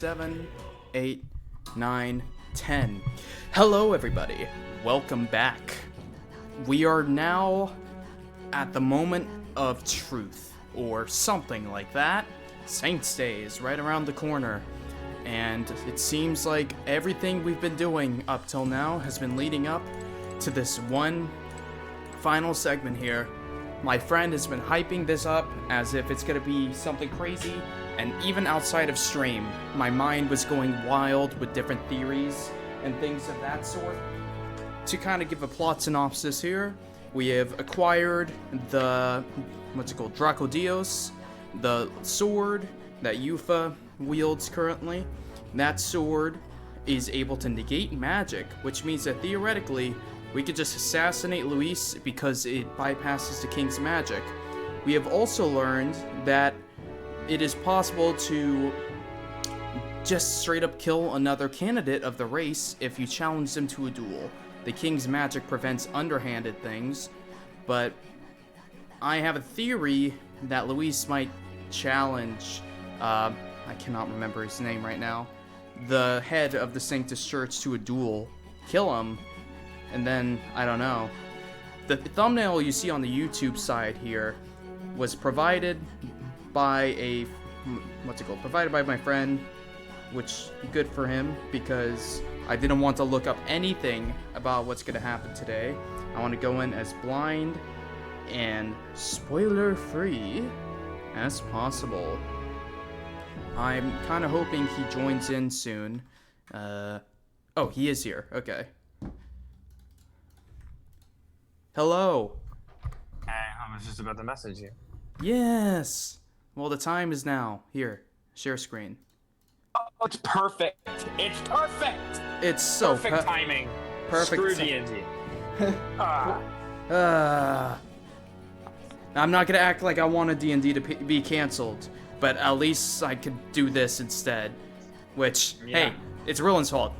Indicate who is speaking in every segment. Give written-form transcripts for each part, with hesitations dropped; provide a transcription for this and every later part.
Speaker 1: 7, 8, 9, 10. Hello everybody, welcome back. We are now at the moment of truth, or something like that. Saints Day is right around the corner, and it seems like everything we've been doing up till now has been leading up to this one final segment here. My friend has been hyping this up as if it's gonna be something crazy, and even outside of stream, my mind was going wild with different theories and things of that sort. To kind of give a plot synopsis here, we have acquired the, Dracodios, the sword that Yufa wields currently. That sword is able to negate magic, which means that theoretically, we could just assassinate Luis because it bypasses the king's magic. We have also learned that it is possible to just straight up kill another candidate of the race if you challenge them to a duel. The king's magic prevents underhanded things, but I have a theory that Luis might challenge, I cannot remember his name right now, the head of the Sanctus Church to a duel, kill him, and then, I don't know. The thumbnail you see on the YouTube side here was provided by provided by my friend, which good for him, because I didn't want to look up anything about what's going to happen today. I want to go in as blind and spoiler free as possible. I'm kind of hoping he joins in soon. Oh, he is here. Okay. Hello.
Speaker 2: Hey, I was just about to message you.
Speaker 1: Yes. Well, the time is now. Here, share screen.
Speaker 2: Oh, it's perfect. It's perfect.
Speaker 1: It's so
Speaker 2: perfect timing.
Speaker 1: Perfect.
Speaker 2: Screw D&D.
Speaker 1: I'm not gonna act like I wanted D&D to be canceled, but at least I could do this instead. Which, hey, it's Rulin's fault.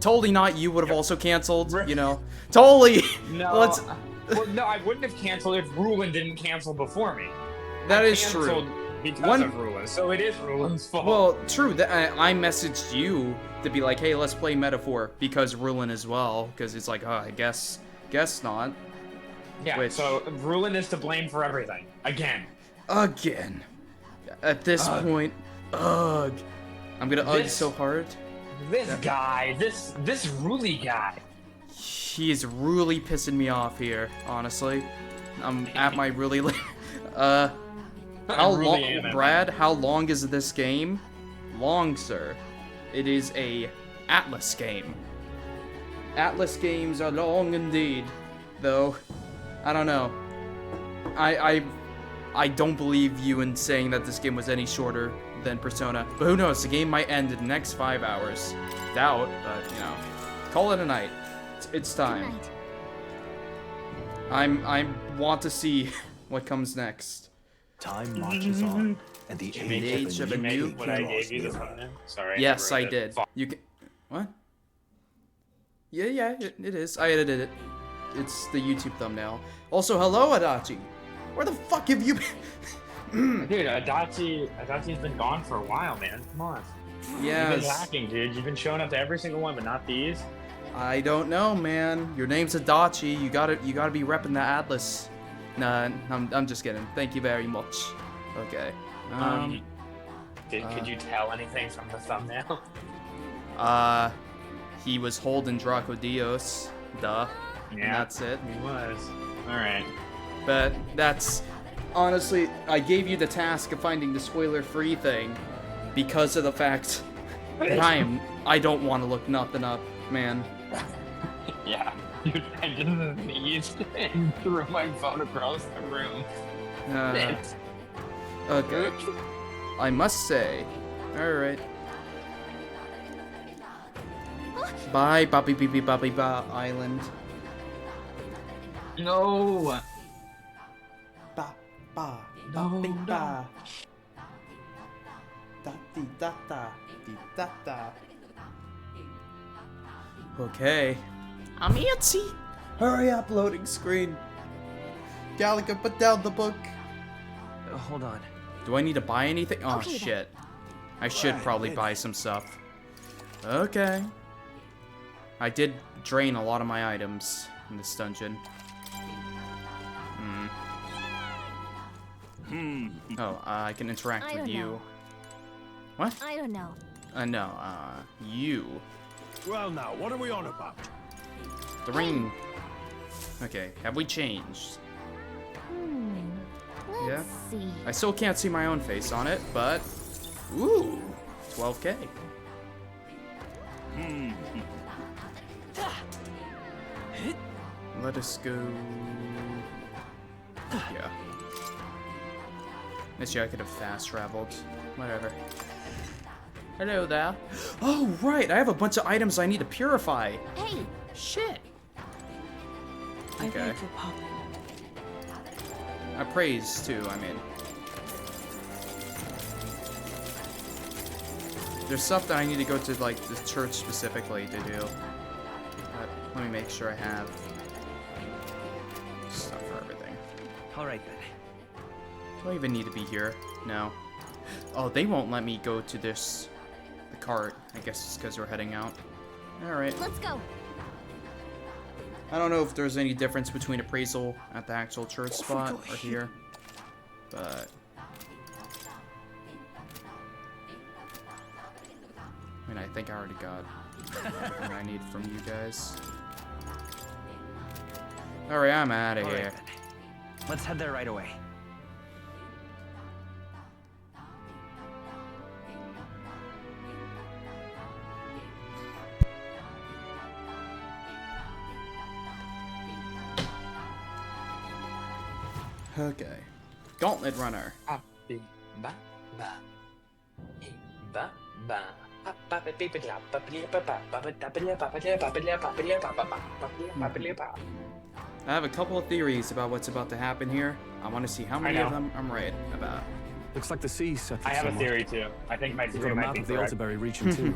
Speaker 1: Totally not you would have also canceled, you know. Totally.
Speaker 2: No. Well, no, I wouldn't have canceled if Rulin didn't cancel before me.
Speaker 1: That is true.
Speaker 2: Because of Rulin, so it is Rulin's fault.
Speaker 1: Well, true. I messaged you to be like, hey, let's play Metaphor because Rulin as well, because it's like, I guess not.
Speaker 2: Yeah. So Rulin is to blame for everything again.
Speaker 1: At this point, ugh. I'm gonna ugh so hard.
Speaker 2: This guy, this Ruli guy.
Speaker 1: He is really pissing me off here, honestly. I'm at my really how long, Brad, how long is this game? Long, sir. It is a Atlas game. Atlas games are long indeed, though. I don't know. I don't believe you in saying that this game was any shorter than Persona, but who knows? The game might end in the next 5 hours. Doubt, but you know, call it a night. It's time. I want to see what comes next.
Speaker 3: Time marches on, and the age of a new
Speaker 2: what I gave you the thumbnail? Sorry.
Speaker 1: Yes, I did. You can. What? Yeah, it is. I edited it. It's the YouTube thumbnail. Also, hello, Adachi. Where the fuck have you been?
Speaker 2: Dude, Adachi's been gone for a while, man. Come on.
Speaker 1: Yes.
Speaker 2: You've been hacking, dude. You've been showing up to every single one, but not these.
Speaker 1: I don't know, man. Your name's Adachi. You gotta be repping the Atlas. Nah, I'm just kidding. Thank you very much. Okay.
Speaker 2: Could you tell anything from the thumbnail?
Speaker 1: He was holding Dracodios. Duh.
Speaker 2: Yeah.
Speaker 1: And that's it.
Speaker 2: He was. Alright.
Speaker 1: But that's... Honestly, I gave you the task of finding the spoiler-free thing because of the fact I don't want to look nothing up, man.
Speaker 2: Yeah. Dude, I just sneezed and threw my phone across the room.
Speaker 1: Okay. I must say. Alright. Bye, Bobby Ba Island.
Speaker 2: No!
Speaker 1: Ba ba
Speaker 2: No,
Speaker 1: ba
Speaker 2: no.
Speaker 1: ba. Da di da da di da da. Okay. I'm antsy. Hurry up, loading screen. Gallica, put down the book.
Speaker 3: Hold on.
Speaker 1: Do I need to buy anything? Oh,
Speaker 4: Okay, then.
Speaker 1: shit. I should probably buy some stuff. Okay. I did drain a lot of my items in this dungeon. Oh, I can interact with you.
Speaker 4: Know.
Speaker 1: What?
Speaker 4: I don't know.
Speaker 1: No, you.
Speaker 3: Well, now, what are we on about?
Speaker 1: The ring. Okay, have we changed?
Speaker 4: Let's see.
Speaker 1: I still can't see my own face on it, but... Ooh, 12K. Let us go... Yeah. This year I could have fast traveled. Whatever. Hello there. Oh, right! I have a bunch of items I need to purify.
Speaker 4: Hey!
Speaker 1: Shit!
Speaker 5: I
Speaker 1: Okay.
Speaker 5: beg your pardon.
Speaker 1: I praise, too, I mean. There's stuff that I need to go to, like, the church specifically to do. But let me make sure I have stuff for everything.
Speaker 6: Alright then.
Speaker 1: Do I even need to be here? No. Oh, they won't let me go to this... the cart. I guess it's because we're heading out. Alright.
Speaker 4: Let's go.
Speaker 1: I don't know if there's any difference between appraisal at the actual church spot or here. But... I mean, I think I already got everything I need from you guys. Alright, I'm out of
Speaker 6: Alright
Speaker 1: here.
Speaker 6: then. Let's head there right away.
Speaker 1: Okay. Gauntlet Runner. I have a couple of theories about what's about to happen here. I want to see how many of them I'm right about.
Speaker 3: Looks like the sea's settled
Speaker 2: I have a
Speaker 3: somewhat.
Speaker 2: theory too. I think my
Speaker 3: We've
Speaker 2: theory
Speaker 3: got a
Speaker 2: might
Speaker 3: map
Speaker 2: be
Speaker 3: of the
Speaker 2: correct.
Speaker 3: Altaberry region too.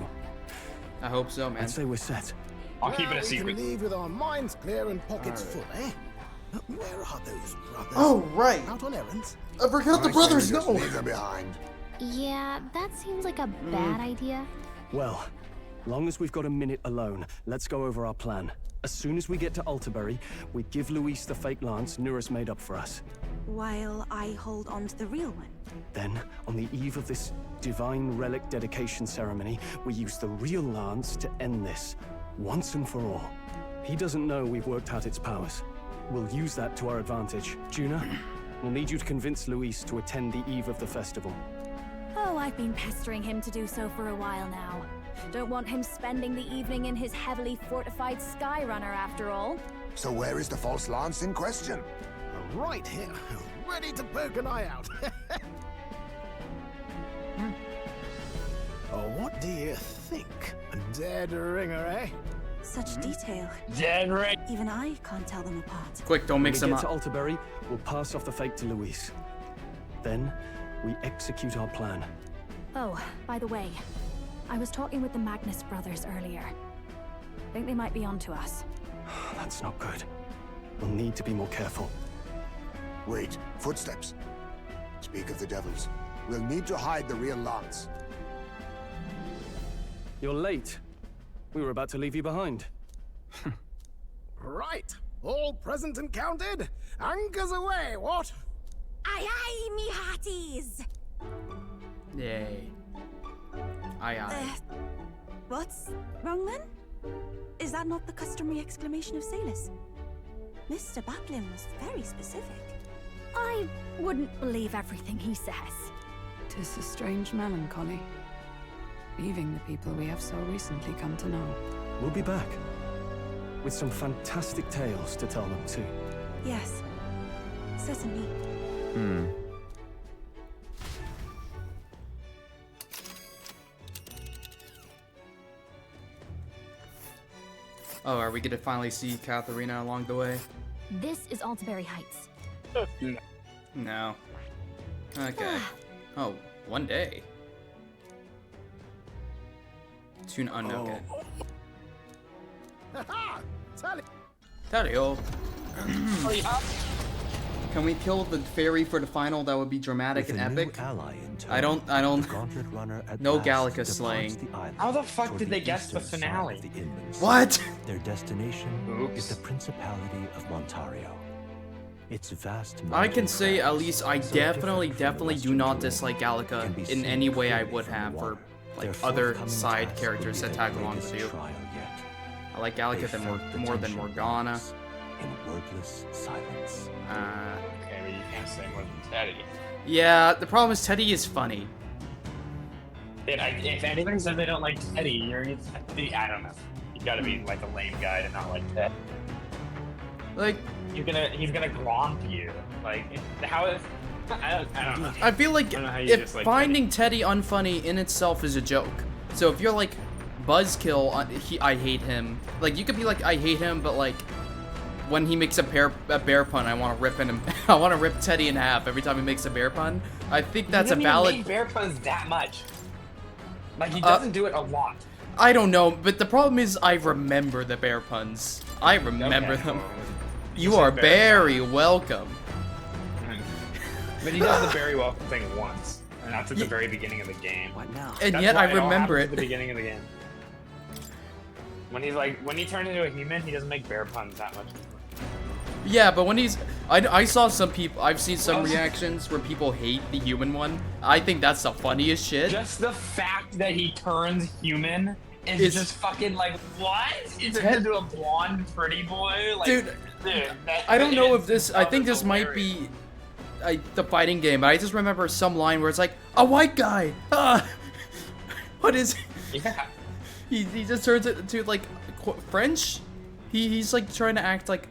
Speaker 1: I hope so, man.
Speaker 3: I'd say we're set.
Speaker 2: I'll keep it a
Speaker 7: We
Speaker 2: secret.
Speaker 7: can leave with our minds clear and pockets full, eh? Where are those brothers?
Speaker 1: Oh, right.
Speaker 7: Out on errands?
Speaker 1: I forgot the brothers, no!
Speaker 7: Leave them behind.
Speaker 4: Yeah, that seems like a bad idea.
Speaker 3: Well, long as we've got a minute alone, let's go over our plan. As soon as we get to Altaberry, we give Luis the fake lance Nuris made up for us.
Speaker 5: While I hold on to the real one.
Speaker 3: Then, on the eve of this divine relic dedication ceremony, we use the real lance to end this, once and for all. He doesn't know we've worked out its powers. We'll use that to our advantage. Juna, we'll need you to convince Luis to attend the eve of the festival.
Speaker 4: Oh, I've been pestering him to do so for a while now. Don't want him spending the evening in his heavily fortified Skyrunner after all.
Speaker 8: So where is the false lance in question?
Speaker 7: Right here, ready to poke an eye out. Oh, what do you think? A dead ringer, eh?
Speaker 5: Such detail.
Speaker 2: Dead right.
Speaker 5: Even I can't tell them apart.
Speaker 1: Quick, don't
Speaker 3: When
Speaker 1: mix
Speaker 3: we
Speaker 1: them
Speaker 3: get
Speaker 1: up.
Speaker 3: to Altaberry, we'll pass off the fake to Luis. Then, we execute our plan.
Speaker 4: Oh, by the way, I was talking with the Magnus brothers earlier. Think they might be onto us.
Speaker 3: That's not good. We'll need to be more careful.
Speaker 8: Wait, footsteps. Speak of the devils. We'll need to hide the real lance.
Speaker 3: You're late. We were about to leave you behind.
Speaker 7: Right, all present and counted. Anchors away, what?
Speaker 5: Aye aye, me hearties!
Speaker 1: Yay. Aye, aye.
Speaker 5: What's wrong then? Is that not the customary exclamation of sailors? Mr. Buckland was very specific.
Speaker 4: I wouldn't believe everything he says.
Speaker 9: 'Tis a strange melancholy, leaving the people we have so recently come to know.
Speaker 3: We'll be back. With some fantastic tales to tell them, too.
Speaker 5: Yes, certainly.
Speaker 1: Oh, are we gonna finally see Katharina along the way?
Speaker 4: This is Altaberry Heights.
Speaker 1: No. Okay. Oh, one day. Tune unknown.
Speaker 7: Ha-ha! Tally.
Speaker 1: Tario. Can we kill the fairy for the final? That would be dramatic and epic. I don't. No Gallica slaying.
Speaker 2: How the fuck did they guess the finale?
Speaker 1: What?
Speaker 3: Their destination
Speaker 2: Oops.
Speaker 3: is the Principality of Montario. Its vast.
Speaker 1: I can say at least I definitely do not dislike Gallica in any way I would have for like other side characters that tag along with you. I like Gallica more than Morgana.
Speaker 3: In wordless silence.
Speaker 2: Okay, but you can't say more than Teddy.
Speaker 1: Yeah, the problem is Teddy is funny.
Speaker 2: If anybody said they don't like Teddy, I don't know. You gotta be like a lame guy to not like Teddy.
Speaker 1: Like
Speaker 2: he's gonna glomp you. Like how is I don't know.
Speaker 1: I feel like
Speaker 2: I don't know how you
Speaker 1: if
Speaker 2: dislike
Speaker 1: finding Teddy unfunny in itself is a joke. So if you're like Buzzkill, I hate him. Like you could be like I hate him, but like when he makes a bear pun, I want to rip him. I want to rip Teddy in half every time he makes a bear pun. I think that's a valid.
Speaker 2: He doesn't make bear puns that much. Like he doesn't do it a lot.
Speaker 1: I don't know, but the problem is I remember the bear puns. I remember them.
Speaker 2: Well,
Speaker 1: You are very welcome.
Speaker 2: But he does the very welcome thing once, and that's at the very beginning of the game.
Speaker 6: What now?
Speaker 1: And
Speaker 2: That's
Speaker 1: yet
Speaker 2: why
Speaker 1: I
Speaker 2: it all
Speaker 1: remember
Speaker 2: happens
Speaker 1: it.
Speaker 2: at the beginning of the game. When he turns into a human, he doesn't make bear puns that much.
Speaker 1: Yeah, but when he's... I saw some people... I've seen some reactions where people hate the human one. I think that's the funniest shit.
Speaker 2: Just the fact that he turns human is just fucking like, what? He turns into a blonde pretty boy? Like,
Speaker 1: Dude, I don't know if this... I think this might be the fighting game, but I just remember some line where it's like, a white guy! What is...
Speaker 2: Yeah.
Speaker 1: He just turns it to, like, French? He's, like, trying to act like...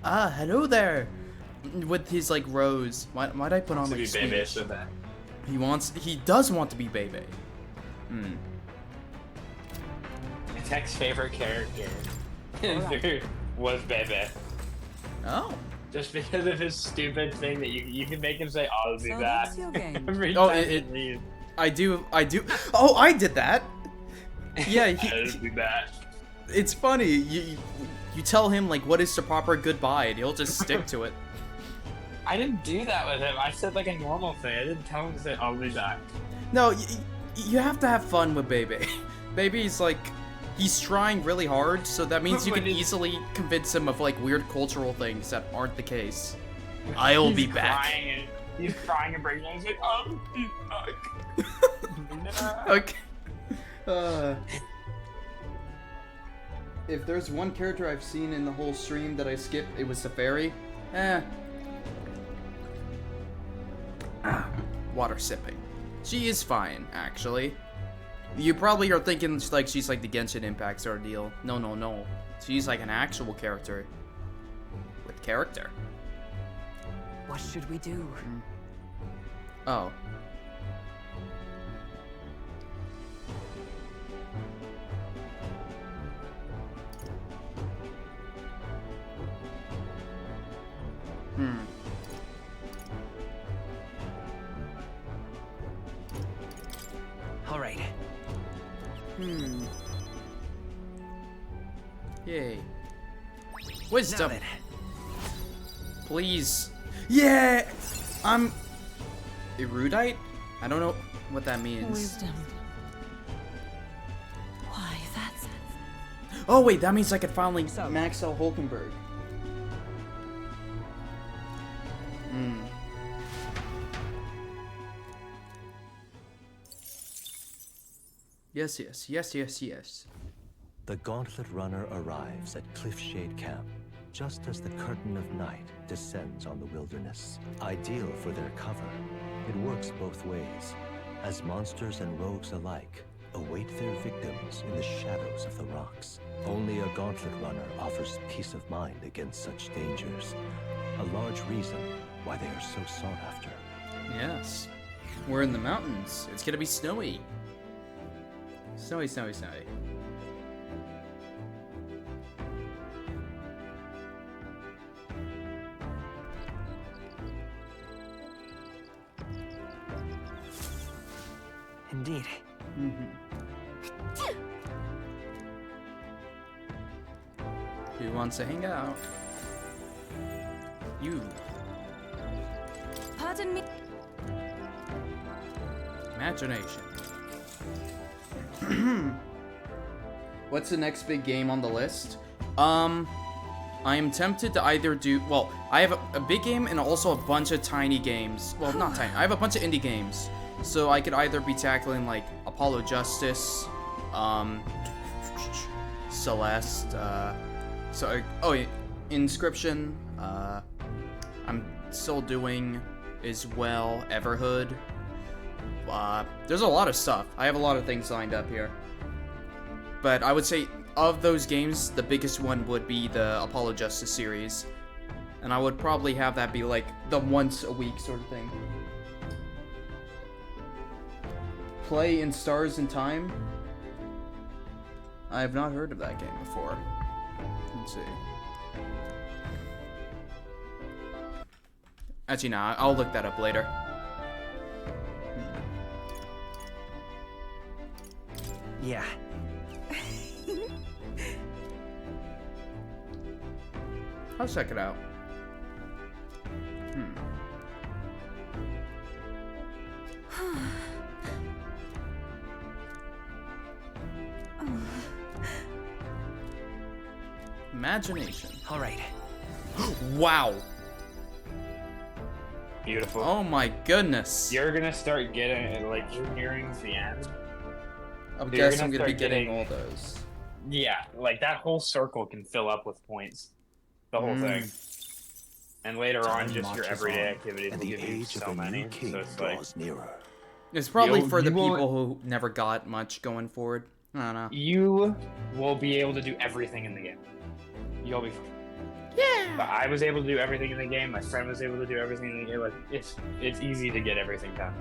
Speaker 1: hello there! With his, like, rose. Why'd I put on, like, Swedish? He does want to be Bebe.
Speaker 2: Tech's favorite character was Bebe.
Speaker 1: Oh.
Speaker 2: Just because of his stupid thing that you can make him say, I'll do
Speaker 9: So
Speaker 2: that.
Speaker 9: that's your game.
Speaker 2: Every
Speaker 1: Oh,
Speaker 2: time he leaves.
Speaker 1: I do. Oh, I did that! Yeah,
Speaker 2: I'll do that.
Speaker 1: it's funny. You tell him, like, what is the proper goodbye, and he'll just stick to it.
Speaker 2: I didn't do that with him. I said like a normal thing. I didn't tell him to say, I'll do that.
Speaker 1: No, you have to have fun with Bebe. Bebe's like, he's trying really hard, so that means you can easily convince him of like weird cultural things that aren't the case. I'll be back.
Speaker 2: He's crying and breaking down. He's like, I'll be back.
Speaker 1: Okay. If there's one character I've seen in the whole stream that I skipped, it was the fairy. Water sipping. She is fine, actually. You probably are thinking like she's like the Genshin Impact sort of deal. No. She's like an actual character. With character.
Speaker 9: What should we do?
Speaker 1: Oh.
Speaker 6: All right.
Speaker 1: Yay. Wisdom.
Speaker 6: Now then.
Speaker 1: Please. Yeah! I'm... Erudite? I don't know what that means.
Speaker 4: Wisdom. Why, that's...
Speaker 1: Oh wait, that means I could finally max out Hulkenberg. Yes.
Speaker 3: The Gauntlet Runner arrives at Cliffshade Camp, just as the curtain of night descends on the wilderness. Ideal for their cover, it works both ways, as monsters and rogues alike await their victims in the shadows of the rocks. Only a Gauntlet Runner offers peace of mind against such dangers, a large reason why they are so sought after.
Speaker 1: Yes. We're in the mountains. It's gonna be snowy. Snowy.
Speaker 6: Indeed.
Speaker 1: Who wants to hang out? You.
Speaker 5: Pardon me.
Speaker 1: Imagination. What's the next big game on the list? I am tempted to either do... Well, I have a big game and also a bunch of tiny games. Well, not tiny. I have a bunch of indie games. So I could either be tackling, like, Apollo Justice, Celeste, Inscription, I'm still doing as well, Everhood. There's a lot of stuff. I have a lot of things lined up here. But I would say, of those games, the biggest one would be the Apollo Justice series. And I would probably have that be like the once a week sort of thing. Play in Stars in Time? I have not heard of that game before. Let's see. Actually, nah, I'll look that up later.
Speaker 6: Yeah.
Speaker 1: I'll check it out. Imagination.
Speaker 6: All right.
Speaker 1: Wow.
Speaker 2: Beautiful.
Speaker 1: Oh my goodness.
Speaker 2: You're gonna start getting it, like, you're nearing the end.
Speaker 1: I
Speaker 2: You're
Speaker 1: guess
Speaker 2: gonna
Speaker 1: I'm gonna be
Speaker 2: start
Speaker 1: getting
Speaker 2: getting-
Speaker 1: all those.
Speaker 2: Yeah, like that whole circle can fill up with points. The whole thing. And later on,
Speaker 3: Time
Speaker 2: just your
Speaker 3: marches
Speaker 2: everyday
Speaker 3: on,
Speaker 2: activities
Speaker 3: and
Speaker 2: will
Speaker 3: the
Speaker 2: give you
Speaker 3: age of
Speaker 2: so
Speaker 3: the
Speaker 2: many.
Speaker 3: new king
Speaker 2: So it's like,
Speaker 3: draws nearer.
Speaker 1: It's probably
Speaker 2: You'll-
Speaker 1: for the
Speaker 2: you won't-
Speaker 1: people who never got much going forward. I don't know.
Speaker 2: you will be able to do everything in the game. You'll be fine.
Speaker 1: Yeah.
Speaker 2: But I was able to do everything in the game. My friend was able to do everything in the game. Like it's easy to get everything done.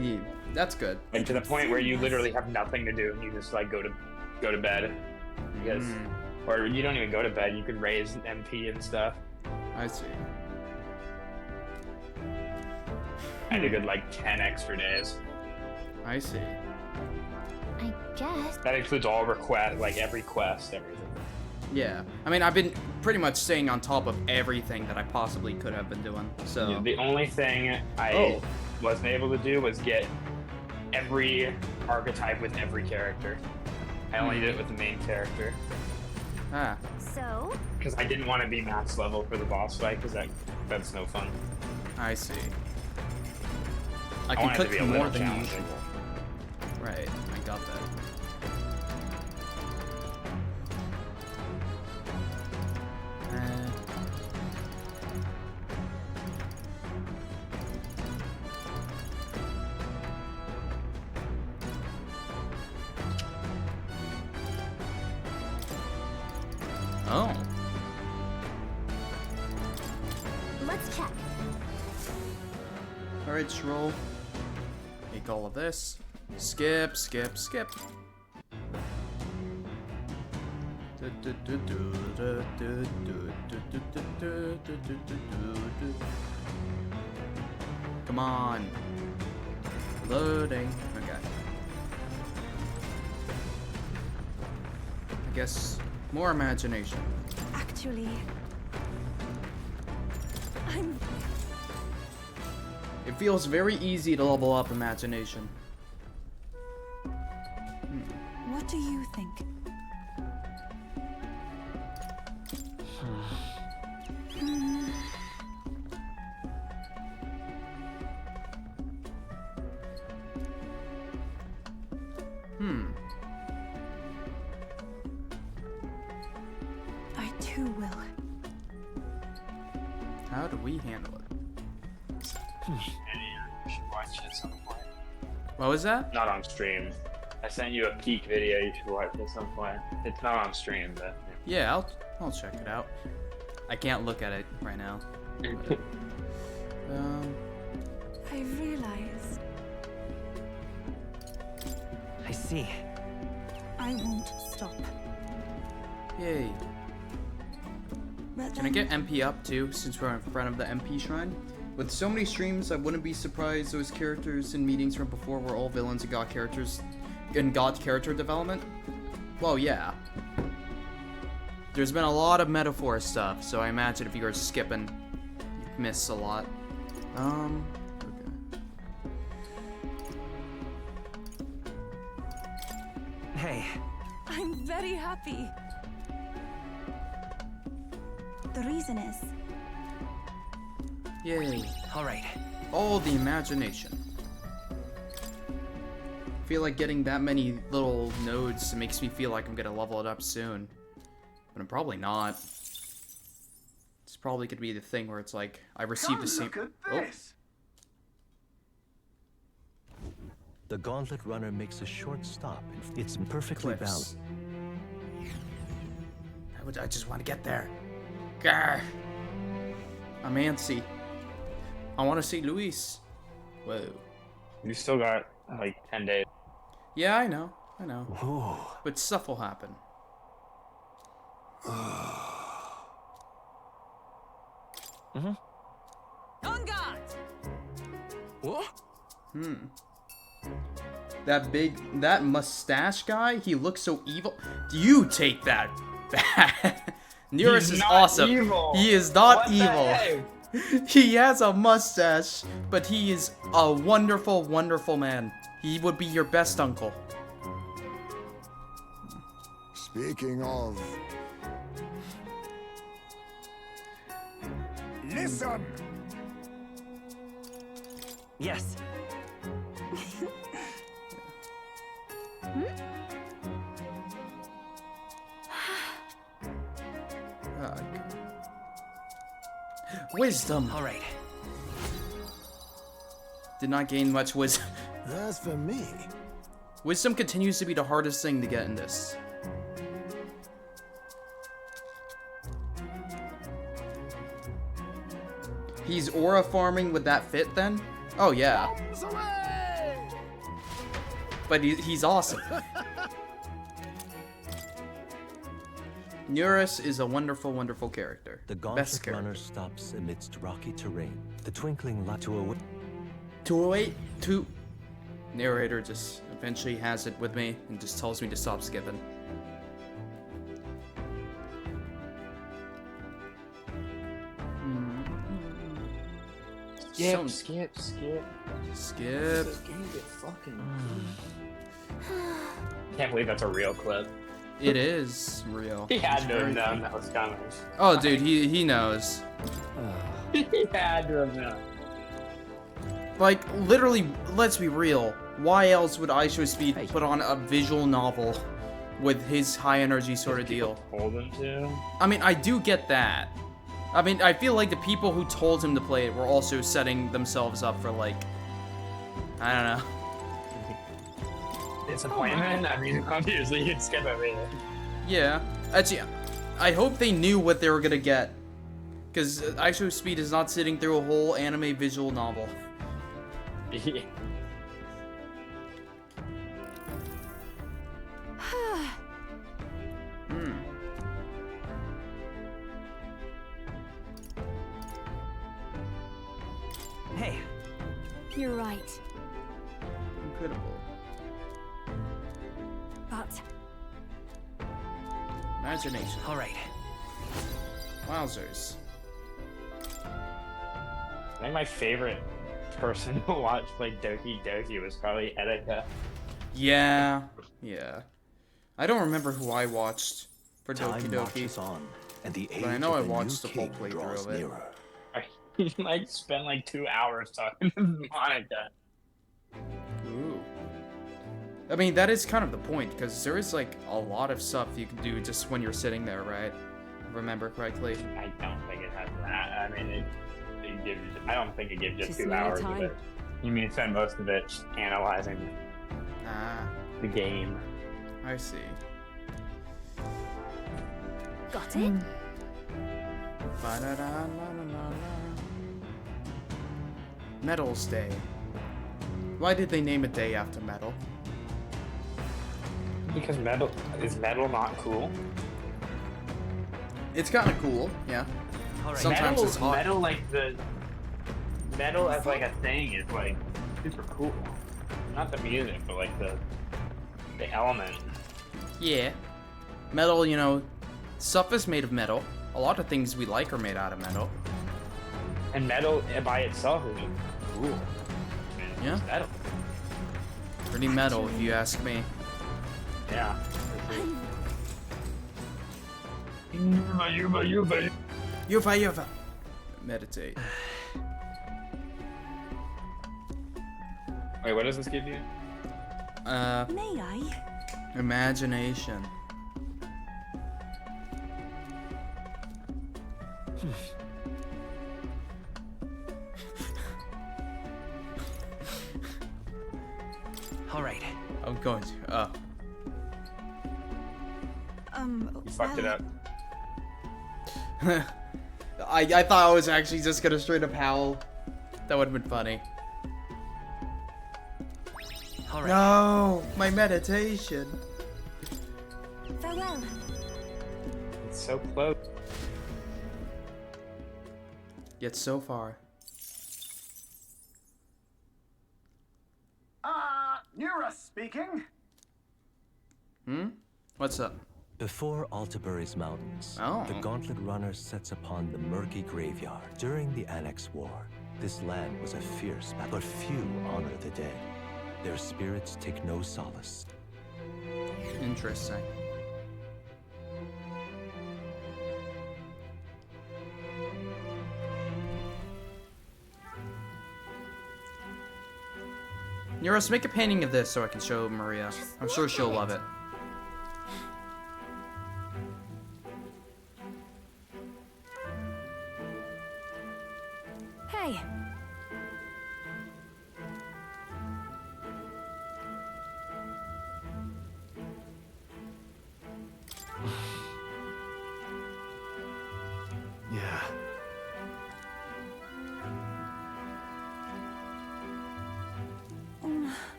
Speaker 1: Yeah, that's good.
Speaker 2: Like to the point where you literally have nothing to do and you just like go to bed. Because or you don't even go to bed. You could raise MP and stuff.
Speaker 1: I see.
Speaker 2: I had a good like 10 extra days.
Speaker 1: I see.
Speaker 4: I guess.
Speaker 2: That includes all request, like every quest, everything.
Speaker 1: Yeah. I mean, I've been pretty much staying on top of everything that I possibly could have been doing. So.
Speaker 2: Yeah, the only thing I wasn't able to do was get every archetype with every character. I only did it with the main character.
Speaker 1: Ah.
Speaker 4: So?
Speaker 2: Because I didn't want to be max level for the boss fight, because that's no fun.
Speaker 1: I see. I
Speaker 2: I
Speaker 1: can
Speaker 2: want it to be
Speaker 1: click
Speaker 2: a
Speaker 1: more
Speaker 2: little
Speaker 1: than
Speaker 2: challenging.
Speaker 1: usual. Right. I got that. Oh.
Speaker 4: Let's check.
Speaker 1: Alright, Shroll. Take all of this. Skip, skip, skip. Come on. Loading. Okay. I guess more imagination.
Speaker 5: Actually, I'm...
Speaker 1: It feels very easy to level up imagination.
Speaker 5: What do you think? I too will.
Speaker 1: How do we handle it?
Speaker 2: You should watch it at some point.
Speaker 1: What was that?
Speaker 2: Not on stream. I sent you a peek video you should watch at some point. It's not on stream, but...
Speaker 1: Yeah, I'll check it out. I can't look at it right now.
Speaker 5: I realized
Speaker 6: I see.
Speaker 5: I won't stop.
Speaker 1: Yay.
Speaker 5: But
Speaker 1: Can I get MP up too, since we're in front of the MP shrine? With so many streams, I wouldn't be surprised those characters in meetings from before were all villains and got character development. Well, yeah. There's been a lot of Metaphor stuff, so I imagine if you were skipping, you'd miss a lot. Okay.
Speaker 6: Hey.
Speaker 5: I'm very happy. The reason is,
Speaker 1: Yay.
Speaker 6: All right.
Speaker 1: All the imagination. I feel like getting that many little nodes makes me feel like I'm gonna level it up soon. But I'm probably not. It's probably gonna be the thing where it's like, I received the same... Oh.
Speaker 10: The Gauntlet Runner makes a short stop. It's perfectly
Speaker 1: Cliffs.
Speaker 10: balanced.
Speaker 1: I just want to get there. Grr. I'm antsy. I want to see Luis. Whoa.
Speaker 2: You still got like 10 days.
Speaker 1: Yeah, I know.
Speaker 3: Whoa.
Speaker 1: But stuff will happen.
Speaker 5: on guard.
Speaker 3: What?
Speaker 1: That mustache guy, he looks so evil. You take that back. Nearest
Speaker 2: He's
Speaker 1: is
Speaker 2: not
Speaker 1: awesome.
Speaker 2: evil.
Speaker 1: He is not
Speaker 2: What the
Speaker 1: evil.
Speaker 2: heck?
Speaker 1: He has a mustache, but he is a wonderful, wonderful man. He would be your best uncle.
Speaker 8: Speaking of... Listen!
Speaker 6: Yes.
Speaker 1: Wisdom.
Speaker 6: All right.
Speaker 1: Did not gain much wisdom.
Speaker 7: As for me,
Speaker 1: Wisdom continues to be the hardest thing to get in this. He's aura farming with that fit then? Oh yeah.
Speaker 7: bombs away!
Speaker 1: But he's awesome. Neurus is a wonderful, wonderful character.
Speaker 10: The
Speaker 1: Best
Speaker 10: Gauntlet
Speaker 1: character.
Speaker 10: Runner stops amidst rocky terrain. The twinkling light to away.
Speaker 1: 208. Narrator just eventually has it with me and just tells me to stop skipping.
Speaker 2: Skip.
Speaker 1: Skip.
Speaker 2: This game get fucking. Can't believe that's a real clip.
Speaker 1: It is real.
Speaker 2: He had
Speaker 1: It's
Speaker 2: to have
Speaker 1: very
Speaker 2: known
Speaker 1: funny.
Speaker 2: that was coming.
Speaker 1: Oh, dude, he knows.
Speaker 2: He had to have known.
Speaker 1: Like, literally, let's be real. Why else would Aisho Speed put on a visual novel with his high energy sort of deal?
Speaker 2: Told him to.
Speaker 1: I mean, I do get that. I mean, I feel like the people who told him to play it were also setting themselves up for, like, I don't know.
Speaker 2: Disappointment? I mean, obviously you'd skip everything.
Speaker 1: Yeah. Actually, I hope they knew what they were gonna get. Because Aisho Speed is not sitting through a whole anime visual novel. Hmm.
Speaker 6: Hey.
Speaker 4: You're right.
Speaker 1: Incredible.
Speaker 4: But
Speaker 1: Imagination.
Speaker 6: All right.
Speaker 1: Wowzers.
Speaker 2: I think my favorite person to watch play Doki Doki was probably Erika.
Speaker 1: Yeah. Yeah. I don't remember who I watched for Doki
Speaker 3: Time
Speaker 1: Doki.
Speaker 3: marches on, and the age
Speaker 1: But I know I
Speaker 3: of the
Speaker 1: watched
Speaker 3: new
Speaker 1: the full
Speaker 3: king
Speaker 1: playthrough
Speaker 3: draws
Speaker 1: of it.
Speaker 3: nearer.
Speaker 2: He like spent like 2 hours talking to Monica.
Speaker 1: Ooh. I mean, that is kind of the point, because there is, like, a lot of stuff you can do just when you're sitting there, right? Remember correctly?
Speaker 2: I don't think it has that. I mean, it gives. I don't think it gives you
Speaker 9: Just
Speaker 2: 2
Speaker 9: need
Speaker 2: hours of
Speaker 9: time.
Speaker 2: it. You mean spend most of it analyzing
Speaker 1: Ah,
Speaker 2: the game.
Speaker 1: I see.
Speaker 4: got it?
Speaker 1: Ba-da-da-la-la-la-la. Metals Day. Why did they name a day after metal?
Speaker 2: Because metal is metal not cool?
Speaker 1: It's kind of cool, yeah.
Speaker 6: All right.
Speaker 1: Sometimes
Speaker 2: metal,
Speaker 1: it's hot.
Speaker 2: metal like the metal as like a thing is like super cool. Not the music, but like the element.
Speaker 1: Yeah. Metal, you know, stuff is made of metal. A lot of things we like are made out of metal.
Speaker 2: And metal by itself is cool.
Speaker 1: Yeah.
Speaker 2: Metal.
Speaker 1: Pretty metal, if you ask me.
Speaker 2: Yeah.
Speaker 1: Yuva. Meditate.
Speaker 2: Wait, what does this give you?
Speaker 5: May I?
Speaker 1: Imagination.
Speaker 6: All right.
Speaker 1: I'm going to.
Speaker 2: You fucked it up.
Speaker 1: I thought I was actually just gonna straight up howl. That would have been funny.
Speaker 6: All right.
Speaker 1: No, my meditation.
Speaker 5: Farewell.
Speaker 2: It's so close.
Speaker 1: Yet so far.
Speaker 11: Nura speaking.
Speaker 1: What's up?
Speaker 10: Before Altabury's mountains,
Speaker 1: Oh.
Speaker 10: the Gauntlet Runner sets upon the murky graveyard. During the Annex War, this land was a fierce battle, but few honor the dead. Their spirits take no solace.
Speaker 1: Interesting. Neuros, make a painting of this so I can show Maria. I'm sure she'll love it.
Speaker 4: Hey,
Speaker 3: Yeah.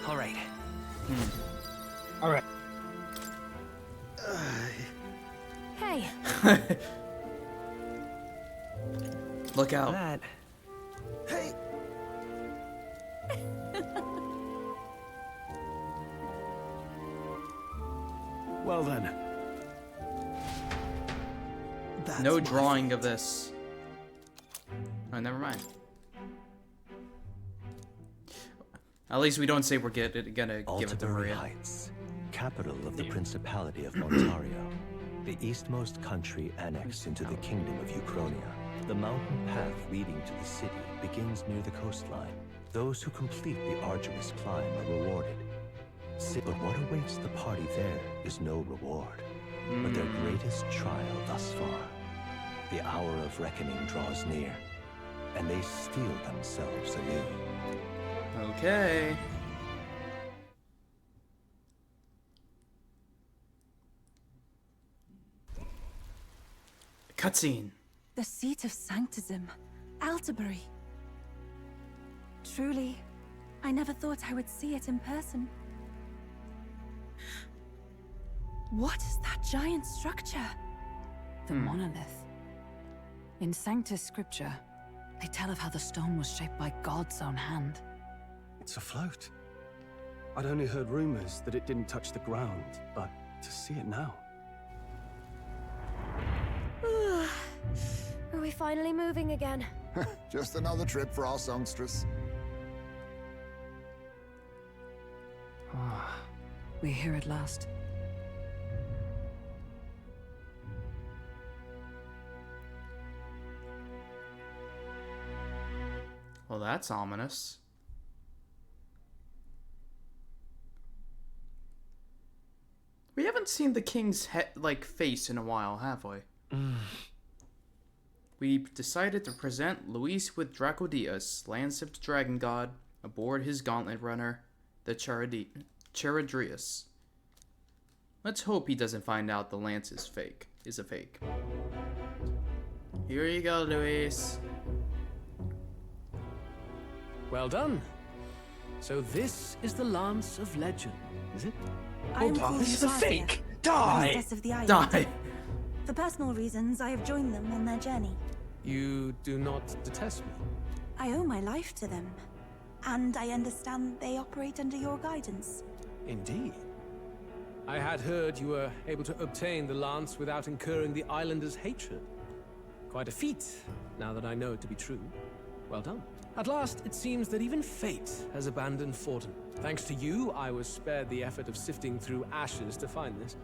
Speaker 6: All right.
Speaker 2: All right.
Speaker 4: hey.
Speaker 1: Look out.
Speaker 6: That.
Speaker 7: Hey!
Speaker 3: Well then.
Speaker 7: That's
Speaker 1: No
Speaker 7: my
Speaker 1: drawing
Speaker 7: fault.
Speaker 1: of this. Oh, never mind. At least we don't say we're gonna give it to
Speaker 10: Altabury
Speaker 1: Maria.
Speaker 10: Heights, capital of the Principality of Montario, the eastmost country annexed into the Kingdom of Uchronia. The mountain path leading to the city begins near the coastline. Those who complete the arduous climb are rewarded. But what awaits the party there is no reward, but their greatest trial thus far. The hour of reckoning draws near, and they steel themselves anew.
Speaker 1: Okay. Cutscene.
Speaker 5: The seat of Sanctism, Altabury. Truly, I never thought I would see it in person. What is that giant structure?
Speaker 9: The monolith. In Sanctus Scripture, they tell of how the stone was shaped by God's own hand.
Speaker 3: It's afloat. I'd only heard rumors that it didn't touch the ground, but to see it now.
Speaker 4: Are we finally moving again?
Speaker 8: Just another trip for our songstress.
Speaker 9: We're here at last.
Speaker 1: Well, that's ominous. We haven't seen the king's face in a while, have we? We decided to present Luis with Dracodias, Lancip's dragon god, aboard his gauntlet runner, the Charadrius. Let's hope he doesn't find out the lance is a fake. Here you go, Luis.
Speaker 3: Well done. So this is the Lance of Legend, is it?
Speaker 5: I'm called
Speaker 2: This is a
Speaker 5: Nastasia,
Speaker 2: fake. Die.
Speaker 5: priestess of the island.
Speaker 1: Die.
Speaker 5: For personal reasons, I have joined them on their journey.
Speaker 3: You do not detest me.
Speaker 5: I owe my life to them, and I understand they operate under your guidance.
Speaker 3: Indeed.
Speaker 12: I had heard you were able to obtain the lance without incurring the islanders' hatred. Quite a feat, now that I know it to be true. Well done. At last, it seems that even fate has abandoned Forden. Thanks to you, I was spared the effort of sifting through ashes to find this.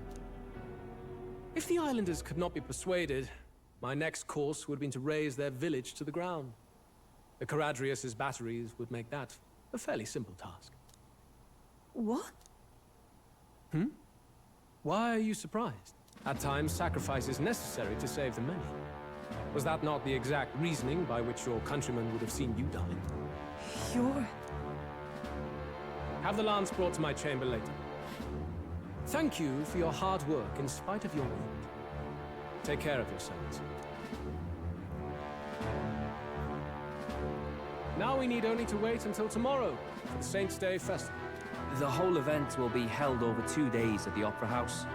Speaker 12: If the islanders could not be persuaded, my next course would have been to raze their village to the ground. The Caradrius' batteries would make that a fairly simple task.
Speaker 5: What?
Speaker 12: Why are you surprised? At times, sacrifice is necessary to save the many. Was that not the exact reasoning by which your countrymen would have seen you die?
Speaker 5: You're...
Speaker 12: Have the lance brought to my chamber later. Thank you for your hard work in spite of your wound. Take care of yourselves. Now we need only to wait until tomorrow for the Saints' Day Festival.
Speaker 6: The whole event will be held over 2 days at the Opera House.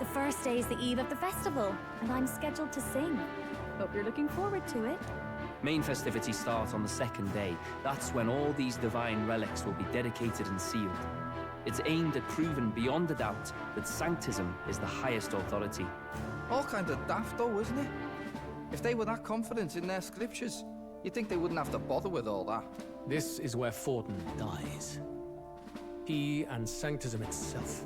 Speaker 4: The first day is the eve of the festival, and I'm scheduled to sing. Hope you're looking forward to it.
Speaker 6: Main festivities start on the second day. That's when all these divine relics will be dedicated and sealed. It's aimed at proving beyond a doubt that Sanctism is the highest authority.
Speaker 13: All kind of daft though, isn't it? If they were that confident in their scriptures, you'd think they wouldn't have to bother with all that.
Speaker 12: This is where Forden dies. He and Sanctism itself.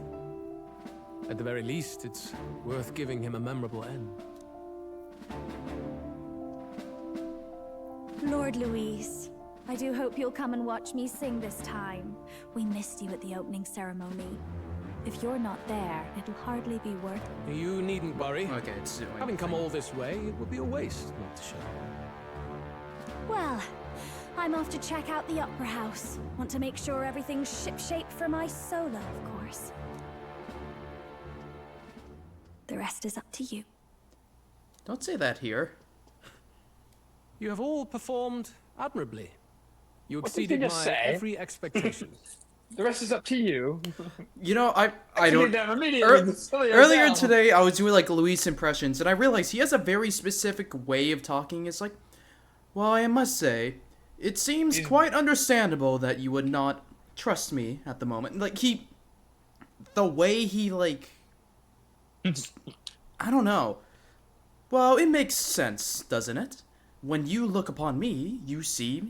Speaker 12: At the very least, it's worth giving him a memorable end.
Speaker 4: Lord Louise, I do hope you'll come and watch me sing this time. We missed you at the opening ceremony. If you're not there, it'll hardly be worth it.
Speaker 12: You needn't worry.
Speaker 1: Okay, it's
Speaker 12: Having come all this way, it would be a waste not to show.
Speaker 4: Well, I'm off to check out the Opera House. Want to make sure everything's shipshape for my solo, of course. The rest is up to you.
Speaker 1: Don't say that here.
Speaker 12: You have all performed admirably. You
Speaker 2: What did you
Speaker 12: exceeded
Speaker 2: just
Speaker 12: my
Speaker 2: say?
Speaker 12: every expectation.
Speaker 2: The rest is up to you.
Speaker 1: You know, I don't.
Speaker 2: Earlier
Speaker 1: Earlier today, I was doing like Luis impressions, and I realized he has a very specific way of talking. It's like, well, I must say, it seems quite understandable that you would not trust me at the moment. Like the way he like, I don't know. Well, it makes sense, doesn't it? When you look upon me, you see,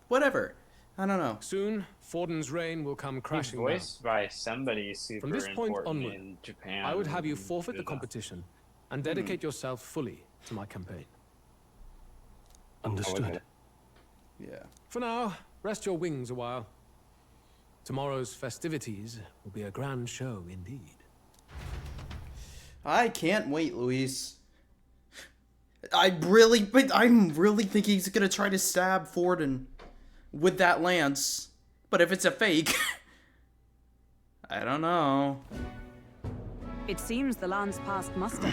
Speaker 1: whatever. I don't know.
Speaker 12: Soon, Forden's reign will come crashing down.
Speaker 2: Voiced by somebody super
Speaker 12: From this point
Speaker 2: important
Speaker 12: onward,
Speaker 2: in Japan.
Speaker 12: I would have you forfeit the competition and dedicate yourself fully to my campaign.
Speaker 3: Understood.
Speaker 1: Yeah.
Speaker 12: For now, rest your wings a while. Tomorrow's festivities will be a grand show indeed.
Speaker 1: I can't wait, Luis. I'm really thinking he's gonna try to stab Forden with that lance. But if it's a fake, I don't know.
Speaker 9: It seems the lance passed muster.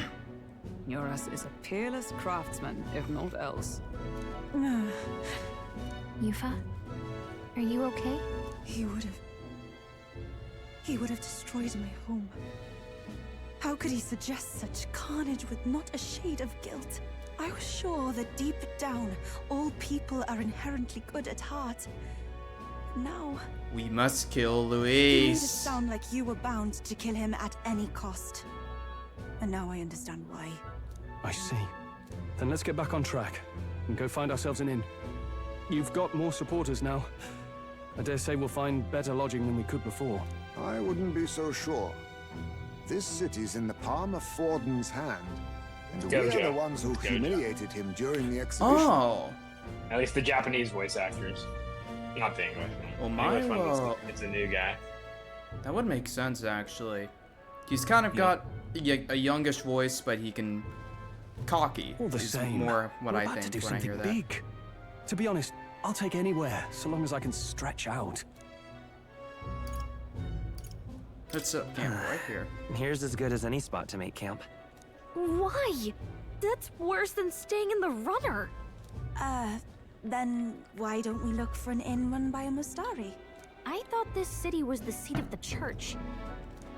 Speaker 9: Eurus is a peerless craftsman, if not else.
Speaker 4: Yufa, are you okay?
Speaker 5: He would have destroyed my home. How could he suggest such carnage with not a shade of guilt? I was sure that deep down, all people are inherently good at heart. Now...
Speaker 1: We must kill
Speaker 5: You made it
Speaker 1: Luis.
Speaker 5: sound like you were bound to kill him at any cost. And now I understand why.
Speaker 3: I see. Then let's get back on track and go find ourselves an inn. You've got more supporters now. I dare say we'll find better lodging than we could before.
Speaker 8: I wouldn't be so sure. This city's in the palm of Forden's hand, and we are the ones who humiliated him during the exhibition.
Speaker 1: Oh.
Speaker 2: At least the Japanese voice actors. Not the English one.
Speaker 1: Well,
Speaker 2: English one was it's a new guy.
Speaker 1: That would make sense, actually. He's kind of got a youngish voice, but he can... cocky.
Speaker 3: All the
Speaker 1: is
Speaker 3: same,
Speaker 1: more what
Speaker 3: we're
Speaker 1: I
Speaker 3: about
Speaker 1: think
Speaker 3: to do
Speaker 1: when I hear
Speaker 3: something
Speaker 1: that.
Speaker 3: big. To be honest, I'll take anywhere, so long as I can stretch out.
Speaker 1: That's a camp right here.
Speaker 6: Here's as good as any spot to make camp.
Speaker 4: Why? That's worse than staying in the runner.
Speaker 5: Then why don't we look for an inn run by a Mustari?
Speaker 4: I thought this city was the seat of the church.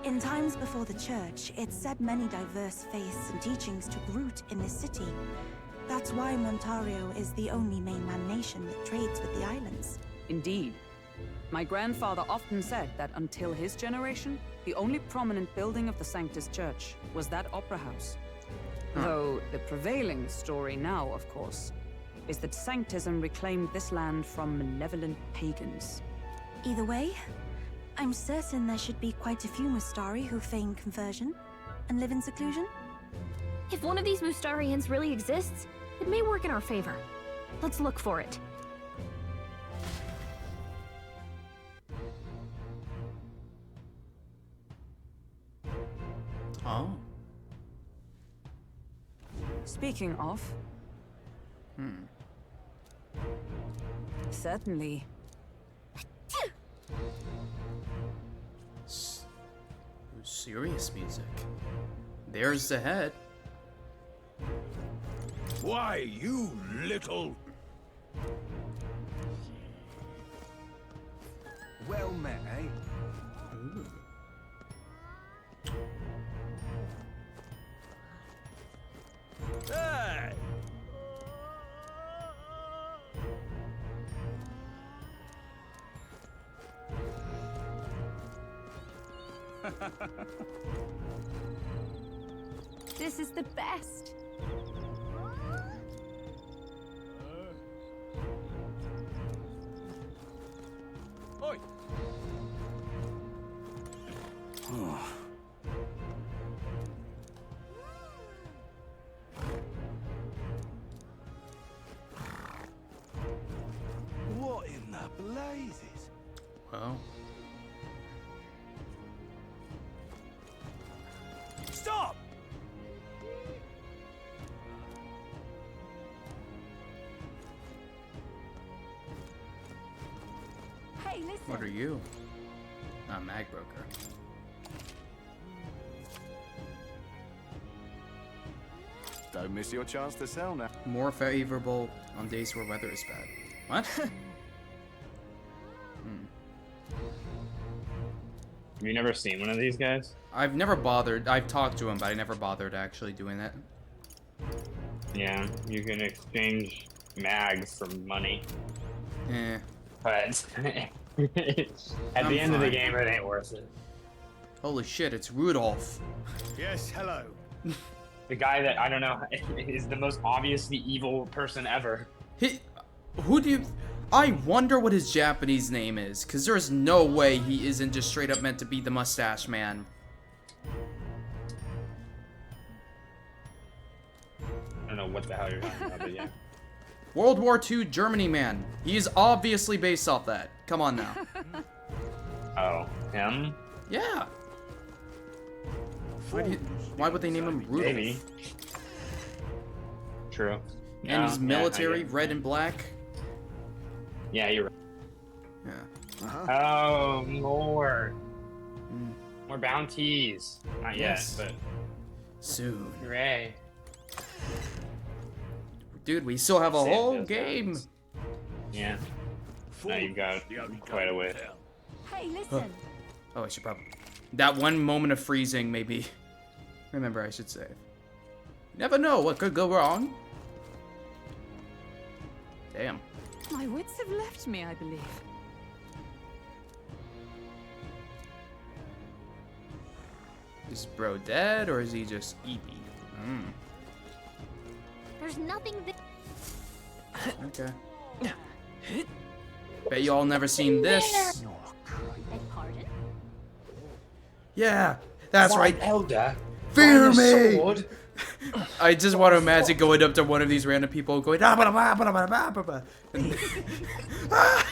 Speaker 5: In times before the church, it said many diverse faiths and teachings took root in this city. That's why Montario is the only mainland nation that trades with the islands.
Speaker 9: Indeed. My grandfather often said that until his generation, the only prominent building of the Sanctus Church was that opera house. Though the prevailing story now, of course, is that Sanctism reclaimed this land from malevolent pagans.
Speaker 5: Either way, I'm certain there should be quite a few Mustari who feign conversion and live in seclusion.
Speaker 14: If one of these Mustarians really exists, it may work in our favor. Let's look for it.
Speaker 1: Oh.
Speaker 9: Speaking of... Certainly.
Speaker 1: Serious music. There's the head.
Speaker 7: Why, you little...
Speaker 13: Well met, eh?
Speaker 1: Ooh.
Speaker 7: Hey!
Speaker 4: This is the best.
Speaker 7: Oi! What in the blazes?
Speaker 1: Well.
Speaker 7: Stop!
Speaker 4: Hey, listen.
Speaker 1: What are you? A mag broker.
Speaker 3: Don't miss your chance to sell now.
Speaker 1: More favorable on days where weather is bad. What?
Speaker 2: Have you never seen one of these guys?
Speaker 1: I've never bothered. I've talked to him, but I never bothered actually doing that.
Speaker 2: Yeah, you can exchange mags for money.
Speaker 1: Eh.
Speaker 2: But at the end of the game, it ain't worth it.
Speaker 1: Holy shit, it's Rudolph.
Speaker 7: Yes, hello.
Speaker 2: The guy that, I don't know, is the most obviously evil person ever.
Speaker 1: Who do you... I wonder what his Japanese name is, because there's no way he isn't just straight up meant to be the mustache man.
Speaker 2: I don't know what the hell you're talking about, but yeah.
Speaker 1: World War II Germany man. He is obviously based off that. Come on now.
Speaker 2: Oh, him?
Speaker 1: Yeah. Why would they name him Rudolph?
Speaker 2: Maybe. True.
Speaker 1: And he's military,
Speaker 2: yeah,
Speaker 1: red and black.
Speaker 2: Yeah, you're right.
Speaker 1: Yeah.
Speaker 2: Oh, more. More bounties. Not
Speaker 1: Yes.
Speaker 2: yet, but
Speaker 1: Soon.
Speaker 2: hooray.
Speaker 1: Dude, we still have a
Speaker 2: Save
Speaker 1: whole
Speaker 2: those
Speaker 1: game.
Speaker 2: bounties. Yeah. Now you've got quite a way.
Speaker 4: Hey, listen.
Speaker 1: Oh, I should probably... That one moment of freezing, maybe. Remember, I should say. Never know what could go wrong. Damn.
Speaker 9: My wits have left me, I believe.
Speaker 1: Is bro dead, or is he just eepy?
Speaker 14: There's nothing that...
Speaker 1: Okay. Bet you all never seen this.
Speaker 14: Beg pardon?
Speaker 1: Yeah, that's right.
Speaker 2: Elder.
Speaker 1: Fear me! I just want to imagine going up to one of these random people going, and, ah!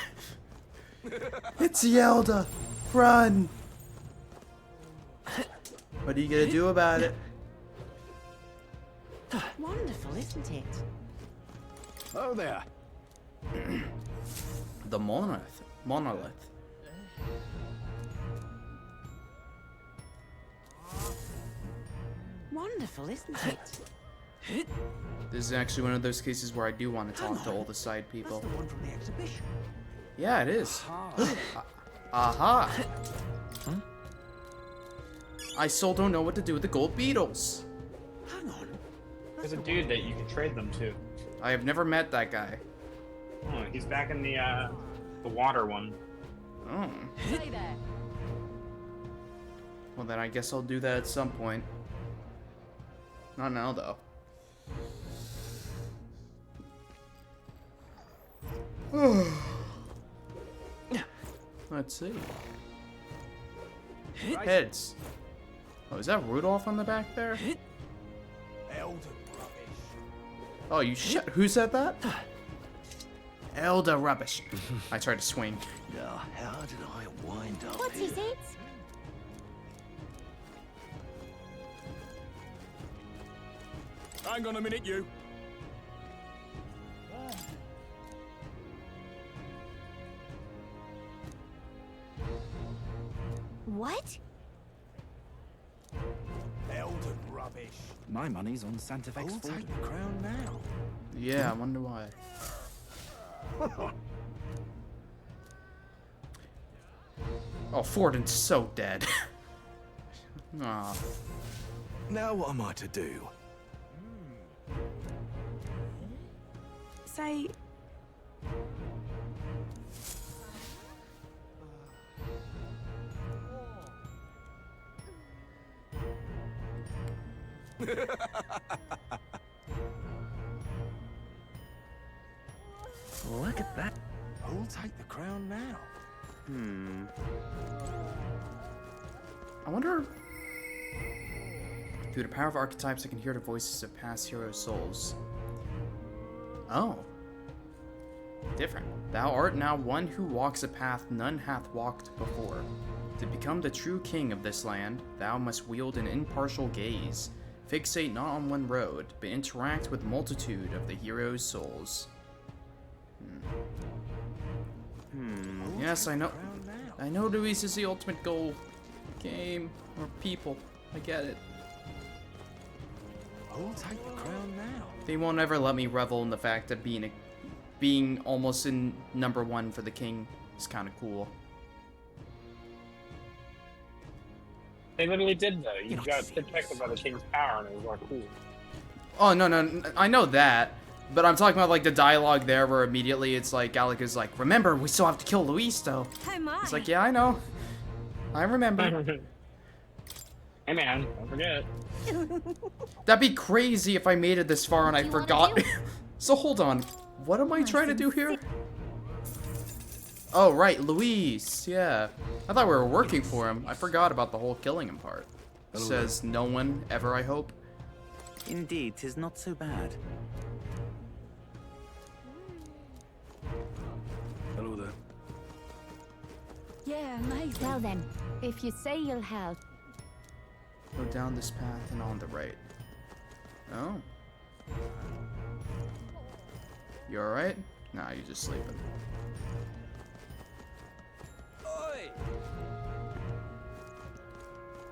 Speaker 1: It's the Elder. Run. What are you gonna do about it?
Speaker 15: Wonderful, isn't it?
Speaker 3: Oh there.
Speaker 1: The monolith.
Speaker 15: Wonderful, isn't it?
Speaker 1: This is actually one of those cases where I do want to talk to all the side people.
Speaker 15: That's the one from the exhibition.
Speaker 1: Yeah, it is. Aha. I still don't know what to do with the gold beetles.
Speaker 15: Hang on.
Speaker 2: There's a dude that you can trade them to.
Speaker 1: I have never met that guy.
Speaker 2: Oh, he's back in the water one.
Speaker 1: Oh.
Speaker 9: Stay there.
Speaker 1: Well, then I guess I'll do that at some point. Not now, though. Let's see. Heads. Oh, is that Rudolph on the back there? Oh, you shut. Who said that? Elder rubbish. I tried to swing.
Speaker 10: Now, how did I wind up
Speaker 14: What's
Speaker 10: here?
Speaker 14: his it?
Speaker 3: Hang on a minute, you.
Speaker 14: What?
Speaker 7: Elden rubbish.
Speaker 16: My money's on Santa Fe's
Speaker 7: I'll
Speaker 16: Ford.
Speaker 7: take the crown now.
Speaker 1: Yeah, I wonder why. Oh, Forden's so dead. Aw.
Speaker 7: Now what am I to do?
Speaker 5: Say...
Speaker 16: Look at that.
Speaker 7: Who'll take the crown now?
Speaker 1: I wonder... Through the power of archetypes, I can hear the voices of past heroes' souls. Oh. Different. Thou art now one who walks a path none hath walked before. To become the true king of this land, thou must wield an impartial gaze. Fixate not on one road, but interact with multitude of the heroes' souls. Yes, I know. I know Luis is the ultimate goal. Game or people. I get it.
Speaker 7: Who'll take the crown now?
Speaker 1: They won't ever let me revel in the fact that being almost in #1 for the king is kind of cool.
Speaker 2: They literally did though. You got protected by the king's power, and it was like cool.
Speaker 1: Oh no, I know that, but I'm talking about like the dialogue there, where immediately it's like Gallica's like, "Remember, we still have to kill Luis, though."
Speaker 5: Oh my.
Speaker 1: It's like, yeah, I know, I remember.
Speaker 2: Hey man, don't forget.
Speaker 1: That'd be crazy if I made it this far and I forgot. So hold on, what am I trying to do here? Oh right, Luis. Yeah, I thought we were working for him. I forgot about the whole killing him part. Says no one ever, I hope.
Speaker 16: Indeed, 'tis not so bad.
Speaker 3: Hello there.
Speaker 5: Yeah, nice.
Speaker 14: Well then, if you say you'll help.
Speaker 1: Go down this path and on the right. Oh. You alright? Nah, you're just sleeping.
Speaker 16: Oi!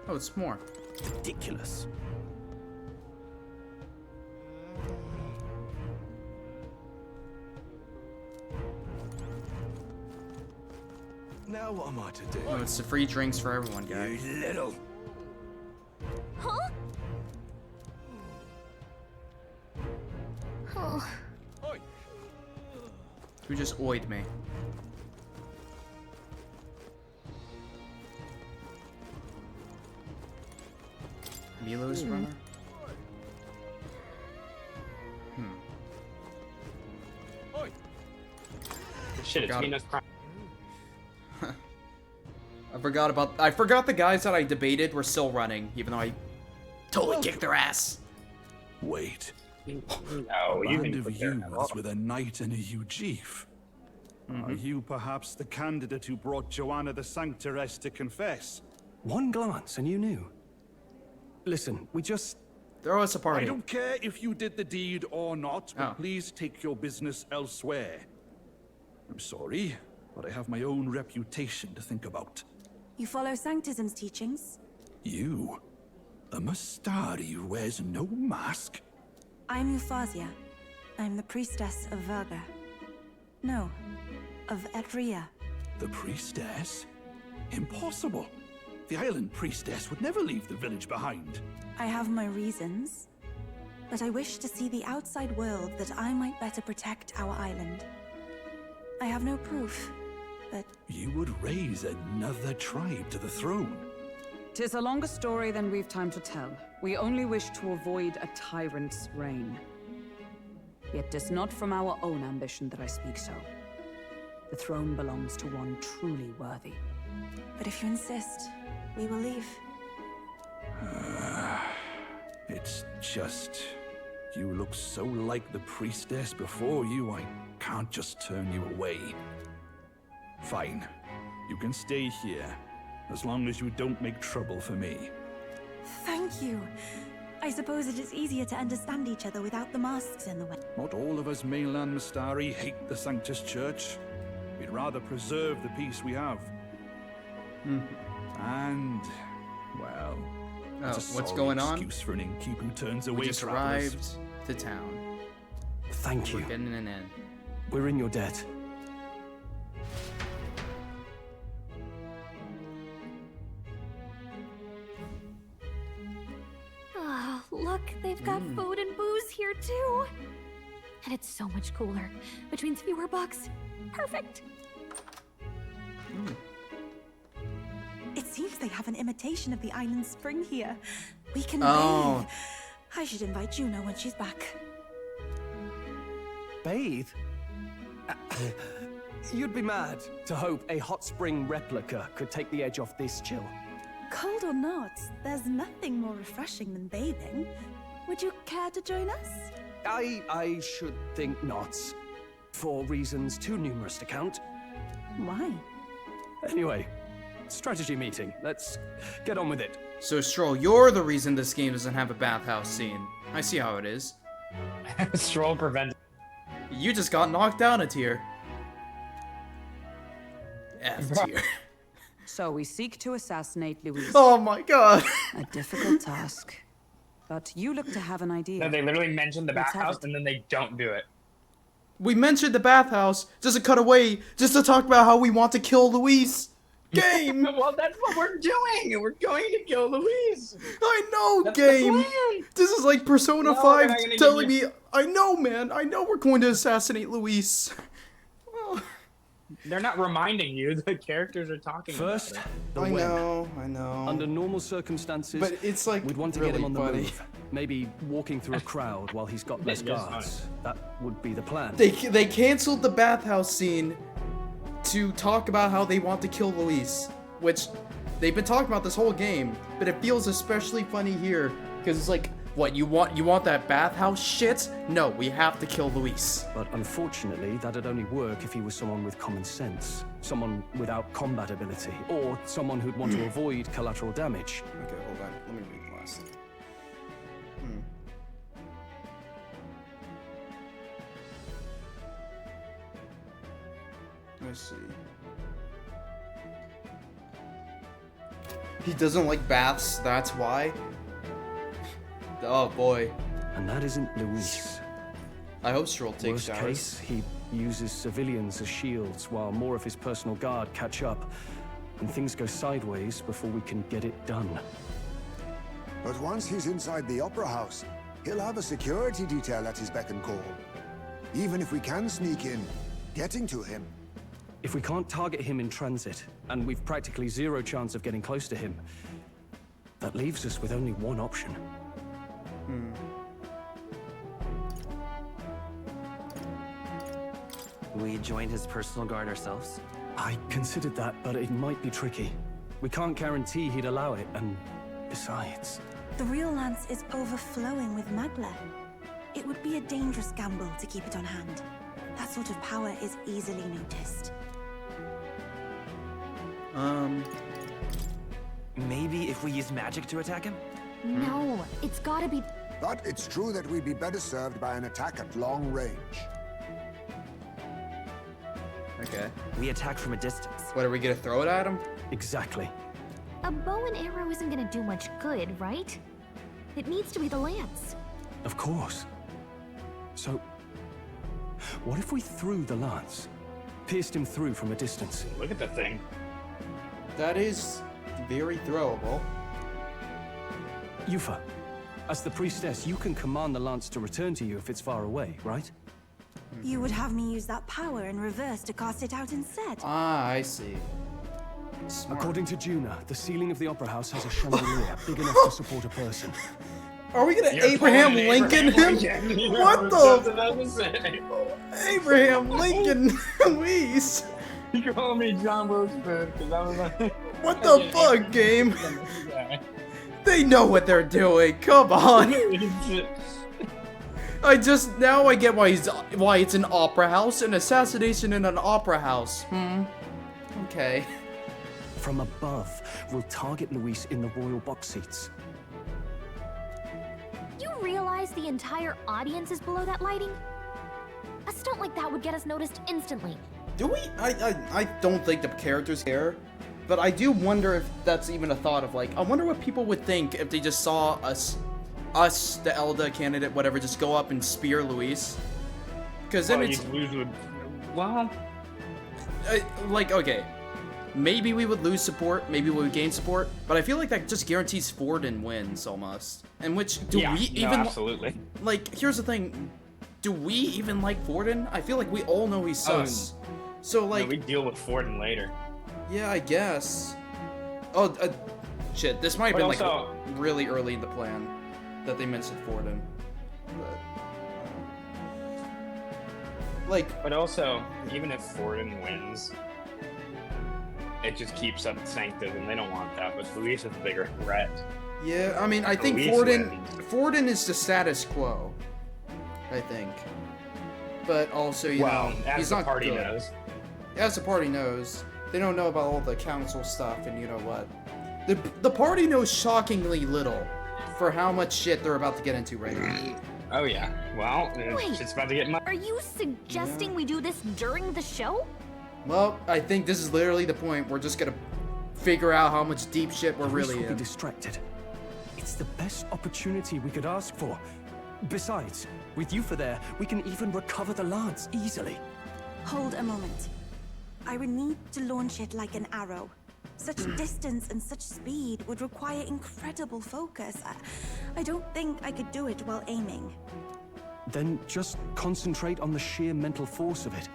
Speaker 1: Oh, it's more.
Speaker 16: Ridiculous.
Speaker 7: Now what am I to do?
Speaker 1: Oh, it's the free drinks for everyone, guys.
Speaker 7: You little...
Speaker 14: Huh? Oh.
Speaker 1: Who just oid me? Milo's runner?
Speaker 2: Shit, it's Mina's crown.
Speaker 1: I forgot the guys that I debated were still running, even though I totally kicked their ass.
Speaker 7: Wait.
Speaker 2: No, you
Speaker 7: Band
Speaker 2: can
Speaker 7: of
Speaker 2: put their
Speaker 7: youths with a knight and a Ujief.
Speaker 17: Are you perhaps the candidate who brought Joanna the Sanctoress to confess?
Speaker 3: One glance and you knew. Listen, we just...
Speaker 1: Throw us a party.
Speaker 17: I don't care if you did the deed or not, but please take your business elsewhere. I'm sorry, but I have my own reputation to think about.
Speaker 5: You follow Sanctism's teachings?
Speaker 7: You? A Mustari who wears no mask?
Speaker 5: I'm Euphausia. I'm the priestess of Verga. No, of Etria.
Speaker 7: The priestess? Impossible. The island priestess would never leave the village behind.
Speaker 5: I have my reasons, but I wish to see the outside world that I might better protect our island. I have no proof, but...
Speaker 7: You would raise another tribe to the throne.
Speaker 9: 'Tis a longer story than we've time to tell. We only wish to avoid a tyrant's reign. Yet 'tis not from our own ambition that I speak so. The throne belongs to one truly worthy.
Speaker 5: But if you insist, we will leave.
Speaker 7: It's just... You look so like the priestess before you, I can't just turn you away. Fine. You can stay here, as long as you don't make trouble for me.
Speaker 5: Thank you. I suppose it is easier to understand each other without the masks in the way.
Speaker 17: Not all of us mainland Mystari hate the Sanctus Church. We'd rather preserve the peace we have. And, well...
Speaker 1: Oh, what's going on?
Speaker 17: Excuse for an innkeeper who turns away
Speaker 1: We just
Speaker 17: travelers.
Speaker 1: arrived to town.
Speaker 3: Thank you.
Speaker 1: We're getting an in.
Speaker 3: We're in your debt.
Speaker 14: Ah, look, they've got food and booze here too. And it's so much cooler, which means fewer bugs. Perfect.
Speaker 5: It seems they have an imitation of the island spring here. We can
Speaker 1: Oh.
Speaker 5: bathe. I should invite Juno when she's back.
Speaker 3: Bathe? You'd be mad to hope a hot spring replica could take the edge off this chill.
Speaker 5: Cold or not, there's nothing more refreshing than bathing. Would you care to join us?
Speaker 3: I should think not. For reasons too numerous to count.
Speaker 5: Why?
Speaker 3: Anyway, strategy meeting. Let's get on with it.
Speaker 1: So, Stroll, you're the reason this game doesn't have a bathhouse scene. I see how it is.
Speaker 2: Stroll prevents.
Speaker 1: You just got knocked down a tier. F tier.
Speaker 9: So we seek to assassinate Louise.
Speaker 1: Oh my god.
Speaker 9: A difficult task. But you look to have an idea.
Speaker 2: No, they literally mentioned the
Speaker 9: Let's have
Speaker 2: bathhouse
Speaker 9: it.
Speaker 2: and then they don't do it.
Speaker 1: We mentioned the bathhouse just to cut away, just to talk about how we want to kill Luis. Game!
Speaker 2: Well, that's what we're doing! We're going to kill Louise!
Speaker 1: I know,
Speaker 2: That's
Speaker 1: game!
Speaker 2: the plan.
Speaker 1: This is like Persona
Speaker 2: No,
Speaker 1: 5
Speaker 2: they're not gonna
Speaker 1: telling
Speaker 2: give
Speaker 1: me, I know, man, I know we're going to assassinate Luis.
Speaker 2: They're not reminding you, the characters are talking
Speaker 3: First,
Speaker 2: about
Speaker 3: the
Speaker 1: I
Speaker 3: web.
Speaker 1: know.
Speaker 3: Under normal circumstances,
Speaker 1: But it's like,
Speaker 3: we'd want to
Speaker 1: really,
Speaker 3: get him on the
Speaker 1: buddy.
Speaker 3: move. Maybe walking through a crowd while he's got less
Speaker 2: Yes,
Speaker 3: guards. That would be the plan.
Speaker 1: They canceled the bathhouse scene to talk about how they want to kill Luis, which they've been talking about this whole game, but it feels especially funny here because it's like, what, you want that bathhouse shit? No, we have to kill Luis.
Speaker 3: But unfortunately, that'd only work if he was someone with common sense, someone without combat ability, or someone who'd want to avoid collateral damage.
Speaker 1: Okay, hold on. Let me read the last. Let's see. He doesn't like baths, that's why? Oh boy.
Speaker 3: And that isn't Luis.
Speaker 1: I hope Stroll takes
Speaker 3: Worst
Speaker 1: showers.
Speaker 3: case, he uses civilians as shields while more of his personal guard catch up, and things go sideways before we can get it done.
Speaker 8: But once he's inside the Opera House, he'll have a security detail at his beck and call. Even if we can sneak in, getting to him.
Speaker 3: If we can't target him in transit, and we've practically zero chance of getting close to him, that leaves us with only one option.
Speaker 6: We join his personal guard ourselves?
Speaker 3: I considered that, but it might be tricky. We can't guarantee he'd allow it, and besides...
Speaker 5: The real lance is overflowing with magla. It would be a dangerous gamble to keep it on hand. That sort of power is easily noticed.
Speaker 16: Maybe if we use magic to attack him?
Speaker 14: No, it's gotta be...
Speaker 8: But it's true that we'd be better served by an attack at long range.
Speaker 1: Okay.
Speaker 16: We attack from a distance.
Speaker 1: What, are we gonna throw it at him?
Speaker 3: Exactly.
Speaker 14: A bow and arrow isn't gonna do much good, right? It needs to be the lance.
Speaker 3: Of course. So, what if we threw the lance? Pierced him through from a distance?
Speaker 2: it. Look at the thing.
Speaker 1: That is very throwable.
Speaker 3: Yufa, as the priestess, you can command the lance to return to you if it's far away, right?
Speaker 5: You would have me use that power in reverse to cast it out instead.
Speaker 1: Ah, I see.
Speaker 3: According to Juna, the ceiling of the Opera House has a chandelier big enough to support a person.
Speaker 1: Are we gonna Abraham Lincoln him? What the? Abraham Lincoln, Luis.
Speaker 2: You call me John Wilkesburg because I was like,
Speaker 1: what the fuck, game? They know what they're doing. Come on. I get why it's an opera house, an assassination in an opera house. Okay.
Speaker 3: From above, we'll target Luis in the royal box seats.
Speaker 14: You realize the entire audience is below that lighting? A stunt like that would get us noticed instantly.
Speaker 1: Do we? I don't think the characters care, but I do wonder if that's even a thought of like, I wonder what people would think if they just saw us, the Elda candidate, whatever, just go up and spear Luis. Because then it's...
Speaker 2: Well...
Speaker 1: like, okay. Maybe we would lose support, maybe we would gain support, but I feel like that just guarantees Forden wins, almost. And which, do we even...
Speaker 2: absolutely.
Speaker 1: Like, here's the thing. Do we even like Forden? I feel like we all know he's sus. So, like...
Speaker 2: No, we deal with Forden later.
Speaker 1: Yeah, I guess. Oh, shit, this might have been,
Speaker 2: also,
Speaker 1: like, really early in the plan that they mentioned Forden.
Speaker 2: But also, even if Forden wins... it just keeps up Sanctum, and they don't want that, but Luis is a bigger threat.
Speaker 1: Yeah, I mean, I think Forden is the status quo, I think. But also, you know, he's not
Speaker 2: party
Speaker 1: good.
Speaker 2: knows.
Speaker 1: As the party knows. They don't know about all the council stuff, and you know what? The party knows shockingly little for how much shit they're about to get into right now.
Speaker 2: Oh yeah, well,
Speaker 14: Wait,
Speaker 2: it's about to get
Speaker 14: are you suggesting we do this during the show?
Speaker 1: Well, I think this is literally the point. We're just gonna figure out how much deep shit we're really in.
Speaker 3: Be distracted. It's the best opportunity we could ask for. Besides, with Yufa there, we can even recover the lance easily.
Speaker 5: Hold a moment. I would need to launch it like an arrow. Such distance and such speed would require incredible focus. I don't think I could do it while aiming.
Speaker 3: Then just concentrate on the sheer mental force of it.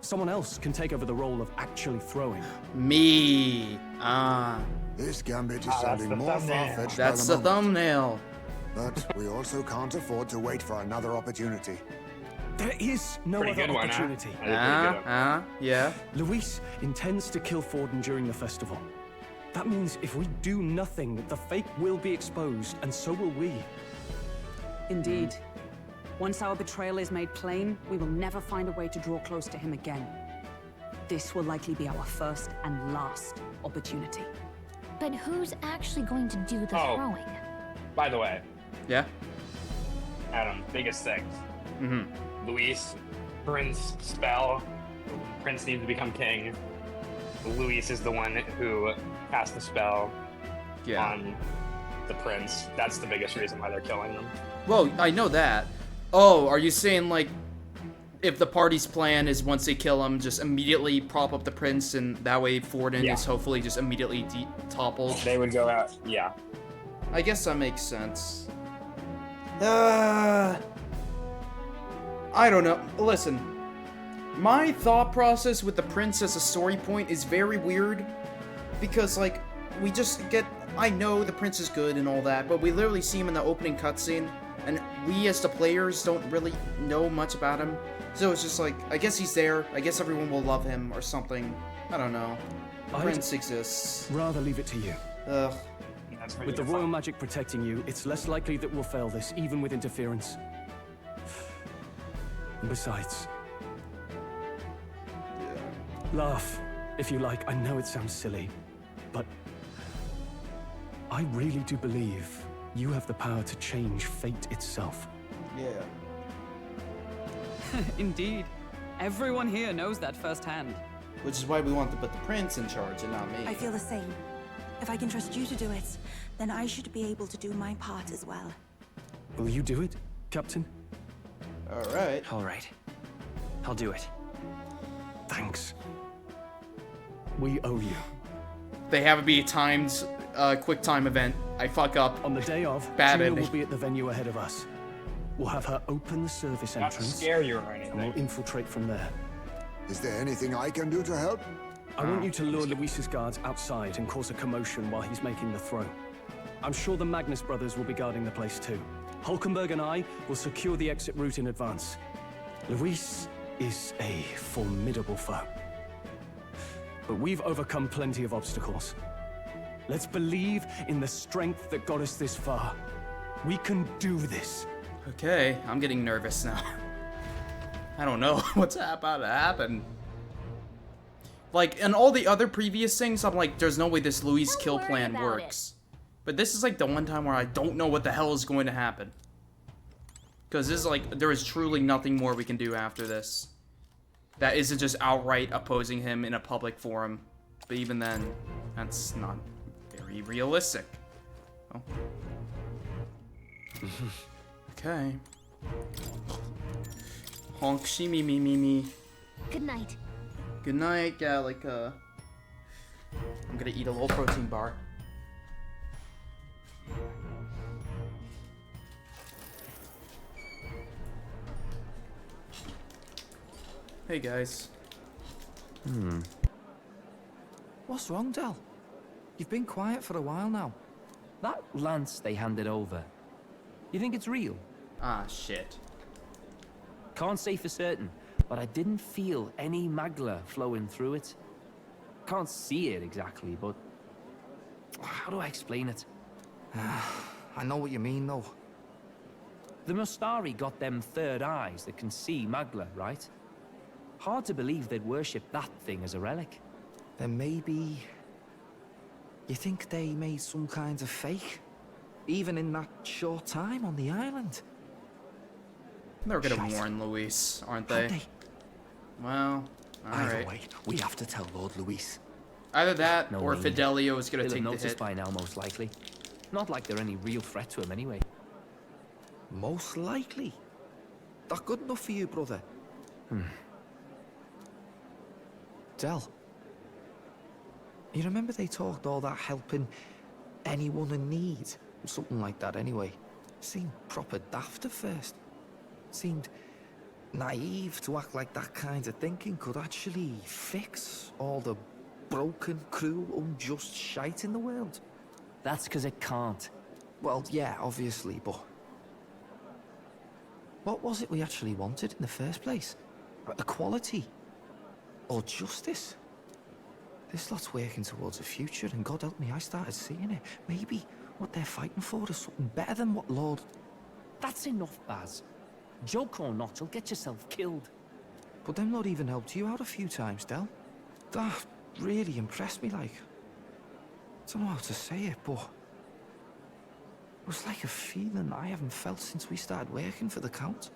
Speaker 3: Someone else can take over the role of actually throwing.
Speaker 1: Me.
Speaker 8: This gambit is sounding more far-fetched.
Speaker 1: That's the thumbnail.
Speaker 8: But we also can't afford to wait for another opportunity.
Speaker 3: There is no other opportunity.
Speaker 1: Yeah.
Speaker 3: Luis intends to kill Forden during the festival. That means if we do nothing, the fake will be exposed, and so will we.
Speaker 9: Indeed. Once our betrayal is made plain, we will never find a way to draw close to him again. This will likely be our first and last opportunity.
Speaker 14: But who's actually going to do the throwing?
Speaker 2: By the way.
Speaker 1: Yeah?
Speaker 2: Adam, biggest thing. Luis, Prince spell. Prince needs to become king. Luis is the one who cast the spell on the prince. That's the biggest reason why they're killing them.
Speaker 1: Well, I know that. Oh, are you saying, like, if the party's plan is once they kill him, just immediately prop up the prince, and that way Forden is hopefully just immediately toppled?
Speaker 2: They would go out, yeah.
Speaker 1: I guess that makes sense. I don't know. Listen, my thought process with the prince as a story point is very weird, because, like, we just get... I know the prince is good and all that, but we literally see him in the opening cutscene, and we as the players don't really know much about him. So it's just like, I guess he's there, I guess everyone will love him or something. I don't know. The prince exists.
Speaker 3: Rather leave it to you.
Speaker 1: Ugh.
Speaker 3: With the royal magic protecting you, it's less likely that we'll fail this, even with interference. And besides... Laugh, if you like. I know it sounds silly, but... I really do believe you have the power to change fate itself.
Speaker 1: Yeah.
Speaker 9: Indeed. Everyone here knows that firsthand.
Speaker 1: Which is why we want to put the prince in charge and not me.
Speaker 5: I feel the same. If I can trust you to do it, then I should be able to do my part as well.
Speaker 3: Will you do it, Captain?
Speaker 1: Alright.
Speaker 16: Alright. I'll do it.
Speaker 3: Thanks. We owe you.
Speaker 1: They have it be a timed, quick time event. I fuck up.
Speaker 3: On the day of,
Speaker 1: Bad
Speaker 3: Gina
Speaker 1: ending.
Speaker 3: will be at the venue ahead of us. We'll have her open the service
Speaker 2: Not to
Speaker 3: entrance.
Speaker 2: scare you or
Speaker 3: And
Speaker 2: anything.
Speaker 3: we'll infiltrate from there.
Speaker 8: Is there anything I can do to help?
Speaker 3: I want you to lure Luis's guards outside and cause a commotion while he's making the throw. I'm sure the Magnus brothers will be guarding the place too. Hulkenberg and I will secure the exit route in advance. Luis is a formidable foe. But we've overcome plenty of obstacles. Let's believe in the strength that got us this far. We can do this.
Speaker 1: Okay, I'm getting nervous now. I don't know what's about to happen. Like, in all the other previous things, I'm like, there's no way this Luis kill plan works. But this is like the one time where I don't know what the hell is going to happen. Because this is like, there is truly nothing more we can do after this. That isn't just outright opposing him in a public forum. But even then, that's not very realistic. Oh. Okay. Honk shimmy me me me.
Speaker 14: Good night.
Speaker 1: Good night, Gallica. I'm gonna eat a little protein bar. Hey guys.
Speaker 13: What's wrong, Del? You've been quiet for a while now.
Speaker 6: That lance they handed over, you think it's real?
Speaker 1: Ah, shit.
Speaker 6: Can't say for certain, but I didn't feel any magla flowing through it. Can't see it exactly, but how do I explain it?
Speaker 13: I know what you mean, though.
Speaker 6: The Mustari got them third eyes that can see magla, right? Hard to believe they'd worship that thing as a relic.
Speaker 13: Then maybe... You think they made some kind of fake? Even in that short time on the island?
Speaker 1: They're gonna warn Luis, aren't they? Well,
Speaker 13: Either
Speaker 1: alright.
Speaker 13: way, we have to tell Lord Luis.
Speaker 1: Either that,
Speaker 6: No
Speaker 1: or
Speaker 6: need.
Speaker 1: Fidelio is gonna
Speaker 6: He'll
Speaker 1: take
Speaker 6: have
Speaker 1: the
Speaker 6: noticed
Speaker 1: hit.
Speaker 6: by now, most likely. Not like they're any real threat to him anyway.
Speaker 13: Most likely. That good enough for you, brother? Del. You remember they talked all that helping anyone in need? Something like that anyway. Seemed proper daft at first. Seemed naive to act like that kind of thinking could actually fix all the broken, cruel, unjust shite in the world.
Speaker 6: That's because it can't.
Speaker 13: Well, yeah, obviously, but... What was it we actually wanted in the first place? Equality? Or justice? This lot's working towards a future, and God help me, I started seeing it. Maybe what they're fighting for is something better than what Lord...
Speaker 6: That's enough, Baz. Joke or not, you'll get yourself killed.
Speaker 13: But them not even helped you out a few times, Del. That really impressed me, like... I don't know how to say it, but... It was like a feeling I haven't felt since we started working for the Count.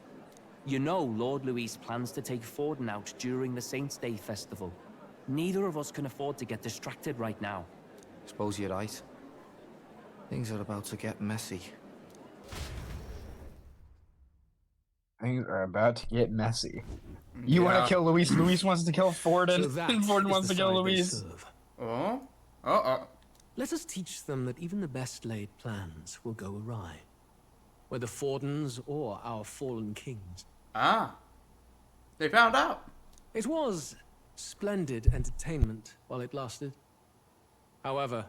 Speaker 6: You know Lord Luis plans to take Forden out during the Saints' Day festival. Neither of us can afford to get distracted right now.
Speaker 13: Suppose you're right. Things are about to get messy.
Speaker 18: Things are about to get messy. You want to kill Luis, Luis wants to kill Forden, and Forden wants to kill Luis.
Speaker 1: Oh?
Speaker 12: Let us teach them that even the best laid plans will go awry. Whether Forden's or our fallen kings.
Speaker 1: Ah. They found out.
Speaker 12: It was splendid entertainment while it lasted. However,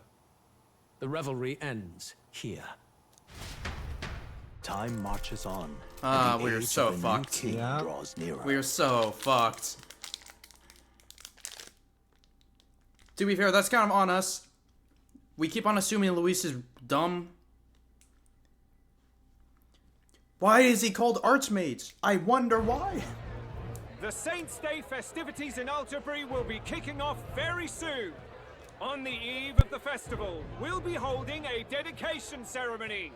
Speaker 12: the revelry ends here.
Speaker 10: Time marches on.
Speaker 1: Ah,
Speaker 10: and the
Speaker 1: we are
Speaker 10: age
Speaker 1: so
Speaker 10: of a new
Speaker 1: fucked.
Speaker 10: king draws nearer.
Speaker 1: We are so fucked. To be fair, that's kind of on us. We keep on assuming Luis is dumb. Why is he called Archmage? I wonder why.
Speaker 19: The Saints' Day festivities in Alderbury will be kicking off very soon. On the eve of the festival, we'll be holding a dedication ceremony.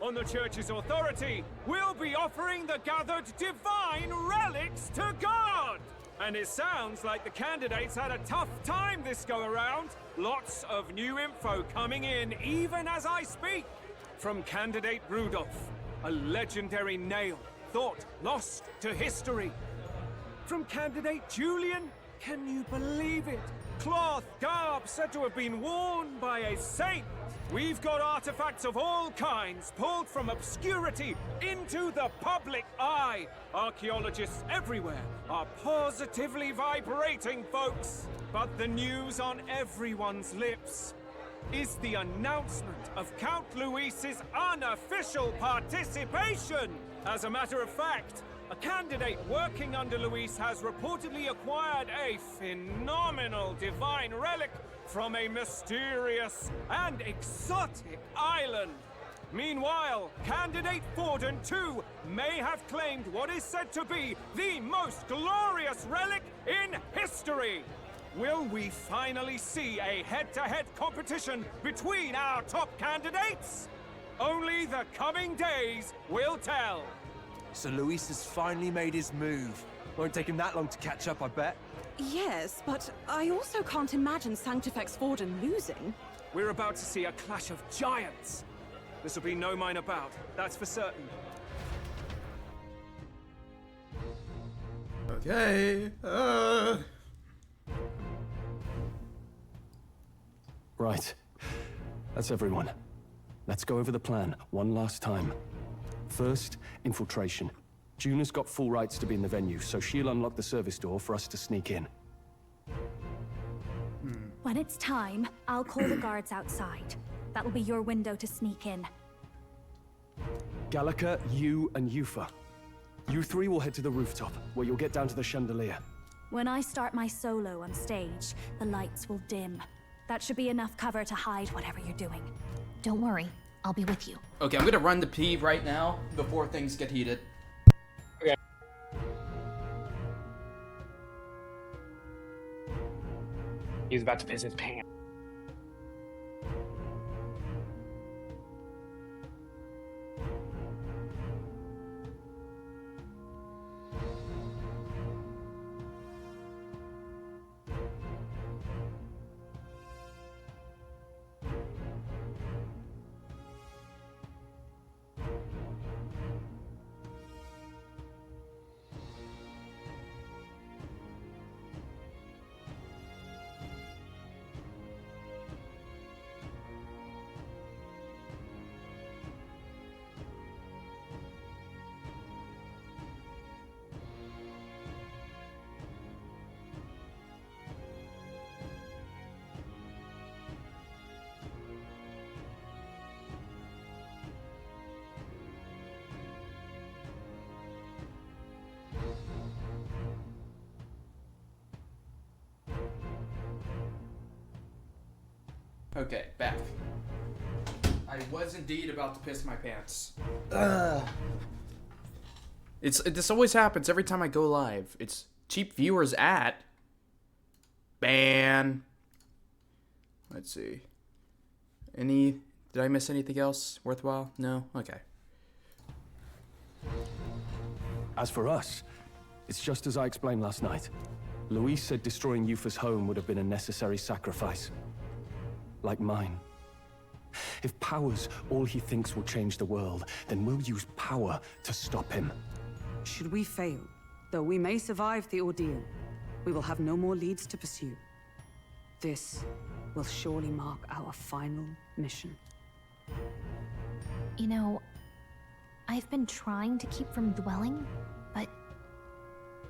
Speaker 19: On the church's authority, we'll be offering the gathered divine relics to God. And it sounds like the candidates had a tough time this go-around. Lots of new info coming in even as I speak. From candidate Rudolph, a legendary nail, thought lost to history. From candidate Julian, Can you believe it? Cloth garb said to have been worn by a saint. We've got artifacts of all kinds pulled from obscurity into the public eye. Archaeologists everywhere are positively vibrating, folks. But the news on everyone's lips is the announcement of Count Luis's unofficial participation. As a matter of fact, a candidate working under Luis has reportedly acquired a phenomenal divine relic from a mysterious and exotic island. Meanwhile, candidate Forden too may have claimed what is said to be the most glorious relic in history. Will we finally see a head-to-head competition between our top candidates? Only the coming days will tell.
Speaker 20: So Luis has finally made his move. Won't take him that long to catch up, I bet.
Speaker 9: Yes, but I also can't imagine Sanctifex Forden losing.
Speaker 19: We're about to see a clash of giants. This will be no minor bout, that's for certain.
Speaker 1: Okay.
Speaker 3: Right. That's everyone. Let's go over the plan one last time. First, infiltration. Juna's got full rights to be in the venue, so she'll unlock the service door for us to sneak in.
Speaker 4: When it's time, I'll call the guards outside. That'll be your window to sneak in.
Speaker 3: Gallica, you, and Yufa. You three will head to the rooftop, where you'll get down to the chandelier.
Speaker 4: When I start my solo on stage, the lights will dim. That should be enough cover to hide whatever you're doing.
Speaker 14: Don't worry, I'll be with you.
Speaker 1: Okay, I'm gonna run the pee right now before things get heated.
Speaker 2: Okay. He's about to piss his pants.
Speaker 1: Okay, back. I was indeed about to piss my pants. This always happens every time I go live. It's cheap viewers at ban. Let's see. Did I miss anything else worthwhile? No? Okay.
Speaker 3: As for us, it's just as I explained last night. Luis said destroying Yufa's home would have been a necessary sacrifice. Like mine. If power's all he thinks will change the world, then we'll use power to stop him.
Speaker 9: Should we fail, though we may survive the ordeal, we will have no more leads to pursue. This will surely mark our final mission.
Speaker 14: You know, I've been trying to keep from dwelling, but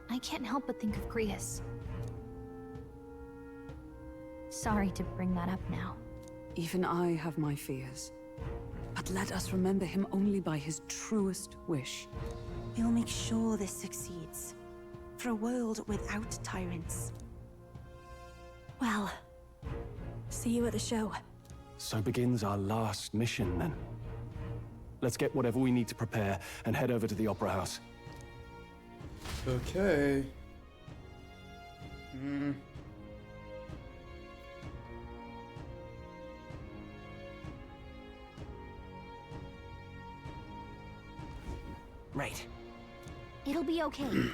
Speaker 14: I can't help but think of Grius. Sorry to bring that up now.
Speaker 9: Even I have my fears. But let us remember him only by his truest wish.
Speaker 5: We'll make sure this succeeds. For a world without tyrants.
Speaker 4: Well, see you at the show.
Speaker 3: So begins our last mission, then. Let's get whatever we need to prepare and head over to the Opera House.
Speaker 1: Okay.
Speaker 20: Right.
Speaker 14: It'll be okay.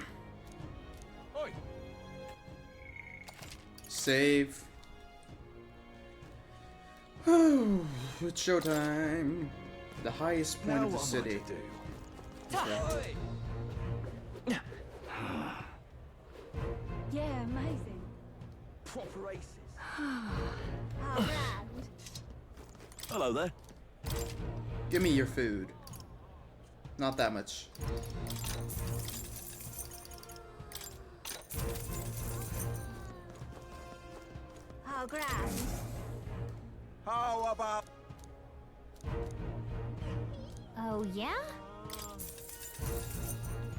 Speaker 1: Save. It's showtime. The highest point of the city.
Speaker 5: Yeah, amazing.
Speaker 20: proper aces.
Speaker 10: Hello there.
Speaker 1: Give me your food. Not that much.
Speaker 14: How grand.
Speaker 20: How about...
Speaker 14: Oh, yeah?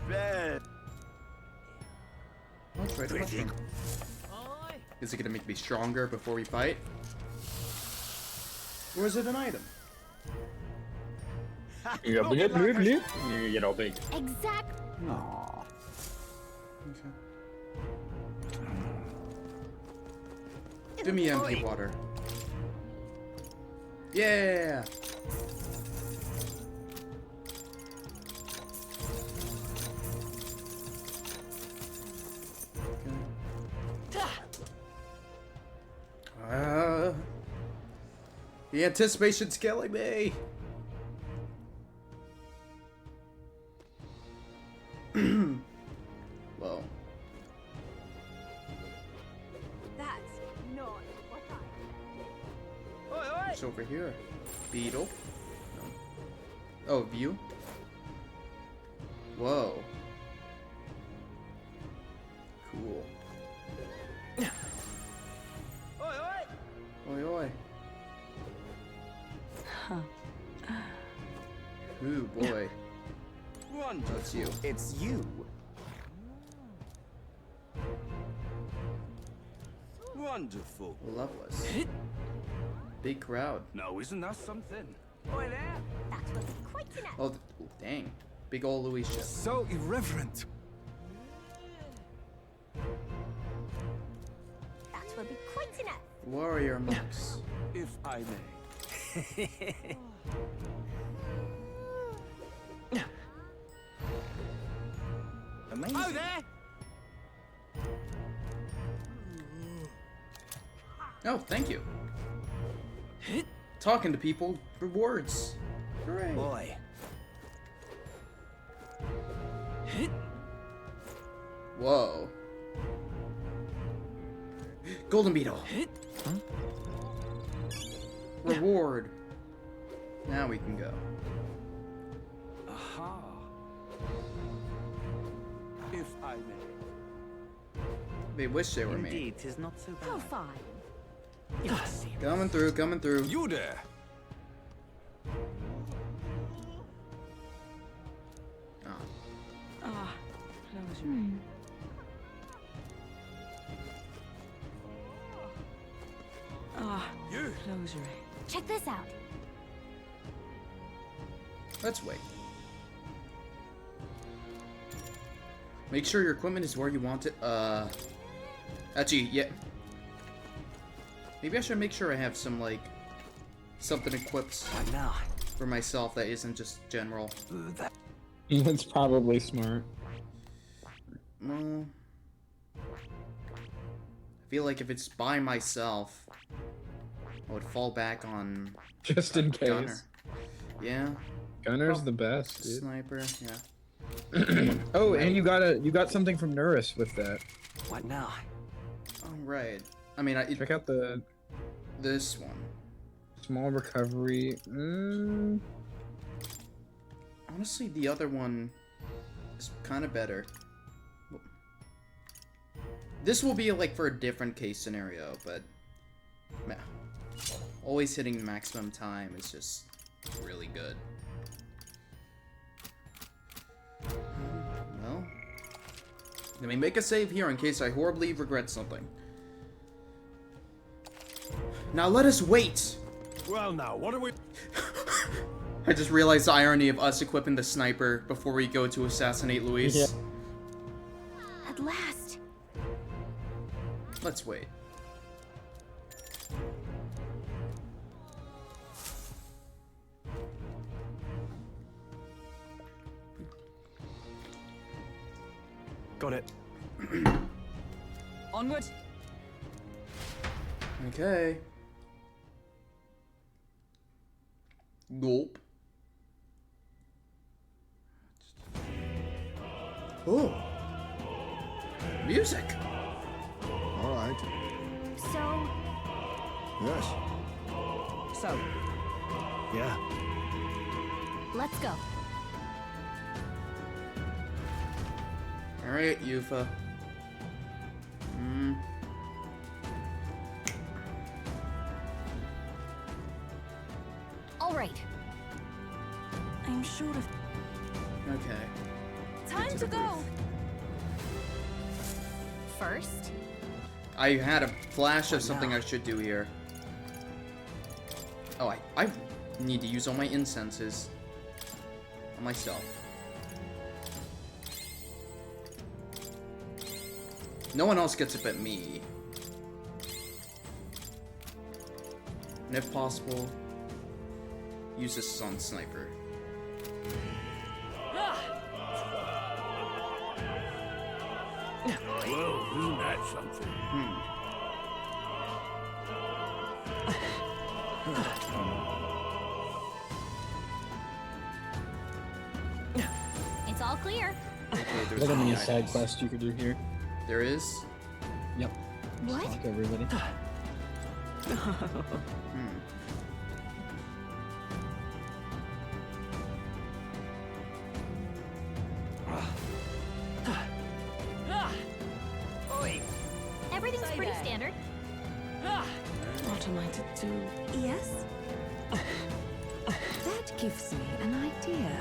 Speaker 20: Bed.
Speaker 1: I'll try to question. Is it gonna make me stronger before we fight? Or is it an item?
Speaker 2: You get big. You know, big.
Speaker 14: Exact.
Speaker 1: Aww. Okay. Give me empty water. Yeah. The anticipation's killing me. Well.
Speaker 14: That's not what I...
Speaker 1: What's over here? Beetle? No. Oh, view? Whoa. Cool. Oi, oi. Ooh, boy. That's you.
Speaker 20: It's you. Wonderful.
Speaker 1: Loveless. Big crowd.
Speaker 20: No, isn't that something?
Speaker 14: Boy there. That will be quite enough.
Speaker 1: Oh, dang. Big ol' Luisha.
Speaker 20: So irreverent.
Speaker 14: That will be quite enough.
Speaker 1: Warrior monks.
Speaker 20: If I may. Amazing.
Speaker 15: Oh, there!
Speaker 1: Oh, thank you. Talking to people, rewards. Hooray.
Speaker 20: Boy.
Speaker 1: Whoa. Golden beetle. Reward. Now we can go.
Speaker 20: Aha. If I may.
Speaker 1: They wish they were me.
Speaker 15: Indeed, 'tis not so bad.
Speaker 14: How fine.
Speaker 15: Yes.
Speaker 1: Coming through, coming through.
Speaker 20: You there.
Speaker 9: Ah, close your eyes. Ah,
Speaker 20: you.
Speaker 9: Close your eyes.
Speaker 14: Check this out.
Speaker 1: Let's wait. Make sure your equipment is where you want it. Actually, yeah. Maybe I should make sure I have some, like, something equipped for myself that isn't just general.
Speaker 18: That's probably smart.
Speaker 1: Well, I feel like if it's by myself, I would fall back on
Speaker 18: Just in case.
Speaker 1: Gunner. Yeah.
Speaker 18: Gunner's the best, dude.
Speaker 1: Sniper, yeah.
Speaker 18: Oh, and you got something from Nurus with that.
Speaker 20: What now?
Speaker 1: Oh, right. I mean,
Speaker 18: check out
Speaker 1: this one.
Speaker 18: Small recovery.
Speaker 1: Honestly, the other one is kind of better. This will be like for a different case scenario, but always hitting the maximum time is just really good. Well, let me make a save here in case I horribly regret something. Now let us wait!
Speaker 20: Well now, what are we...
Speaker 1: I just realized the irony of us equipping the sniper before we go to assassinate Luis.
Speaker 18: Yeah.
Speaker 14: At last.
Speaker 1: Let's wait.
Speaker 20: Got it.
Speaker 9: Onward.
Speaker 1: Okay. Gulp. Oh. Music.
Speaker 8: All right.
Speaker 3: Yes.
Speaker 9: So,
Speaker 3: Yeah.
Speaker 14: Let's go.
Speaker 1: Alright, Yufa.
Speaker 14: All right.
Speaker 5: I'm sure of.
Speaker 1: Okay.
Speaker 5: Time to go.
Speaker 14: First,
Speaker 1: I had a flash of something I should do here. Oh, I need to use all my incenses on myself. No one else gets it but me. And if possible, use this on Sniper.
Speaker 17: Well, isn't that something?
Speaker 14: it's all clear.
Speaker 1: Okay, there's
Speaker 21: Look at
Speaker 1: many
Speaker 21: the side
Speaker 1: items.
Speaker 21: quest you could do here.
Speaker 1: There is?
Speaker 21: Yep.
Speaker 14: What?
Speaker 21: Talk to everybody.
Speaker 14: Everything's pretty standard.
Speaker 5: What am I to do? Yes? That gives me an idea.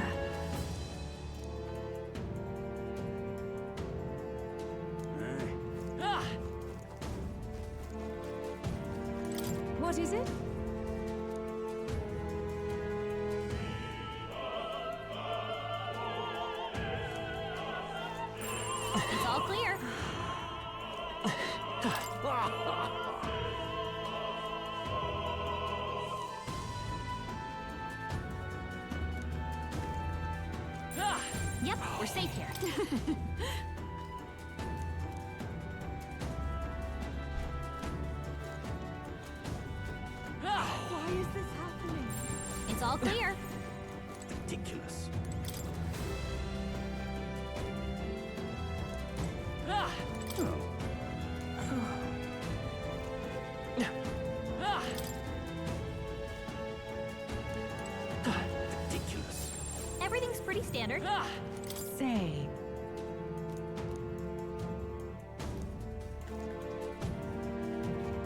Speaker 4: What is it?
Speaker 14: It's all clear. Yep, we're safe here.
Speaker 5: Why is this happening?
Speaker 14: It's all clear.
Speaker 3: Ridiculous.
Speaker 5: Ridiculous.
Speaker 14: Everything's pretty standard.
Speaker 5: Say.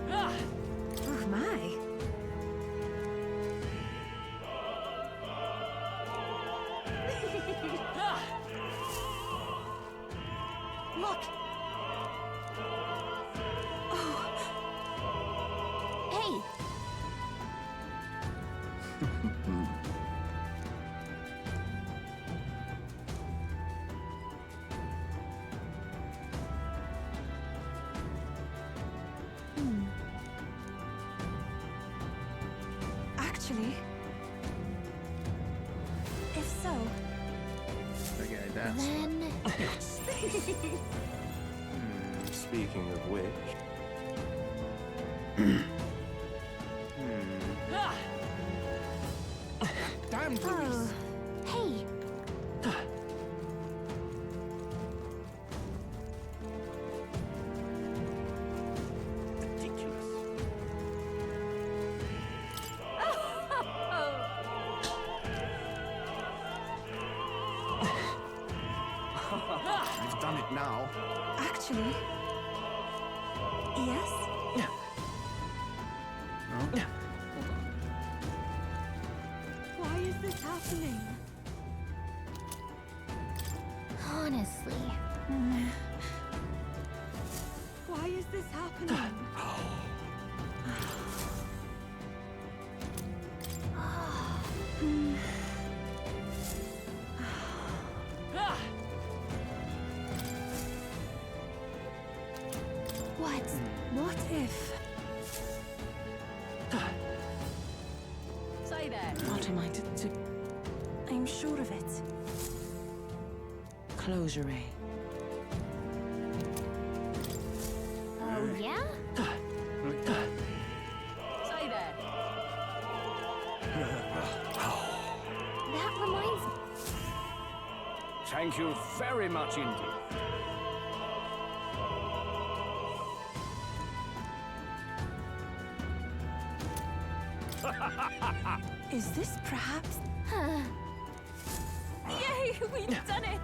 Speaker 5: Oh my.
Speaker 14: Look. Hey.
Speaker 5: Actually, if so,
Speaker 1: Okay, that's.
Speaker 14: Then.
Speaker 10: Speaking of which,
Speaker 5: damn
Speaker 14: Oh. Hey.
Speaker 3: You've done it now.
Speaker 5: actually, yes.
Speaker 1: Oh.
Speaker 5: Why is this happening?
Speaker 14: Honestly.
Speaker 5: Why is this happening?
Speaker 14: What?
Speaker 5: What if?
Speaker 9: say that.
Speaker 5: What am I to do? I'm sure of it.
Speaker 9: Closure.
Speaker 14: Oh, yeah?
Speaker 9: Say that.
Speaker 14: That reminds me.
Speaker 19: Thank you very much indeed.
Speaker 5: Is this perhaps?
Speaker 4: Yay, we've done it!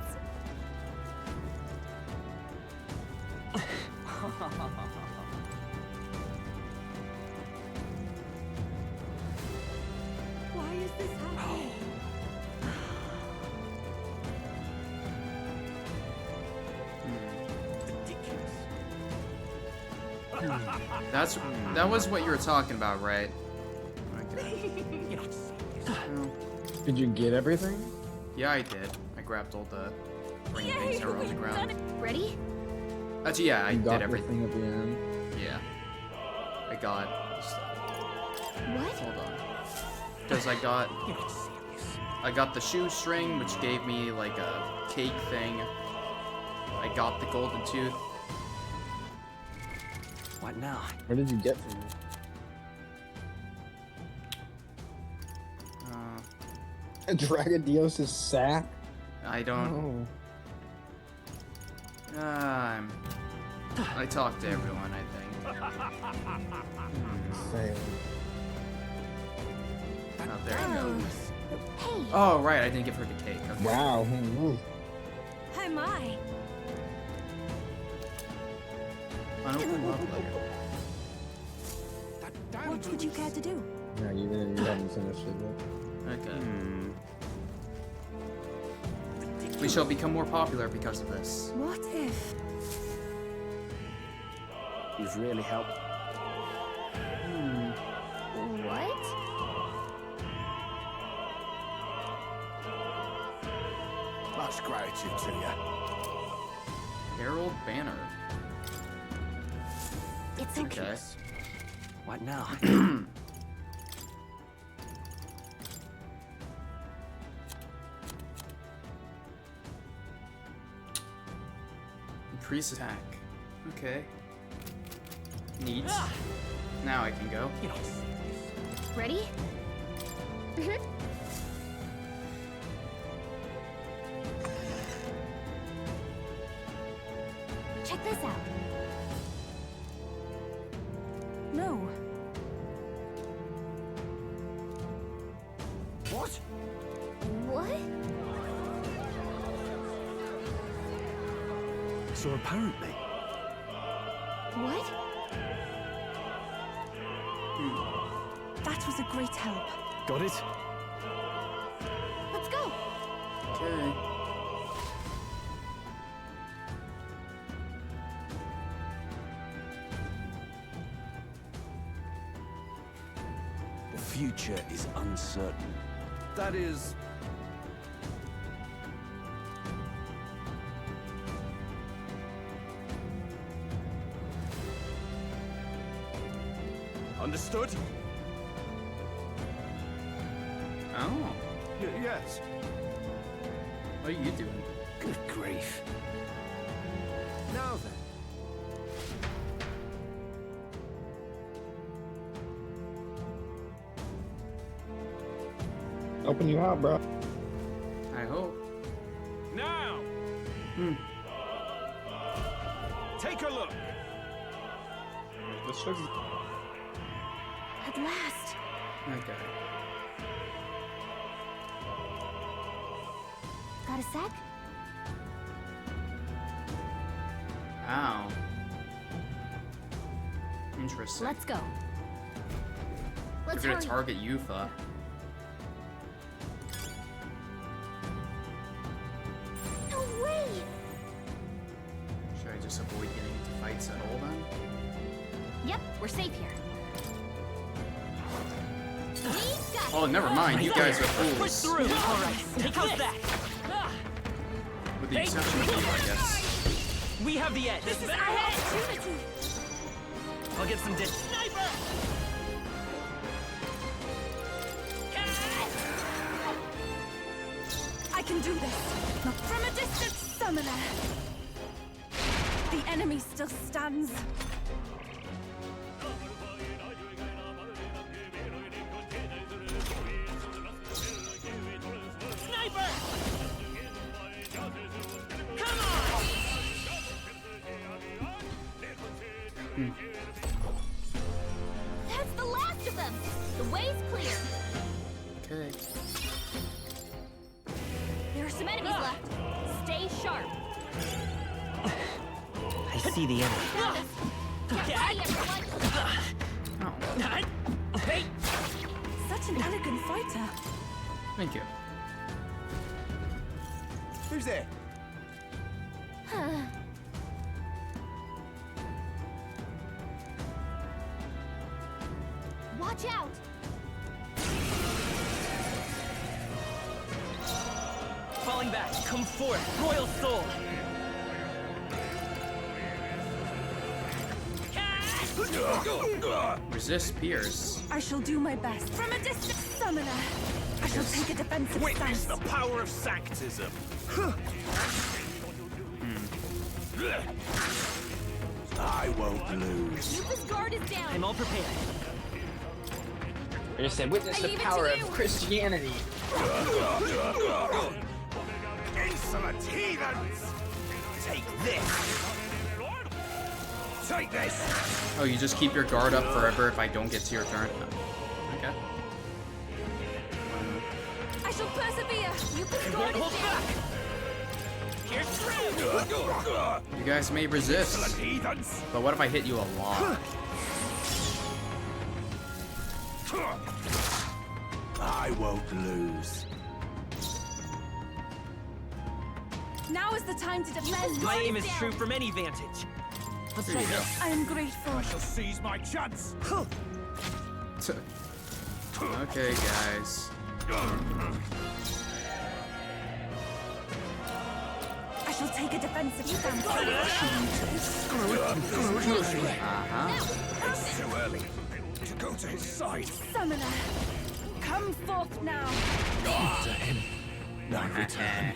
Speaker 5: Why is this happening?
Speaker 1: That was what you were talking about, right? Okay.
Speaker 18: Did you get everything?
Speaker 1: Yeah, I did. I grabbed all the ring things that were on the ground.
Speaker 14: Ready?
Speaker 1: Actually, yeah, I did everything.
Speaker 18: At the end.
Speaker 1: Yeah. I got...
Speaker 14: What?
Speaker 1: Hold on. Because I got the shoestring, which gave me like a cake thing. I got the golden tooth.
Speaker 16: What now?
Speaker 18: Where did you get from it? Dragodios' sack?
Speaker 1: I don't... I talked to everyone, I think. Oh, there he goes.
Speaker 14: Hey.
Speaker 1: Oh, right, I didn't give her the cake. Okay.
Speaker 18: Wow.
Speaker 4: Hi, my.
Speaker 1: Unopened love letter.
Speaker 5: What would you care to do?
Speaker 18: Yeah, you haven't finished it yet.
Speaker 1: Okay. We shall become more popular because of this.
Speaker 5: What if?
Speaker 16: You've really helped.
Speaker 14: What?
Speaker 20: Much gratitude to you.
Speaker 1: Herald Banner.
Speaker 14: It's
Speaker 1: okay.
Speaker 16: What now?
Speaker 1: Increase attack. Okay. Neat. Now I can go.
Speaker 14: Ready? Check this out.
Speaker 5: No.
Speaker 20: What?
Speaker 14: What?
Speaker 3: So apparently...
Speaker 14: What?
Speaker 5: That was a great help.
Speaker 3: Got it?
Speaker 14: Let's go.
Speaker 1: Okay.
Speaker 20: The future is uncertain.
Speaker 3: That is...
Speaker 20: Understood?
Speaker 1: Oh.
Speaker 20: Yes.
Speaker 1: What are you doing?
Speaker 20: Good grief.
Speaker 12: Now then.
Speaker 18: Open you out, bro.
Speaker 1: I hope.
Speaker 19: Now! Take a look.
Speaker 18: This looks...
Speaker 14: At last.
Speaker 1: Okay.
Speaker 14: Got a sec?
Speaker 1: Ow. Interesting.
Speaker 14: Let's go.
Speaker 1: We're
Speaker 14: Let's
Speaker 1: gonna
Speaker 14: hurry.
Speaker 1: target Yufa.
Speaker 14: No way!
Speaker 1: Should I just avoid getting into fights at all then?
Speaker 14: Yep, we're safe here.
Speaker 1: Oh, never mind. You guys are fools.
Speaker 15: All right, take out that.
Speaker 1: With the exception of you, I guess.
Speaker 15: We have the edge.
Speaker 4: This is our opportunity.
Speaker 15: I'll get some distance. Sniper!
Speaker 5: I can do this. Not from a distant summoner. The enemy still stands.
Speaker 15: Sniper! Come on!
Speaker 14: That's the last of them! The way's clear.
Speaker 1: Okay.
Speaker 14: There are some enemies left. Stay sharp.
Speaker 15: I see the enemy.
Speaker 14: Found us. Get ready, everyone.
Speaker 15: Hey!
Speaker 5: Such an elegant fighter.
Speaker 1: Thank you.
Speaker 20: Who's there?
Speaker 14: Watch out.
Speaker 15: Falling back. Come forth, royal soul.
Speaker 1: Resist Pierce.
Speaker 5: I shall do my best. From a distance, summoner. I shall take a defensive
Speaker 20: Witness
Speaker 5: stance.
Speaker 20: the power of sanctism. I won't lose.
Speaker 14: Lupus guard is down.
Speaker 15: I'm all prepared.
Speaker 2: I just said, witness
Speaker 14: I
Speaker 2: the
Speaker 14: leave it
Speaker 2: power
Speaker 14: to
Speaker 2: of
Speaker 14: you.
Speaker 2: Christianity.
Speaker 20: Insolent heathens! Take this! Take this!
Speaker 1: Oh, you just keep your guard up forever if I don't get to your turn? Okay.
Speaker 5: I shall persevere. Lupus
Speaker 15: I
Speaker 5: guard
Speaker 15: won't
Speaker 5: is
Speaker 15: hold
Speaker 5: down.
Speaker 15: back. Here's through.
Speaker 1: You guys may resist. But what if I hit you a lot?
Speaker 20: I won't lose.
Speaker 5: Now is the time to defend.
Speaker 15: My aim is true from any vantage.
Speaker 5: Let's
Speaker 1: There you
Speaker 5: try
Speaker 1: go.
Speaker 5: this. I am grateful.
Speaker 20: I shall seize my chance.
Speaker 1: Okay, guys.
Speaker 5: I shall take a defensive stance.
Speaker 20: It's too early to go to his side.
Speaker 5: Summoner, come forth now.
Speaker 20: To him, no return.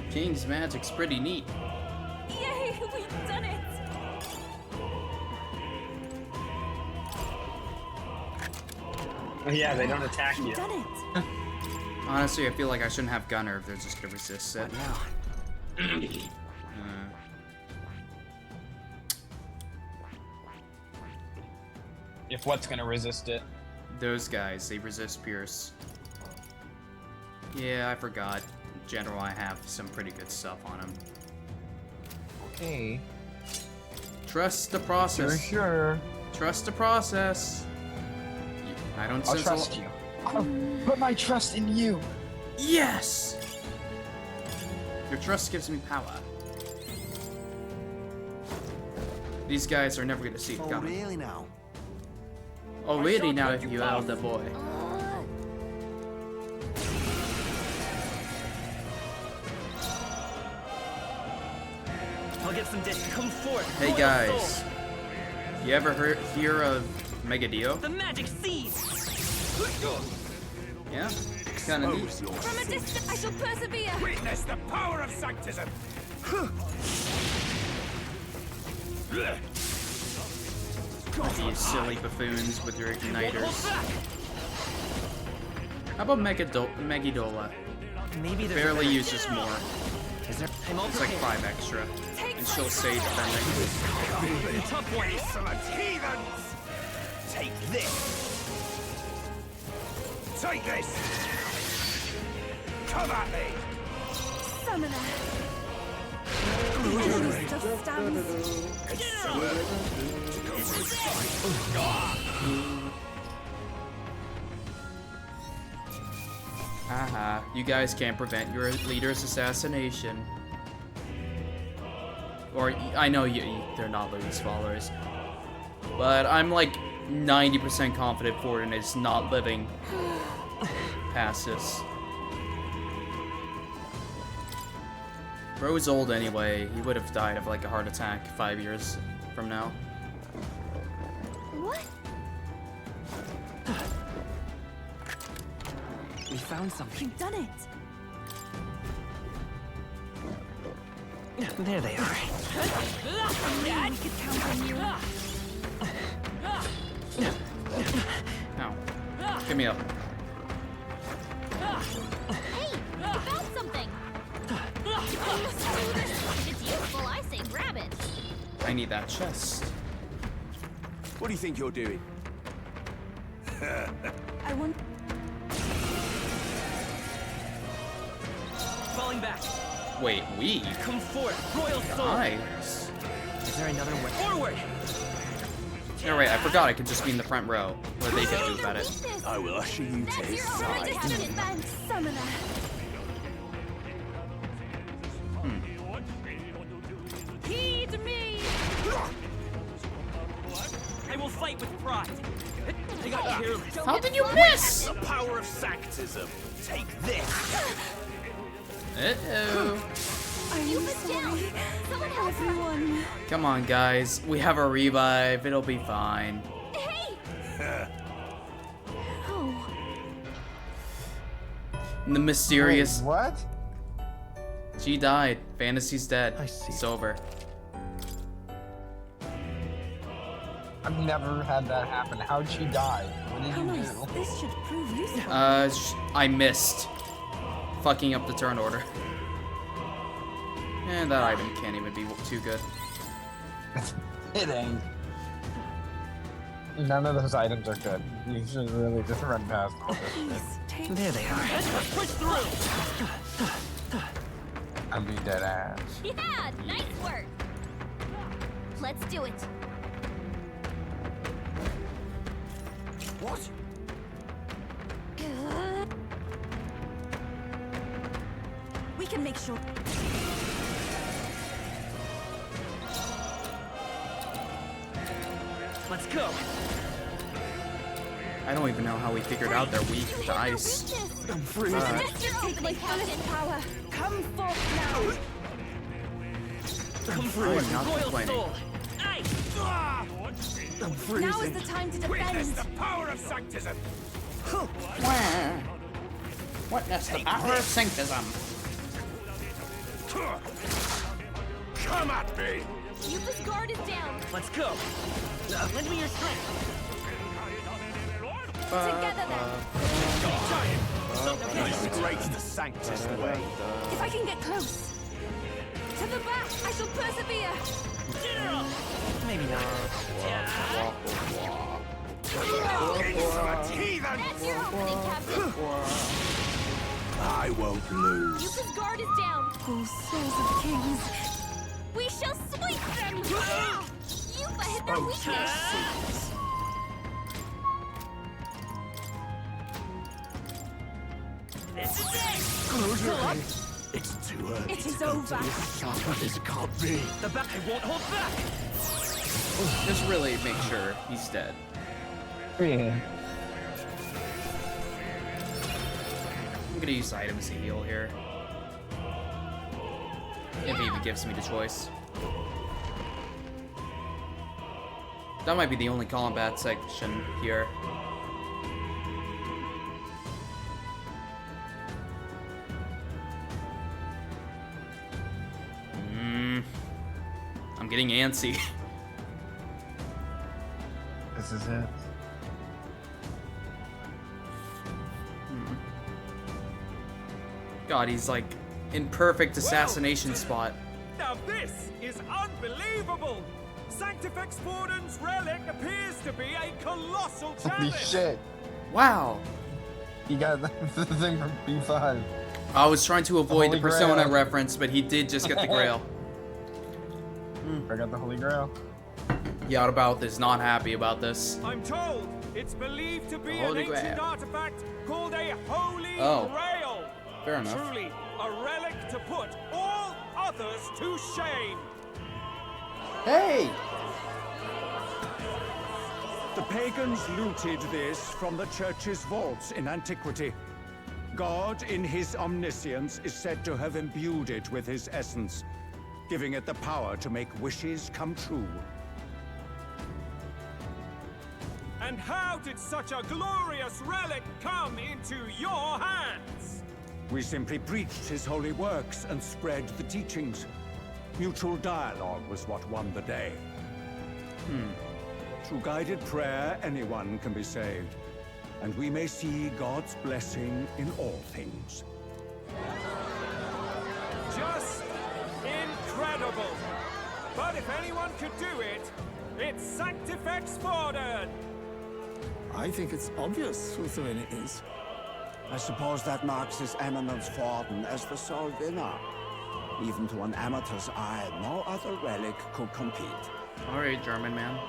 Speaker 1: King's magic's pretty neat.
Speaker 5: Yay, we've done it.
Speaker 2: Oh, yeah, they don't attack you.
Speaker 5: We've done it.
Speaker 1: Honestly, I feel like I shouldn't have Gunner if they're just gonna resist it.
Speaker 2: If what's gonna resist it?
Speaker 1: Those guys, they resist Pierce. Yeah, I forgot. In general, I have some pretty good stuff on them.
Speaker 18: Okay.
Speaker 1: Trust the process.
Speaker 18: Sure.
Speaker 1: Trust the process. I don't
Speaker 18: I'll
Speaker 1: sense
Speaker 18: trust you. I'll put my trust in you.
Speaker 1: Yes! Your trust gives me power. These guys are never gonna see it coming.
Speaker 20: Really now?
Speaker 1: Oh, really now, you elder boy.
Speaker 15: I'll get some dish. Come forth.
Speaker 1: Hey
Speaker 15: royal
Speaker 1: guys,
Speaker 15: soul.
Speaker 1: you ever hear of Megadio?
Speaker 15: The magic seeds.
Speaker 1: Yeah, kind of neat.
Speaker 5: From a distance, I shall persevere.
Speaker 20: Witness the power of sanctism.
Speaker 1: These silly buffoons with your igniters. How about Megidola?
Speaker 15: Maybe there's
Speaker 1: Barely
Speaker 15: a
Speaker 1: uses more.
Speaker 15: Is there? I'm all
Speaker 1: It's like
Speaker 15: prepared.
Speaker 1: 5 extra. And she'll say defending.
Speaker 15: Tough one.
Speaker 20: Insolent heathens! Take this! Take this! Come at me!
Speaker 5: Summoner. Beast of stands.
Speaker 1: Haha, you guys can't prevent your leader's assassination. Or, I know they're not Louis' followers. But I'm like 90% confident Forden is not living past this. Bro's old anyway. He would have died of like a heart attack 5 years from now.
Speaker 14: What?
Speaker 15: We found something.
Speaker 5: You've done it.
Speaker 15: There they are.
Speaker 5: We could count on you.
Speaker 1: No. Give me up.
Speaker 14: Hey, I found something. If it's useful, I say grab it.
Speaker 1: I need that chest.
Speaker 20: What do you think you're doing?
Speaker 5: I want...
Speaker 15: Falling back.
Speaker 1: Wait, we?
Speaker 15: Come forth, royal soul.
Speaker 1: Nice.
Speaker 15: Is there another way? Forward!
Speaker 1: No, wait, I forgot I could just be in the front row, where they can do about it.
Speaker 20: I will usher you to his side.
Speaker 4: Summoner.
Speaker 14: Heed me!
Speaker 15: I will fight with pride. I got careless.
Speaker 1: How did you miss?
Speaker 20: The power of sanctism. Take this.
Speaker 1: Uh-oh.
Speaker 14: You was down. Someone help everyone.
Speaker 1: Come on, guys. We have a revive. It'll be fine.
Speaker 14: Hey! Oh.
Speaker 1: The mysterious...
Speaker 18: Wait, what?
Speaker 1: She died. Fantasy's dead.
Speaker 10: I see.
Speaker 1: It's over.
Speaker 18: I've never had that happen. How'd she die? What did you do?
Speaker 5: This should prove useful.
Speaker 1: I missed. Fucking up the turn order. And that item can't even be too good.
Speaker 18: It ain't. None of those items are good. You should really just run past all this shit.
Speaker 15: There they are. Let's push through.
Speaker 18: I'd be dead ass.
Speaker 14: Yeah, nice work. Let's do it.
Speaker 20: What?
Speaker 5: We can make sure.
Speaker 15: Let's go.
Speaker 1: I don't even know how we figured out they're weak to ice.
Speaker 20: I'm freezing.
Speaker 14: Take my fucking power.
Speaker 5: Come forth now.
Speaker 15: Come
Speaker 1: I
Speaker 15: forward,
Speaker 1: am not
Speaker 15: royal
Speaker 1: complaining.
Speaker 15: soul. Aye.
Speaker 20: I'm freezing.
Speaker 5: Now is the time to
Speaker 20: Witness
Speaker 5: defend.
Speaker 20: the power of sanctism.
Speaker 1: Witness the power of sanctism.
Speaker 20: Come at me.
Speaker 14: Yuppa's guard is down.
Speaker 15: Let's go. Lend me your strength.
Speaker 14: Together then.
Speaker 20: Disgrace the sanctist way.
Speaker 5: If I can get close. To the back, I shall persevere.
Speaker 15: General. Maybe not.
Speaker 20: Insolent heathen.
Speaker 14: That's your opening, Captain.
Speaker 20: I won't lose.
Speaker 14: Yuppa's guard is down.
Speaker 5: Oh, souls of kings.
Speaker 14: We shall sweep them. Yuppa hit their weakness.
Speaker 15: This is it.
Speaker 20: It's too early.
Speaker 5: It is over.
Speaker 20: This can't be.
Speaker 15: The back. I won't hold back.
Speaker 1: Just really make sure he's dead.
Speaker 18: Yeah.
Speaker 1: I'm gonna use items to heal here. If he even gives me the choice. That might be the only combat section here. I'm getting antsy.
Speaker 18: This is it.
Speaker 1: God, he's like in perfect assassination spot.
Speaker 19: Now this is unbelievable! Sanctifex Forden's relic appears to be a colossal
Speaker 18: Holy
Speaker 19: challenge!
Speaker 18: shit.
Speaker 1: Wow.
Speaker 18: You got the thing from B5.
Speaker 1: I was trying to avoid the
Speaker 18: Holy
Speaker 1: Persona
Speaker 18: Grail.
Speaker 1: reference, but he did just get the Grail.
Speaker 18: I got the Holy Grail.
Speaker 1: Yadabout is not happy about this.
Speaker 19: I'm told it's believed to be an
Speaker 1: Holy
Speaker 19: ancient
Speaker 1: Grail.
Speaker 19: artifact called a Holy
Speaker 1: Oh.
Speaker 19: Grail.
Speaker 1: Fair enough.
Speaker 19: Truly, a relic to put all others to shame.
Speaker 1: Hey!
Speaker 11: The pagans looted this from the church's vaults in antiquity. God, in his omniscience, is said to have imbued it with his essence, giving it the power to make wishes come true.
Speaker 19: And how did such a glorious relic come into your hands?
Speaker 11: We simply preached his holy works and spread the teachings. Mutual dialogue was what won the day. Through guided prayer, anyone can be saved, and we may see God's blessing in all things.
Speaker 19: Just incredible. But if anyone could do it, it's Sanctifex Forden!
Speaker 11: I think it's obvious who Thrin is.
Speaker 21: I suppose that marks His Eminence Forden as the sole winner. Even to an amateur's eye, no other relic could compete.
Speaker 1: Alright, German man.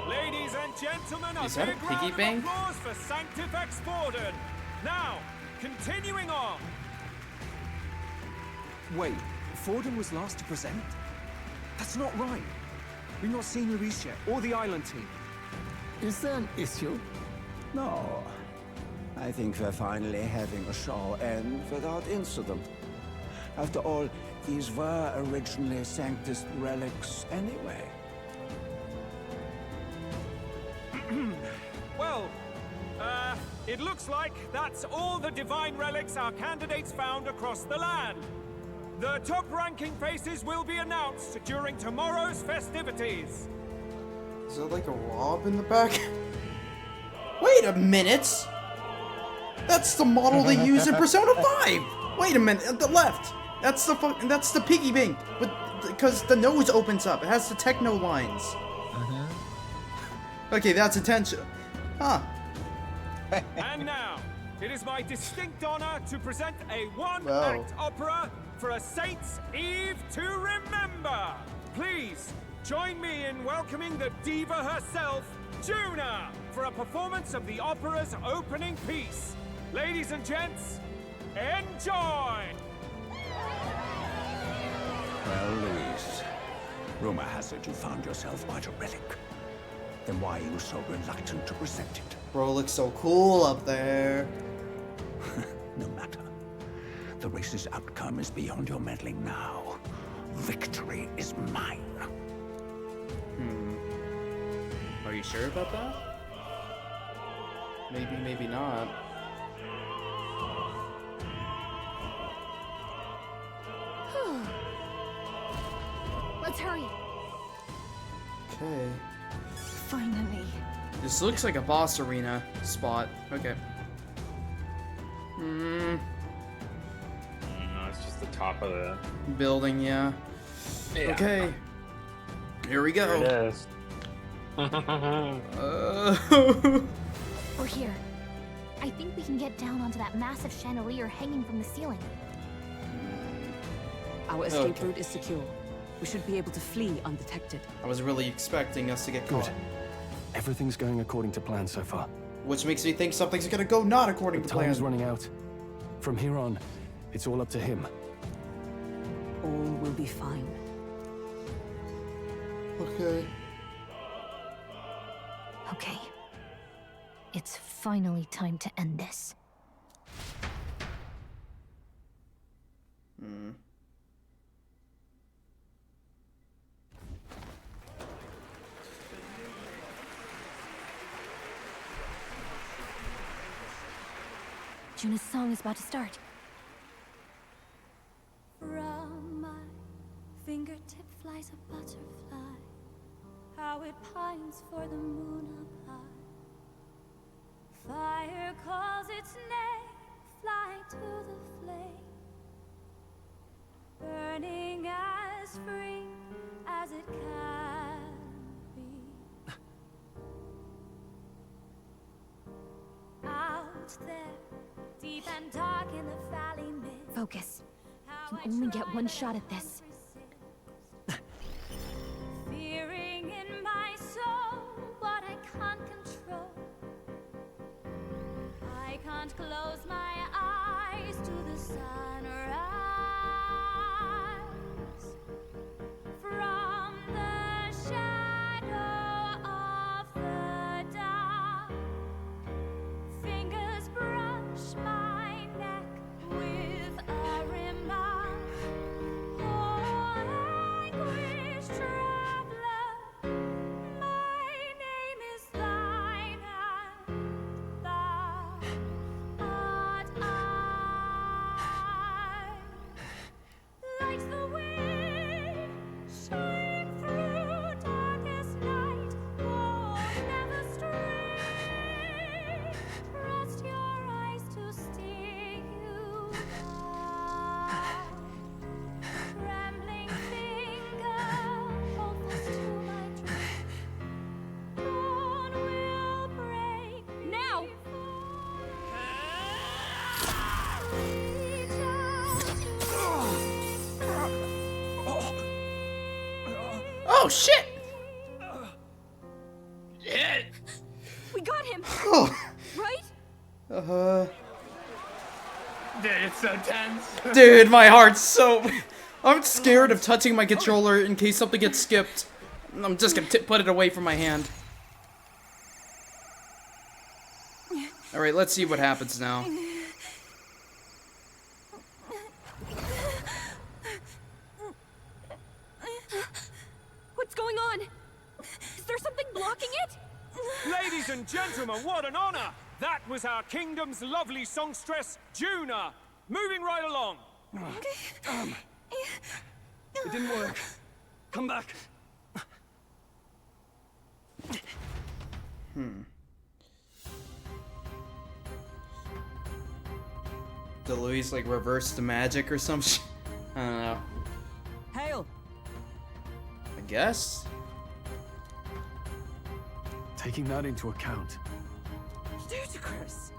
Speaker 19: Ladies and gentlemen,
Speaker 1: Is that a
Speaker 19: big
Speaker 1: piggy
Speaker 19: round
Speaker 1: bank?
Speaker 19: of applause for Sanctifex Forden. Now, continuing on.
Speaker 20: Wait, Forden was last to present? That's not right. We've not seen Luis yet, or the island team.
Speaker 11: Is there an issue?
Speaker 21: No. I think we're finally having a show end without incident. After all, these were originally Sanctus relics anyway.
Speaker 19: Well, it looks like that's all the divine relics our candidates found across the land. The top-ranking faces will be announced during tomorrow's festivities.
Speaker 1: Is there like a rob in the back? Wait a minute! That's the model they use in Persona 5! Wait a minute, at the left! That's the piggy bank! Because the nose opens up, it has the techno lines. Okay, that's attention. Huh.
Speaker 19: And now, it is my distinct honor to present a one-act opera for a Saint's Eve to remember. Please, join me in welcoming the diva herself, Juna, for a performance of the opera's opening piece. Ladies and gents, enjoy!
Speaker 21: Well, Luis, rumor has it you found yourself quite a relic. Then why are you so reluctant to present it?
Speaker 1: Bro looks so cool up there.
Speaker 21: No matter. The race's outcome is beyond your meddling now. Victory is mine.
Speaker 1: Are you sure about that? Maybe, maybe not.
Speaker 14: Let's hurry.
Speaker 1: Okay.
Speaker 5: Finally.
Speaker 1: This looks like a boss arena spot. Okay.
Speaker 2: No, it's just the top of the
Speaker 1: building, yeah. Okay. Here we go.
Speaker 2: There it is.
Speaker 14: We're here. I think we can get down onto that massive chandelier hanging from the ceiling.
Speaker 9: Our escape route is secure. We should be able to flee undetected.
Speaker 1: I was really expecting us to get caught.
Speaker 3: Everything's going according to plan so far.
Speaker 1: Which makes me think something's gonna go not according to plan.
Speaker 3: Time's running out. From here on, it's all up to him.
Speaker 9: All will be fine.
Speaker 1: Okay.
Speaker 14: Okay. It's finally time to end this. Juna's song is about to start.
Speaker 4: From my fingertip flies a butterfly, how it pines for the moon up high. Fire calls its name, fly to the flame, burning as free as it can be. Out there, deep and dark in the valley mid.
Speaker 14: Focus. You can only get one shot at this.
Speaker 4: Fearing in my soul what I can't control. I can't close my eyes to the sunrise. From the shadow of the dark, fingers brush my neck with a remark. Oh, anguish traveler, my name is thine, and thou art I.
Speaker 1: Oh, shit!
Speaker 2: Shit!
Speaker 14: We got him! Right?
Speaker 2: Dude, it's so tense.
Speaker 1: Dude, my heart's so... I'm scared of touching my controller in case something gets skipped. I'm just gonna put it away from my hand. Alright, let's see what happens now.
Speaker 14: What's going on? Is there something blocking it?
Speaker 19: Ladies and gentlemen, what an honor! That was our kingdom's lovely songstress, Juna. Moving right along.
Speaker 3: It didn't work. Come back.
Speaker 1: Did Luis like reverse the magic or some shit? I don't know.
Speaker 9: Hail!
Speaker 1: I guess?
Speaker 3: Taking that into account.
Speaker 9: Ludicrous!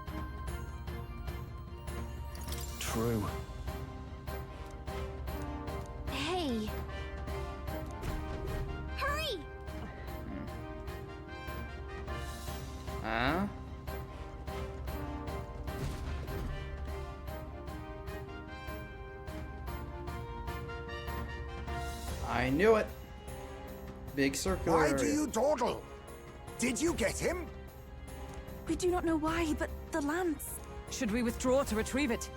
Speaker 3: True.
Speaker 14: Hey. Hurry!
Speaker 1: Huh? I knew it. Big circular
Speaker 8: Why
Speaker 1: area.
Speaker 8: do you dawdle? Did you get him?
Speaker 5: We do not know why, but the lance.
Speaker 9: Should we withdraw to retrieve it?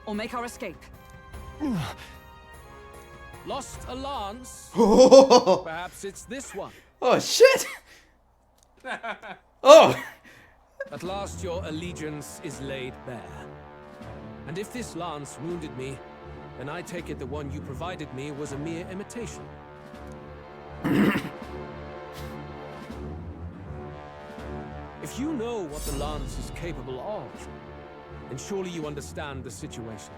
Speaker 9: Or make our escape?
Speaker 12: Lost a lance? Perhaps it's this one.
Speaker 1: Oh, shit! Oh!
Speaker 12: At last your allegiance is laid bare. And if this lance wounded me, then I take it the one you provided me was a mere imitation. If you know what the lance is capable of, then surely you understand the situation.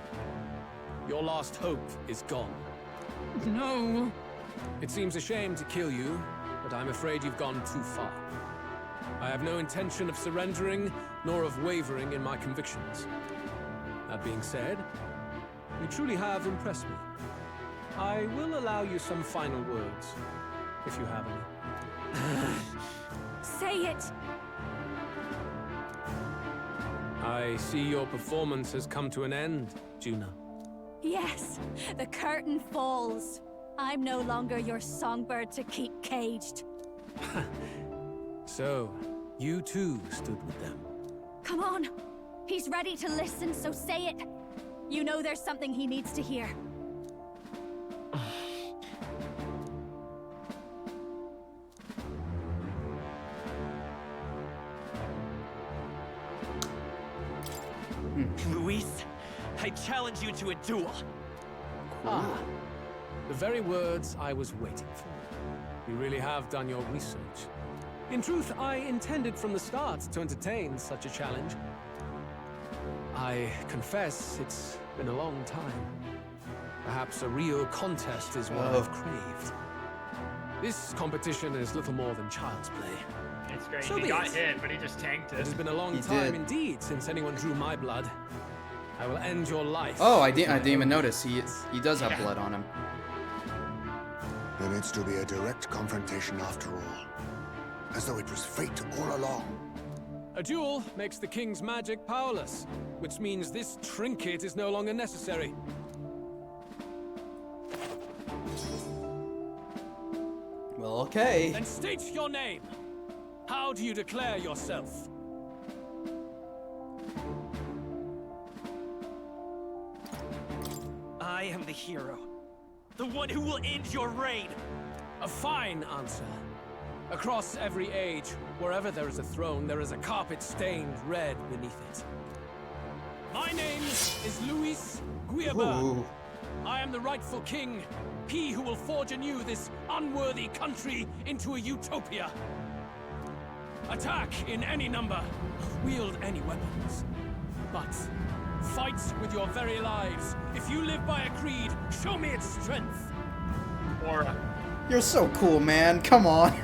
Speaker 12: Your last hope is gone.
Speaker 9: No.
Speaker 12: It seems a shame to kill you, but I'm afraid you've gone too far. I have no intention of surrendering, nor of wavering in my convictions. That being said, you truly have impressed me. I will allow you some final words, if you have any.
Speaker 14: Say it!
Speaker 12: I see your performance has come to an end, Juna.
Speaker 4: Yes, the curtain falls. I'm no longer your songbird to keep caged.
Speaker 12: So, you too stood with them.
Speaker 4: Come on. He's ready to listen, so say it. You know there's something he needs to hear.
Speaker 15: Luis, I challenge you to a duel.
Speaker 12: Ah, the very words I was waiting for. You really have done your research. In truth, I intended from the start to entertain such a challenge. I confess it's been a long time. Perhaps a real contest is what I've craved. This competition is little more than child's play.
Speaker 2: It's great.
Speaker 12: So
Speaker 2: He
Speaker 12: be
Speaker 2: got
Speaker 12: it.
Speaker 2: hit, but he just tanked
Speaker 12: It
Speaker 2: it.
Speaker 12: has been a long
Speaker 1: He
Speaker 12: time
Speaker 1: did.
Speaker 12: indeed since anyone drew my blood. I will end your life.
Speaker 1: Oh, I
Speaker 12: with
Speaker 1: didn't
Speaker 12: my
Speaker 1: even
Speaker 12: own
Speaker 1: notice.
Speaker 12: hands.
Speaker 1: He does have blood on him.
Speaker 8: Then it's to be a direct confrontation after all. As though it was fate all along.
Speaker 12: A duel makes the king's magic powerless, which means this trinket is no longer necessary.
Speaker 1: Well, okay.
Speaker 12: Then state your name. How do you declare yourself?
Speaker 15: I am the hero. The one who will end your reign.
Speaker 12: A fine answer. Across every age, wherever there is a throne, there is a carpet stained red beneath it. My name is Luis Guillaber.
Speaker 1: Ooh.
Speaker 12: I am the rightful king, he who will forge anew this unworthy country into a utopia. Attack in any number, wield any weapons. But fight with your very lives. If you live by a creed, show me its strength.
Speaker 2: Aura.
Speaker 1: You're so cool, man. Come on.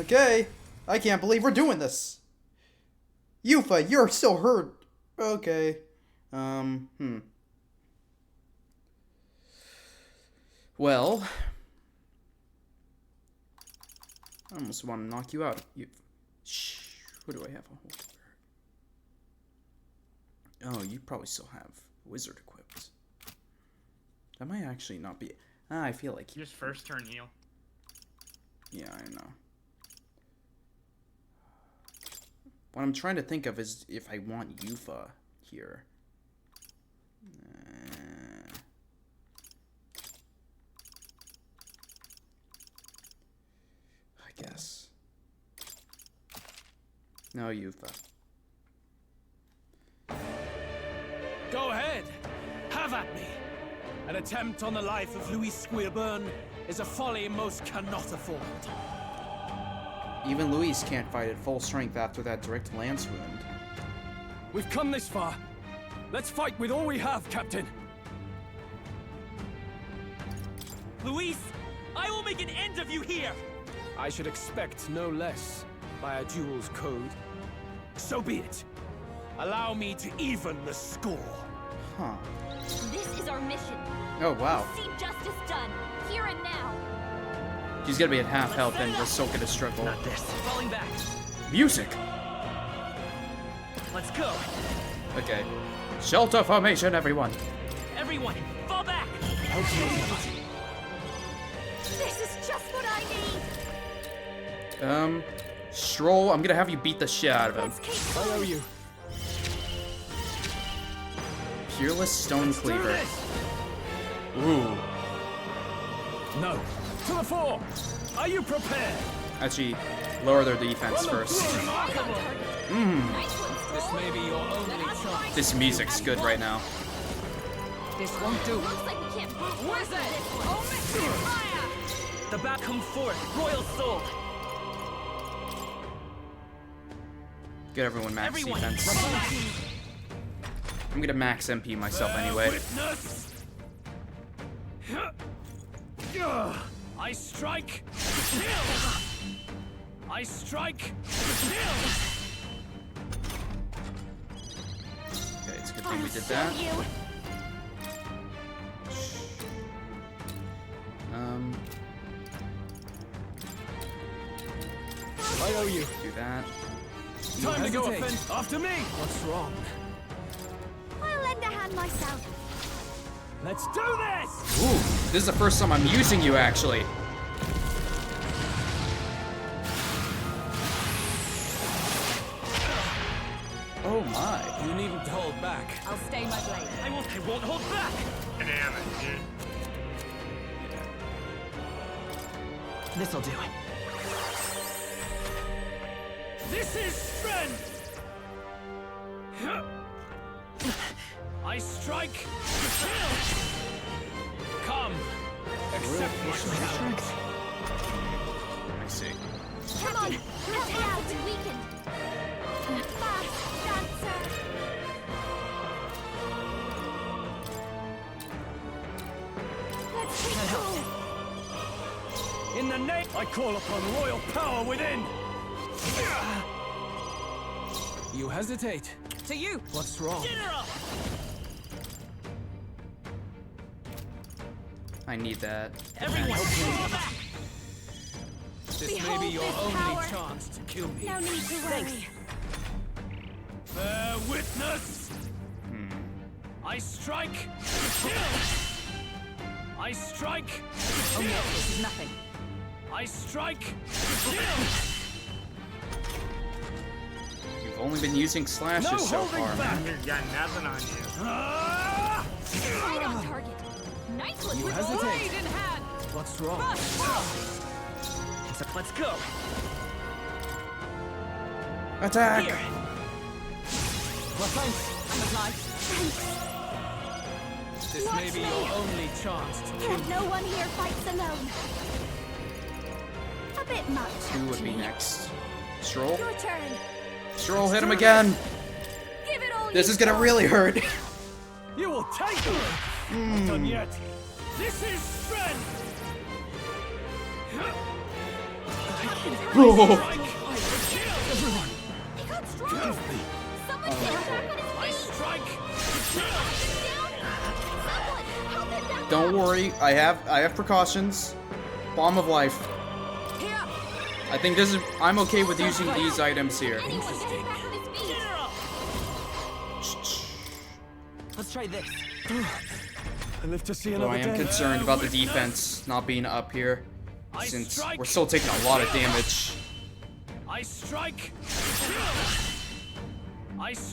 Speaker 1: Okay. I can't believe we're doing this. Yufa, you're still hurt. Okay. Well, I almost want to knock you out. Shh. What do I have? Oh, you probably still have wizard equipped. That might actually not be. I feel like
Speaker 2: Just first turn heal.
Speaker 1: Yeah, I know. What I'm trying to think of is if I want Yufa here. I guess. No, Yufa.
Speaker 7: Go ahead. Have at me. An attempt on the life of Louis Squeerburn is a folly most cannot afford.
Speaker 1: Even Louis can't fight at full strength after that direct lance wound.
Speaker 7: We've come this far. Let's fight with all we have, Captain.
Speaker 15: Luis, I will make an end of you here!
Speaker 7: I should expect no less by a duel's code. So be it. Allow me to even the score.
Speaker 1: Huh.
Speaker 14: This is our mission.
Speaker 1: Oh, wow.
Speaker 14: We'll see justice done, here and now.
Speaker 1: She's gonna be at half health and we're still gonna struggle.
Speaker 15: Not this. Falling back.
Speaker 1: Music!
Speaker 15: Let's go.
Speaker 1: Okay. Shelter formation, everyone!
Speaker 15: Everyone, fall back!
Speaker 14: This is just what I need.
Speaker 1: Stroll, I'm gonna have you beat the shit out of him.
Speaker 7: I owe you.
Speaker 1: Peerless Stone Cleaver. Ooh.
Speaker 7: No. To the fore! Are you prepared?
Speaker 1: Actually, lower their defense first.
Speaker 7: This may be your only chance.
Speaker 1: This music's good right now.
Speaker 9: This won't do.
Speaker 14: Looks like we can't move.
Speaker 9: Where's that?
Speaker 15: The bat come forth, royal soul!
Speaker 1: Get everyone max
Speaker 15: Everyone,
Speaker 1: defense. I'm gonna max MP myself anyway.
Speaker 7: I strike. I strike.
Speaker 1: Okay, it's a good thing we did that.
Speaker 7: I owe you.
Speaker 1: Do that.
Speaker 7: Time to go offense after me. What's wrong?
Speaker 14: I'll lend a hand myself.
Speaker 7: Let's do this.
Speaker 1: Ooh, this is the first time I'm using you actually. Oh my.
Speaker 7: You needn't hold back.
Speaker 9: I'll stay my blade.
Speaker 15: I won't hold back!
Speaker 2: Damn it, dude.
Speaker 15: This'll do.
Speaker 7: This is strength. I strike. Come. Accept my challenge.
Speaker 1: I see.
Speaker 14: Come on, help me out and weaken. Fast dancer. Let's take cool.
Speaker 7: In the name, I call upon royal power within. You hesitate.
Speaker 9: To you.
Speaker 7: What's wrong?
Speaker 15: General!
Speaker 1: I need that.
Speaker 15: Everyone, fall back!
Speaker 7: This
Speaker 14: Behold
Speaker 7: may be your
Speaker 14: this
Speaker 7: only
Speaker 14: power.
Speaker 7: chance to kill me.
Speaker 14: No need to worry.
Speaker 7: Bear witness. I strike. I strike.
Speaker 9: Oh no, this is nothing.
Speaker 7: I strike.
Speaker 1: You've only been using slashes
Speaker 7: No
Speaker 1: so
Speaker 7: holding
Speaker 1: far.
Speaker 7: back.
Speaker 2: You've got nothing on you.
Speaker 14: Right on target. Nice one.
Speaker 7: You
Speaker 14: With
Speaker 7: hesitate.
Speaker 14: blade in hand.
Speaker 7: What's wrong?
Speaker 15: Let's go.
Speaker 1: Attack!
Speaker 15: Here.
Speaker 7: Well, thanks.
Speaker 9: I'm alive.
Speaker 7: This
Speaker 14: Watch
Speaker 7: may be
Speaker 14: me.
Speaker 7: your only chance to kill me.
Speaker 14: No one here fights alone. A bit much.
Speaker 1: Who would be
Speaker 14: actually.
Speaker 1: next? Stroll?
Speaker 14: Your turn.
Speaker 1: Stroll, hit him again!
Speaker 14: Give it all
Speaker 1: This
Speaker 14: you
Speaker 1: is gonna
Speaker 14: got.
Speaker 1: really hurt.
Speaker 7: You will take it. Not done yet. This is strength.
Speaker 1: Oh.
Speaker 7: Everyone,
Speaker 14: He got stronger. Someone get him back on his feet.
Speaker 7: I strike.
Speaker 14: Knock him down. Someone help him
Speaker 1: Don't worry, I have precautions. Bomb of life. I think this is. I'm okay with using these items here.
Speaker 15: Let's try this.
Speaker 3: I live to see
Speaker 1: Though
Speaker 3: another
Speaker 1: I am
Speaker 3: day.
Speaker 1: concerned about the defense not being up here, since we're still taking a lot of damage.
Speaker 7: I strike.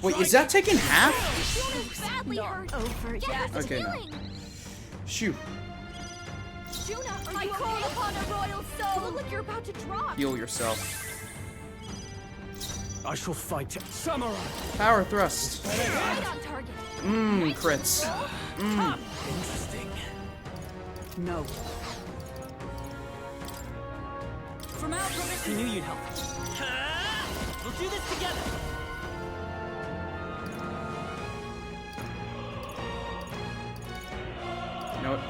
Speaker 1: Wait, is that taking half?
Speaker 14: Badly hurt. Over.
Speaker 1: Okay, no. Shoot.
Speaker 14: Juna, I call upon a royal soul. Look like you're about to drop.
Speaker 1: Heal yourself.
Speaker 3: I shall fight it. Samurai.
Speaker 1: Power thrust.
Speaker 14: Right on target.
Speaker 1: Crits.
Speaker 7: Interesting.
Speaker 9: No.
Speaker 15: From our permission. We knew you'd help. We'll do this together.
Speaker 1: You know what?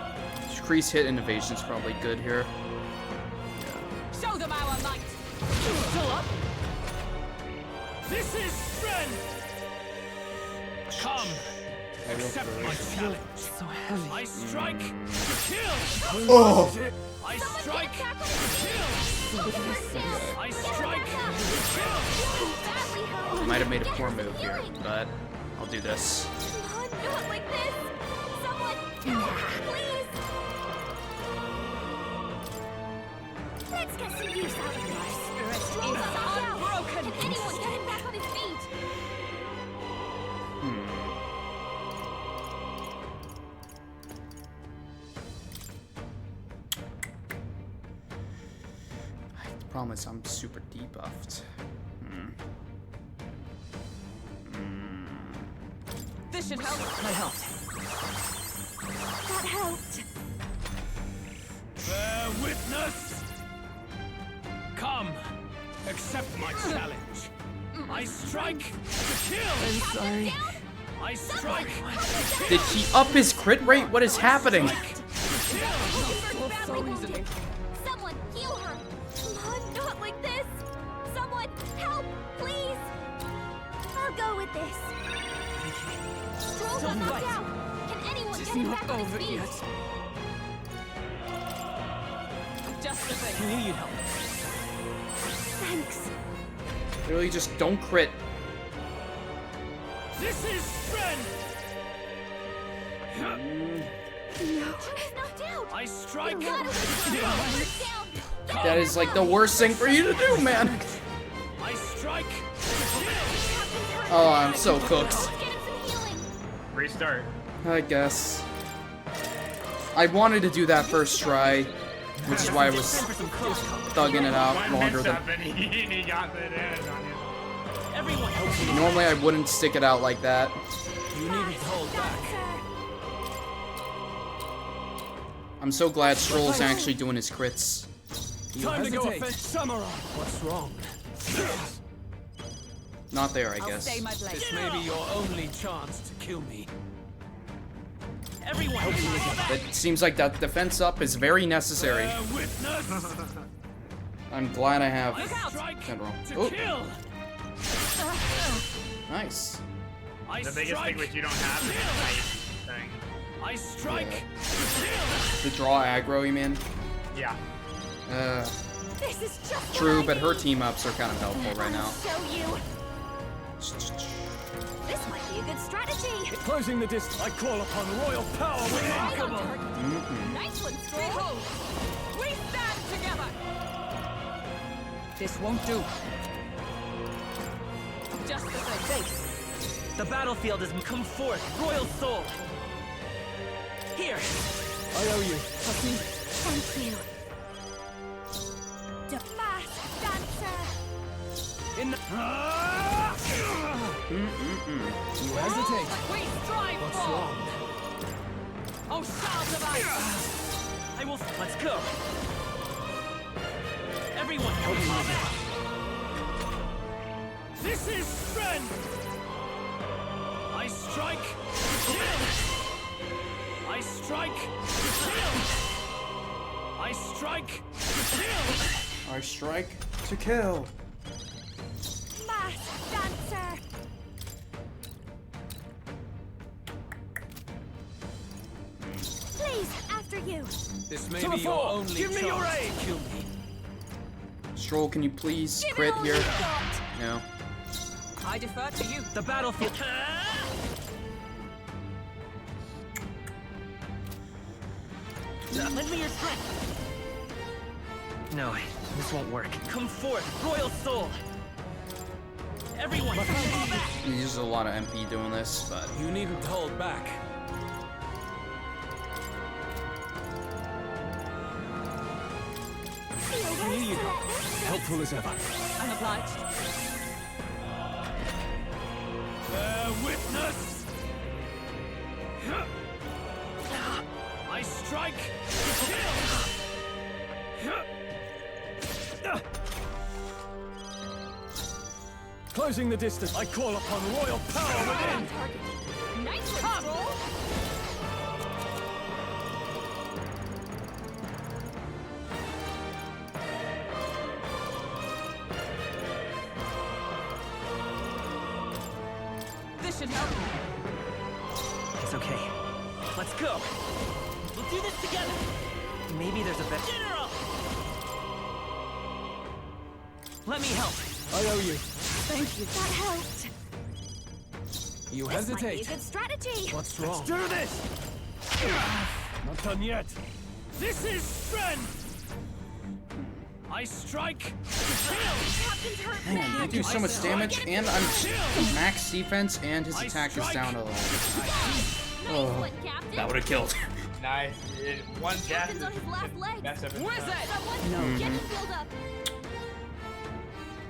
Speaker 1: Increase hit and evasion is probably good here.
Speaker 9: Show them our might.
Speaker 15: Still up.
Speaker 7: This is strength. Come. Accept my challenge.
Speaker 9: So heavy.
Speaker 7: I strike to kill.
Speaker 1: Oh!
Speaker 7: I strike to kill. I strike to kill.
Speaker 1: I might have made a poor move here, but I'll do this.
Speaker 14: Come on, not like this. Someone, please. Let's get some use out of this. Strolls us unbroken. Can anyone get him back on his feet?
Speaker 1: The problem is I'm super debuffed.
Speaker 9: This should help.
Speaker 15: That helped.
Speaker 14: That helped.
Speaker 7: Bear witness. Come. Accept my challenge. I strike to kill.
Speaker 9: I'm sorry.
Speaker 7: I strike.
Speaker 1: Did he up his crit rate? What is happening?
Speaker 9: So easily.
Speaker 14: Someone heal her. Come on, not like this. Someone help, please. I'll go with this. Strolls got knocked out. Can anyone get him
Speaker 9: Not
Speaker 14: back on his
Speaker 9: over
Speaker 14: feet?
Speaker 9: yet. Just the
Speaker 15: We
Speaker 9: thing.
Speaker 15: knew you'd help.
Speaker 14: Thanks.
Speaker 1: Really, just don't crit.
Speaker 7: This is strength.
Speaker 14: No, he's knocked out.
Speaker 7: I strike.
Speaker 14: You gotta down.
Speaker 1: That is like the worst thing for you to do, man.
Speaker 7: I strike.
Speaker 1: Oh, I'm so cooked.
Speaker 14: Get him some healing.
Speaker 2: Restart.
Speaker 1: I guess. I wanted to do that first try, which is why I was
Speaker 15: Time for some close call.
Speaker 1: thugging it out
Speaker 2: One
Speaker 1: longer than.
Speaker 2: mix-up and he got the damage on you.
Speaker 15: Everyone help me.
Speaker 1: Normally I wouldn't stick it out like that.
Speaker 7: You needn't hold back.
Speaker 1: I'm so glad Stroll's actually doing his crits.
Speaker 7: Time to go
Speaker 3: hesitate.
Speaker 7: offend Samurai. What's wrong?
Speaker 1: Not there, I
Speaker 9: I'll
Speaker 1: guess.
Speaker 9: stay my place.
Speaker 7: This may be your only chance to kill me.
Speaker 15: Everyone help me.
Speaker 1: It seems like that defense up is very necessary.
Speaker 7: Bear witness.
Speaker 1: I'm glad I have
Speaker 7: I strike
Speaker 1: General.
Speaker 7: to
Speaker 1: Oh,
Speaker 7: kill.
Speaker 1: nice.
Speaker 7: I
Speaker 2: The biggest
Speaker 7: strike.
Speaker 2: thing which you don't have is a knight thing.
Speaker 7: I strike.
Speaker 1: Yeah.
Speaker 7: To kill.
Speaker 1: The draw aggro, you mean?
Speaker 2: Yeah.
Speaker 14: This is just
Speaker 1: True,
Speaker 14: what I
Speaker 1: but her
Speaker 14: need.
Speaker 1: team ups are kind of helpful right now.
Speaker 14: I'll show you. This might be a good strategy.
Speaker 3: Closing the distance.
Speaker 7: I call upon royal power within.
Speaker 14: Right on target.
Speaker 1: Mm-mm.
Speaker 14: Nice one, Stroll.
Speaker 9: Behold, we stand together. This won't do. Just the thing.
Speaker 15: The battlefield has come forth. Royal soul. Here.
Speaker 3: I owe you.
Speaker 14: Thank you. The masked dancer.
Speaker 7: In the...
Speaker 3: You hesitate.
Speaker 9: We strive
Speaker 7: What's
Speaker 9: for.
Speaker 7: wrong?
Speaker 9: Oh, shouts of ice.
Speaker 15: I will. Let's go. Everyone help me.
Speaker 7: This is strength. I strike. To kill. I strike. To kill. I strike. To kill.
Speaker 1: I strike to kill.
Speaker 14: Masked dancer. you.
Speaker 12: This may
Speaker 7: To
Speaker 12: be
Speaker 7: the
Speaker 12: your
Speaker 7: fore!
Speaker 12: only
Speaker 7: Give me your
Speaker 12: chance
Speaker 7: aid!
Speaker 12: to kill me.
Speaker 1: Stroll, can you please
Speaker 14: Give it
Speaker 1: crit
Speaker 14: all
Speaker 1: here?
Speaker 14: you've got.
Speaker 1: No.
Speaker 9: I defer to you.
Speaker 15: The battlefield. Lend me your strength. No, this won't work. Come forth, royal soul. Everyone, fall back.
Speaker 1: He uses a lot of MP doing this, but
Speaker 12: You needn't hold back.
Speaker 20: Helpful as ever.
Speaker 9: I'm obliged.
Speaker 7: Bear witness! I strike to kill! Closing the distance, I call upon royal power within!
Speaker 14: Nice one, Stroll.
Speaker 9: This should help.
Speaker 15: It's okay. Let's go. We'll do this together. Maybe there's a better. General! Let me help.
Speaker 7: I owe you.
Speaker 14: Thank you. That helped.
Speaker 12: You
Speaker 14: This might be a
Speaker 12: hesitate.
Speaker 14: good strategy.
Speaker 12: What's wrong?
Speaker 7: Let's do this! Not done yet. This is strength! I strike to kill!
Speaker 14: Captain's hurt
Speaker 1: man,
Speaker 14: bad.
Speaker 1: you do so much damage, and I'm max defense, and his
Speaker 7: I
Speaker 1: attack is
Speaker 7: strike.
Speaker 1: down a little.
Speaker 14: Nice
Speaker 1: Oh,
Speaker 14: one, Captain.
Speaker 1: that would have killed.
Speaker 2: Nice. One death.
Speaker 14: Captain's on his last leg.
Speaker 2: Mess up his
Speaker 9: Where's
Speaker 2: run.
Speaker 9: that?
Speaker 14: Someone
Speaker 9: No.
Speaker 14: get him filled up.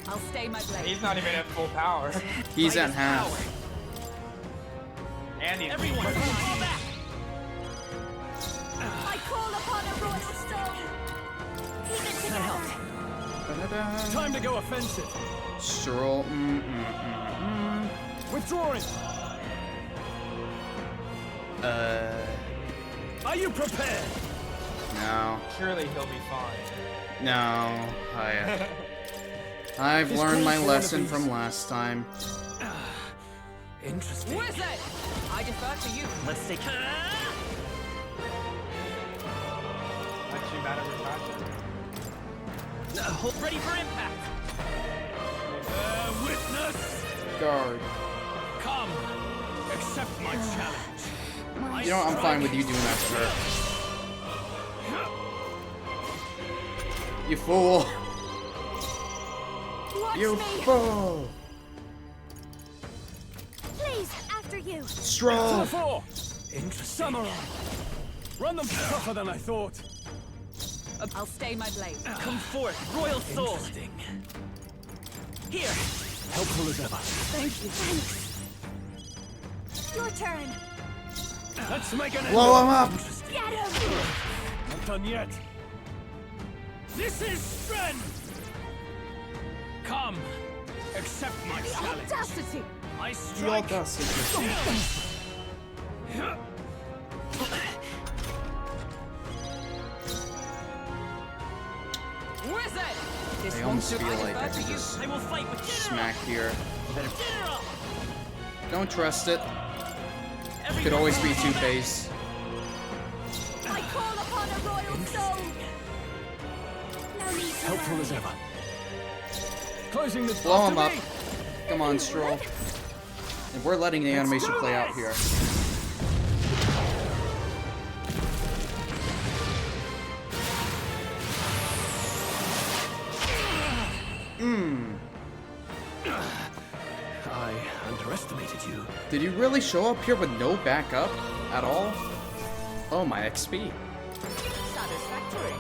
Speaker 9: I'll stay my blade.
Speaker 2: He's not even at full power.
Speaker 1: He's at half.
Speaker 2: And he's
Speaker 15: Everyone, fall back.
Speaker 14: I call upon a royal stone. Keep it together.
Speaker 1: Da-da-da.
Speaker 7: Time to go offensive.
Speaker 1: Stroll.
Speaker 7: Withdrawing. Are you prepared?
Speaker 1: No.
Speaker 2: Surely he'll be fine.
Speaker 1: No. I've
Speaker 7: This
Speaker 1: learned my
Speaker 7: calls for one of
Speaker 1: lesson
Speaker 7: these.
Speaker 1: from last time.
Speaker 12: Interesting.
Speaker 9: Where's that? I defer to you.
Speaker 15: Let's take.
Speaker 2: Actually, matter of
Speaker 15: Hold ready for impact.
Speaker 7: Bear witness!
Speaker 1: Guard.
Speaker 7: Come, accept my challenge.
Speaker 1: You know what? I'm fine with you doing that to her. You fool.
Speaker 14: Watch
Speaker 1: You
Speaker 14: me.
Speaker 1: fool.
Speaker 14: Please, after you.
Speaker 7: To the
Speaker 1: Stroll.
Speaker 7: fore! Interesting. Samurai! Run them tougher than I thought.
Speaker 9: I'll stay my blade.
Speaker 15: Come forth, royal soul.
Speaker 7: Interesting.
Speaker 15: Here.
Speaker 7: Helpful as ever.
Speaker 14: Thank you. Thanks. Your turn.
Speaker 7: Let's make an end
Speaker 1: Blow
Speaker 7: of
Speaker 1: him
Speaker 7: it.
Speaker 1: up.
Speaker 7: Interesting.
Speaker 14: Get him.
Speaker 7: Not done yet. This is strength! Come, accept my
Speaker 14: The
Speaker 7: challenge.
Speaker 14: audacity.
Speaker 7: I strike.
Speaker 9: Where's that? This
Speaker 1: I
Speaker 9: won't
Speaker 1: almost
Speaker 9: do.
Speaker 1: feel like I
Speaker 9: defer
Speaker 1: could
Speaker 9: to you.
Speaker 1: just
Speaker 15: I will fight with
Speaker 1: smack here.
Speaker 15: General.
Speaker 1: Don't trust it.
Speaker 15: Everyone,
Speaker 1: Could always be Two-Face.
Speaker 14: I call upon a royal stone. No need to
Speaker 7: Helpful
Speaker 14: worry.
Speaker 7: as ever. Closing the
Speaker 1: Blow him up.
Speaker 7: after me.
Speaker 1: Come on, Stroll. And we're letting the animation play out here.
Speaker 7: I underestimated you.
Speaker 1: Did you really show up here with no backup at all? Oh, my XP.
Speaker 9: Satisfactory.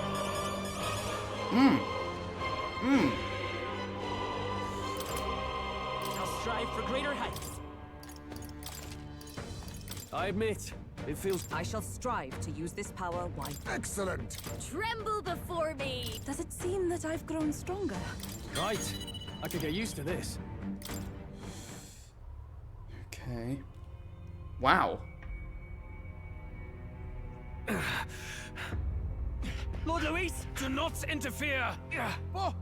Speaker 15: I'll strive for greater heights.
Speaker 7: I admit, it feels.
Speaker 9: I shall strive to use this power wisely.
Speaker 8: Excellent.
Speaker 14: Tremble before me.
Speaker 5: Does it seem that I've grown stronger?
Speaker 7: Right. I could get used to this.
Speaker 1: Okay. Wow.
Speaker 7: Lord Luis, do not interfere. Oh.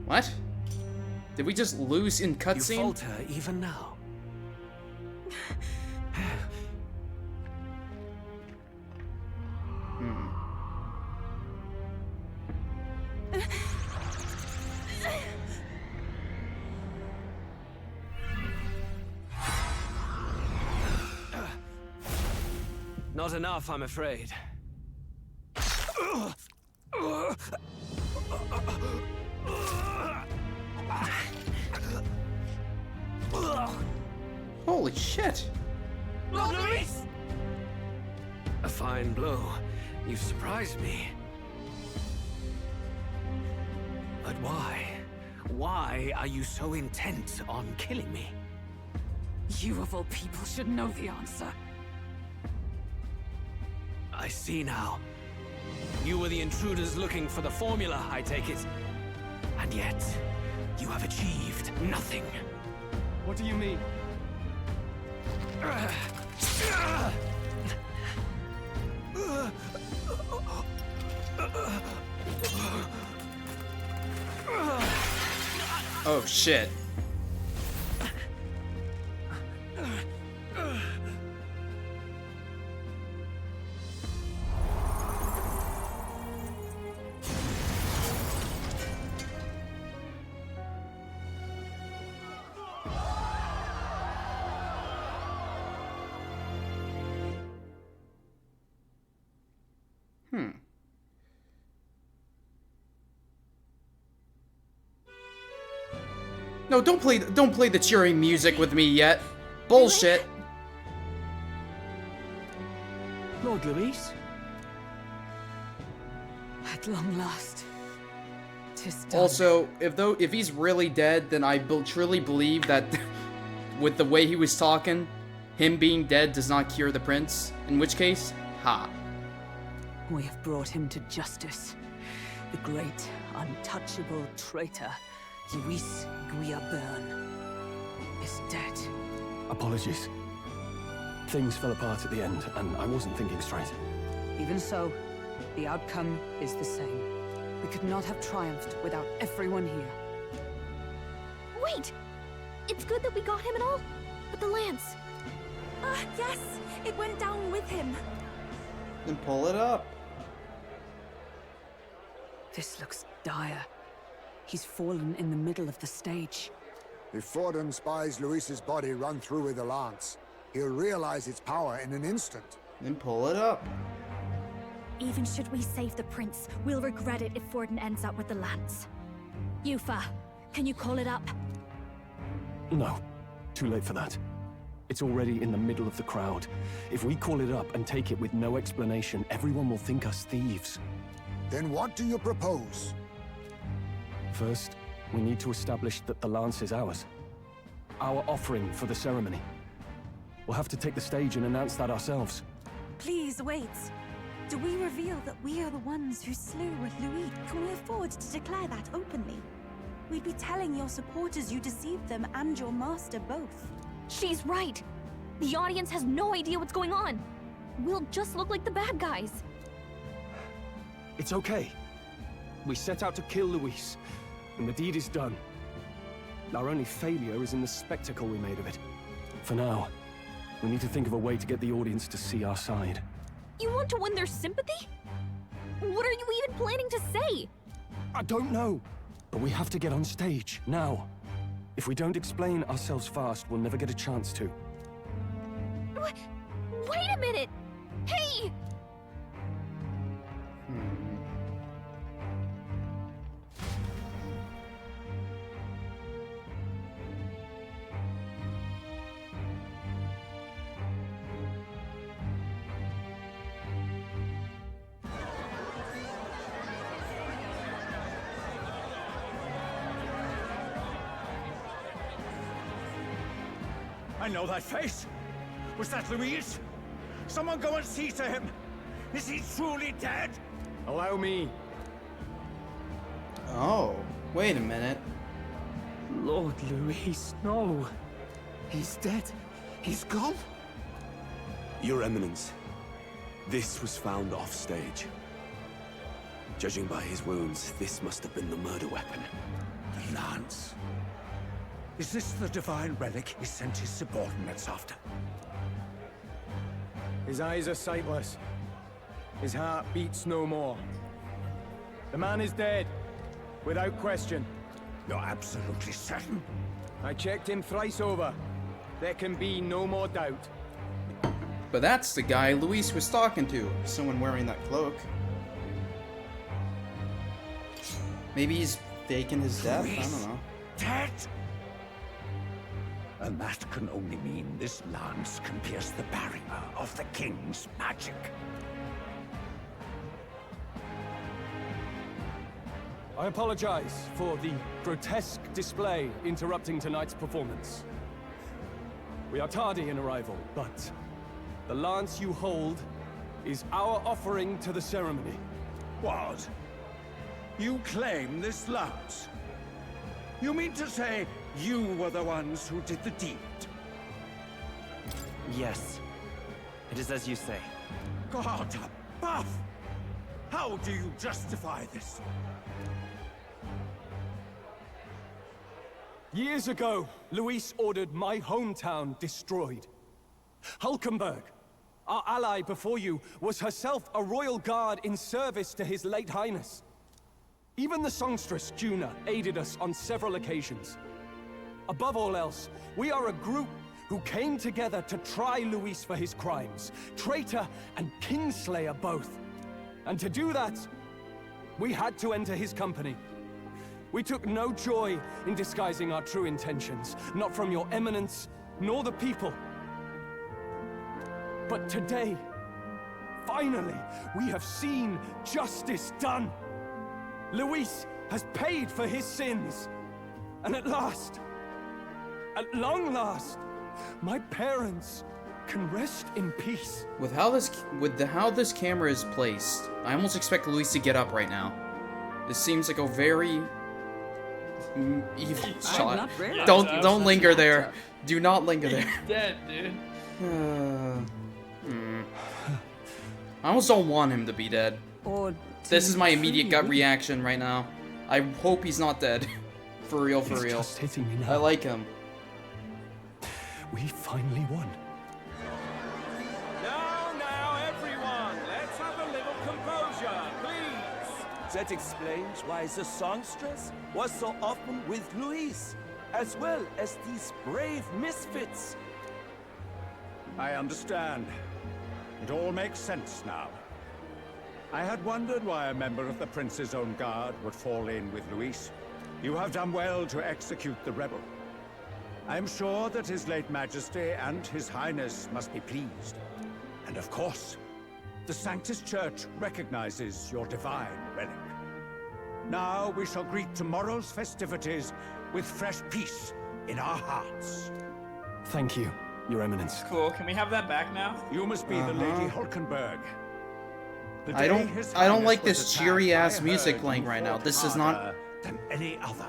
Speaker 1: What? Did we just lose in cutscene?
Speaker 20: You falter even now. Not enough, I'm afraid.
Speaker 1: Holy shit!
Speaker 20: Luis! A fine blow. You've surprised me. But why? Why are you so intent on killing me?
Speaker 9: You of all people should know the answer.
Speaker 20: I see now. You were the intruders looking for the formula, I take it. And yet, you have achieved nothing.
Speaker 3: What do you mean?
Speaker 1: Oh shit. No, don't play the cheering music with me yet. Bullshit.
Speaker 20: Lord Luis?
Speaker 9: At long last. 'Tis done.
Speaker 1: Also, if he's really dead, then I truly believe that with the way he was talking, him being dead does not cure the prince. In which case, ha.
Speaker 9: We have brought him to justice. The great, untouchable traitor, Luis Guillaburn, is dead.
Speaker 3: Apologies. Things fell apart at the end, and I wasn't thinking straight.
Speaker 9: Even so, the outcome is the same. We could not have triumphed without everyone here.
Speaker 14: Wait! It's good that we got him and all, but the lance.
Speaker 5: Yes! It went down with him.
Speaker 1: Then pull it up.
Speaker 9: This looks dire. He's fallen in the middle of the stage.
Speaker 8: If Forden spies Luis's body run through with the lance, he'll realize its power in an instant.
Speaker 1: Then pull it up.
Speaker 4: Even should we save the prince, we'll regret it if Forden ends up with the lance. Yufa, can you call it up?
Speaker 3: No. Too late for that. It's already in the middle of the crowd. If we call it up and take it with no explanation, everyone will think us thieves.
Speaker 8: Then what do you propose?
Speaker 3: First, we need to establish that the lance is ours. Our offering for the ceremony. We'll have to take the stage and announce that ourselves.
Speaker 5: Please wait. Do we reveal that we are the ones who slew Louis? Can we afford to declare that openly? We'd be telling your supporters you deceived them and your master both.
Speaker 14: She's right. The audience has no idea what's going on. We'll just look like the bad guys.
Speaker 3: It's okay. We set out to kill Luis, and the deed is done. Our only failure is in the spectacle we made of it. For now, we need to think of a way to get the audience to see our side.
Speaker 14: You want to win their sympathy? What are you even planning to say?
Speaker 3: I don't know, but we have to get on stage, now. If we don't explain ourselves fast, we'll never get a chance to.
Speaker 14: Wait a minute! Hey!
Speaker 11: I know that face. Was that Luis? Someone go and see to him. Is he truly dead?
Speaker 3: Allow me.
Speaker 1: Oh, wait a minute.
Speaker 20: Lord Luis, no. He's dead. He's gone.
Speaker 6: Your Eminence, this was found off stage. Judging by his wounds, this must have been the murder weapon.
Speaker 11: The lance. Is this the divine relic he sent his subordinates after?
Speaker 13: His eyes are sightless. His heart beats no more. The man is dead, without question.
Speaker 11: You're absolutely certain?
Speaker 13: I checked him thrice over. There can be no more doubt.
Speaker 1: But that's the guy Luis was talking to. Someone wearing that cloak. Maybe he's faking his death? I don't know.
Speaker 11: Dead? And that can only mean this lance can pierce the barrier of the king's magic.
Speaker 13: I apologize for the grotesque display interrupting tonight's performance. We are tardy in arrival, but the lance you hold is our offering to the ceremony.
Speaker 11: What? You claim this lance? You mean to say you were the ones who did the deed?
Speaker 16: Yes. It is as you say.
Speaker 11: God above! How do you justify this?
Speaker 13: Years ago, Luis ordered my hometown destroyed. Hulkenberg, our ally before you, was herself a royal guard in service to his late highness. Even the songstress, Juna, aided us on several occasions. Above all else, we are a group who came together to try Luis for his crimes, traitor and kingslayer both. And to do that, we had to enter his company. We took no joy in disguising our true intentions, not from your eminence, nor the people. But today, finally, we have seen justice done. Luis has paid for his sins. And at last, at long last, my parents can rest in peace.
Speaker 1: With how this camera is placed, I almost expect Luis to get up right now. This seems like a very evil shot. Don't linger there. Do not linger there.
Speaker 2: He's dead, dude.
Speaker 1: I almost don't want him to be dead. This is my immediate gut reaction right now. I hope he's not dead. For real, for real.
Speaker 3: Just hitting me now.
Speaker 1: I like him.
Speaker 3: We finally won.
Speaker 19: Now, everyone, let's have a little composure, please.
Speaker 22: That explains why the songstress was so often with Luis, as well as these brave misfits.
Speaker 11: I understand. It all makes sense now. I had wondered why a member of the Prince's own guard would fall in with Luis. You have done well to execute the rebel. I am sure that His late Majesty and His Highness must be pleased. And of course, the Sanctus Church recognizes your divine relic. Now we shall greet tomorrow's festivities with fresh peace in our hearts.
Speaker 3: Thank you, Your Eminence.
Speaker 2: Cool. Can we have that back now?
Speaker 11: You must be the Lady Hulkenberg.
Speaker 1: I don't like this cheery ass music playing right now. This is not
Speaker 11: than any other.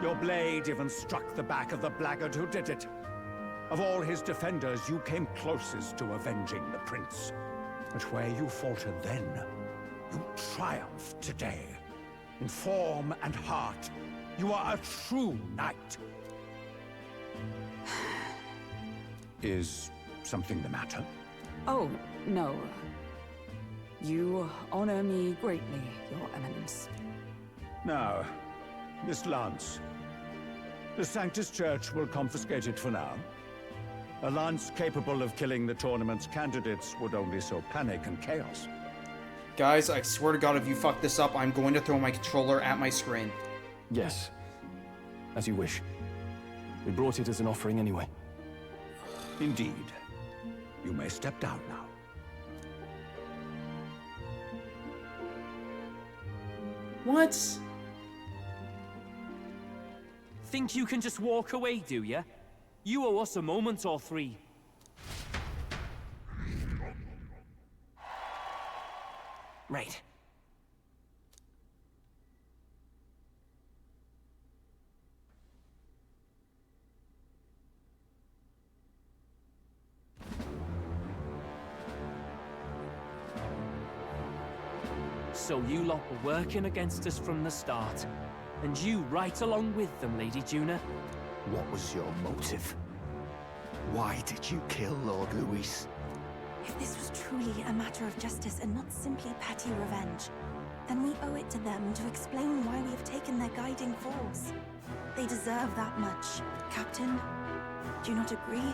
Speaker 11: Your blade even struck the back of the blackguard who did it. Of all his defenders, you came closest to avenging the prince. But where you faltered then, you triumphed today. In form and heart, you are a true knight. Is something the matter?
Speaker 9: Oh, no. You honor me greatly, Your Eminence.
Speaker 11: Now, this lance. The Sanctus Church will confiscate it for now. A lance capable of killing the tournament's candidates would only sow panic and chaos.
Speaker 1: Guys, I swear to God, if you fuck this up, I'm going to throw my controller at my screen.
Speaker 3: Yes. As you wish. We brought it as an offering anyway.
Speaker 11: Indeed. You may step down now.
Speaker 1: What?
Speaker 15: Think you can just walk away, do ya? You owe us a moment or three. Right. So you lot were working against us from the start. And you right along with them, Lady Juna.
Speaker 21: What was your motive? Why did you kill Lord Luis?
Speaker 5: If this was truly a matter of justice and not simply petty revenge, then we owe it to them to explain why we have taken their guiding force. They deserve that much. Captain, do you not agree?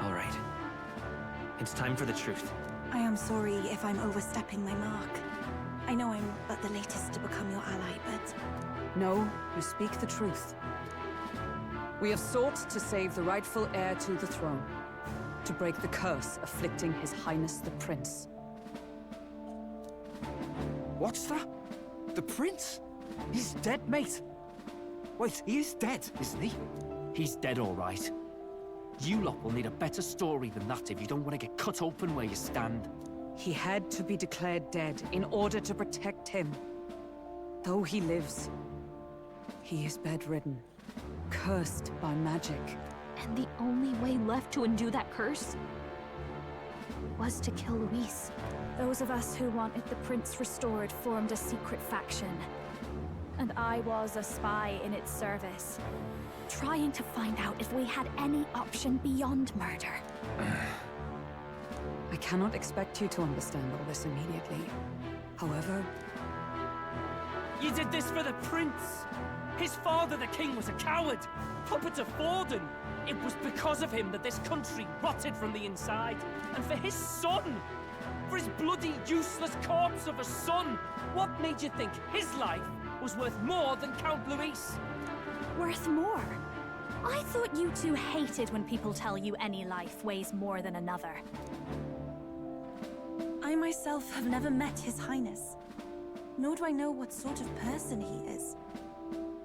Speaker 15: All right. It's time for the truth.
Speaker 5: I am sorry if I'm overstepping my mark. I know I'm but the latest to become your ally, but...
Speaker 9: No, you speak the truth. We have sought to save the rightful heir to the throne, to break the curse afflicting His Highness the Prince.
Speaker 10: What's that? The Prince? He's dead, mate. Wait, he is dead, isn't he?
Speaker 15: He's dead, all right. You lot will need a better story than that if you don't want to get cut open where you stand.
Speaker 9: He had to be declared dead in order to protect him. Though he lives, he is bedridden, cursed by magic.
Speaker 17: And the only way left to undo that curse was to kill Luis.
Speaker 4: Those of us who wanted the prince restored formed a secret faction. And I was a spy in its service, trying to find out if we had any option beyond murder.
Speaker 9: I cannot expect you to understand all this immediately. However...
Speaker 15: You did this for the prince! His father, the king, was a coward! Puppet of Forden! It was because of him that this country rotted from the inside. And for his son! For his bloody, useless corpse of a son! What made you think his life was worth more than Count Luis?
Speaker 4: Worth more? I thought you two hated when people tell you any life weighs more than another.
Speaker 5: I myself have never met His Highness, nor do I know what sort of person he is.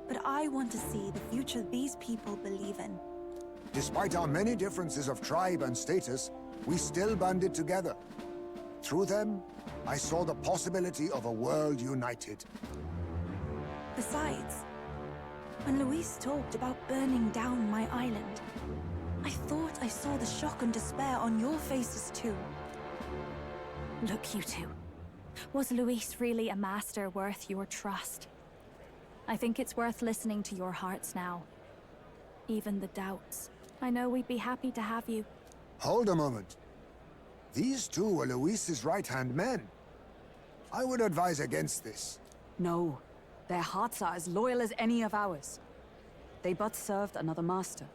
Speaker 5: But I want to see the future these people believe in.
Speaker 8: Despite our many differences of tribe and status, we still banded together. Through them, I saw the possibility of a world united.
Speaker 5: Besides, when Luis talked about burning down my island, I thought I saw the shock and despair on your faces too.
Speaker 4: Look, you two. Was Luis really a master worth your trust? I think it's worth listening to your hearts now. Even the doubts. I know we'd be happy to have you.
Speaker 8: Hold a moment. These two were Luis's right-hand men. I would advise against this.
Speaker 9: No. Their hearts are as loyal as any of ours. They but served another master.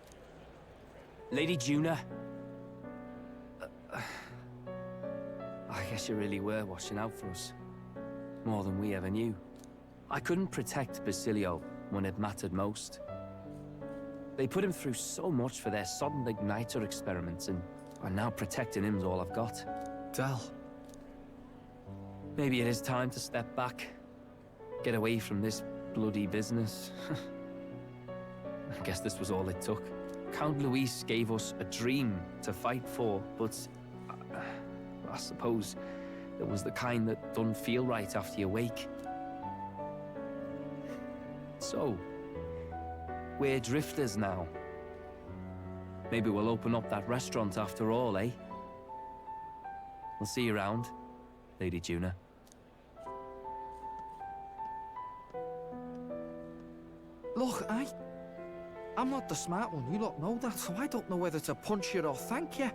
Speaker 15: Lady Juna. I guess you really were watching out for us. More than we ever knew. I couldn't protect Basilio when it mattered most. They put him through so much for their sudden igniter experiments, and now protecting him's all I've got.
Speaker 10: Del.
Speaker 15: Maybe it is time to step back. Get away from this bloody business. I guess this was all it took. Count Luis gave us a dream to fight for, but I suppose it was the kind that doesn't feel right after you wake. So, we're drifters now. Maybe we'll open up that restaurant after all, eh? We'll see you around, Lady Juna.
Speaker 10: Look, I'm not the smart one, you lot know that, so I don't know whether to punch you or thank you.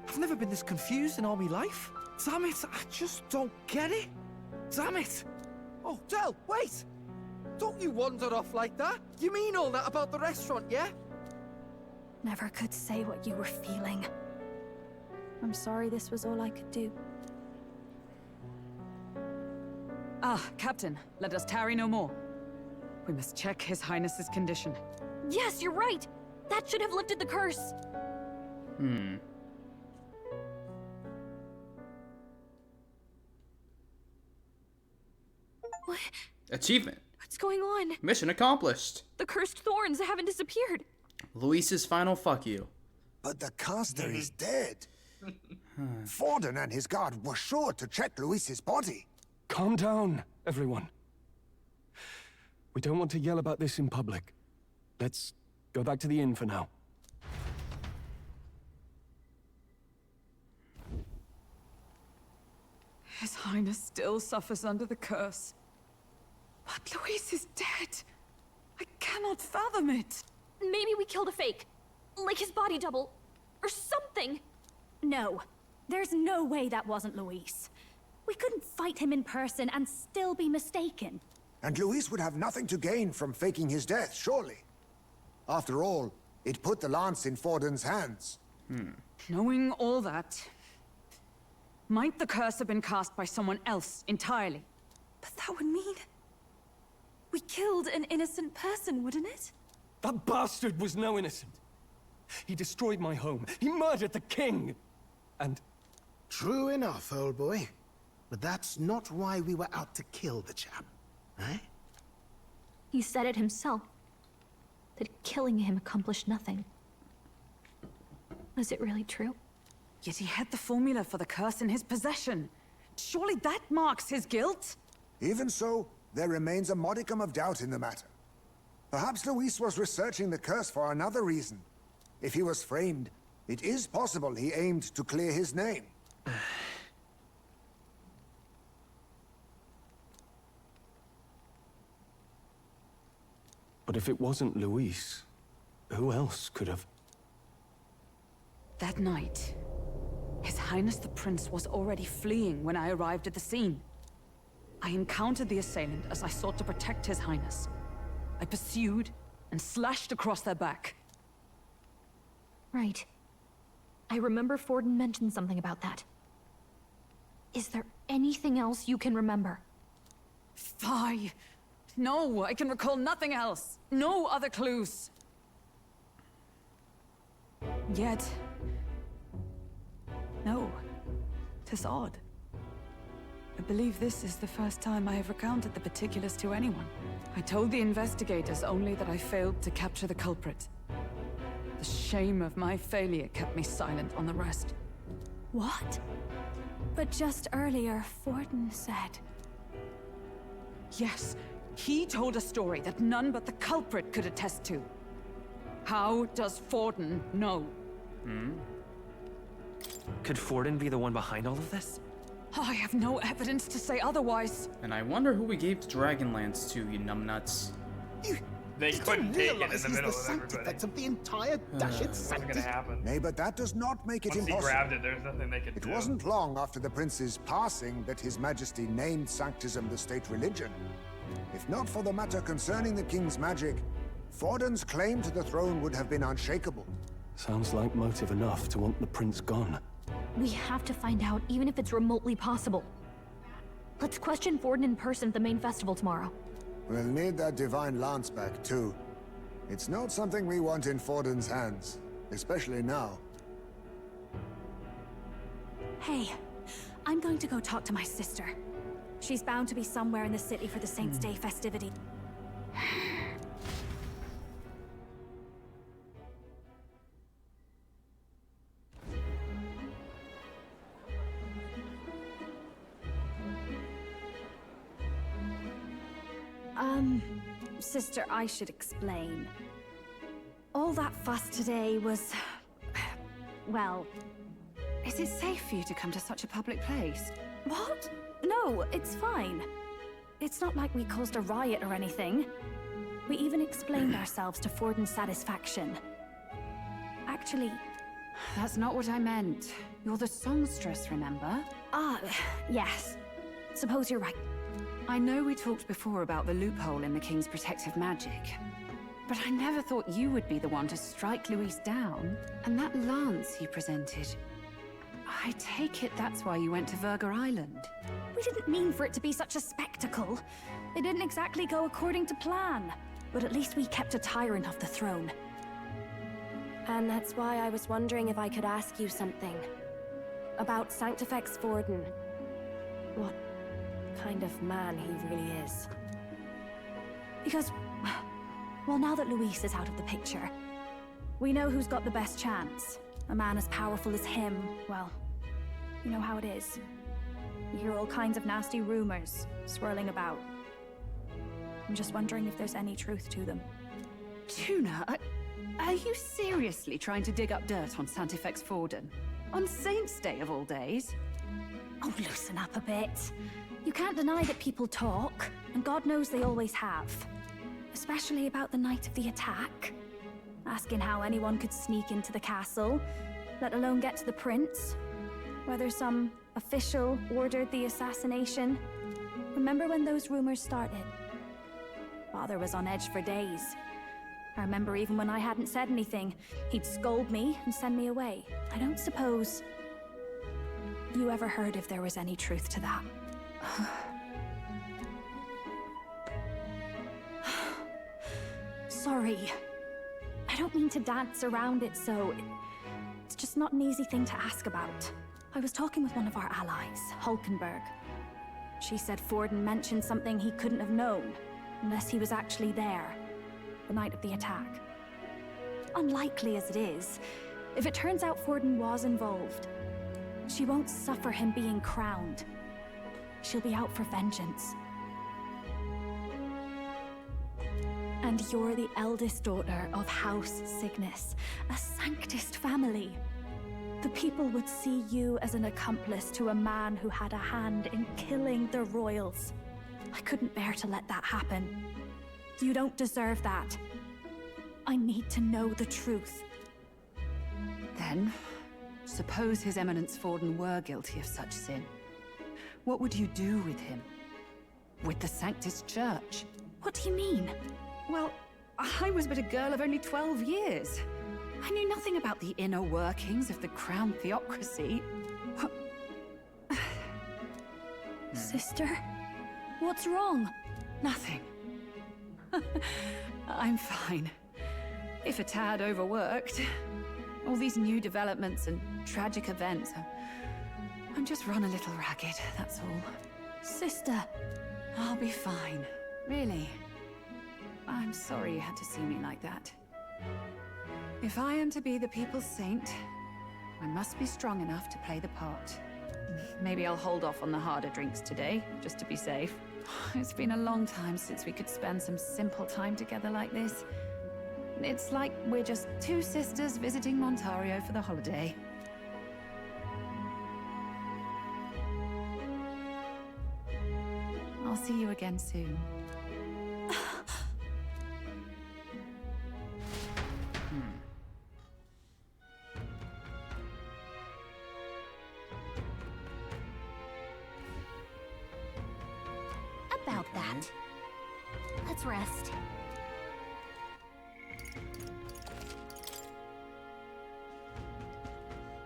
Speaker 10: I've never been this confused in all my life. Damn it, I just don't get it. Damn it. Oh, Del, wait! Don't you wander off like that. You mean all that about the restaurant, yeah?
Speaker 4: Never could say what you were feeling. I'm sorry this was all I could do.
Speaker 9: Ah, Captain, let us tarry no more. We must check His Highness's condition.
Speaker 17: Yes, you're right! That should have lifted the curse! What?
Speaker 1: Achievement.
Speaker 17: What's going on?
Speaker 1: Mission accomplished.
Speaker 17: The cursed thorns haven't disappeared.
Speaker 1: Luis's final fuck you.
Speaker 8: But the caster is dead. Forden and his guard were sure to check Luis's body.
Speaker 3: Calm down, everyone. We don't want to yell about this in public. Let's go back to the inn for now.
Speaker 9: His Highness still suffers under the curse. But Luis is dead. I cannot fathom it.
Speaker 17: Maybe we killed a fake. Like his body double. Or something.
Speaker 4: No. There's no way that wasn't Luis. We couldn't fight him in person and still be mistaken.
Speaker 8: And Luis would have nothing to gain from faking his death, surely. After all, it put the lance in Forden's hands.
Speaker 9: Knowing all that, might the curse have been cast by someone else entirely?
Speaker 5: But that would mean... we killed an innocent person, wouldn't it?
Speaker 13: That bastard was no innocent. He destroyed my home. He murdered the king. And...
Speaker 12: True enough, old boy. But that's not why we were out to kill the chap, right?
Speaker 17: He said it himself. That killing him accomplished nothing. Was it really true?
Speaker 9: Yet he had the formula for the curse in his possession. Surely that marks his guilt?
Speaker 8: Even so, there remains a modicum of doubt in the matter. Perhaps Luis was researching the curse for another reason. If he was framed, it is possible he aimed to clear his name.
Speaker 3: But if it wasn't Luis, who else could have...
Speaker 9: That night, His Highness the Prince was already fleeing when I arrived at the scene. I encountered the assailant as I sought to protect His Highness. I pursued and slashed across their back.
Speaker 17: Right. I remember Forden mentioned something about that. Is there anything else you can remember?
Speaker 9: Fie! No, I can recall nothing else. No other clues. Yet... no. 'Tis odd. I believe this is the first time I have recounted the particulars to anyone. I told the investigators only that I failed to capture the culprit. The shame of my failure kept me silent on the rest.
Speaker 4: What? But just earlier, Forden said...
Speaker 9: Yes, he told a story that none but the culprit could attest to. How does Forden know?
Speaker 16: Could Forden be the one behind all of this?
Speaker 9: I have no evidence to say otherwise.
Speaker 1: And I wonder who we gave Dragonlance to, you numbnuts.
Speaker 2: They couldn't take it in the middle of everybody.
Speaker 12: Of the entire Dashed
Speaker 2: Wasn't gonna happen.
Speaker 8: Nay, but that does not make it
Speaker 2: Once
Speaker 8: impossible.
Speaker 2: he grabbed it, there's nothing they could do.
Speaker 8: It wasn't long after the prince's passing that His Majesty named Sanctism the state religion. If not for the matter concerning the king's magic, Forden's claim to the throne would have been unshakable.
Speaker 3: Sounds like motive enough to want the prince gone.
Speaker 17: We have to find out, even if it's remotely possible. Let's question Forden in person at the main festival tomorrow.
Speaker 8: We'll need that divine lance back, too. It's not something we want in Forden's hands, especially now.
Speaker 4: Hey, I'm going to go talk to my sister. She's bound to be somewhere in the city for the Saints' Day festivity. Sister, I should explain. All that fuss today was... well...
Speaker 9: Is it safe for you to come to such a public place?
Speaker 4: What? No, it's fine. It's not like we caused a riot or anything. We even explained ourselves to Forden's satisfaction. Actually...
Speaker 9: That's not what I meant. You're the songstress, remember?
Speaker 4: Ah, yes. Suppose you're right.
Speaker 9: I know we talked before about the loophole in the King's protective magic, but I never thought you would be the one to strike Luis down. And that lance he presented, I take it that's why you went to Verga Island.
Speaker 4: We didn't mean for it to be such a spectacle. It didn't exactly go according to plan. But at least we kept a tyrant off the throne.
Speaker 18: And that's why I was wondering if I could ask you something. About Sanctifex Forden. What kind of man he really is.
Speaker 4: Because, well, now that Luis is out of the picture, we know who's got the best chance. A man as powerful as him, well, you know how it is. We hear all kinds of nasty rumors swirling about. I'm just wondering if there's any truth to them.
Speaker 9: Tuna, are you seriously trying to dig up dirt on Sanctifex Forden? On Saints' Day of all days?
Speaker 4: Oh, loosen up a bit. You can't deny that people talk, and God knows they always have. Especially about the night of the attack. Asking how anyone could sneak into the castle, let alone get to the prince. Whether some official ordered the assassination. Remember when those rumors started? Father was on edge for days. I remember even when I hadn't said anything, he'd scold me and send me away. I don't suppose you ever heard if there was any truth to that. Sorry. I don't mean to dance around it, so it's just not an easy thing to ask about. I was talking with one of our allies, Hulkenberg. She said Forden mentioned something he couldn't have known, unless he was actually there, the night of the attack. Unlikely as it is, if it turns out Forden was involved, she won't suffer him being crowned. She'll be out for vengeance. And you're the eldest daughter of House Cygnus, a Sanctist family. The people would see you as an accomplice to a man who had a hand in killing the royals. I couldn't bear to let that happen. You don't deserve that. I need to know the truth.
Speaker 9: Then, suppose His Eminence Forden were guilty of such sin. What would you do with him? With the Sanctus Church?
Speaker 4: What do you mean?
Speaker 9: Well, I was but a girl of only 12 years. I knew nothing about the inner workings of the crown theocracy.
Speaker 4: Sister? What's wrong?
Speaker 9: Nothing. I'm fine. If a tad overworked. All these new developments and tragic events. I'm just run a little ragged, that's all.
Speaker 4: Sister!
Speaker 9: I'll be fine. Really. I'm sorry you had to see me like that. If I am to be the people's saint, I must be strong enough to play the part. Maybe I'll hold off on the harder drinks today, just to be safe. It's been a long time since we could spend some simple time together like this. It's like we're just two sisters visiting Montario for the holiday. I'll see you again soon.
Speaker 17: About that. Let's rest.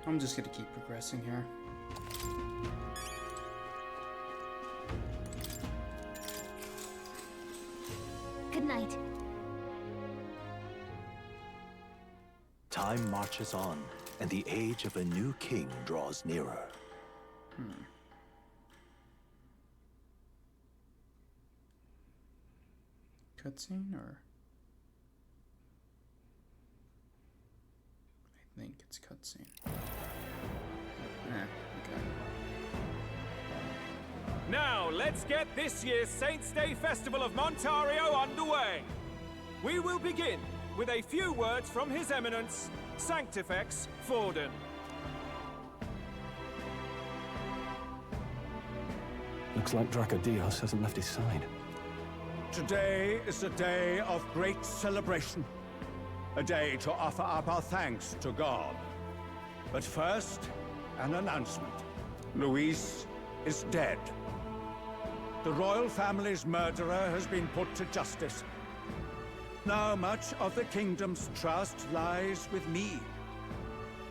Speaker 1: I'm just gonna keep progressing here.
Speaker 17: Good night.
Speaker 7: Time marches on, and the age of a new king draws nearer.
Speaker 1: Cutscene, or I think it's cutscene. Okay.
Speaker 19: Now, let's get this year's Saints' Day Festival of Montario underway. We will begin with a few words from His Eminence, Sanctifex Forden.
Speaker 3: Looks like Dracodios hasn't left his side.
Speaker 11: Today is a day of great celebration. A day to offer up our thanks to God. But first, an announcement. Luis is dead. The royal family's murderer has been put to justice. Now much of the kingdom's trust lies with me.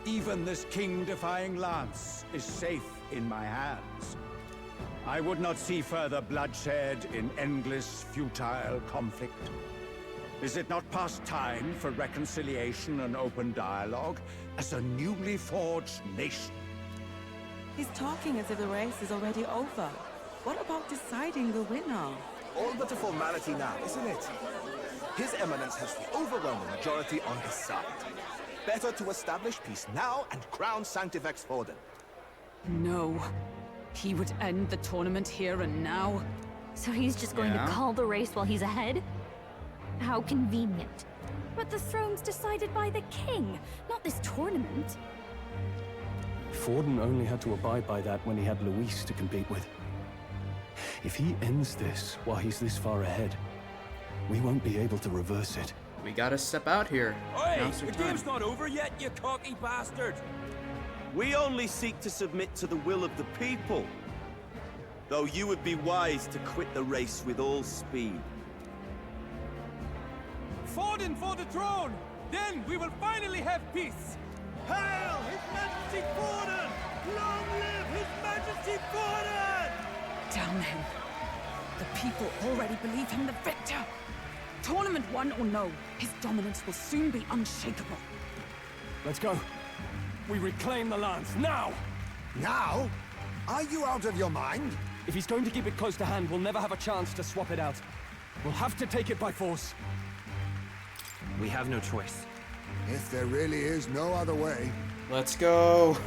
Speaker 11: Even this king-defying lance is safe in my hands. I would not see further bloodshed in endless, futile conflict. Is it not past time for reconciliation and open dialogue as a newly forged nation?
Speaker 14: He's talking as if the race is already over. What about deciding the winner?
Speaker 23: All but a formality now, isn't it? His Eminence has the overwhelming majority on his side. Better to establish peace now and crown Sanctifex Forden.
Speaker 9: No. He would end the tournament here and now.
Speaker 17: So he's just going to call the race while he's ahead? How convenient.
Speaker 4: But the throne's decided by the king, not this tournament.
Speaker 3: Forden only had to abide by that when he had Luis to compete with. If he ends this while he's this far ahead, we won't be able to reverse it.
Speaker 1: We gotta step out here.
Speaker 6: Oi!
Speaker 1: Now's
Speaker 6: The
Speaker 1: our time.
Speaker 6: game's not over yet, you cocky bastard! We only seek to submit to the will of the people. Though you would be wise to quit the race with all speed.
Speaker 19: Forden for the throne! Then we will finally have peace!
Speaker 6: Hail His Majesty Forden! Long live His Majesty Forden!
Speaker 9: Damn him. The people already believe him the victor. Tournament won or no, his dominance will soon be unshakable.
Speaker 13: Let's go. We reclaim the lands, now!
Speaker 8: Now? Are you out of your mind?
Speaker 13: If he's going to keep it close to hand, we'll never have a chance to swap it out. We'll have to take it by force.
Speaker 16: We have no choice.
Speaker 8: If there really is no other way.
Speaker 1: Let's go.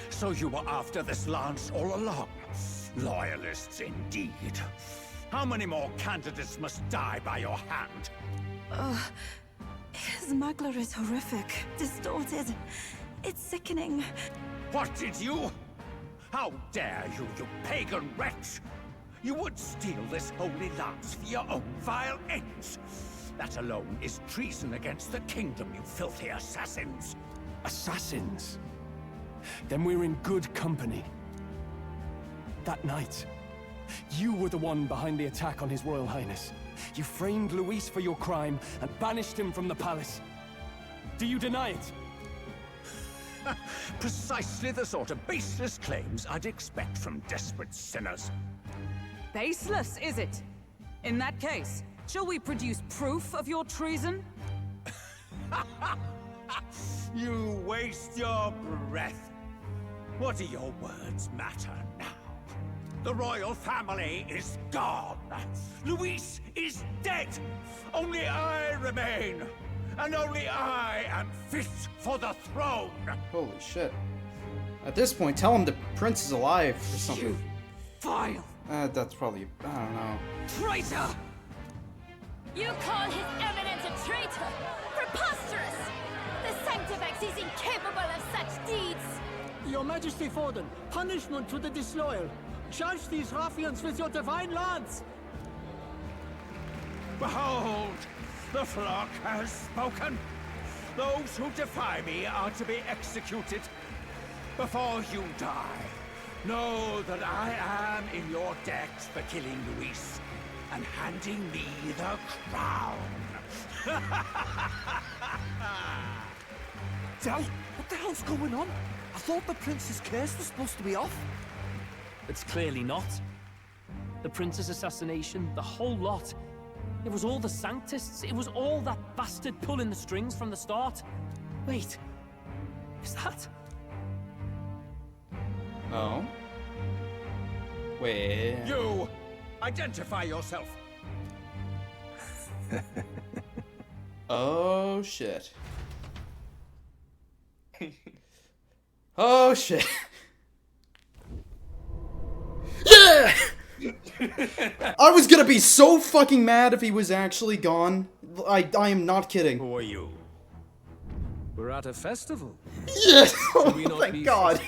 Speaker 11: So you were after this lance all along? Loyalists indeed. How many more candidates must die by your hand?
Speaker 5: His Magler is horrific, distorted. It's sickening.
Speaker 11: What did you? How dare you, you pagan wretch! You would steal this holy lance for your own vile ends. That alone is treason against the kingdom, you filthy assassins.
Speaker 13: Assassins? Then we're in good company. That night, you were the one behind the attack on His Royal Highness. You framed Luis for your crime and banished him from the palace. Do you deny it?
Speaker 11: Precisely the sort of baseless claims I'd expect from desperate sinners.
Speaker 9: Baseless, is it? In that case, shall we produce proof of your treason?
Speaker 11: You waste your breath. What do your words matter now? The royal family is gone. Luis is dead. Only I remain. And only I am fit for the throne.
Speaker 1: Holy shit. At this point, tell him the prince is alive or something.
Speaker 9: You vile!
Speaker 1: That's probably, I don't know.
Speaker 9: Traitor!
Speaker 4: You call His Eminence a traitor? Preposterous! The Sanctifex is incapable of such deeds!
Speaker 15: Your Majesty Forden, punishment to the disloyal. Charge these ruffians with your divine lance!
Speaker 11: Behold, the flock has spoken. Those who defy me are to be executed. Before you die, know that I am in your debt for killing Luis and handing me the crown.
Speaker 10: Dal, what the hell's going on? I thought the prince's curse was supposed to be off.
Speaker 15: It's clearly not. The prince's assassination, the whole lot. It was all the Sanctists. It was all that bastard pulling the strings from the start. Wait, is that?
Speaker 1: Oh? Wait.
Speaker 11: You! Identify yourself!
Speaker 1: Oh shit. Oh shit. Yeah! I was gonna be so fucking mad if he was actually gone. I am not kidding.
Speaker 11: Who are you?
Speaker 13: We're at a festival.
Speaker 1: Yes! Oh
Speaker 13: we not
Speaker 1: my
Speaker 13: be
Speaker 1: god.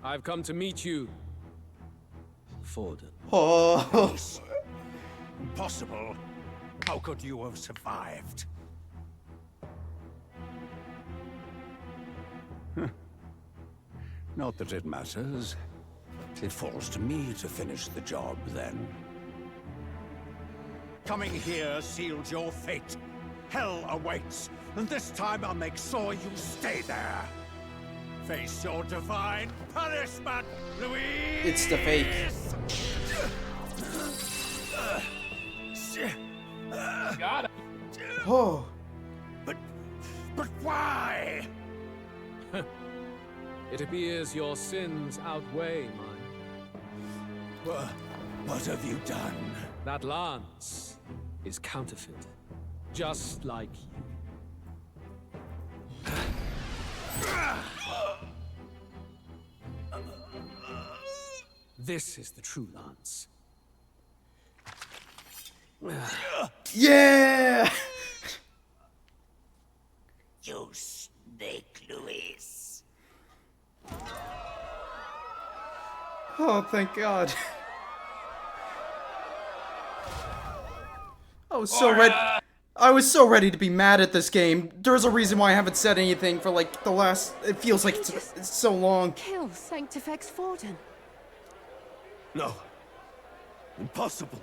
Speaker 13: I've come to meet you, Forden.
Speaker 1: Oh.
Speaker 11: Impossible. How could you have survived? Not that it matters. It falls to me to finish the job, then. Coming here sealed your fate. Hell awaits, and this time I'll make sure you stay there. Face your divine punishment, Louise!
Speaker 1: It's the fake.
Speaker 2: Got it.
Speaker 1: Oh.
Speaker 11: But why?
Speaker 13: It appears your sins outweigh mine.
Speaker 11: What have you done?
Speaker 13: That lance is counterfeit, just like you. This is the true lance.
Speaker 1: Yeah!
Speaker 20: You snake, Luis.
Speaker 1: Oh, thank God. I was so ready to be mad at this game. There's a reason why I haven't said anything for like the last... It feels like it's so long.
Speaker 5: Kill Sanctifex Forden.
Speaker 6: No. Impossible.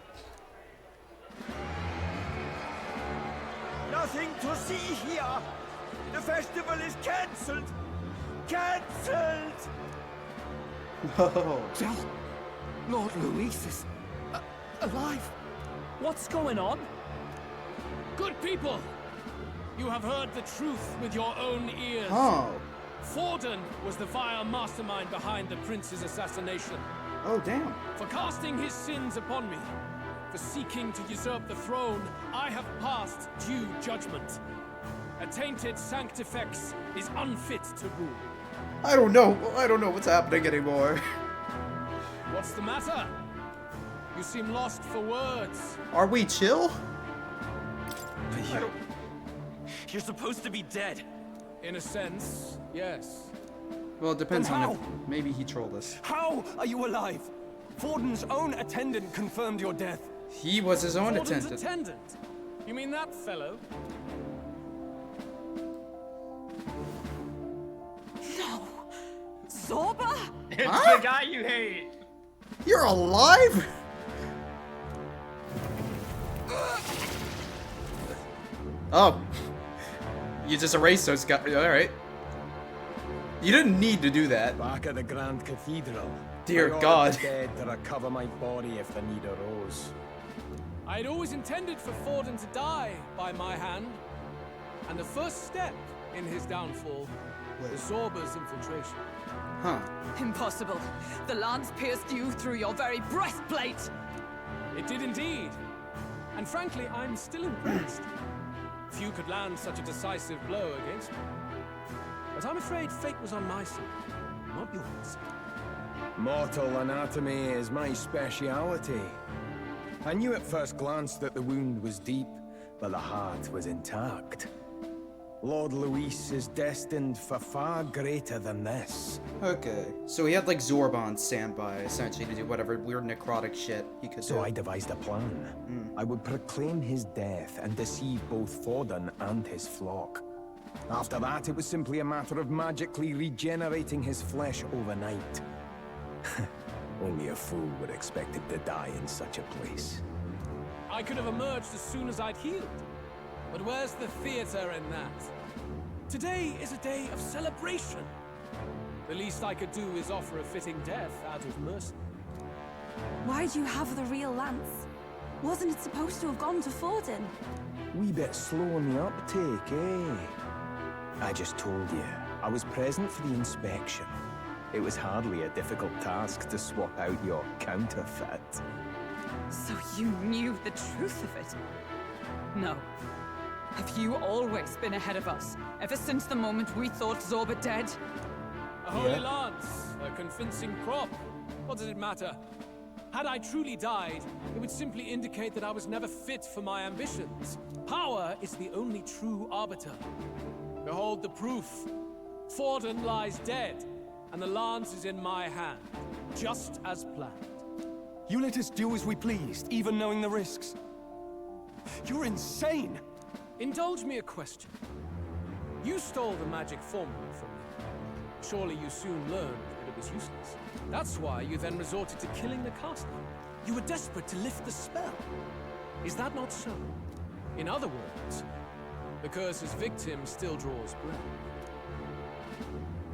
Speaker 6: Nothing to see here. The festival is cancelled. Cancelled.
Speaker 1: No.
Speaker 10: Lord Luis is alive.
Speaker 15: What's going on? Good people, you have heard the truth with your own ears.
Speaker 1: Oh.
Speaker 15: Forden was the vile mastermind behind the prince's assassination.
Speaker 1: Oh, damn.
Speaker 15: For casting his sins upon me, for seeking to usurp the throne, I have passed due judgment. A tainted Sanctifex is unfit to rule.
Speaker 1: I don't know what's happening anymore.
Speaker 15: What's the matter? You seem lost for words.
Speaker 1: Are we chill?
Speaker 16: You're supposed to be dead.
Speaker 15: In a sense, yes.
Speaker 1: Well, it depends
Speaker 13: Then
Speaker 1: on
Speaker 13: how?
Speaker 1: if maybe he trolled us.
Speaker 13: How are you alive? Forden's own attendant confirmed your death.
Speaker 1: He was his own
Speaker 15: Forden's
Speaker 1: attendant.
Speaker 15: attendant? You mean that fellow?
Speaker 5: No! Zorba?
Speaker 2: It's
Speaker 1: Huh?
Speaker 2: the guy you hate.
Speaker 1: You're alive? Oh. You just erased those guys. Alright. You didn't need to do that.
Speaker 21: Back at the Grand Cathedral.
Speaker 1: Dear
Speaker 21: I ordered
Speaker 1: God.
Speaker 21: the dead to recover my body if the need arose.
Speaker 15: I'd always intended for Forden to die by my hand. And the first step in his downfall was Zorba's infiltration.
Speaker 1: Huh.
Speaker 9: Impossible. The lance pierced you through your very breastplate.
Speaker 15: It did indeed. And frankly, I'm still impressed. Few could land such a decisive blow against me. But I'm afraid fate was on my side, not yours.
Speaker 21: Mortal anatomy is my speciality. I knew at first glance that the wound was deep, but the heart was intact. Lord Luis is destined for far greater than this.
Speaker 1: Okay. So he had like Zorba on standby, essentially, to do whatever weird necrotic shit he could do.
Speaker 21: So I devised a plan. I would proclaim his death and deceive both Forden and his flock. After that, it was simply a matter of magically regenerating his flesh overnight. Only a fool would expect him to die in such a place.
Speaker 15: I could have emerged as soon as I'd healed. But where's the theater in that? Today is a day of celebration. The least I could do is offer a fitting death out of mercy.
Speaker 5: Why do you have the real lance? Wasn't it supposed to have gone to Forden?
Speaker 21: Wee bit slow on the uptake, eh? I just told you, I was present for the inspection. It was hardly a difficult task to swap out your counterfeit.
Speaker 9: So you knew the truth of it? No. Have you always been ahead of us, ever since the moment we thought Zorba dead?
Speaker 15: A holy lance, a convincing prop. What does it matter? Had I truly died, it would simply indicate that I was never fit for my ambitions. Power is the only true arbiter. Behold the proof. Forden lies dead, and the lance is in my hand, just as planned.
Speaker 13: You let us do as we pleased, even knowing the risks. You're insane!
Speaker 15: Indulge me a question. You stole the magic formula from me. Surely you soon learned that it was useless. That's why you then resorted to killing the caster. You were desperate to lift the spell. Is that not so? In other words, the curse's victim still draws breath.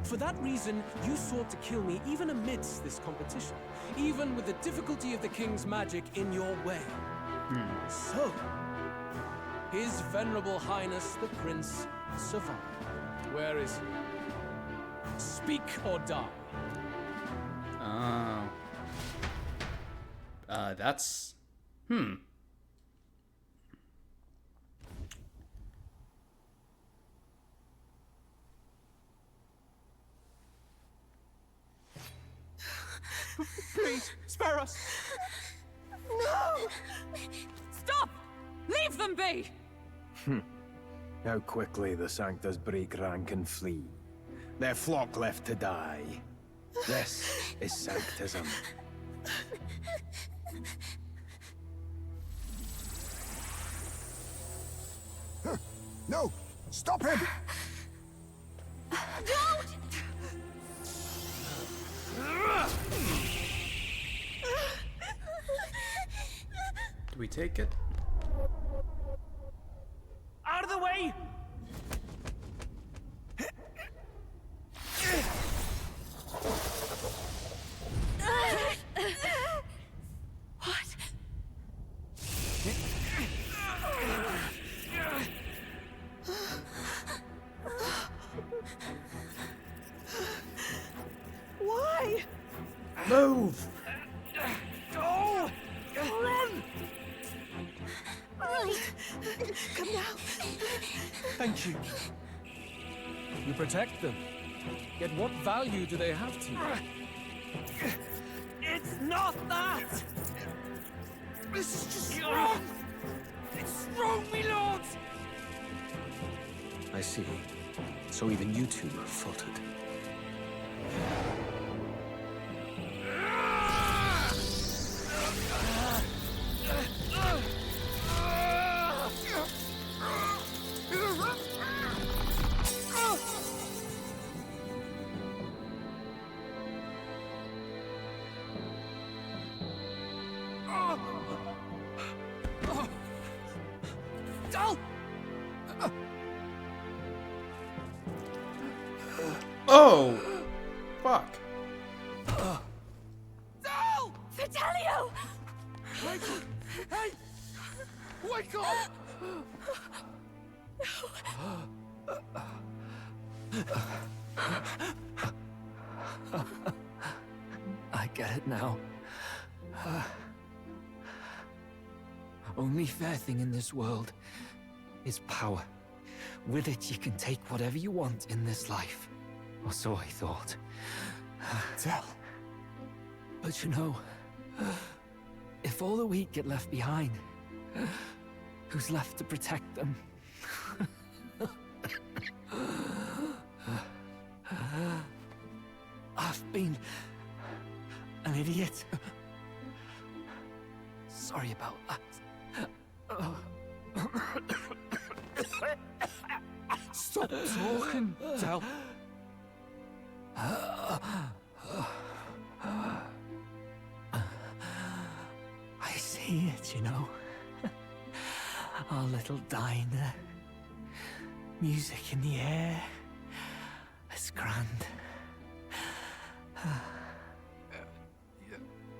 Speaker 15: For that reason, you sought to kill me even amidst this competition, even with the difficulty of the king's magic in your way. So, His Venerable Highness the Prince survived. Where is he? Speak or die.
Speaker 1: Oh. That's...
Speaker 13: Please, spare us!
Speaker 5: No!
Speaker 9: Stop! Leave them be!
Speaker 21: How quickly the Sanctus break rank and flee. Their flock left to die. This is Sanctism.
Speaker 8: No! Stop him!
Speaker 4: Don't!
Speaker 1: Do we take it?
Speaker 15: Out of the way!
Speaker 5: What? Why?
Speaker 1: Move!
Speaker 15: Go! Run!
Speaker 5: Come now.
Speaker 13: Thank you. You protect them. Yet what value do they have to you?
Speaker 15: It's not that! This is just wrong! It's wrong, me lords!
Speaker 7: I see. So even you two are faltered.
Speaker 1: Oh! Fuck.
Speaker 5: No! Fidelio!
Speaker 10: Michael! Hey! Wake up!
Speaker 12: I get it now. Only fair thing in this world is power. With it, you can take whatever you want in this life. Or so I thought.
Speaker 10: Tell.
Speaker 12: But you know, if all the weak get left behind, who's left to protect them? I've been an idiot. Sorry about that.
Speaker 10: Stop talking, Del.
Speaker 12: I see it, you know. Our little diner. Music in the air. It's grand.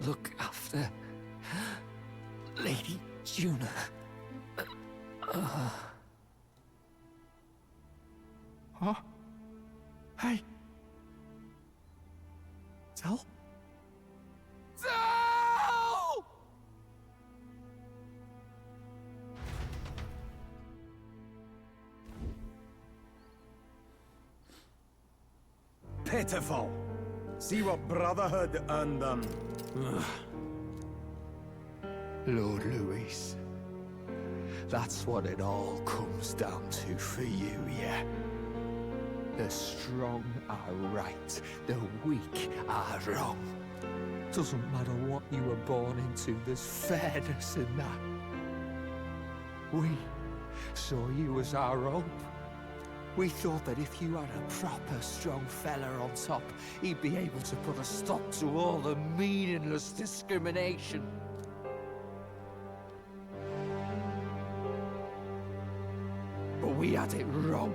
Speaker 12: Look after Lady Juna.
Speaker 10: Huh? Hey. Del? Del!
Speaker 21: Pitiful. See what Brotherhood earned them.
Speaker 18: Lord Luis. That's what it all comes down to for you, yeah? The strong are right, the weak are wrong. Doesn't matter what you were born into, there's fairness in that. We saw you as our hope. We thought that if you had a proper strong fella on top, he'd be able to put a stop to all the meaningless discrimination. But we had it wrong.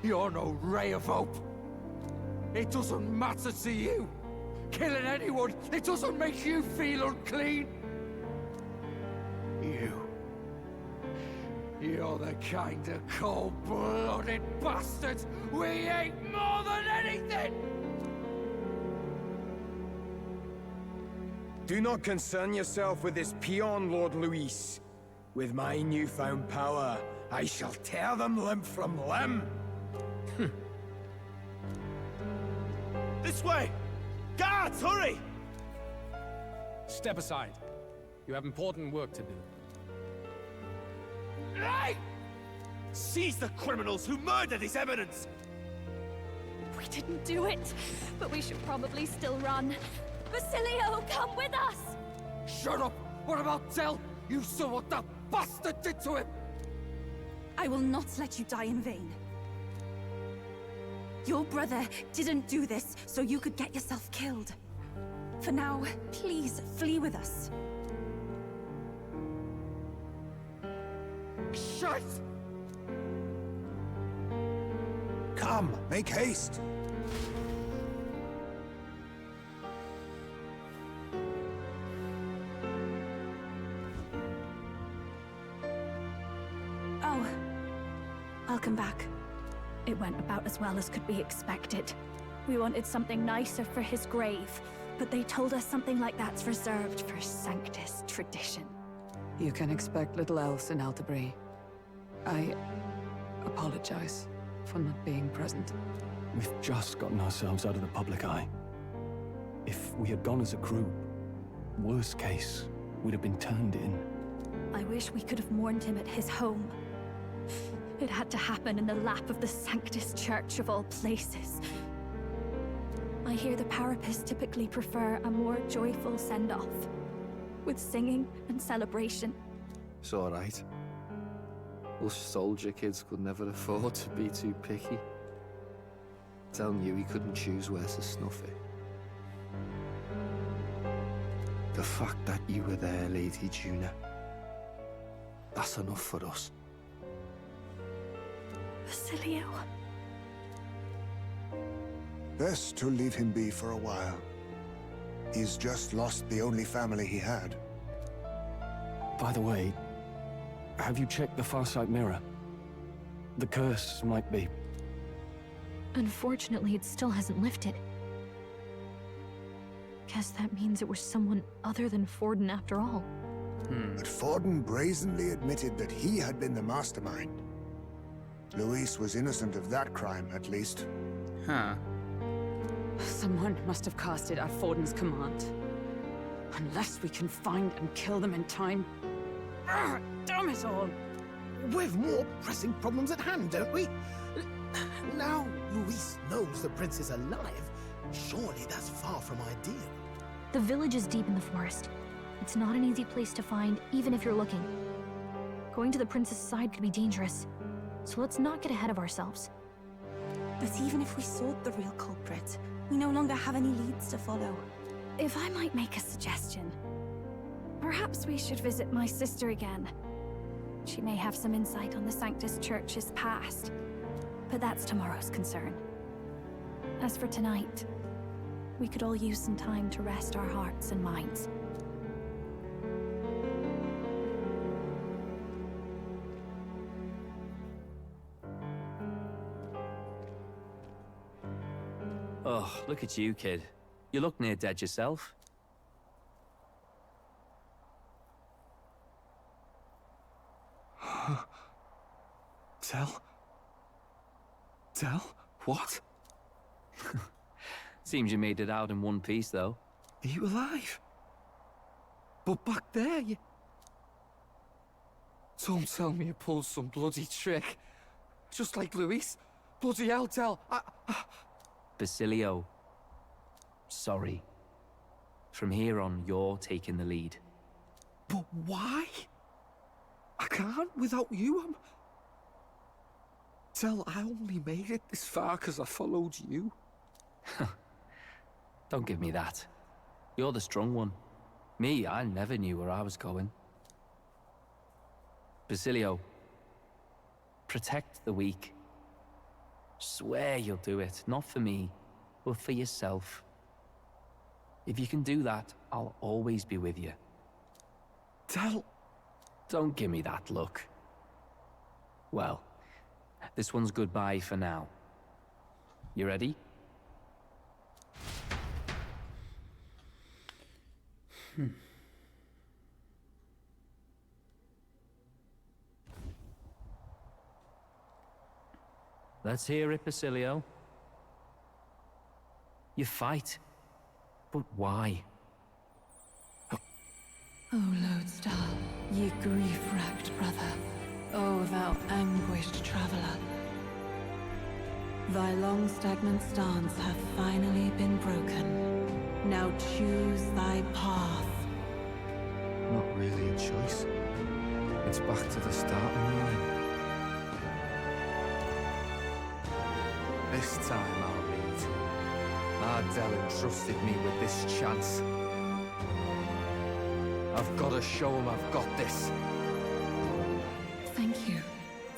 Speaker 18: You're no ray of hope. It doesn't matter to you. Killing anyone, it doesn't make you feel unclean. You're the kind of cold-blooded bastards we hate more than anything!
Speaker 21: Do not concern yourself with this peon, Lord Luis. With my newfound power, I shall tear them limb from limb.
Speaker 19: This way! Guards, hurry!
Speaker 13: Step aside. You have important work to do.
Speaker 6: Seize the criminals who murdered His Eminence!
Speaker 4: We didn't do it, but we should probably still run. Basilio, come with us!
Speaker 10: Shut up! What about Tell? You saw what that bastard did to him!
Speaker 5: I will not let you die in vain. Your brother didn't do this so you could get yourself killed. For now, please flee with us.
Speaker 10: Shit!
Speaker 8: Come, make haste.
Speaker 5: Oh, welcome back.
Speaker 4: It went about as well as could be expected. We wanted something nicer for his grave, but they told us something like that's reserved for Sanctus tradition.
Speaker 9: You can expect little else in Altabri. I apologize for not being present.
Speaker 3: We've just gotten ourselves out of the public eye. If we had gone as a group, worst case, we'd have been turned in.
Speaker 4: I wish we could have mourned him at his home. It had to happen in the lap of the Sanctus Church of all places. I hear the Parapists typically prefer a more joyful send-off, with singing and celebration.
Speaker 14: It's alright. Us soldier kids could never afford to be too picky. Telling you he couldn't choose where to snuff it. The fact that you were there, Lady Juna, that's enough for us.
Speaker 4: Basilio.
Speaker 8: Best to leave him be for a while. He's just lost the only family he had.
Speaker 3: By the way, have you checked the Farsight mirror? The curse might be...
Speaker 17: Unfortunately, it still hasn't lifted. Guess that means it was someone other than Forden after all.
Speaker 8: But Forden brazenly admitted that he had been the mastermind. Luis was innocent of that crime, at least.
Speaker 1: Huh.
Speaker 9: Someone must have cast it at Forden's command. Unless we can find and kill them in time. Damn it all!
Speaker 10: We've more pressing problems at hand, don't we? Now Luis knows the prince is alive. Surely that's far from ideal.
Speaker 17: The village is deep in the forest. It's not an easy place to find, even if you're looking. Going to the prince's side could be dangerous, so let's not get ahead of ourselves.
Speaker 5: But even if we sought the real culprit, we no longer have any leads to follow.
Speaker 4: If I might make a suggestion, perhaps we should visit my sister again. She may have some insight on the Sanctus Church's past, but that's tomorrow's concern. As for tonight, we could all use some time to rest our hearts and minds.
Speaker 22: Oh, look at you, kid. You look near dead yourself.
Speaker 3: Tell? Tell? What?
Speaker 22: Seems you made it out in one piece, though.
Speaker 10: Are you alive? But back there, you... Don't tell me you pulled some bloody trick. Just like Luis. Bloody hell, Tell.
Speaker 22: Basilio. Sorry. From here on, you're taking the lead.
Speaker 10: But why? I can't without you. Tell, I only made it this far because I followed you.
Speaker 22: Don't give me that. You're the strong one. Me, I never knew where I was going. Basilio, protect the weak. Swear you'll do it, not for me, but for yourself. If you can do that, I'll always be with you.
Speaker 10: Tell...
Speaker 22: Don't give me that look. Well, this one's goodbye for now. You ready? Let's hear it, Basilio. You fight. But why?
Speaker 5: O Lodestar, ye grief-racked brother,
Speaker 9: O thou anguished traveler. Thy long stagnant stance hath finally been broken. Now choose thy path.
Speaker 14: Not really a choice. It's back to the starting line. This time I'll lead. Ardell entrusted me with this chance. I've got to show him I've got this.
Speaker 9: Thank you.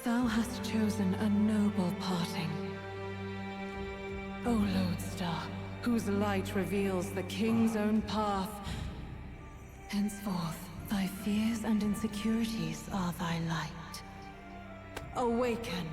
Speaker 9: Thou hast chosen a noble parting. O Lodestar, whose light reveals the king's own path. Henceforth, thy fears and insecurities are thy light. Awaken.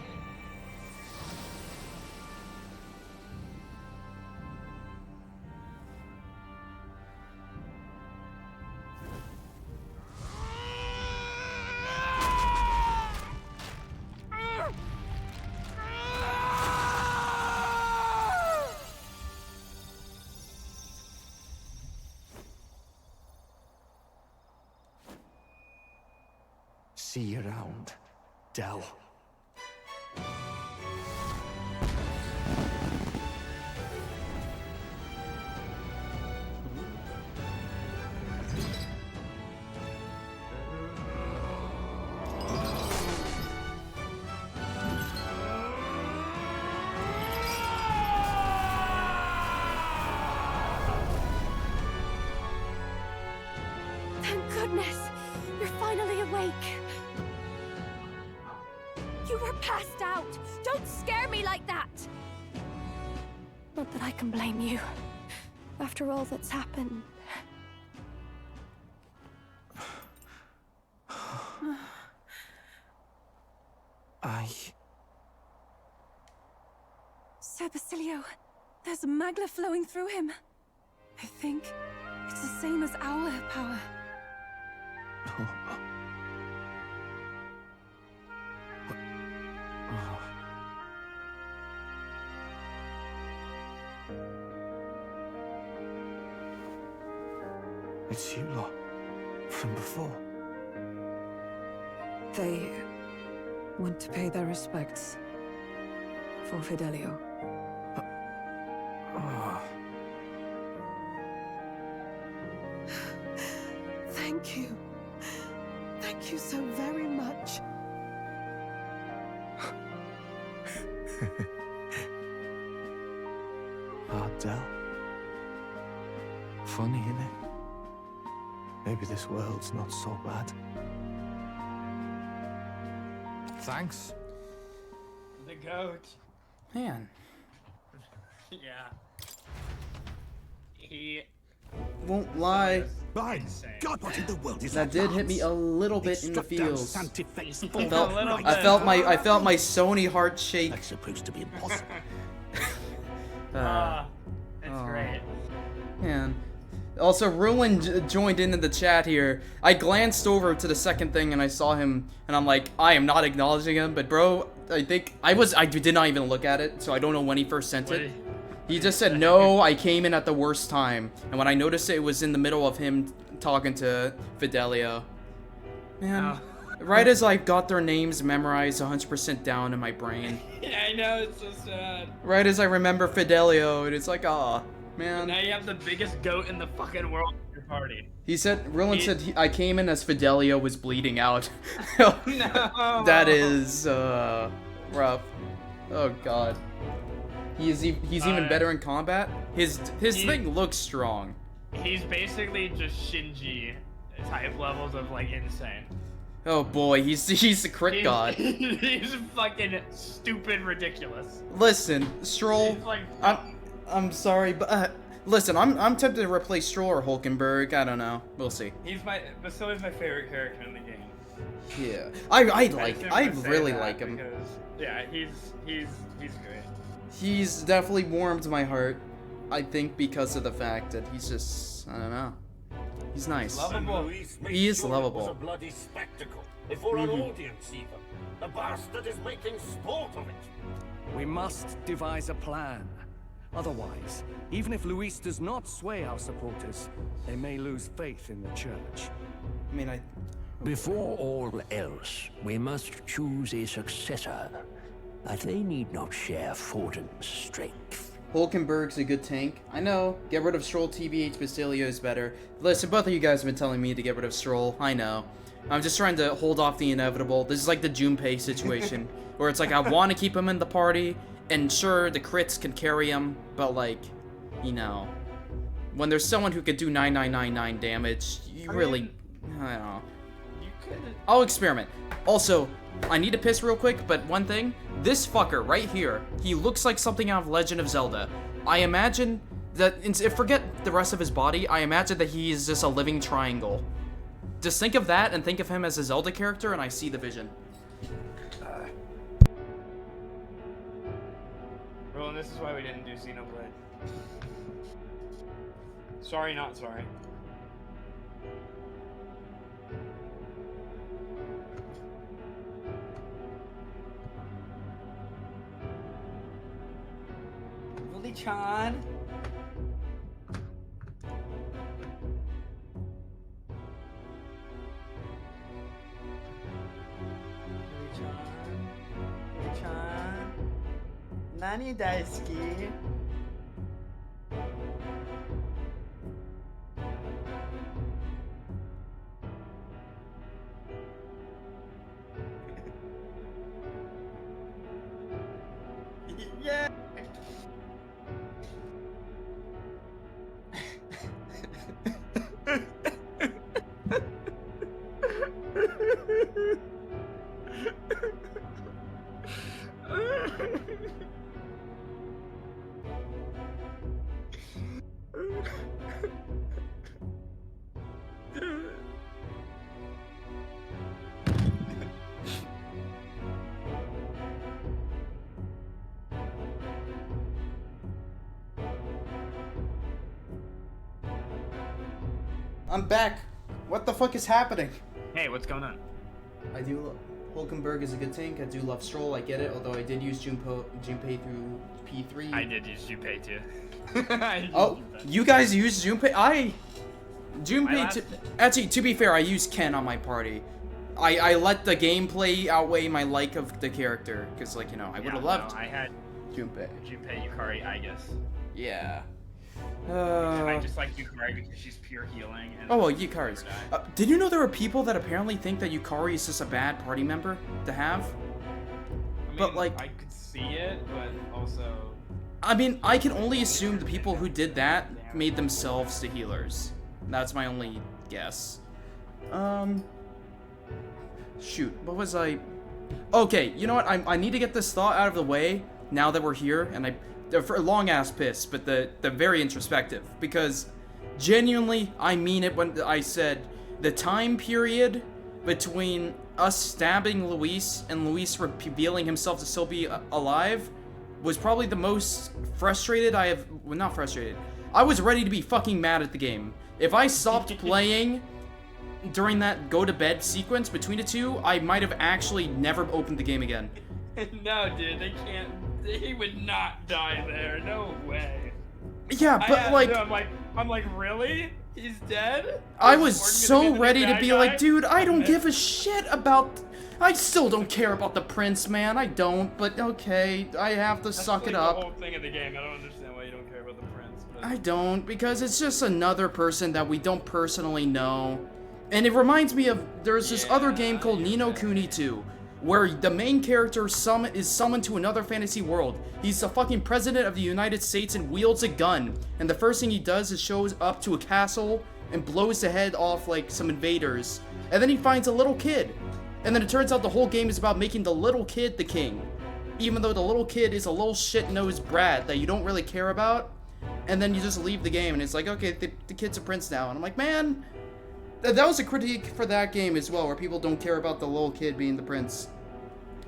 Speaker 18: See you around, Dell.
Speaker 4: Thank goodness! You're finally awake! You were passed out! Don't scare me like that! Not that I can blame you. After all that's happened.
Speaker 5: Sir Basilio, there's magla flowing through him. I think it's the same as our power.
Speaker 10: It's you lot. From before.
Speaker 9: They want to pay their respects for Fidelio.
Speaker 5: Thank you. Thank you so very much.
Speaker 10: Ardell. Funny, innit? Maybe this world's not so bad.
Speaker 14: Thanks.
Speaker 2: The goat.
Speaker 1: Man.
Speaker 2: Yeah. He
Speaker 1: won't lie.
Speaker 6: By God, what in the world is
Speaker 1: that? Did hit me a little bit in the feels. I
Speaker 6: I
Speaker 1: felt my Sony heart shake.
Speaker 6: That's supposed to be impossible.
Speaker 2: It's great.
Speaker 1: Man. Also, Ruin joined in the chat here. I glanced over to the second thing and I saw him, and I'm like, I am not acknowledging him, but bro, I think I did not even look at it, so I don't know when he first sent it. He just said, no, I came in at the worst time. And when I noticed it was in the middle of him talking to Fidelio. Man, right as I got their names memorized 100% down in my brain.
Speaker 2: Yeah, I know, it's so sad.
Speaker 1: Right as I remember Fidelio, and it's like, aw, man.
Speaker 2: Now you have the biggest goat in the fucking world at your party.
Speaker 1: He said, Rillin said, I came in as Fidelio was bleeding out. No. That is, rough. Oh, God. He's even better in combat. His thing looks strong.
Speaker 2: He's basically just Shinji type levels of like insane.
Speaker 1: Oh boy, he's the crit god.
Speaker 2: He's fucking stupid ridiculous.
Speaker 1: Listen, Stroll.
Speaker 2: Like,
Speaker 1: I'm sorry, but listen, I'm tempted to replace Stroll or Hulkenberg. I don't know. We'll see.
Speaker 2: Basilio's my favorite character in the game.
Speaker 1: Yeah, I really like him.
Speaker 2: Because, yeah, he's great.
Speaker 1: He's definitely warmed my heart. I think because of the fact that he's just, I don't know. He's nice. He is lovable.
Speaker 11: It was a bloody spectacle before an audience even. The bastard is making sport of it.
Speaker 3: We must devise a plan. Otherwise, even if Luis does not sway our supporters, they may lose faith in the church.
Speaker 1: I mean,
Speaker 16: Before all else, we must choose a successor, but they need not share Forden's strength.
Speaker 1: Hulkenberg's a good tank. I know. Get rid of Stroll, TBH, Bastilio is better. Listen, both of you guys have been telling me to get rid of Stroll. I know. I'm just trying to hold off the inevitable. This is like the Junpei situation, where it's like I want to keep him in the party, and sure, the crits can carry him, but like, you know, when there's someone who could do 9999 damage, you really, I don't know. I'll experiment. Also, I need to piss real quick, but one thing, this fucker right here, he looks like something out of Legend of Zelda. I imagine that, if forget the rest of his body, I imagine that he is just a living triangle. Just think of that and think of him as a Zelda character, and I see the vision.
Speaker 2: Well, and this is why we didn't do Xenoblade. Sorry, not sorry.
Speaker 20: Chan. Chan. Nani daisuki? Yeah.
Speaker 1: I'm back. What the fuck is happening?
Speaker 2: Hey, what's going on?
Speaker 1: I do. Hulkenberg is a good tank. I do love Stroll. I get it. Although I did use Junpei through P3.
Speaker 2: I did use Junpei too.
Speaker 1: Oh, you guys used Junpei? Junpei. Actually, to be fair, I used Ken on my party. I let the gameplay outweigh my like of the character, because like, you know, I would have loved.
Speaker 2: I had
Speaker 1: Junpei,
Speaker 2: Yukari, I guess.
Speaker 1: Yeah.
Speaker 2: I just like Yukari because she's pure healing. And
Speaker 1: Oh, well, Yukari's. Did you know there are people that apparently think that Yukari is just a bad party member to have?
Speaker 2: I mean,
Speaker 1: But like,
Speaker 2: I could see it, but also.
Speaker 1: I mean, I can only assume the people who did that made themselves the healers. That's my only guess. Shoot, what was I? Okay, you know what? I need to get this thought out of the way now that we're here, and for a long ass piss, but the very introspective, because genuinely I mean it when I said the time period between us stabbing Luis and Luis revealing himself to still be alive was probably the most frustrated I have. Well, not frustrated. I was ready to be fucking mad at the game. If I stopped playing during that go to bed sequence between the two, I might have actually never opened the game again.
Speaker 2: No, dude, they can't. He would not die there. No way.
Speaker 1: Yeah, but like,
Speaker 2: I'm like, really? He's dead?
Speaker 1: I was so ready to be like, dude, I don't give a shit about. I still don't care about the prince, man. I don't. But okay, I have to suck it up.
Speaker 2: The whole thing of the game. I don't understand why you don't care about the prince. But...
Speaker 1: I don't, because it's just another person that we don't personally know. And it reminds me of, there's this other game called Ni no Kuni 2, where the main character is summoned to another fantasy world. He's the fucking president of the United States and wields a gun. And the first thing he does is shows up to a castle and blows the head off like some invaders. And then he finds a little kid. And then it turns out the whole game is about making the little kid the king. Even though the little kid is a little shit-nosed brat that you don't really care about. And then you just leave the game and it's like, okay, the kid's a prince now. And I'm like, man... That was a critique for that game as well, where people don't care about the little kid being the prince.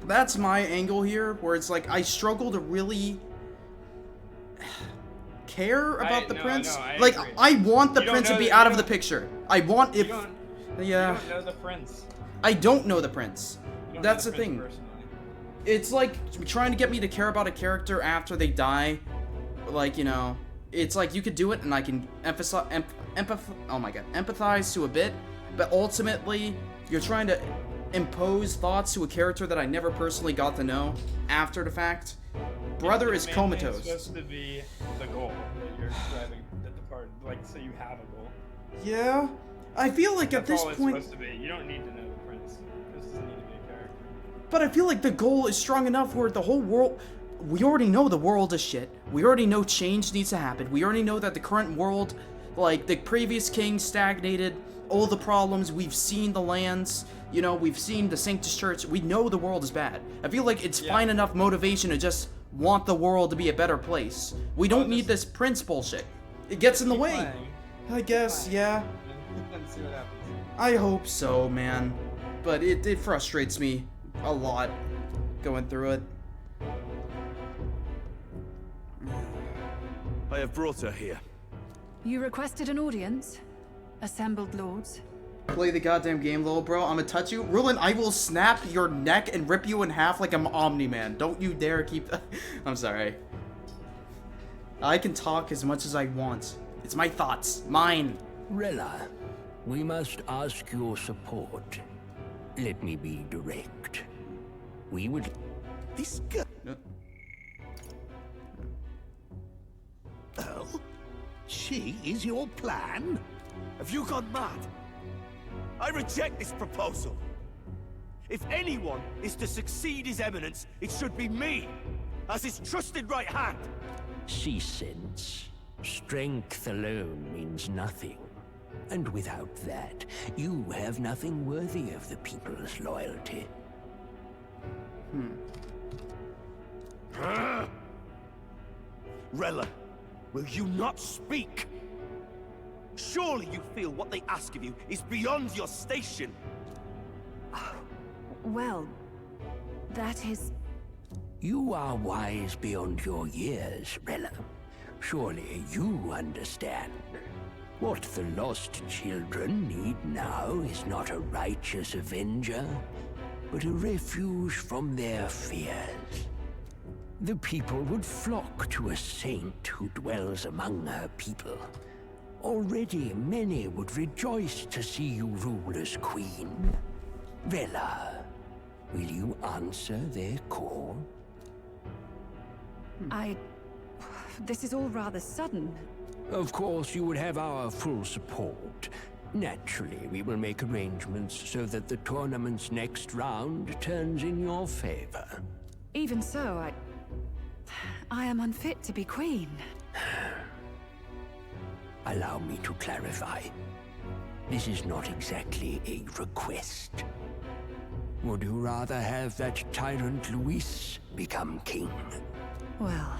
Speaker 1: That's my angle here, where it's like, I struggle to really care about the prince. Like, agree. I want the prince to be out of the picture. I want if... Yeah.
Speaker 2: You don't know the prince.
Speaker 1: I don't know the prince. That's the thing. It's like trying to get me to care about a character after they die. Like, you know, it's like you could do it and I can empathize to a bit, but ultimately You're trying to impose thoughts to a character that I never personally got to know after the fact. Brother is comatose.
Speaker 2: It's supposed to be the goal that you're driving at the part, like, so you have a goal.
Speaker 1: Yeah, I feel like at this
Speaker 2: That's all it's
Speaker 1: point.
Speaker 2: supposed to be. You don't need to know the prince. This doesn't need to be a character.
Speaker 1: But I feel like the goal is strong enough where the whole world. We already know the world is shit. We already know change needs to happen. We already know that the current world, like the previous king, stagnated. All the problems. We've seen the lands. You know, we've seen the Sanctus Church. We know the world is bad. I feel like it's fine enough motivation to just want the world to be a better place. We don't need this prince bullshit. It gets in the way. I guess, yeah.
Speaker 2: And see what happens.
Speaker 1: I hope so, man. But it frustrates me a lot going through it.
Speaker 6: I have brought her here.
Speaker 5: You requested an audience? Assembled lords?
Speaker 1: Play the goddamn game, little bro. I'ma touch you. Rulin, I will snap your neck and rip you in half like I'm Omni-Man. Don't you dare keep... I'm sorry. I can talk as much as I want. It's my thoughts. Mine.
Speaker 16: Rella, we must ask your support. Let me be direct. We would...
Speaker 6: This girl... Oh? She is your plan? Have you gone mad? I reject this proposal. If anyone is to succeed His Eminence, it should be me, as his trusted right hand.
Speaker 16: See sense. Strength alone means nothing. And without that, you have nothing worthy of the people's loyalty.
Speaker 6: Rella, will you not speak? Surely you feel what they ask of you is beyond your station.
Speaker 5: Well, that is...
Speaker 16: You are wise beyond your years, Rella. Surely you understand. What the lost children need now is not a righteous avenger, but a refuge from their fears. The people would flock to a saint who dwells among her people. Already many would rejoice to see you rule as queen. Rella, will you answer their call?
Speaker 5: This is all rather sudden.
Speaker 16: Of course, you would have our full support. Naturally, we will make arrangements so that the tournament's next round turns in your favor.
Speaker 5: Even so, I am unfit to be queen.
Speaker 16: Allow me to clarify. This is not exactly a request. Would you rather have that tyrant Luis become king?
Speaker 5: Well...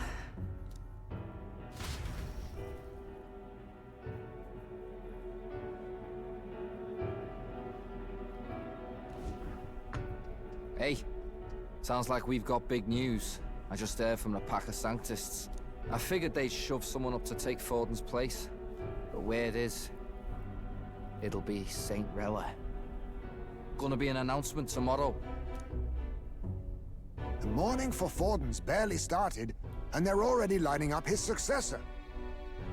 Speaker 14: Hey, sounds like we've got big news. I just heard from the pack of Sanctists. I figured they'd shove someone up to take Forden's place. But where it is, it'll be Saint Rella. Gonna be an announcement tomorrow.
Speaker 8: The mourning for Forden's barely started, and they're already lining up his successor.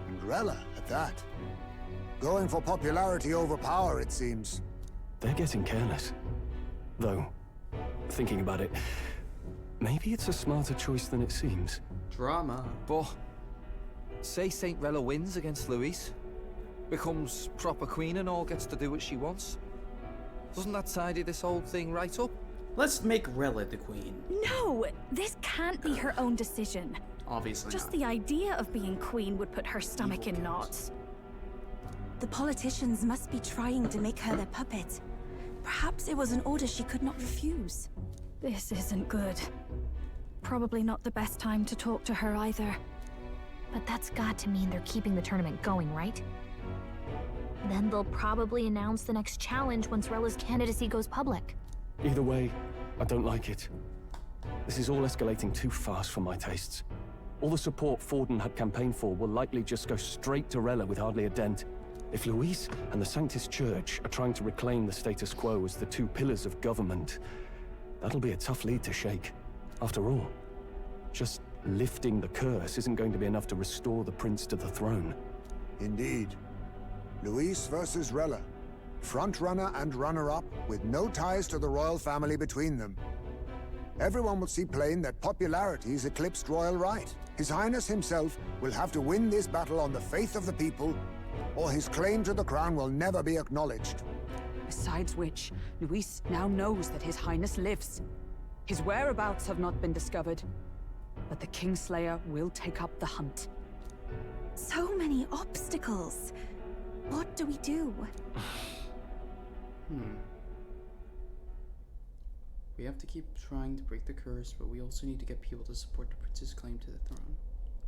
Speaker 8: And Rella, at that. Going for popularity over power, it seems.
Speaker 3: They're getting careless. Though, thinking about it, maybe it's a smarter choice than it seems.
Speaker 1: Drama.
Speaker 14: But, say Saint Rella wins against Luis, becomes proper queen and all gets to do what she wants. Doesn't that tidy this whole thing right up?
Speaker 1: Let's make Rella the queen.
Speaker 4: No, this can't be her own decision.
Speaker 1: Obviously
Speaker 4: Just
Speaker 1: not.
Speaker 4: the idea of being queen would put her stomach in knots.
Speaker 5: The politicians must be trying to make her their puppet. Perhaps it was an order she could not refuse.
Speaker 4: This isn't good. Probably not the best time to talk to her either.
Speaker 17: But that's got to mean they're keeping the tournament going, right? Then they'll probably announce the next challenge once Rella's candidacy goes public.
Speaker 3: Either way, I don't like it. This is all escalating too fast for my tastes. All the support Forden had campaigned for will likely just go straight to Rella with hardly a dent. If Luis and the Sanctus Church are trying to reclaim the status quo as the two pillars of government, that'll be a tough lead to shake. After all, just lifting the curse isn't going to be enough to restore the prince to the throne.
Speaker 8: Indeed. Luis versus Rella. Frontrunner and runner-up, with no ties to the royal family between them. Everyone will see plain that popularity's eclipsed royal right. His Highness himself will have to win this battle on the faith of the people, or his claim to the crown will never be acknowledged.
Speaker 9: Besides which, Luis now knows that His Highness lives. His whereabouts have not been discovered, but the Kingslayer will take up the hunt.
Speaker 5: So many obstacles. What do we do?
Speaker 1: We have to keep trying to break the curse, but we also need to get people to support the prince's claim to the throne.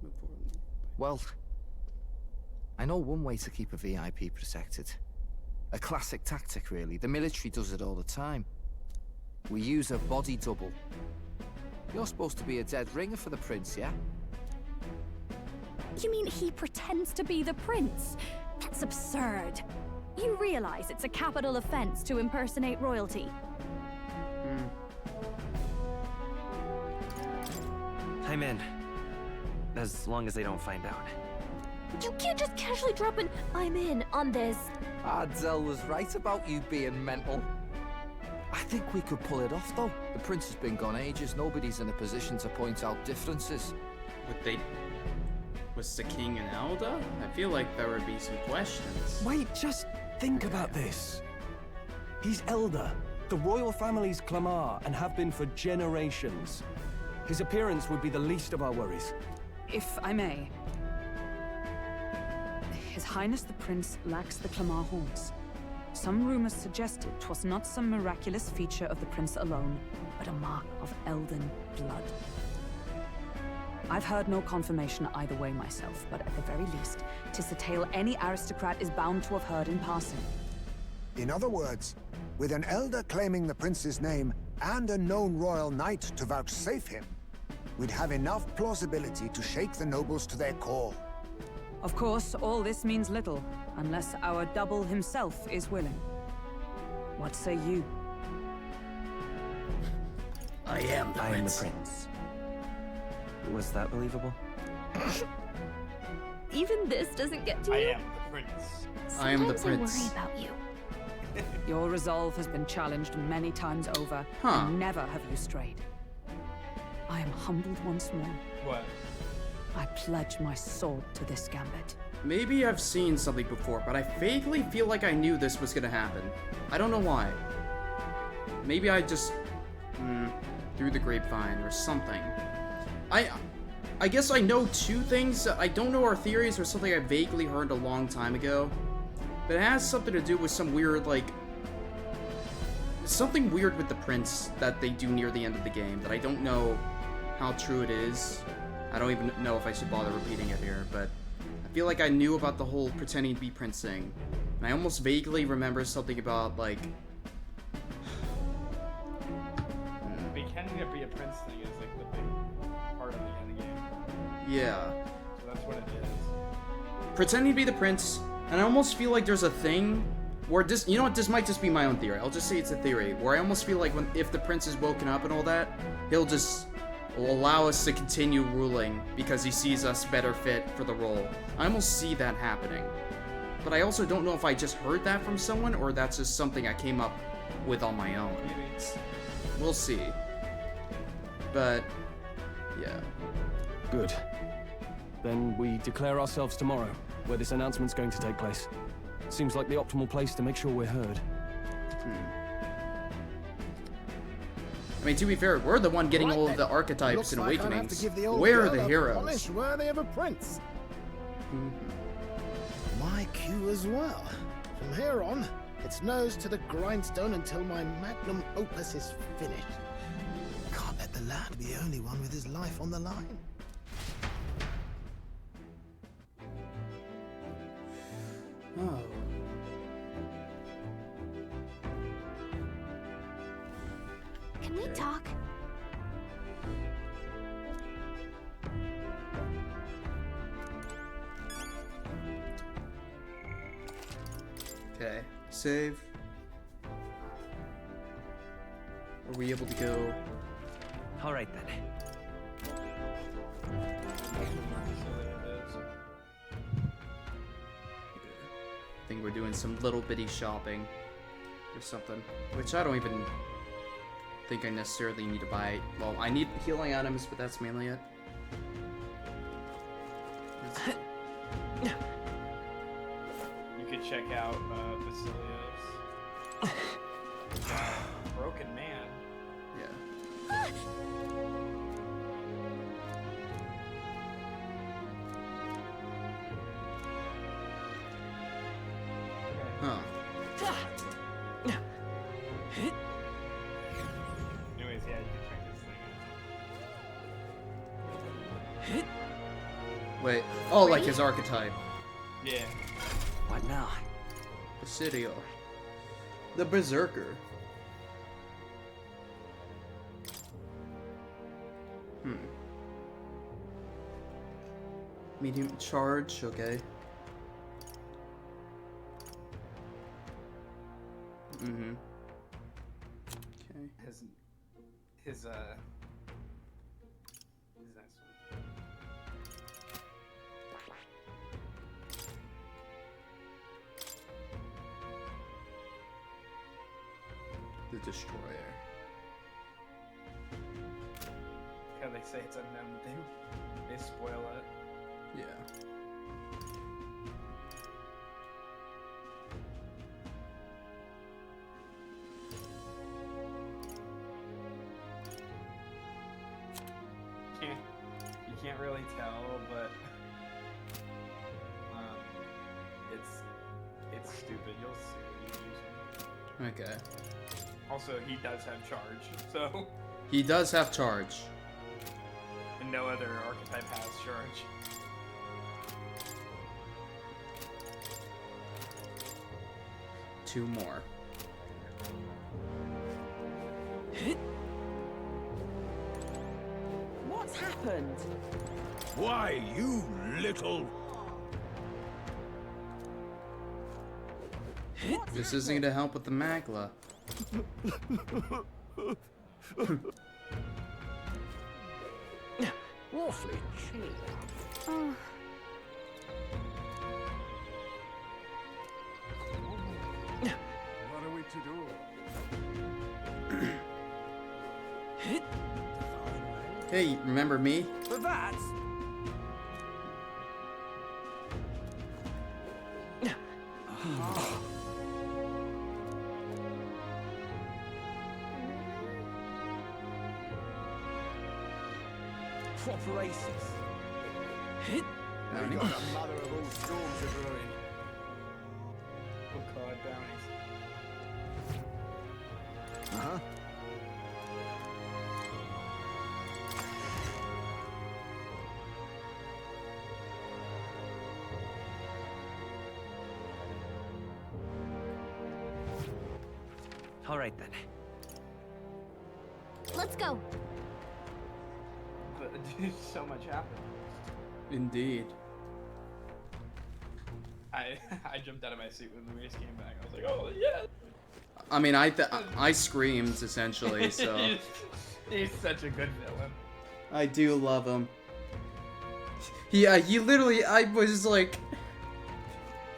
Speaker 1: Move forward.
Speaker 14: Well, I know one way to keep a VIP protected. A classic tactic, really. The military does it all the time. We use a body double. You're supposed to be a dead ringer for the prince, yeah?
Speaker 4: You mean he pretends to be the prince? That's absurd. You realize it's a capital offense to impersonate royalty?
Speaker 7: I'm in. As long as they don't find out.
Speaker 17: You can't just casually drop an "I'm in" on this.
Speaker 14: Ardell was right about you being mental. I think we could pull it off, though. The prince has been gone ages. Nobody's in a position to point out differences.
Speaker 1: Was the king an elder? I feel like there would be some questions.
Speaker 3: Wait, just think about this. He's elder. The royal family's Clamar and have been for generations. His appearance would be the least of our worries.
Speaker 9: If I may. His Highness the Prince lacks the Clamar horns. Some rumors suggested 'twas not some miraculous feature of the prince alone, but a mark of elden blood. I've heard no confirmation either way myself, but at the very least, 'tis a tale any aristocrat is bound to have heard in passing.
Speaker 8: In other words, with an elder claiming the prince's name and a known royal knight to vouchsafe him, we'd have enough plausibility to shake the nobles to their core.
Speaker 9: Of course, all this means little, unless our double himself is willing. What say you?
Speaker 11: I am the
Speaker 7: prince. Was that believable?
Speaker 17: Even this doesn't get to
Speaker 2: I
Speaker 17: you?
Speaker 2: am the prince.
Speaker 1: I am the
Speaker 17: Sometimes
Speaker 1: prince.
Speaker 17: I worry about you.
Speaker 9: Your resolve has been challenged many times over, and never have you strayed. I am humbled once more.
Speaker 2: What?
Speaker 9: I pledge my sword to this gambit.
Speaker 1: Maybe I've seen something before, but I vaguely feel like I knew this was gonna happen. I don't know why. Maybe I just through the grapevine or something. I guess I know two things. I don't know our theories or something I vaguely heard a long time ago. But it has something to do with some weird, like, something weird with the prince that they do near the end of the game that I don't know how true it is. I don't even know if I should bother repeating it here, but I feel like I knew about the whole pretending to be prince thing. And I almost vaguely remember something about, like...
Speaker 2: Pretending to be a prince thing is, like, the big part of the end game.
Speaker 1: Yeah.
Speaker 2: So that's what it is.
Speaker 1: Pretending to be the prince, and I almost feel like there's a thing where this, you know what, this might just be my own theory. I'll just say it's a theory, where I almost feel like if the prince is woken up and all that, he'll just allow us to continue ruling because he sees us better fit for the role. I almost see that happening. But I also don't know if I just heard that from someone or that's just something I came up with on my own. We'll see. But, yeah.
Speaker 3: Good. Then we declare ourselves tomorrow, where this announcement's going to take place. Seems like the optimal place to make sure we're heard.
Speaker 1: I mean, to be fair, we're the one getting all of the archetypes and awakenings. We're the heroes.
Speaker 6: Polish worthy of a prince. My cue as well. From here on, it's nose to the grindstone until my magnum opus is finished. Can't let the lad be the only one with his life on the line.
Speaker 1: Oh.
Speaker 17: Can we talk?
Speaker 1: Okay. Save. Are we able to go?
Speaker 7: All right then.
Speaker 1: I think we're doing some little bitty shopping. or something. Which I don't even think I necessarily need to buy. Well, I need healing items, but that's mainly it.
Speaker 2: You could check out Basilius. Broken man.
Speaker 1: Yeah. Huh.
Speaker 2: Anyways, yeah, you can check this thing out.
Speaker 1: Wait. Oh, like his archetype.
Speaker 2: Yeah.
Speaker 22: What now?
Speaker 1: Basidio. The Berserker. Medium charge, okay. Mm-hmm. Okay.
Speaker 2: His next one.
Speaker 1: The Destroyer.
Speaker 2: How they say it's unknown, they spoil it.
Speaker 1: Yeah.
Speaker 2: You can't really tell, but it's stupid. You'll see when you use him.
Speaker 1: Okay.
Speaker 2: Also, he does have charge, so.
Speaker 1: He does have charge.
Speaker 2: And no other archetype has charge.
Speaker 1: Two more.
Speaker 9: What's happened?
Speaker 6: Why, you little...
Speaker 1: This isn't gonna help with the Magla.
Speaker 16: Awfully chill.
Speaker 4: Oh.
Speaker 6: What are we to do?
Speaker 1: Hey, remember me?
Speaker 6: But that's... Proper aces. We got a mother of all storms of ruin.
Speaker 2: Oh god, bounties.
Speaker 6: Uh-huh.
Speaker 22: All right then.
Speaker 17: Let's go.
Speaker 2: But dude, so much happened.
Speaker 1: Indeed.
Speaker 2: I jumped out of my seat when Luis came back. I was like, oh yeah.
Speaker 1: I mean, I screamed essentially. So.
Speaker 2: He's such a good villain.
Speaker 1: I do love him. Yeah, he literally. I was like,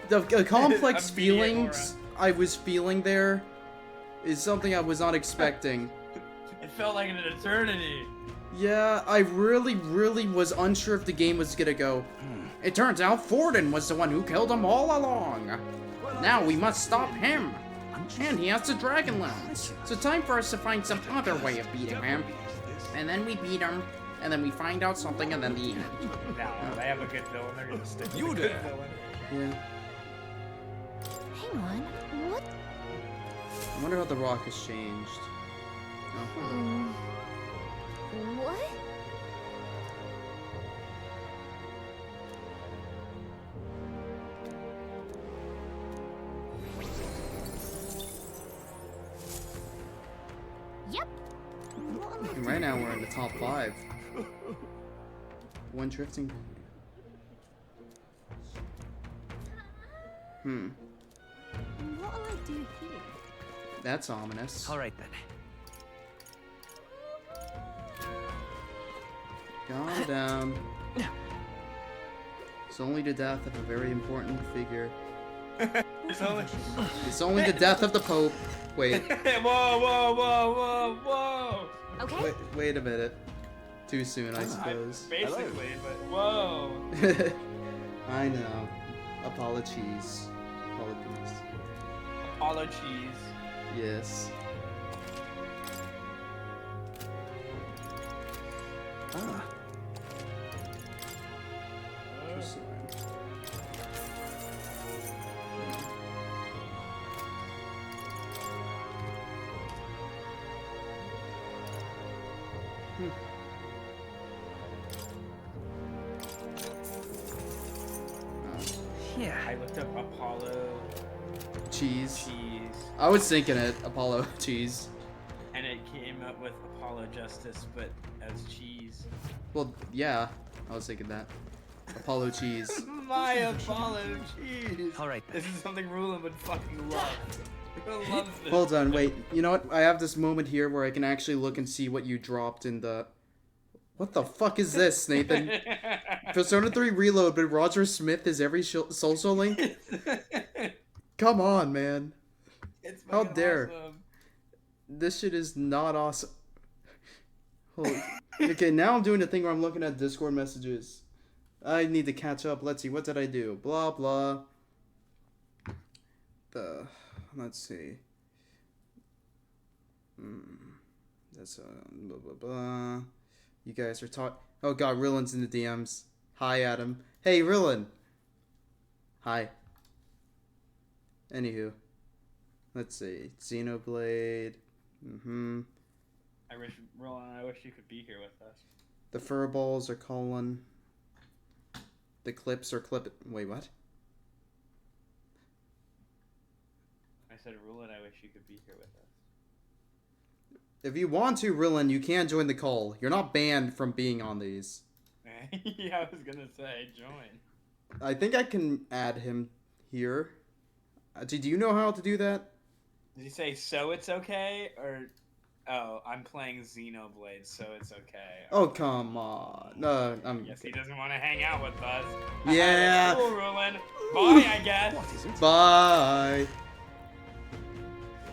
Speaker 1: the complex feelings I was feeling there is something I was not expecting.
Speaker 2: It felt like an eternity.
Speaker 1: Yeah, I really was unsure if the game was gonna go. It turns out Forden was the one who killed them all along. Now we must stop him. And he has the dragon lance. So time for us to find some other way of beating him. And then we beat him, and then we find out something, and then the end.
Speaker 2: Now, they have a good villain. They're gonna stick with
Speaker 6: You
Speaker 2: a good
Speaker 6: there.
Speaker 2: villain.
Speaker 1: Yeah.
Speaker 17: Hang on. What?
Speaker 1: I wonder how the rock has changed. Oh.
Speaker 17: What? Yep.
Speaker 1: And right now we're in the top 5. One drifting.
Speaker 17: What'll I do here?
Speaker 1: That's ominous.
Speaker 22: All right then.
Speaker 1: Calm down. It's only the death of a very important figure. It's only the death of the Pope. Wait.
Speaker 2: Whoa.
Speaker 17: Okay.
Speaker 1: Wait a minute. Too soon, I suppose.
Speaker 2: Basically, but whoa.
Speaker 1: I know. Apologies.
Speaker 2: Apologies.
Speaker 1: Yes. Ah.
Speaker 2: Yeah. I looked up Apollo
Speaker 1: Cheese. I was thinking it. Apollo cheese.
Speaker 2: and it came up with Apollo Justice, but as cheese.
Speaker 1: Well, yeah. I was thinking that. Apollo cheese.
Speaker 2: My Apollo cheese.
Speaker 22: All right.
Speaker 2: This is something Rulin would fucking love. He'll love this.
Speaker 1: Hold on, wait. You know what? I have this moment here where I can actually look and see what you dropped in the... What the fuck is this, Nathan? Persona 3 Reload, but Roger Smith is every social link? Come on, man.
Speaker 2: It's
Speaker 1: How dare.
Speaker 2: awesome.
Speaker 1: This shit is not awesome. Holy... Okay, now I'm doing the thing where I'm looking at Discord messages. I need to catch up. Let's see, what did I do? Blah, blah. Let's see. That's blah, blah, blah. You guys are talking. Oh god, Rillin's in the DMs. Hi, Adam. Hey, Rillin. Hi. Anywho. Let's see. Xenoblade.
Speaker 2: I wish, Rulin, I wish you could be here with us.
Speaker 1: The furballs are calling. The clips are clip. Wait, what?
Speaker 2: I said, Rulin, I wish you could be here with us.
Speaker 1: If you want to, Rillin, you can join the call. You're not banned from being on these.
Speaker 2: Yeah, I was gonna say, join.
Speaker 1: I think I can add him here. Do you know how to do that?
Speaker 2: Did you say, so it's okay? Or, oh, I'm playing Xenoblade, so it's okay.
Speaker 1: Oh, come on. No,
Speaker 2: Guess he doesn't want to hang out with us.
Speaker 1: Yeah.
Speaker 2: Cool, Rulin. Bye, I guess.
Speaker 1: Bye.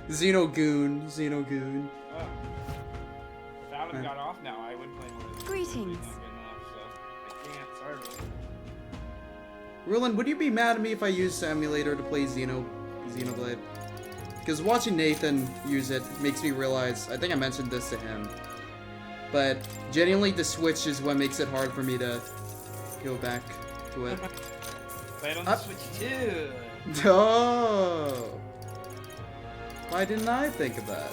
Speaker 1: Xenogoon.
Speaker 2: Oh. If Adam got off now, I would play more.
Speaker 5: Greetings.
Speaker 2: I can't. Sorry,
Speaker 1: Rillin, would you be mad at me if I used Emulator to play Xenoblade? Because watching Nathan use it makes me realize, I think I mentioned this to him, but genuinely the Switch is what makes it hard for me to go back to it.
Speaker 2: Play it on the Switch too.
Speaker 1: Oh! Why didn't I think of that?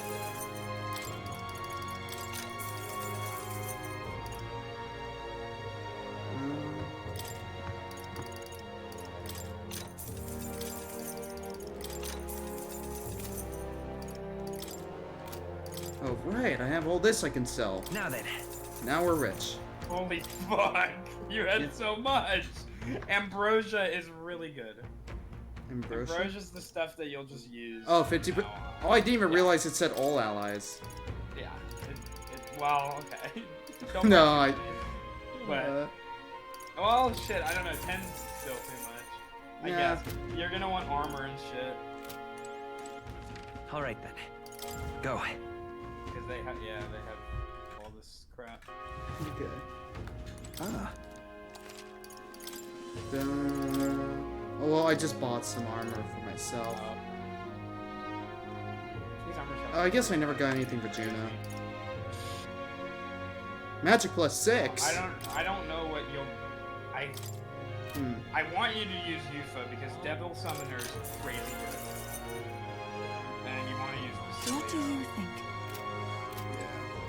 Speaker 1: Oh, right, I have all this I can sell.
Speaker 22: Now then.
Speaker 1: Now we're rich.
Speaker 2: Holy fuck! You had so much! Ambrosia is really good.
Speaker 1: Ambrosia?
Speaker 2: Ambrosia's the stuff that you'll just use.
Speaker 1: Oh, 50%. Oh, I didn't even realize it said all allies.
Speaker 2: Yeah. Well, okay. Don't
Speaker 1: No, I...
Speaker 2: But... well, shit, I don't know. 10's still too much. I guess. You're gonna want armor and shit.
Speaker 22: Alright then. Go.
Speaker 2: Because they have, yeah, they have all this crap.
Speaker 1: Okay. Ah. Oh, well, I just bought some armor for myself. I guess I never got anything for Juno. Magic plus 6.
Speaker 2: I don't know what you'll. I want you to use Yufa because Devil Summoner is crazy good. And you want to use the.
Speaker 5: What do you think?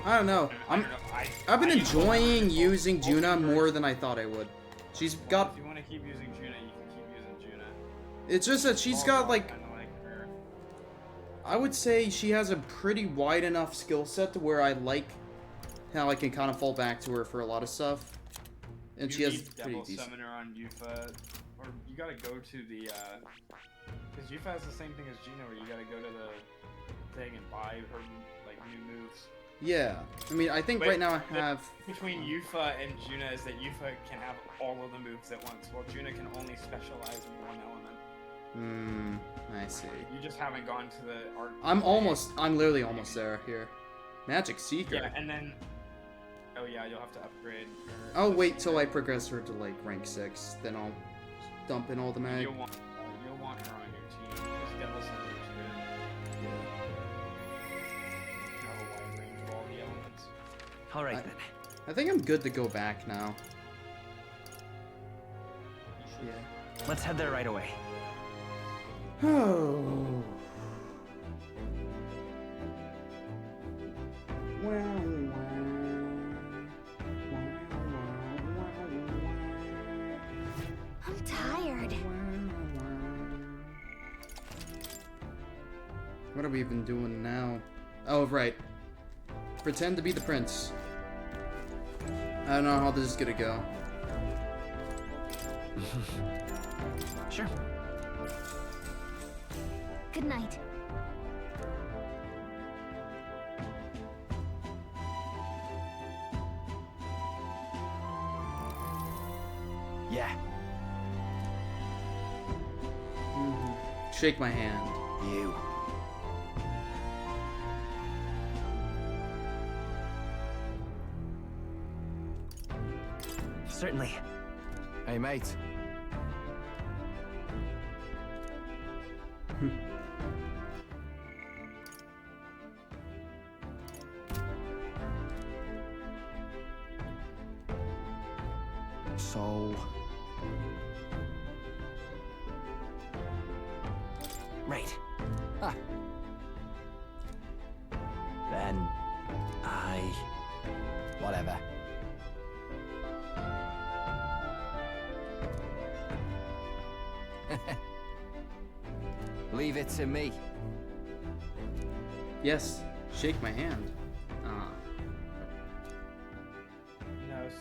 Speaker 1: I don't know. I've been enjoying using Juna more than I thought I would. She's got.
Speaker 2: If you want to keep using Juna, you can keep using Juna.
Speaker 1: It's just that she's got like. I would say she has a pretty wide enough skill set to where I like how I can kind of fall back to her for a lot of stuff. And she has pretty
Speaker 2: Devil
Speaker 1: decent.
Speaker 2: Summoner on Yufa, or you gotta go to the. Because Yufa has the same thing as Juna, where you gotta go to the thing and buy her like new moves.
Speaker 1: Yeah, I mean, I think right now I have.
Speaker 2: Between Yufa and Juna is that Yufa can have all of the moves at once, while Juna can only specialize in one element.
Speaker 1: I see.
Speaker 2: You just haven't gone to the art.
Speaker 1: I'm literally almost there here. Magic Seeker.
Speaker 2: Yeah, and then. Oh yeah, you'll have to upgrade.
Speaker 1: I'll wait till I progress her to like rank 6, then I'll dump in all the mag.
Speaker 2: You'll want her on your team. This Devil Summoner's good. Have a wide range of all the elements.
Speaker 22: Alright then.
Speaker 1: I think I'm good to go back now. Yeah.
Speaker 22: Let's head there right away.
Speaker 1: Oh.
Speaker 17: I'm tired.
Speaker 1: What are we even doing now? Oh, right. Pretend to be the prince. I don't know how this is gonna go.
Speaker 22: Sure.
Speaker 17: Good night.
Speaker 22: Yeah.
Speaker 1: Shake my hand.
Speaker 22: You. Certainly.
Speaker 14: Hey, mate. So...
Speaker 22: Right.
Speaker 14: Ah.
Speaker 22: Then...
Speaker 14: Whatever. Leave it to me.
Speaker 1: Yes, shake my hand.
Speaker 2: No,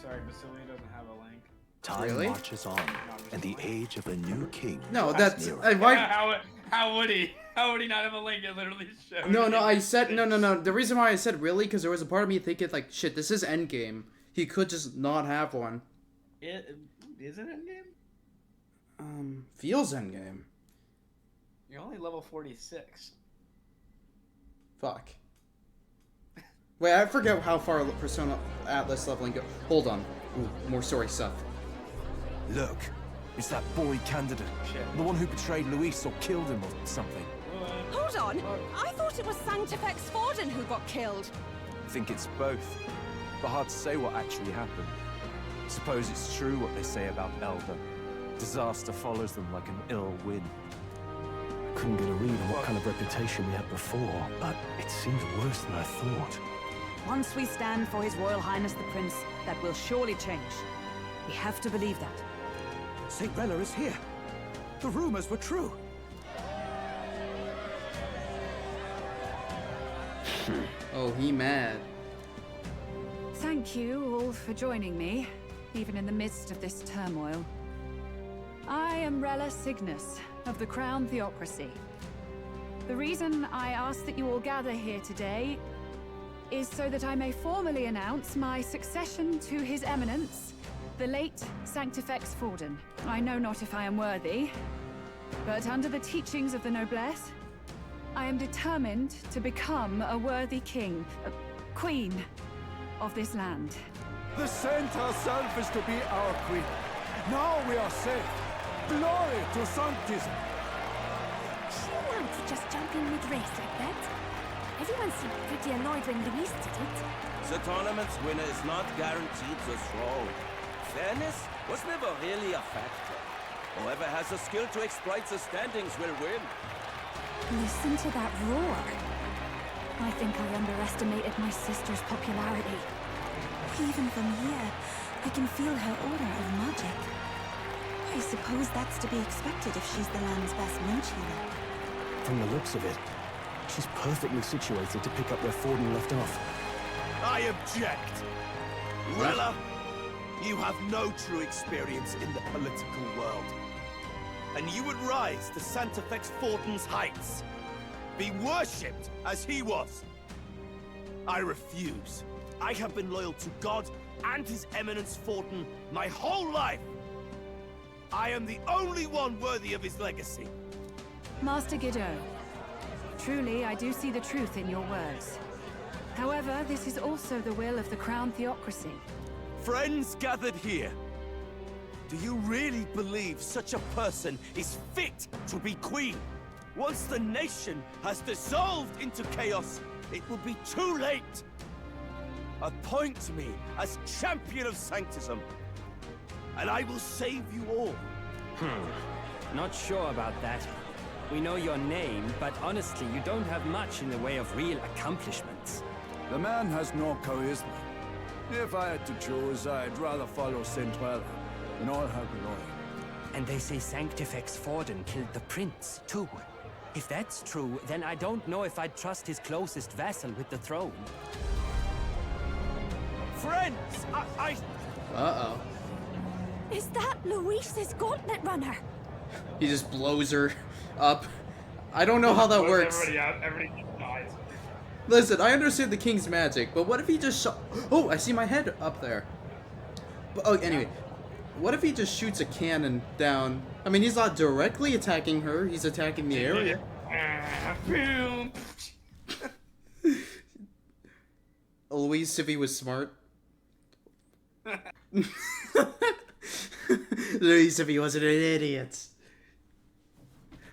Speaker 2: sorry, Basilia doesn't have a link.
Speaker 6: Time
Speaker 1: Really?
Speaker 6: marches on, and the age of a new king.
Speaker 1: No, that's
Speaker 6: nearer.
Speaker 2: How would he? How would he not have a link? It literally shows.
Speaker 1: No, I said no. The reason why I said really, because there was a part of me thinking like, shit, this is endgame. He could just not have one.
Speaker 20: Is it endgame?
Speaker 1: Feels endgame.
Speaker 20: You're only level 46.
Speaker 1: Fuck. Wait, I forget how far Persona Atlas leveling go. Hold on. Ooh, more story stuff.
Speaker 3: Look, it's that boy candidate. The one who betrayed Luis or killed him or something.
Speaker 5: Hold on! I thought it was Sanctifex Forden who got killed.
Speaker 3: I think it's both. But hard to say what actually happened. Suppose it's true what they say about Elder. Disaster follows them like an ill wind. Couldn't get a read on what kind of reputation we had before, but it seems worse than I thought.
Speaker 9: Once we stand for His Royal Highness the Prince, that will surely change. We have to believe that.
Speaker 3: St. Rella is here. The rumors were true.
Speaker 1: Oh, he mad.
Speaker 9: Thank you all for joining me, even in the midst of this turmoil. I am Rella Cygnus of the Crown Theocracy. The reason I ask that you all gather here today is so that I may formally announce my succession to His Eminence, the late Sanctifex Forden. I know not if I am worthy, but under the teachings of the noblesse, I am determined to become a worthy king, queen of this land.
Speaker 3: The saint herself is to be our queen. Now we are safe. Glory to Sanctism.
Speaker 17: She wants to just jump in mid-race like that. Everyone seemed pretty annoyed when Luis did it.
Speaker 11: The tournament's winner is not guaranteed the throne. Fairness was never really a factor. Whoever has the skill to exploit the standings will win.
Speaker 4: Listen to that roar. I think I underestimated my sister's popularity.
Speaker 5: Even from here, I can feel her aura of magic. I suppose that's to be expected if she's the land's best mage healer.
Speaker 3: From the looks of it, she's perfectly situated to pick up where Forden left off.
Speaker 6: I object! Rella, you have no true experience in the political world. And you would rise to Sanctifex Forden's heights. Be worshipped as he was. I refuse. I have been loyal to God and His Eminence Forden my whole life. I am the only one worthy of his legacy.
Speaker 9: Master Guido, truly I do see the truth in your words. However, this is also the will of the Crown Theocracy.
Speaker 6: Friends gathered here, do you really believe such a person is fit to be queen? Once the nation has dissolved into chaos, it will be too late. Appoint me as champion of Sanctism, and I will save you all.
Speaker 12: Not sure about that. We know your name, but honestly, you don't have much in the way of real accomplishments.
Speaker 15: The man has no charisma. If I had to choose, I'd rather follow Centrella in all her glory.
Speaker 12: And they say Sanctifex Forden killed the prince, too. If that's true, then I don't know if I'd trust his closest vassal with the throne.
Speaker 6: Friends,
Speaker 1: Uh-oh.
Speaker 4: Is that Luis's gauntlet runner?
Speaker 1: He just blows her up. I don't know how that works.
Speaker 2: Everybody dies.
Speaker 1: Listen, I understand the king's magic, but what if he just shot... Oh, I see my head up there. But, oh, anyway. What if he just shoots a cannon down? I mean, he's not directly attacking her. He's attacking the area. Luis, if he was smart. Luis, if he wasn't an idiot.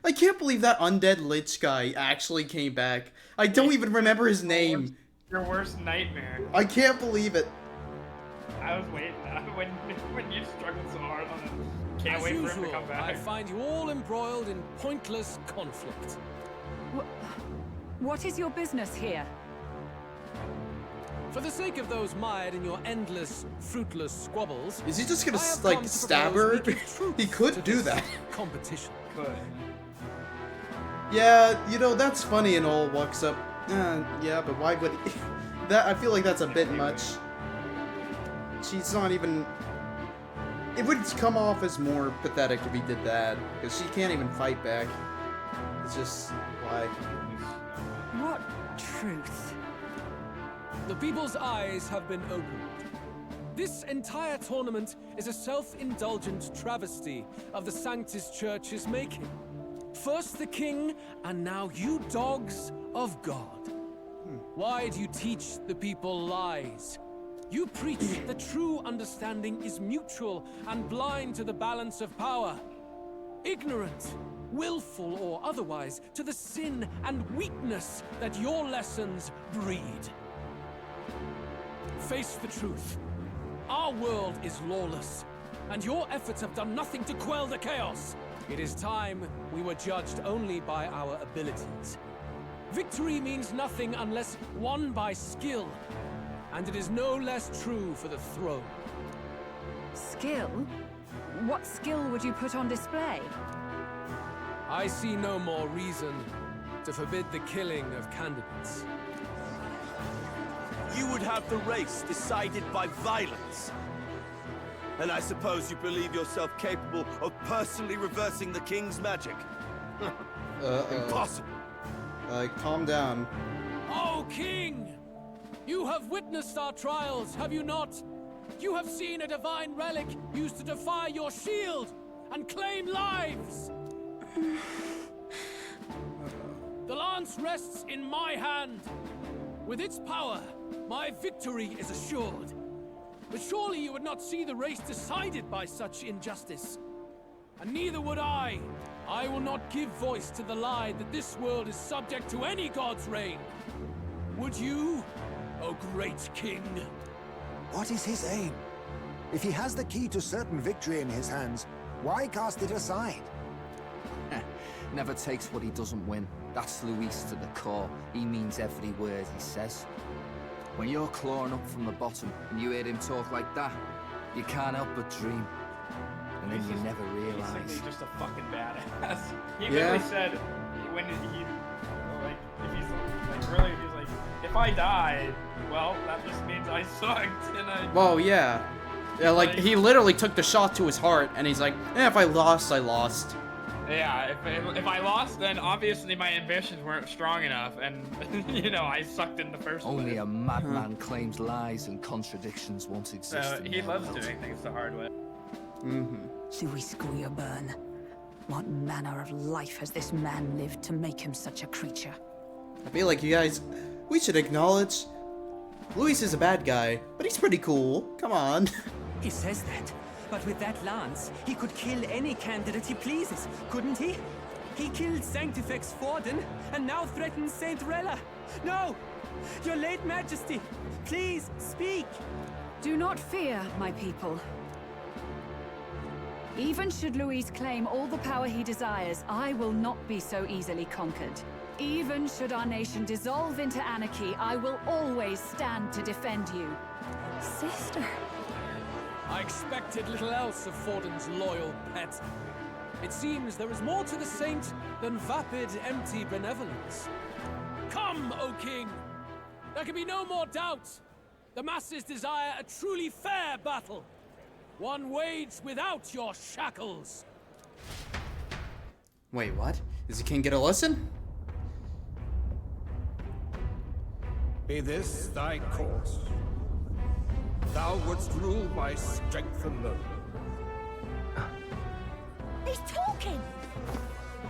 Speaker 1: I can't believe that undead lich guy actually came back. I don't even remember his name.
Speaker 2: Your worst nightmare.
Speaker 1: I can't believe it.
Speaker 2: I was waiting when you struggled so hard on it. Can't wait for him to come back.
Speaker 19: I find you all embroiled in pointless conflict.
Speaker 9: What is your business here?
Speaker 19: For the sake of those mired in your endless, fruitless squabbles,
Speaker 1: is he just gonna like stab her? He could do that.
Speaker 19: Competition.
Speaker 2: Could.
Speaker 1: Yeah, you know that's funny and all. Walks up. Yeah, but why would he? That I feel like that's a bit much. She's not even. It would come off as more pathetic if he did that, because she can't even fight back. It's just why.
Speaker 9: What truth?
Speaker 19: The people's eyes have been opened. This entire tournament is a self-indulgent travesty of the Sanctus Church's making. First the king, and now you dogs of God. Why do you teach the people lies? You preach that true understanding is mutual and blind to the balance of power. Ignorant, willful or otherwise, to the sin and weakness that your lessons breed. Face the truth. Our world is lawless, and your efforts have done nothing to quell the chaos. It is time we were judged only by our abilities. Victory means nothing unless won by skill, and it is no less true for the throne.
Speaker 9: Skill? What skill would you put on display?
Speaker 19: I see no more reason to forbid the killing of candidates.
Speaker 6: You would have the race decided by violence. And I suppose you believe yourself capable of personally reversing the king's magic? Impossible.
Speaker 1: Calm down.
Speaker 19: Oh, king! You have witnessed our trials, have you not? You have seen a divine relic used to defy your shield and claim lives! The lance rests in my hand. With its power, my victory is assured. But surely you would not see the race decided by such injustice. And neither would I. I will not give voice to the lie that this world is subject to any god's reign. Would you, O great king?
Speaker 8: What is his aim? If he has the key to certain victory in his hands, why cast it aside?
Speaker 14: Never takes what he doesn't win. That's Luis to the core. He means every word he says. When you're clawing up from the bottom and you hear him talk like that, you can't help but dream. And then you never realise.
Speaker 2: He's just a fucking badass. He literally said when he like if he's like really he's like if I die, well that just means I sucked and I.
Speaker 1: Well, yeah. Yeah, like he literally took the shot to his heart, and he's like, if I lost, I lost.
Speaker 2: Yeah, if I lost, then obviously my ambitions weren't strong enough, and you know I sucked in the first place.
Speaker 14: Only a madman claims lies and contradictions once exist.
Speaker 2: He loves doing things the hard way.
Speaker 5: Luis Guyaburn,
Speaker 9: What manner of life has this man lived to make him such a creature?
Speaker 1: I feel like you guys, we should acknowledge Luis is a bad guy, but he's pretty cool. Come on.
Speaker 12: He says that, but with that lance, he could kill any candidate he pleases, couldn't he? He killed Sanctifex Forden, and now threatens Saint Rella. No! Your late majesty, please, speak!
Speaker 9: Do not fear, my people. Even should Luis claim all the power he desires, I will not be so easily conquered. Even should our nation dissolve into anarchy, I will always stand to defend you.
Speaker 4: Sister.
Speaker 13: I expected little else of Forden's loyal pet. It seems there is more to the saint than vapid, empty benevolence. Come, O king! There can be no more doubt. The masses desire a truly fair battle. One waged without your shackles.
Speaker 1: Wait, what? Does the king get a lesson?
Speaker 15: Be this thy course. Thou wouldst rule by strength alone.
Speaker 5: He's talking!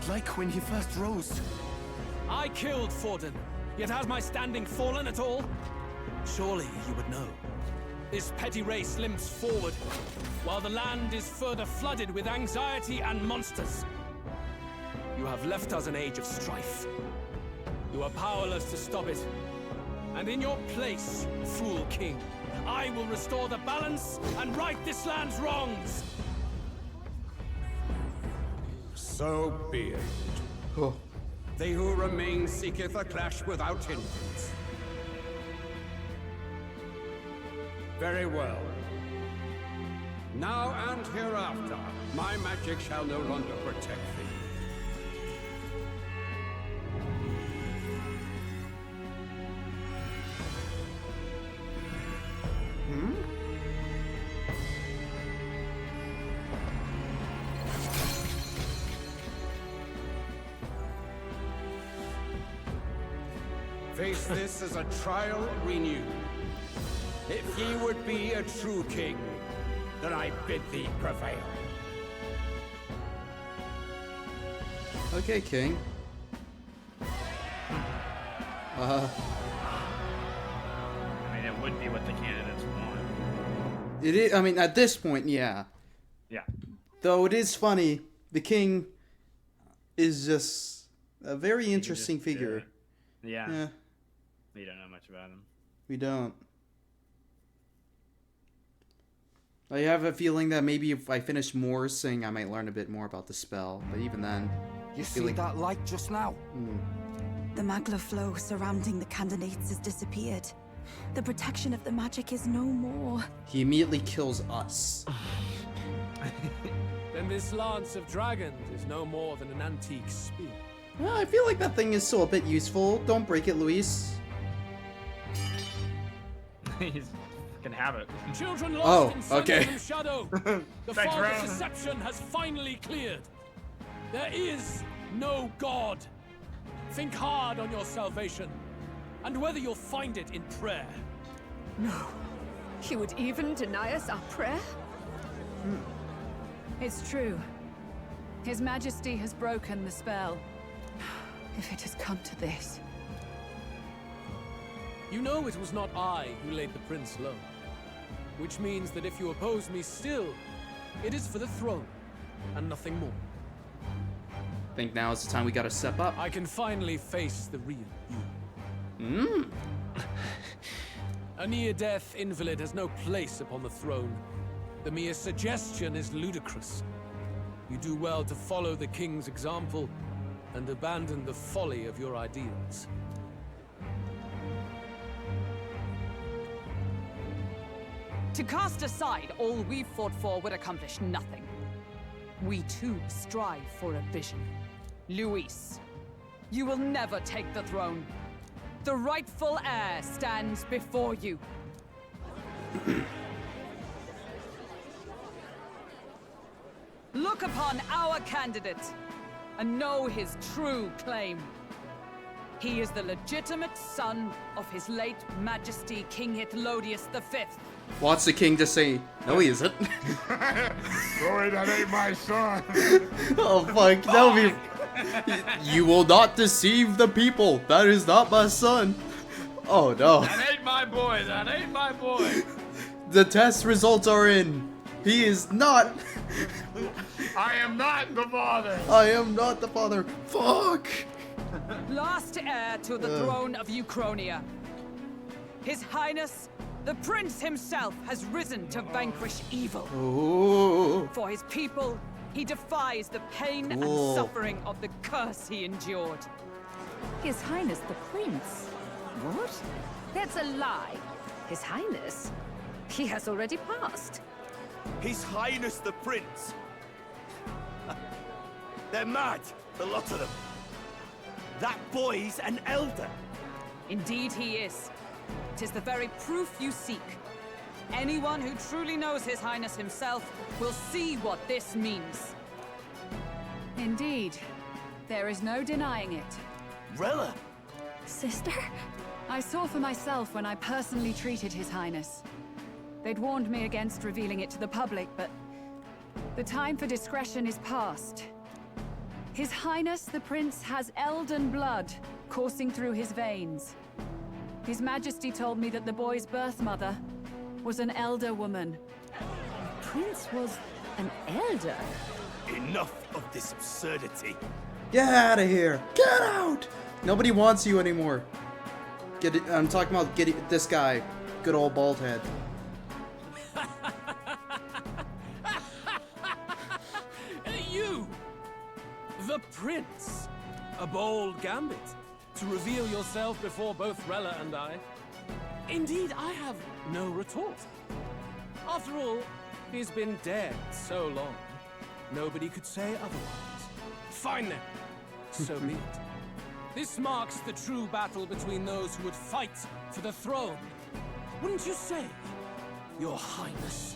Speaker 10: Like when he first rose.
Speaker 13: I killed Forden, yet has my standing fallen at all? Surely you would know. This petty race limps forward, while the land is further flooded with anxiety and monsters. You have left us an age of strife. You are powerless to stop it. And in your place, fool king, I will restore the balance and right this land's wrongs.
Speaker 15: So be it.
Speaker 1: Oh.
Speaker 15: They who remain seeketh a clash without hindrance. Very well. Now and hereafter, my magic shall no longer protect thee. Face this as a trial renewed. If ye would be a true king, then I bid thee prevail.
Speaker 1: Okay, king.
Speaker 2: I mean, it would be what the candidates want.
Speaker 1: It is, I mean, at this point, yeah.
Speaker 2: Yeah.
Speaker 1: Though it is funny, the king is just a very interesting figure.
Speaker 2: Yeah.
Speaker 1: Yeah.
Speaker 2: We don't know much about him.
Speaker 1: We don't. I have a feeling that maybe if I finish Morsing, I might learn a bit more about the spell. But even then...
Speaker 10: You see that light just now?
Speaker 5: The magla flow surrounding the candidates has disappeared. The protection of the magic is no more.
Speaker 1: He immediately kills us.
Speaker 13: Then this lance of dragons is no more than an antique spear.
Speaker 1: Well, I feel like that thing is still a bit useful. Don't break it, Luis.
Speaker 2: He's gonna have it.
Speaker 13: Children lost in
Speaker 1: okay.
Speaker 13: Phantom shadow. The
Speaker 2: Thanks,
Speaker 13: fog of
Speaker 2: Ron.
Speaker 13: deception has finally cleared. There is no God. Think hard on your salvation, and whether you'll find it in prayer.
Speaker 9: No. He would even deny us our prayer? It's true. His Majesty has broken the spell. If it has come to this.
Speaker 13: You know it was not I who laid the prince low. Which means that if you oppose me still, it is for the throne, and nothing more.
Speaker 1: I think now is the time we gotta step up.
Speaker 13: I can finally face the real you. A near-death invalid has no place upon the throne. The mere suggestion is ludicrous. You do well to follow the king's example and abandon the folly of your ideals.
Speaker 9: To cast aside all we've fought for would accomplish nothing. We too strive for a vision. Luis, you will never take the throne. The rightful heir stands before you. Look upon our candidate and know his true claim. He is the legitimate son of his late Majesty King Hithlodius V,
Speaker 1: Watch the king just say, no he isn't.
Speaker 6: Boy, that ain't my son.
Speaker 1: Oh fuck, that would be... You will not deceive the people. That is not my son. Oh no.
Speaker 13: That ain't my boy. That ain't my boy.
Speaker 1: The test results are in. He is not.
Speaker 6: I am not the father.
Speaker 1: I am not the father. Fuck.
Speaker 9: Last heir to the throne of Uchronia. His Highness, the Prince himself, has risen to vanquish evil.
Speaker 1: Ooh.
Speaker 9: For his people, he defies the pain and suffering of the curse he endured.
Speaker 18: His Highness the Prince? What? That's a lie. His Highness? He has already passed.
Speaker 6: His Highness the Prince. They're mad, the lot of them. That boy's an elder.
Speaker 9: Indeed he is. 'Tis the very proof you seek. Anyone who truly knows His Highness himself will see what this means. Indeed. There is no denying it.
Speaker 6: Rella!
Speaker 4: Sister?
Speaker 9: I saw for myself when I personally treated His Highness. They'd warned me against revealing it to the public, but the time for discretion is past. His Highness the Prince has elden blood coursing through his veins. His Majesty told me that the boy's birth mother was an elder woman.
Speaker 18: The Prince was an elder?
Speaker 6: Enough of this absurdity.
Speaker 1: Get out of here. Get out. Nobody wants you anymore. Get it. I'm talking about this guy. Good old bald head.
Speaker 13: You! The Prince! A bold gambit. To reveal yourself before both Rella and I. Indeed, I have no retort. After all, he's been dead so long. Nobody could say otherwise. Fine then. So be it. This marks the true battle between those who would fight for the throne. Wouldn't you say, Your Highness?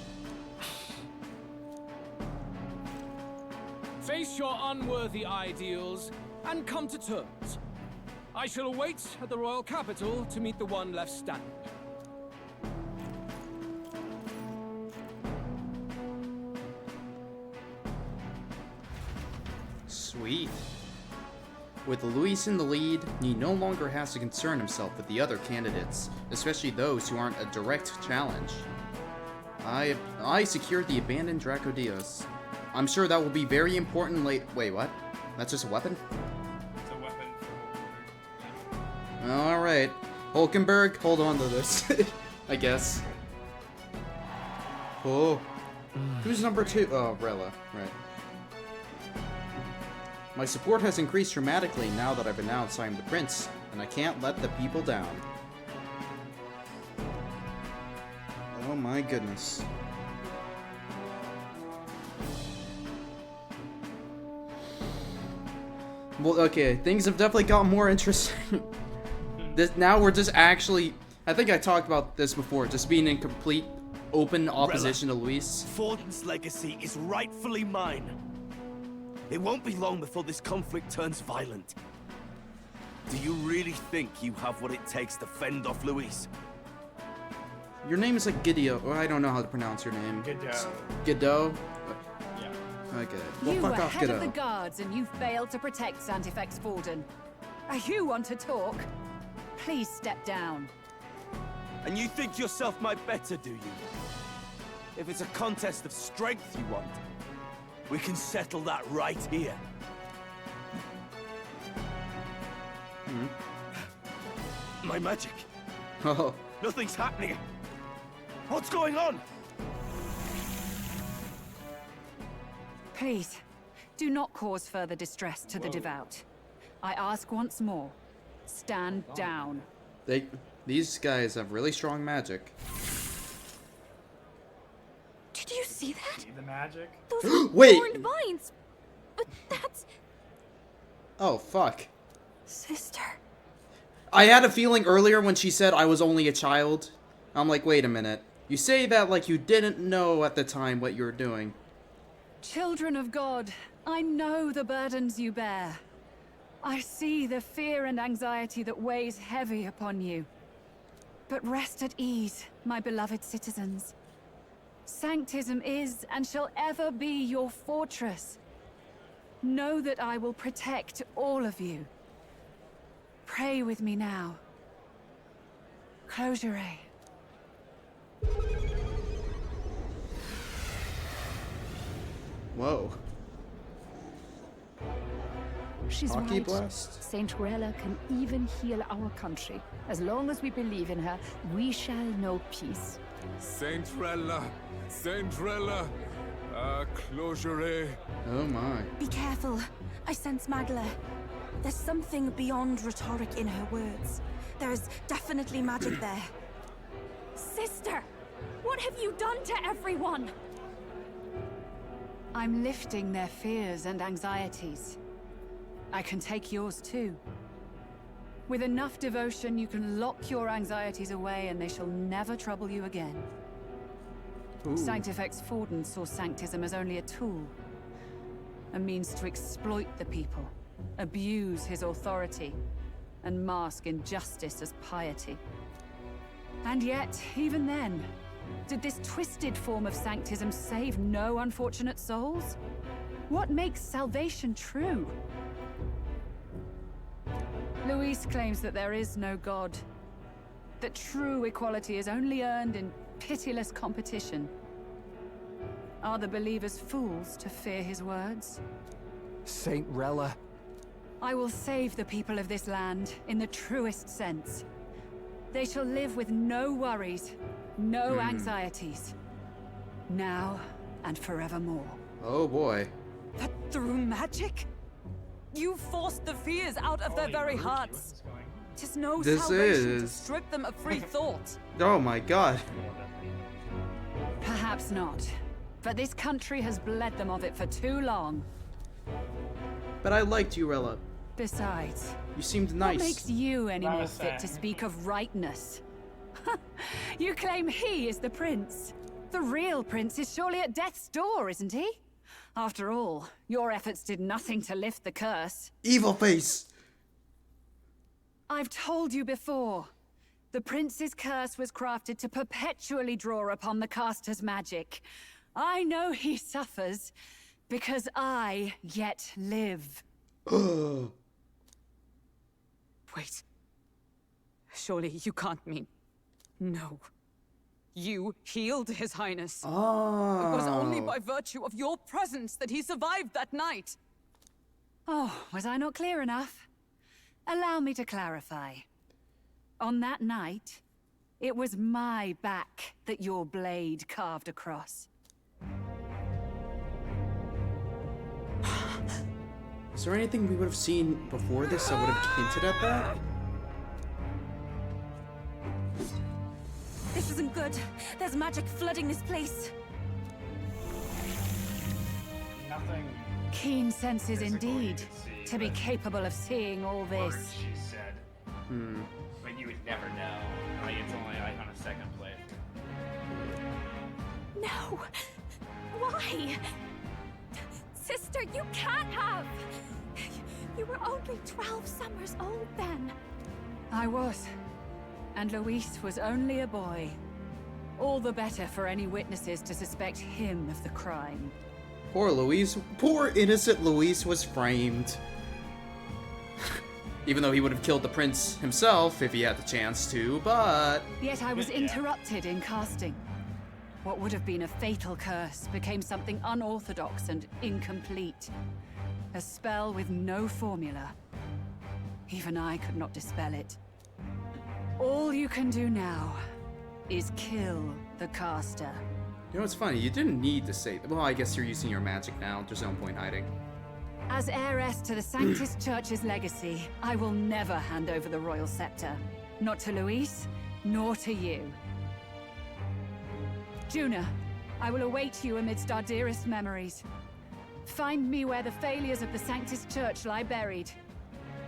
Speaker 13: Face your unworthy ideals and come to terms. I shall await at the royal capital to meet the one left standing.
Speaker 1: Sweet. With Luis in the lead, he no longer has to concern himself with the other candidates, especially those who aren't a direct challenge. I secured the abandoned Dracodios. I'm sure that will be very important late. Wait, what? That's just a weapon?
Speaker 2: It's a weapon.
Speaker 1: Alright. Hulkenberg, hold on to this. I guess. Oh. Who's number 2? Oh, Rella. Right. My support has increased dramatically now that I've announced I'm the prince, and I can't let the people down. Oh my goodness. Well, okay, things have definitely gotten more interesting. Now we're just actually... I think I talked about this before, just being in complete open opposition
Speaker 6: Rella,
Speaker 1: to Luis.
Speaker 6: Forden's legacy is rightfully mine. It won't be long before this conflict turns violent. Do you really think you have what it takes to fend off Luis?
Speaker 1: Your name is like Gideon. Well, I don't know how to pronounce your name.
Speaker 2: Godot.
Speaker 1: Godot?
Speaker 2: Yeah.
Speaker 1: Okay. Well,
Speaker 9: You
Speaker 1: fuck
Speaker 9: were
Speaker 1: off,
Speaker 9: head of
Speaker 1: Godot.
Speaker 9: the guards and you failed to protect Santifex Forden. You want to talk? Please step down.
Speaker 6: And you think yourself my better, do you? If it's a contest of strength you want, we can settle that right here. My magic.
Speaker 1: Oh.
Speaker 6: Nothing's happening. What's going on?
Speaker 9: Please, do not cause further distress to the devout. I ask once more, stand down.
Speaker 1: These guys have really strong magic.
Speaker 4: Did you see that?
Speaker 2: See the magic?
Speaker 4: Those
Speaker 1: Wait!
Speaker 4: thorned vines! But that's...
Speaker 1: Oh, fuck.
Speaker 4: Sister.
Speaker 1: I had a feeling earlier when she said I was only a child. I'm like, wait a minute. You say that like you didn't know at the time what you were doing.
Speaker 9: Children of God, I know the burdens you bear. I see the fear and anxiety that weighs heavy upon you.
Speaker 4: But rest at ease, my beloved citizens. Sanctism is and shall ever be your fortress. Know that I will protect all of you. Pray with me now. Close your eye.
Speaker 1: Whoa.
Speaker 7: She's
Speaker 1: Hockey
Speaker 7: right.
Speaker 1: blast?
Speaker 7: Saint Rella can even heal our country. As long as we believe in her, we shall know peace.
Speaker 21: Saint Rella! Saint Rella! Closure.
Speaker 1: Oh my.
Speaker 5: Be careful. I sense Magla. There's something beyond rhetoric in her words. There is definitely magic there.
Speaker 4: Sister! What have you done to everyone? I'm lifting their fears and anxieties. I can take yours too. With enough devotion, you can lock your anxieties away and they shall never trouble you again. Sanctifex Forden saw Sanctism as only a tool. A means to exploit the people, abuse his authority, and mask injustice as piety. And yet, even then, did this twisted form of Sanctism save no unfortunate souls? What makes salvation true? Luis claims that there is no God. That true equality is only earned in pitiless competition. Are the believers fools to fear his words?
Speaker 10: Saint Rella.
Speaker 4: I will save the people of this land in the truest sense. They shall live with no worries, no anxieties. Now and forevermore.
Speaker 1: Oh boy.
Speaker 9: But through magic? You forced the fears out of their very hearts. 'Tis no salvation to strip them of free thought.
Speaker 1: Oh my god.
Speaker 4: Perhaps not. But this country has bled them of it for too long.
Speaker 1: But I liked you, Rella.
Speaker 4: Besides,
Speaker 1: you seemed nice.
Speaker 4: What makes you any more fit to speak of rightness? You claim he is the prince. The real prince is surely at death's door, isn't he? After all, your efforts did nothing to lift the curse.
Speaker 1: Evil face!
Speaker 4: I've told you before. The prince's curse was crafted to perpetually draw upon the caster's magic. I know he suffers, because I yet live.
Speaker 9: Wait. Surely you can't mean... No. You healed His Highness. It was only by virtue of your presence that he survived that night.
Speaker 4: Oh, was I not clear enough? Allow me to clarify. On that night, it was my back that your blade carved across.
Speaker 1: Is there anything we would have seen before this that would have hinted at that?
Speaker 5: This isn't good. There's magic flooding this place.
Speaker 2: Nothing.
Speaker 4: Keen senses indeed, to be capable of seeing all this.
Speaker 2: She said. But you would never know. Like, it's only like on a second playthrough.
Speaker 4: No! Why? Sister, you can't have! You were only 12 summers old then. I was. And Luis was only a boy. All the better for any witnesses to suspect him of the crime.
Speaker 1: Poor Luis. Poor innocent Luis was framed. Even though he would have killed the prince himself if he had the chance to, but...
Speaker 4: Yet I was interrupted in casting. What would have been a fatal curse became something unorthodox and incomplete. A spell with no formula. Even I could not dispel it. All you can do now is kill the caster.
Speaker 1: You know what's funny? You didn't need to say... Well, I guess you're using your magic now. There's no point hiding.
Speaker 4: As heiress to the Sanctus Church's legacy, I will never hand over the royal scepter. Not to Luis, nor to you. Juna, I will await you amidst our dearest memories. Find me where the failures of the Sanctus Church lie buried.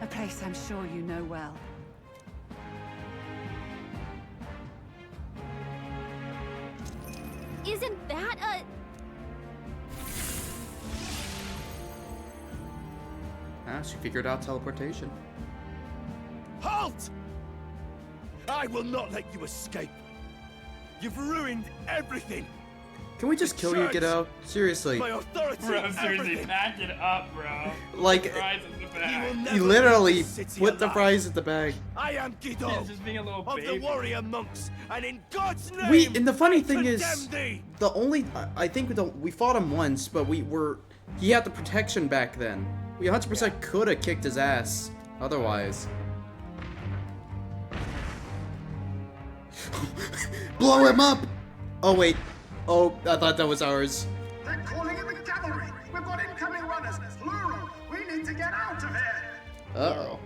Speaker 4: A place I'm sure you know well.
Speaker 17: Isn't that a...
Speaker 1: Ah, she figured out teleportation.
Speaker 6: Halt! I will not let you escape. You've ruined everything.
Speaker 1: Can we just kill you, Ghetto? Seriously.
Speaker 6: My authority,
Speaker 2: Bro, seriously, back it up, bro.
Speaker 1: Like,
Speaker 2: Fries in the bag.
Speaker 1: he literally put the fries in the bag.
Speaker 6: I am Guido
Speaker 2: He's just being a little
Speaker 6: of
Speaker 2: baby.
Speaker 6: the warrior monks, and in God's name,
Speaker 1: And the funny
Speaker 6: I
Speaker 1: thing is,
Speaker 6: condemn thee.
Speaker 1: the only I think we fought him once, but he had the protection back then. We 100% could have kicked his ass otherwise. Blow him up! Oh wait. Oh, I thought that was ours.
Speaker 16: They're calling in the cavalry. We've got incoming runners, plural. We need to get out of here.
Speaker 1: Uh-oh.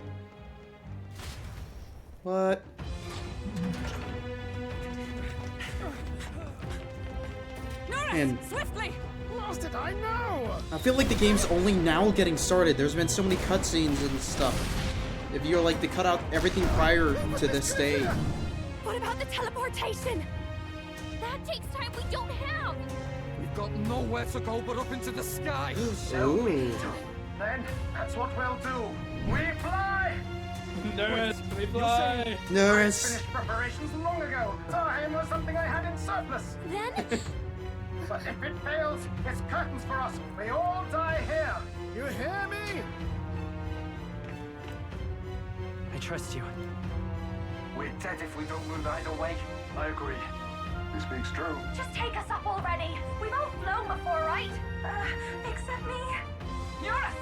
Speaker 1: What? And
Speaker 18: Swiftly!
Speaker 16: Lost it, I know.
Speaker 1: I feel like the game's only now getting started. There's been so many cutscenes and stuff. If you're like to cut out everything prior to this day.
Speaker 4: What about the teleportation? That takes time we don't have.
Speaker 10: We've got nowhere to go but up into the sky.
Speaker 1: Ooh.
Speaker 16: Then that's what we'll do. We fly.
Speaker 2: Nurse, we fly.
Speaker 1: Nurse.
Speaker 16: Finished preparations long ago. Time was something I had in surplus.
Speaker 4: Then?
Speaker 16: But if it fails, it's curtains for us. We all die here. You hear me?
Speaker 22: I trust you.
Speaker 16: We're dead if we don't move either way. I agree. He speaks true.
Speaker 4: Just take us up already. We've all flown before, right? Except me.
Speaker 18: Eurus!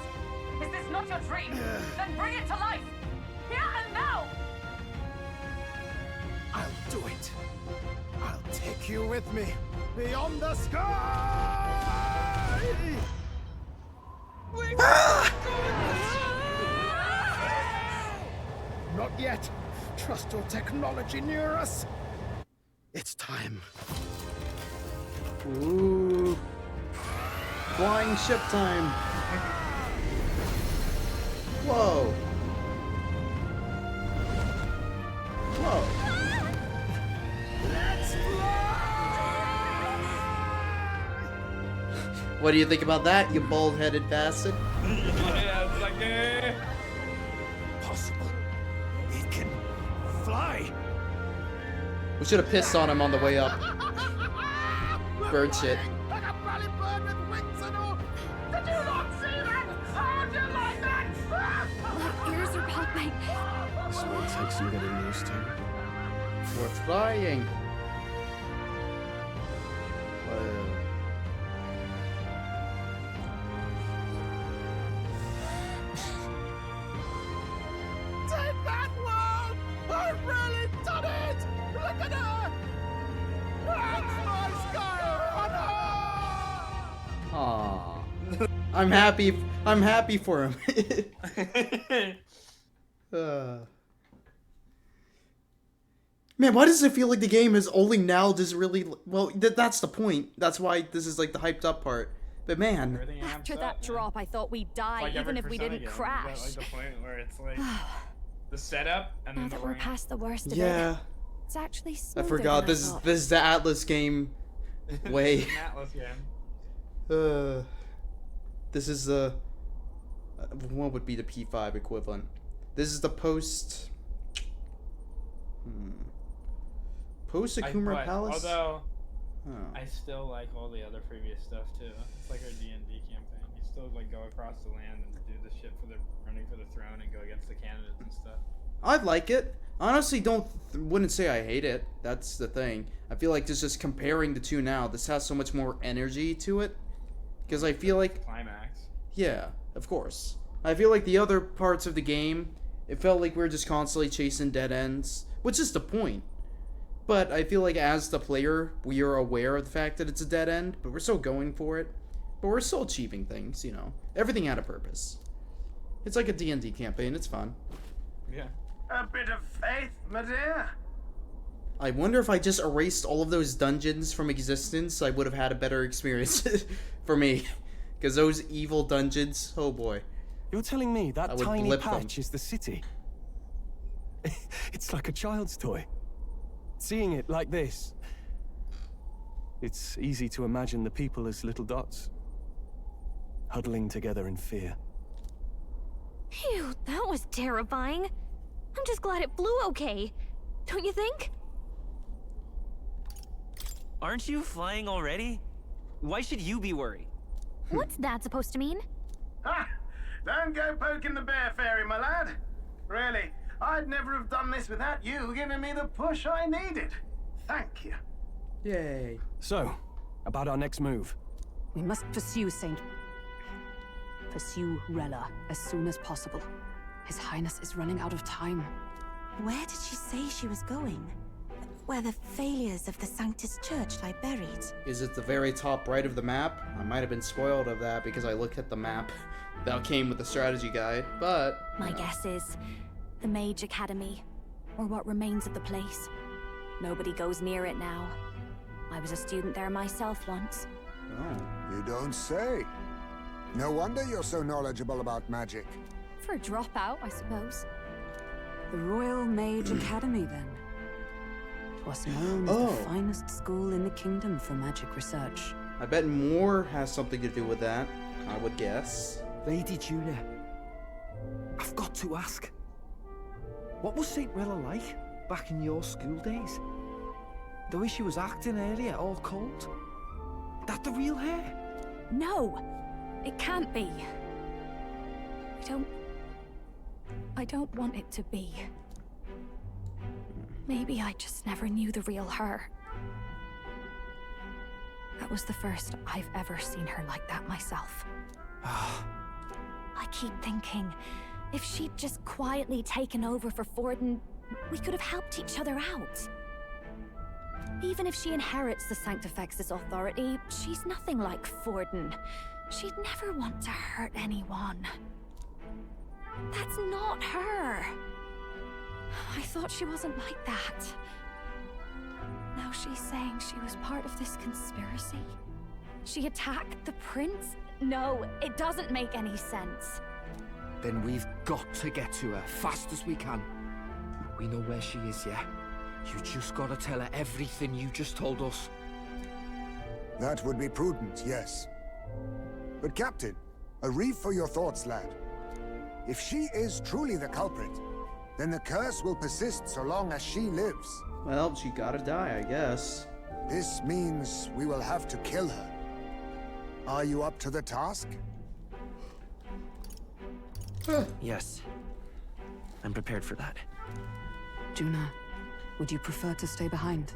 Speaker 18: Is this not your dream? Then bring it to life! Here and now!
Speaker 16: I'll do it. I'll take you with me. Beyond the sky! Not yet. Trust your technology near us. It's time.
Speaker 1: Ooh. Flying ship time. Whoa. Whoa.
Speaker 16: Let's
Speaker 1: What do you think about that, you bald-headed bastard?
Speaker 2: Yeah, it's like,
Speaker 6: Possible. It can fly.
Speaker 1: We should have pissed on him on the way up. Bird shit.
Speaker 16: like a bloody bird with wings and all. Did you not see that? How do you like that?
Speaker 4: My ears are popping.
Speaker 3: This one takes some getting used to.
Speaker 1: We're flying.
Speaker 16: Take that, world! I've really done it! Look at her! That's my sky runner!
Speaker 1: Aww. I'm happy for him. Man, why does it feel like the game is only now just really... Well, that's the point. That's why this is like the hyped up part. But man...
Speaker 4: After that drop, I thought we'd die,
Speaker 2: like
Speaker 4: even
Speaker 2: every
Speaker 4: if we
Speaker 2: Persona
Speaker 4: didn't
Speaker 2: game,
Speaker 4: crash.
Speaker 2: Like the point where it's like the setup and
Speaker 4: Now
Speaker 2: then the
Speaker 4: that we're
Speaker 2: ramp.
Speaker 4: past the worst of
Speaker 1: Yeah.
Speaker 4: it, it's actually
Speaker 1: I
Speaker 4: smoother
Speaker 1: forgot.
Speaker 4: than I
Speaker 1: This
Speaker 4: thought.
Speaker 1: is the Atlas game way.
Speaker 2: It's an Atlas game.
Speaker 1: This is the... what would be the P5 equivalent? This is the post... Post Akuma Palace?
Speaker 2: Although,
Speaker 1: Oh.
Speaker 2: I still like all the other previous stuff too. It's like our D&D campaign. You still like go across the land and do the shit for the running for the throne and go against the candidates and stuff.
Speaker 1: I like it. Honestly, wouldn't say I hate it. That's the thing. I feel like just comparing the two now, this has so much more energy to it. Because I feel like...
Speaker 2: Climax.
Speaker 1: Yeah, of course. I feel like the other parts of the game, it felt like we were just constantly chasing dead ends. Which is the point. But I feel like as the player, we are aware of the fact that it's a dead end, but we're still going for it. But we're still achieving things, you know. Everything had a purpose. It's like a D&D campaign, it's fun.
Speaker 2: Yeah.
Speaker 16: A bit of faith, my dear.
Speaker 1: I wonder if I just erased all of those dungeons from existence, I would have had a better experience for me. Because those evil dungeons, oh boy.
Speaker 3: You're telling me that
Speaker 1: I would
Speaker 3: tiny
Speaker 1: blip
Speaker 3: patch
Speaker 1: them.
Speaker 3: is the city? It's like a child's toy. Seeing it like this, it's easy to imagine the people as little dots, huddling together in fear.
Speaker 17: Phew, that was terrifying. I'm just glad it flew okay. Don't you think?
Speaker 11: Aren't you flying already? Why should you be worried?
Speaker 17: What's that supposed to mean?
Speaker 16: Ha! Don't go poking the bear fairy, my lad. Really, I'd never have done this without you giving me the push I needed. Thank you.
Speaker 1: Yay.
Speaker 3: So, about our next move.
Speaker 9: We must pursue Rella as soon as possible. His Highness is running out of time.
Speaker 5: Where did she say she was going? Where the failures of the Sanctus Church lie buried?
Speaker 1: Is it the very top right of the map? I might have been spoiled of that because I looked at the map that came with the strategy guide, but...
Speaker 4: My guess is the Mage Academy, or what remains of the place. Nobody goes near it now. I was a student there myself once.
Speaker 8: Oh. You don't say. No wonder you're so knowledgeable about magic.
Speaker 4: For a dropout, I suppose.
Speaker 9: The Royal Mage Academy, then. 'Twas known as the finest school in the kingdom for magic research.
Speaker 1: I bet more has something to do with that, I would guess.
Speaker 10: Lady Juna, I've got to ask. What was St. Rella like back in your school days? The way she was acting earlier, all cold? That the real hair?
Speaker 4: No! It can't be. I don't want it to be. Maybe I just never knew the real her. That was the first I've ever seen her like that myself. I keep thinking, if she'd just quietly taken over for Forden, we could have helped each other out. Even if she inherits the Sanctifex's authority, she's nothing like Forden. She'd never want to hurt anyone. That's not her. I thought she wasn't like that. Now she's saying she was part of this conspiracy? She attacked the prince? No, it doesn't make any sense.
Speaker 10: Then we've got to get to her fast as we can. We know where she is, yeah? You just gotta tell her everything you just told us.
Speaker 8: That would be prudent, yes. But Captain, a reef for your thoughts, lad. If she is truly the culprit, then the curse will persist so long as she lives.
Speaker 1: Well, she gotta die, I guess.
Speaker 8: This means we will have to kill her. Are you up to the task?
Speaker 22: Yes. I'm prepared for that.
Speaker 9: Juna, would you prefer to stay behind?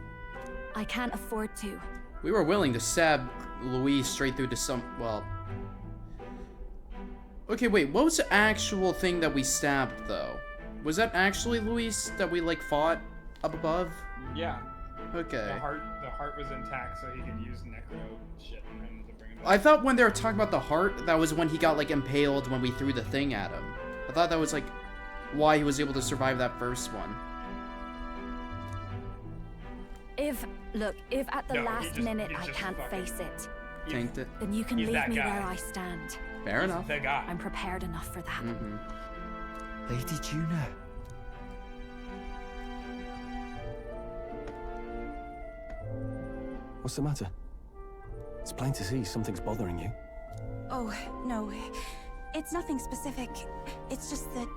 Speaker 4: I can't afford to.
Speaker 1: We were willing to stab Louise straight through to some... well... Okay, wait, what was the actual thing that we stabbed, though? Was that actually Louise that we, like, fought up above?
Speaker 20: Yeah.
Speaker 1: Okay.
Speaker 20: The heart was intact, so he could use necro shit on him to bring him back.
Speaker 1: I thought when they were talking about the heart, that was when he got, like, impaled when we threw the thing at him. I thought that was, like, why he was able to survive that first one.
Speaker 4: If at the last minute I can't face it,
Speaker 1: Tanked it.
Speaker 4: then you can leave me where I stand.
Speaker 1: Fair enough.
Speaker 20: The guy.
Speaker 4: I'm prepared enough for that.
Speaker 10: Lady Juna.
Speaker 3: What's the matter? It's plain to see something's bothering you.
Speaker 5: Oh, no. It's nothing specific. It's just that...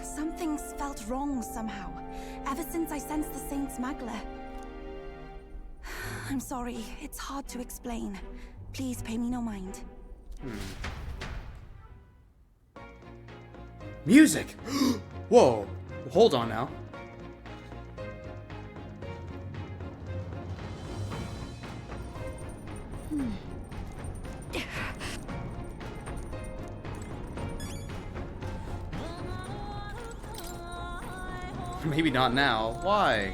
Speaker 5: something's felt wrong somehow. Ever since I sensed the Saint's Magla. I'm sorry. It's hard to explain. Please pay me no mind.
Speaker 1: Music! Whoa! Hold on now. Maybe not now. Why?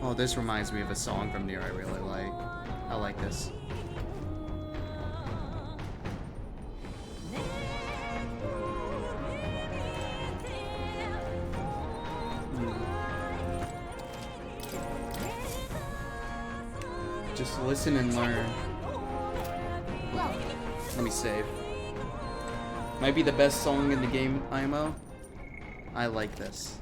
Speaker 1: Oh, this reminds me of a song from Nier I really like. I like this. Just listen and learn. Let me save. Might be the best song in the game, IMO. I like this.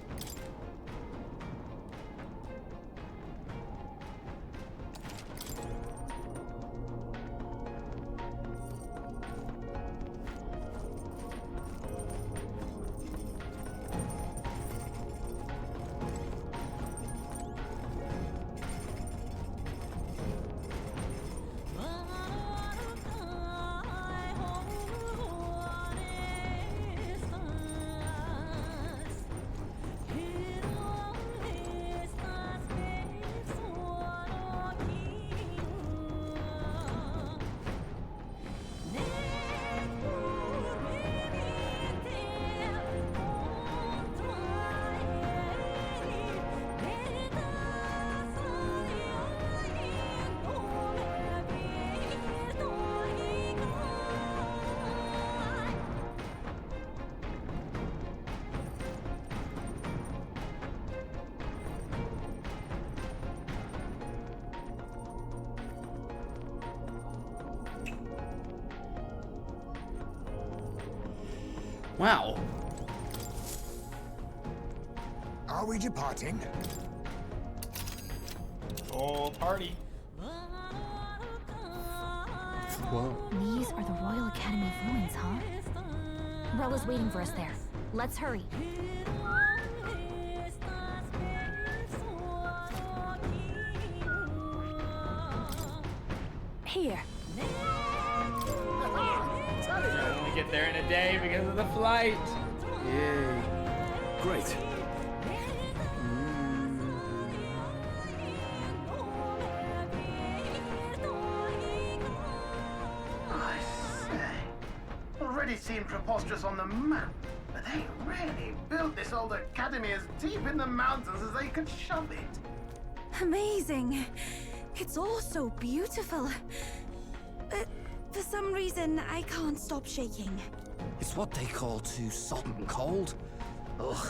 Speaker 1: Wow.
Speaker 8: Are we departing?
Speaker 20: Full party.
Speaker 3: Whoa.
Speaker 17: These are the Royal Academy of Ruins, huh? Rella's waiting for us there. Let's hurry.
Speaker 4: Here.
Speaker 20: We get there in a day because of the flight.
Speaker 1: Yay.
Speaker 3: Great.
Speaker 16: I say, already seemed preposterous on the map, but they really built this old academy as deep in the mountains as they could shove it.
Speaker 5: Amazing. It's all so beautiful. But for some reason, I can't stop shaking.
Speaker 10: It's what they call too salt and cold. Ugh,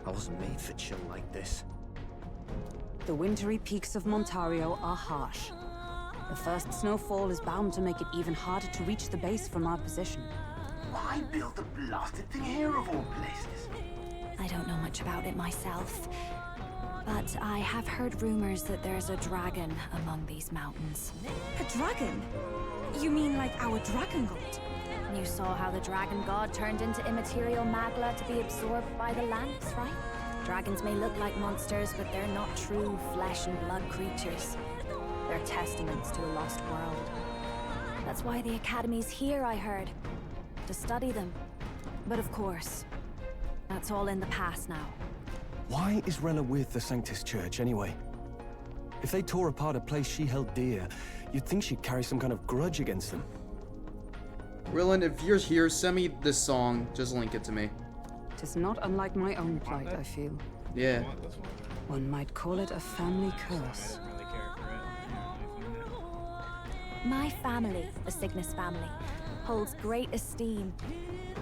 Speaker 10: I wasn't made for chill like this.
Speaker 9: The wintry peaks of Montario are harsh. The first snowfall is bound to make it even harder to reach the base from our position.
Speaker 16: Why build the blasted thing here of all places?
Speaker 4: I don't know much about it myself, but I have heard rumors that there's a dragon among these mountains.
Speaker 5: A dragon? You mean like our dragon god?
Speaker 4: You saw how the dragon god turned into immaterial magla to be absorbed by the lamps, right? Dragons may look like monsters, but they're not true flesh and blood creatures. They're testaments to a lost world. That's why the Academy's here, I heard. To study them. But of course, that's all in the past now.
Speaker 3: Why is Rella with the Sanctus Church, anyway? If they tore apart a place she held dear, you'd think she'd carry some kind of grudge against them.
Speaker 1: Rilland, if you're here, send me this song. Just link it to me.
Speaker 9: It is not unlike my own plight, I feel.
Speaker 1: Yeah.
Speaker 9: One might call it a family curse.
Speaker 4: My family, the Cygnus family, holds great esteem,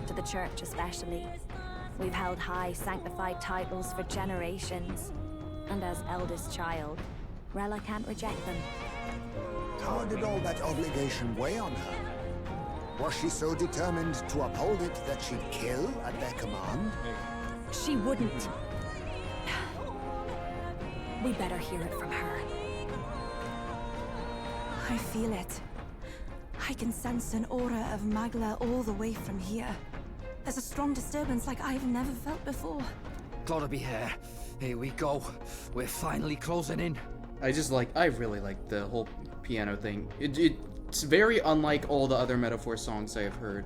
Speaker 4: to the church especially. We've held high sanctified titles for generations, and as eldest child, Rella can't reject them.
Speaker 8: How did all that obligation weigh on her? Was she so determined to uphold it that she'd kill at their command?
Speaker 4: She wouldn't. We better hear it from her.
Speaker 5: I feel it. I can sense an aura of Magla all the way from here. There's a strong disturbance like I've never felt before.
Speaker 10: Gotta be here. Here we go. We're finally closing in.
Speaker 1: I really like the whole piano thing. It's very unlike all the other Metaphor songs I have heard.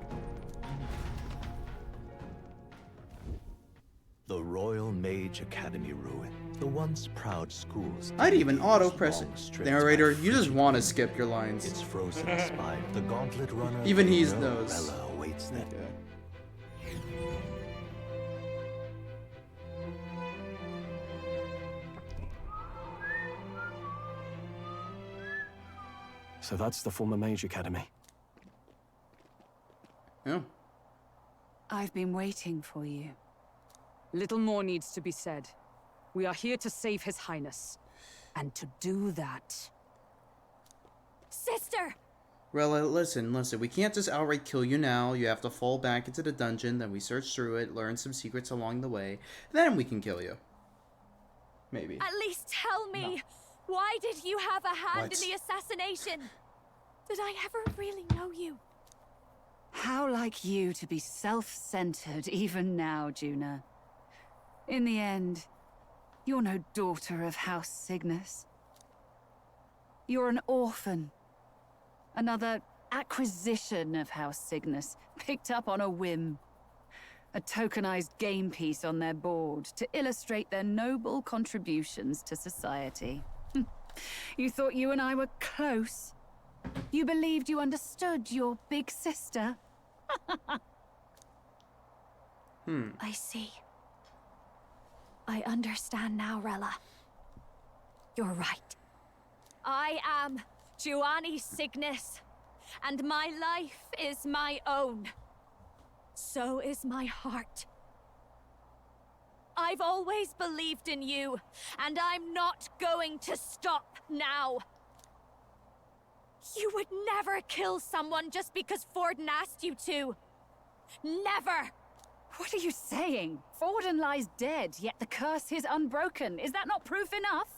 Speaker 14: The Royal Mage Academy ruin. The once proud schools.
Speaker 1: I'd even auto-press it. Narrator, you just want to skip your lines.
Speaker 14: It's frozen spine. The gauntlet runner.
Speaker 1: Even he knows.
Speaker 14: Rella awaits them.
Speaker 3: So that's the former Mage Academy.
Speaker 1: Yeah.
Speaker 9: I've been waiting for you. Little more needs to be said. We are here to save His Highness. And to do that...
Speaker 4: Sister!
Speaker 1: Rella, listen. We can't just outright kill you now. You have to fall back into the dungeon, then we search through it, learn some secrets along the way. Then we can kill you. Maybe.
Speaker 4: At least tell me, why did you have a hand in the assassination? Did I ever really know you?
Speaker 9: How like you to be self-centered even now, Juna. In the end, you're no daughter of House Cygnus. You're an orphan. Another acquisition of House Cygnus, picked up on a whim. A tokenized game piece on their board to illustrate their noble contributions to society. You thought you and I were close. You believed you understood your big sister.
Speaker 4: I see. I understand now, Rella. You're right. I am Giovanni Cygnus, and my life is my own. So is my heart. I've always believed in you, and I'm not going to stop now. You would never kill someone just because Forden asked you to. Never!
Speaker 18: What are you saying? Forden lies dead, yet the curse is unbroken. Is that not proof enough?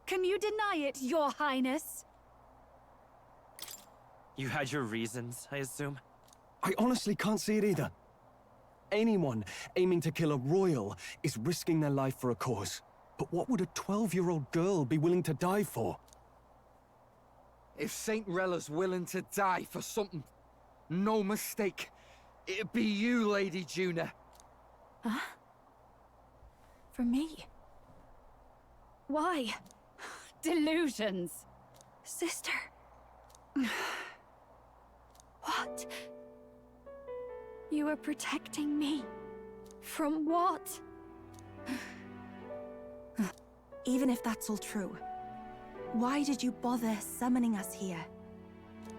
Speaker 18: Can you deny it, Your Highness?
Speaker 22: You had your reasons, I assume?
Speaker 3: I honestly can't see it either. Anyone aiming to kill a royal is risking their life for a cause. But what would a 12-year-old girl be willing to die for?
Speaker 10: If Saint Rella's willing to die for something, no mistake, it'd be you, Lady Juna.
Speaker 4: Huh? For me? Why?
Speaker 18: Delusions.
Speaker 4: Sister. What? You were protecting me. From what?
Speaker 5: Even if that's all true, why did you bother summoning us here?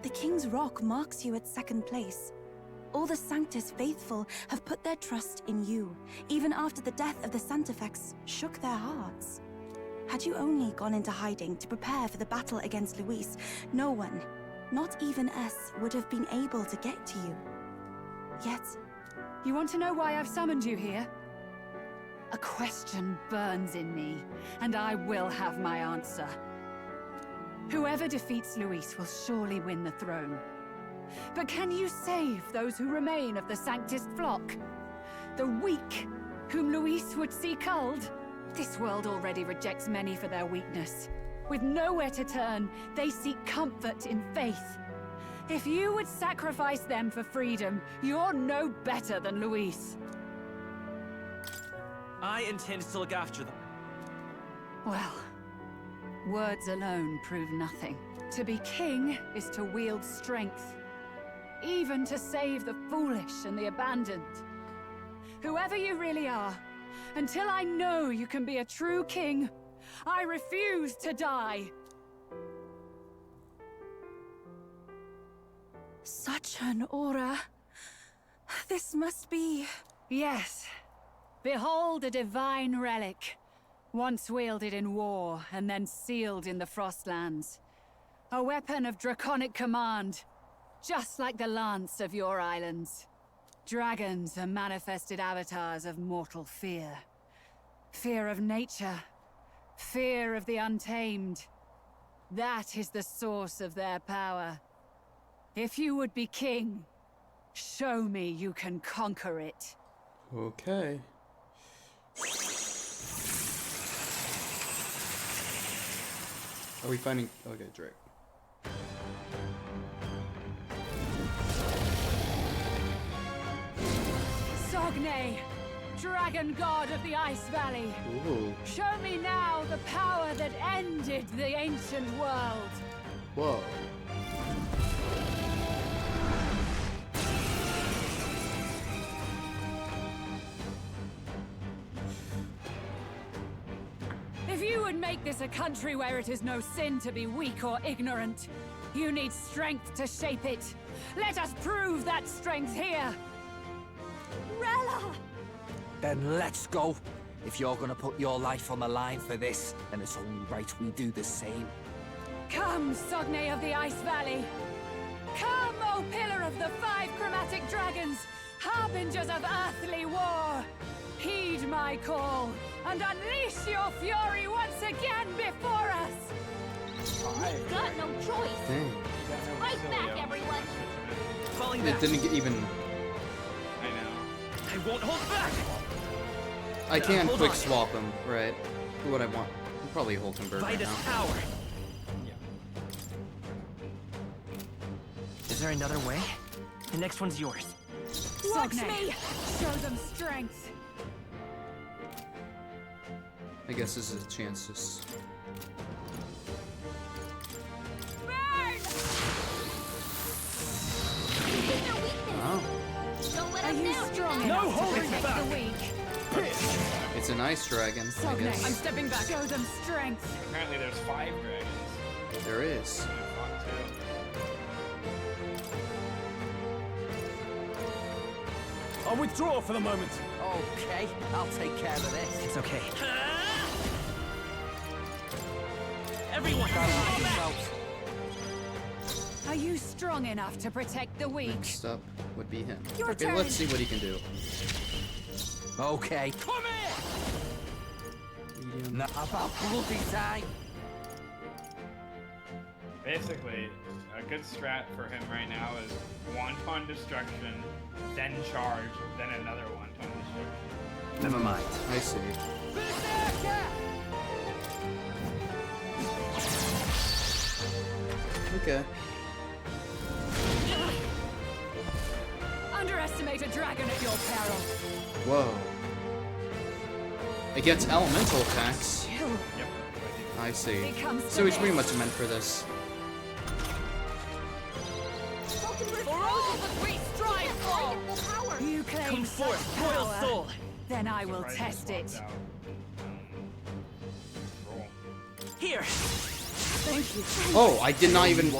Speaker 5: The King's Rock marks you at second place. All the Sanctus faithful have put their trust in you, even after the death of the Santafex shook their hearts. Had you only gone into hiding to prepare for the battle against Luis, no one, not even us, would have been able to get to you. Yet...
Speaker 18: You want to know why I've summoned you here? A question burns in me, and I will have my answer. Whoever defeats Luis will surely win the throne. But can you save those who remain of the Sanctist flock? The weak, whom Luis would see culled? This world already rejects many for their weakness. With nowhere to turn, they seek comfort in faith. If you would sacrifice them for freedom, you're no better than Luis.
Speaker 22: I intend to look after them.
Speaker 18: Well, words alone prove nothing. To be king is to wield strength, even to save the foolish and the abandoned. Whoever you really are, until I know you can be a true king, I refuse to die.
Speaker 5: Such an aura. This must be...
Speaker 18: Yes. Behold a divine relic. Once wielded in war, and then sealed in the Frostlands. A weapon of draconic command, just like the lance of your islands. Dragons are manifested avatars of mortal fear. Fear of nature. Fear of the untamed. That is the source of their power. If you would be king, show me you can conquer it.
Speaker 1: Okay. Are we finding... Okay, Drake.
Speaker 18: Sogne, dragon god of the Ice Valley.
Speaker 1: Ooh.
Speaker 18: Show me now the power that ended the ancient world.
Speaker 1: Whoa.
Speaker 18: If you would make this a country where it is no sin to be weak or ignorant, you need strength to shape it. Let us prove that strength here.
Speaker 5: Rella!
Speaker 10: Then let's go. If you're gonna put your life on the line for this, then it's only right we do the same.
Speaker 18: Come, Sogne of the Ice Valley. Come, O Pillar of the 5 chromatic dragons, harbingers of earthly war. Heed my call, and unleash your fury once again before us!
Speaker 17: We've got no choice!
Speaker 1: Dang.
Speaker 17: Fight back, everyone!
Speaker 22: Falling
Speaker 1: It
Speaker 22: back.
Speaker 1: didn't even...
Speaker 2: I know.
Speaker 22: I won't hold back!
Speaker 1: I can
Speaker 22: hold
Speaker 1: quick
Speaker 22: on.
Speaker 1: swap him, right? For what I want. I'm probably Hulkenberg right
Speaker 22: Vitus
Speaker 1: now.
Speaker 22: power! Is there another way? The next one's yours.
Speaker 18: Watch me! Show them strength!
Speaker 1: I guess this is a chance to... Oh.
Speaker 17: Don't let
Speaker 18: Are
Speaker 17: us
Speaker 18: you
Speaker 17: down!
Speaker 18: strong
Speaker 10: No
Speaker 18: enough to
Speaker 10: holding
Speaker 18: protect
Speaker 10: back.
Speaker 18: the weak?
Speaker 1: It's an ice dragon, I
Speaker 18: Sogne,
Speaker 1: guess.
Speaker 18: I'm stepping back. Show them strength.
Speaker 2: Apparently there's 5 dragons.
Speaker 1: There is.
Speaker 2: I fought 2.
Speaker 3: I'll withdraw for the moment.
Speaker 10: Okay, I'll take care of this.
Speaker 22: It's okay. Everyone,
Speaker 10: Gotta
Speaker 22: fall
Speaker 10: make
Speaker 22: back!
Speaker 10: yourselves.
Speaker 18: Are you strong enough to protect the weak?
Speaker 1: Next up would be him.
Speaker 18: Your
Speaker 1: Okay,
Speaker 18: turn.
Speaker 1: let's see what he can do.
Speaker 10: Okay.
Speaker 18: Come here!
Speaker 1: Medium.
Speaker 10: Not about bloody time.
Speaker 20: Basically, a good strat for him right now is Wanton Destruction, then Charge, then another Wanton Destruction.
Speaker 10: Never mind.
Speaker 1: I see. Okay.
Speaker 18: Underestimate a dragon at your peril.
Speaker 1: Whoa. It gets elemental attacks.
Speaker 18: Chill.
Speaker 20: Yep.
Speaker 1: I see.
Speaker 18: It comes to
Speaker 1: So he's pretty
Speaker 18: this.
Speaker 1: much meant for this.
Speaker 18: For all that we strive for! You claim
Speaker 22: Come
Speaker 18: such
Speaker 22: forth, royal
Speaker 18: power.
Speaker 22: soul.
Speaker 18: Then I will
Speaker 20: Surprised
Speaker 18: test
Speaker 20: he
Speaker 18: it.
Speaker 20: swapped out, roll.
Speaker 22: Here.
Speaker 18: Thank you.
Speaker 1: Oh, I did not even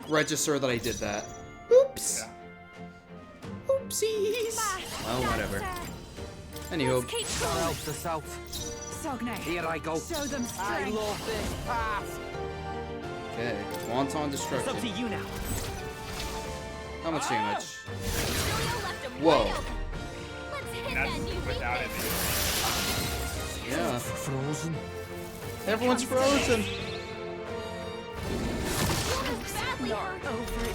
Speaker 1: register that I did that. Oops. Oopsies. Well, whatever. Anywho.
Speaker 10: South to south.
Speaker 18: Sogne.
Speaker 10: Here I go.
Speaker 18: Show them
Speaker 10: I
Speaker 18: strength.
Speaker 10: love this path.
Speaker 1: Okay. Wanton
Speaker 22: It's
Speaker 1: Destruction.
Speaker 22: up to you now.
Speaker 1: How much damage? Whoa.
Speaker 20: That's without it.
Speaker 1: Yeah.
Speaker 10: Frozen.
Speaker 1: Everyone's frozen.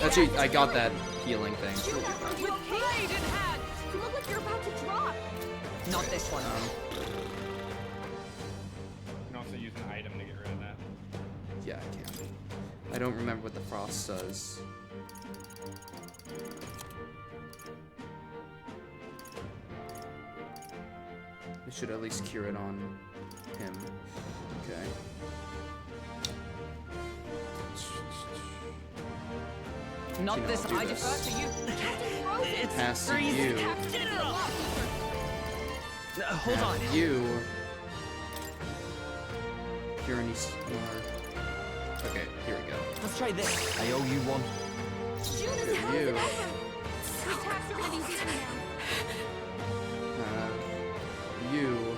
Speaker 1: Actually, I got that healing thing.
Speaker 18: With blade in hand. You look like you're about to drop.
Speaker 9: Not this one.
Speaker 20: You can also use an item to get rid of that.
Speaker 1: Yeah, I can. I don't remember what the frost does. I should at least cure it on him. Okay.
Speaker 9: Not
Speaker 1: You know,
Speaker 9: this.
Speaker 1: I'll do
Speaker 9: I
Speaker 1: this.
Speaker 9: defer to you. It's
Speaker 1: Pass to
Speaker 9: freezing.
Speaker 1: you.
Speaker 9: General. Hold on.
Speaker 1: Have you. Cure any more. Okay, here we go.
Speaker 22: Let's try this.
Speaker 10: I owe you one.
Speaker 1: Cure you. You.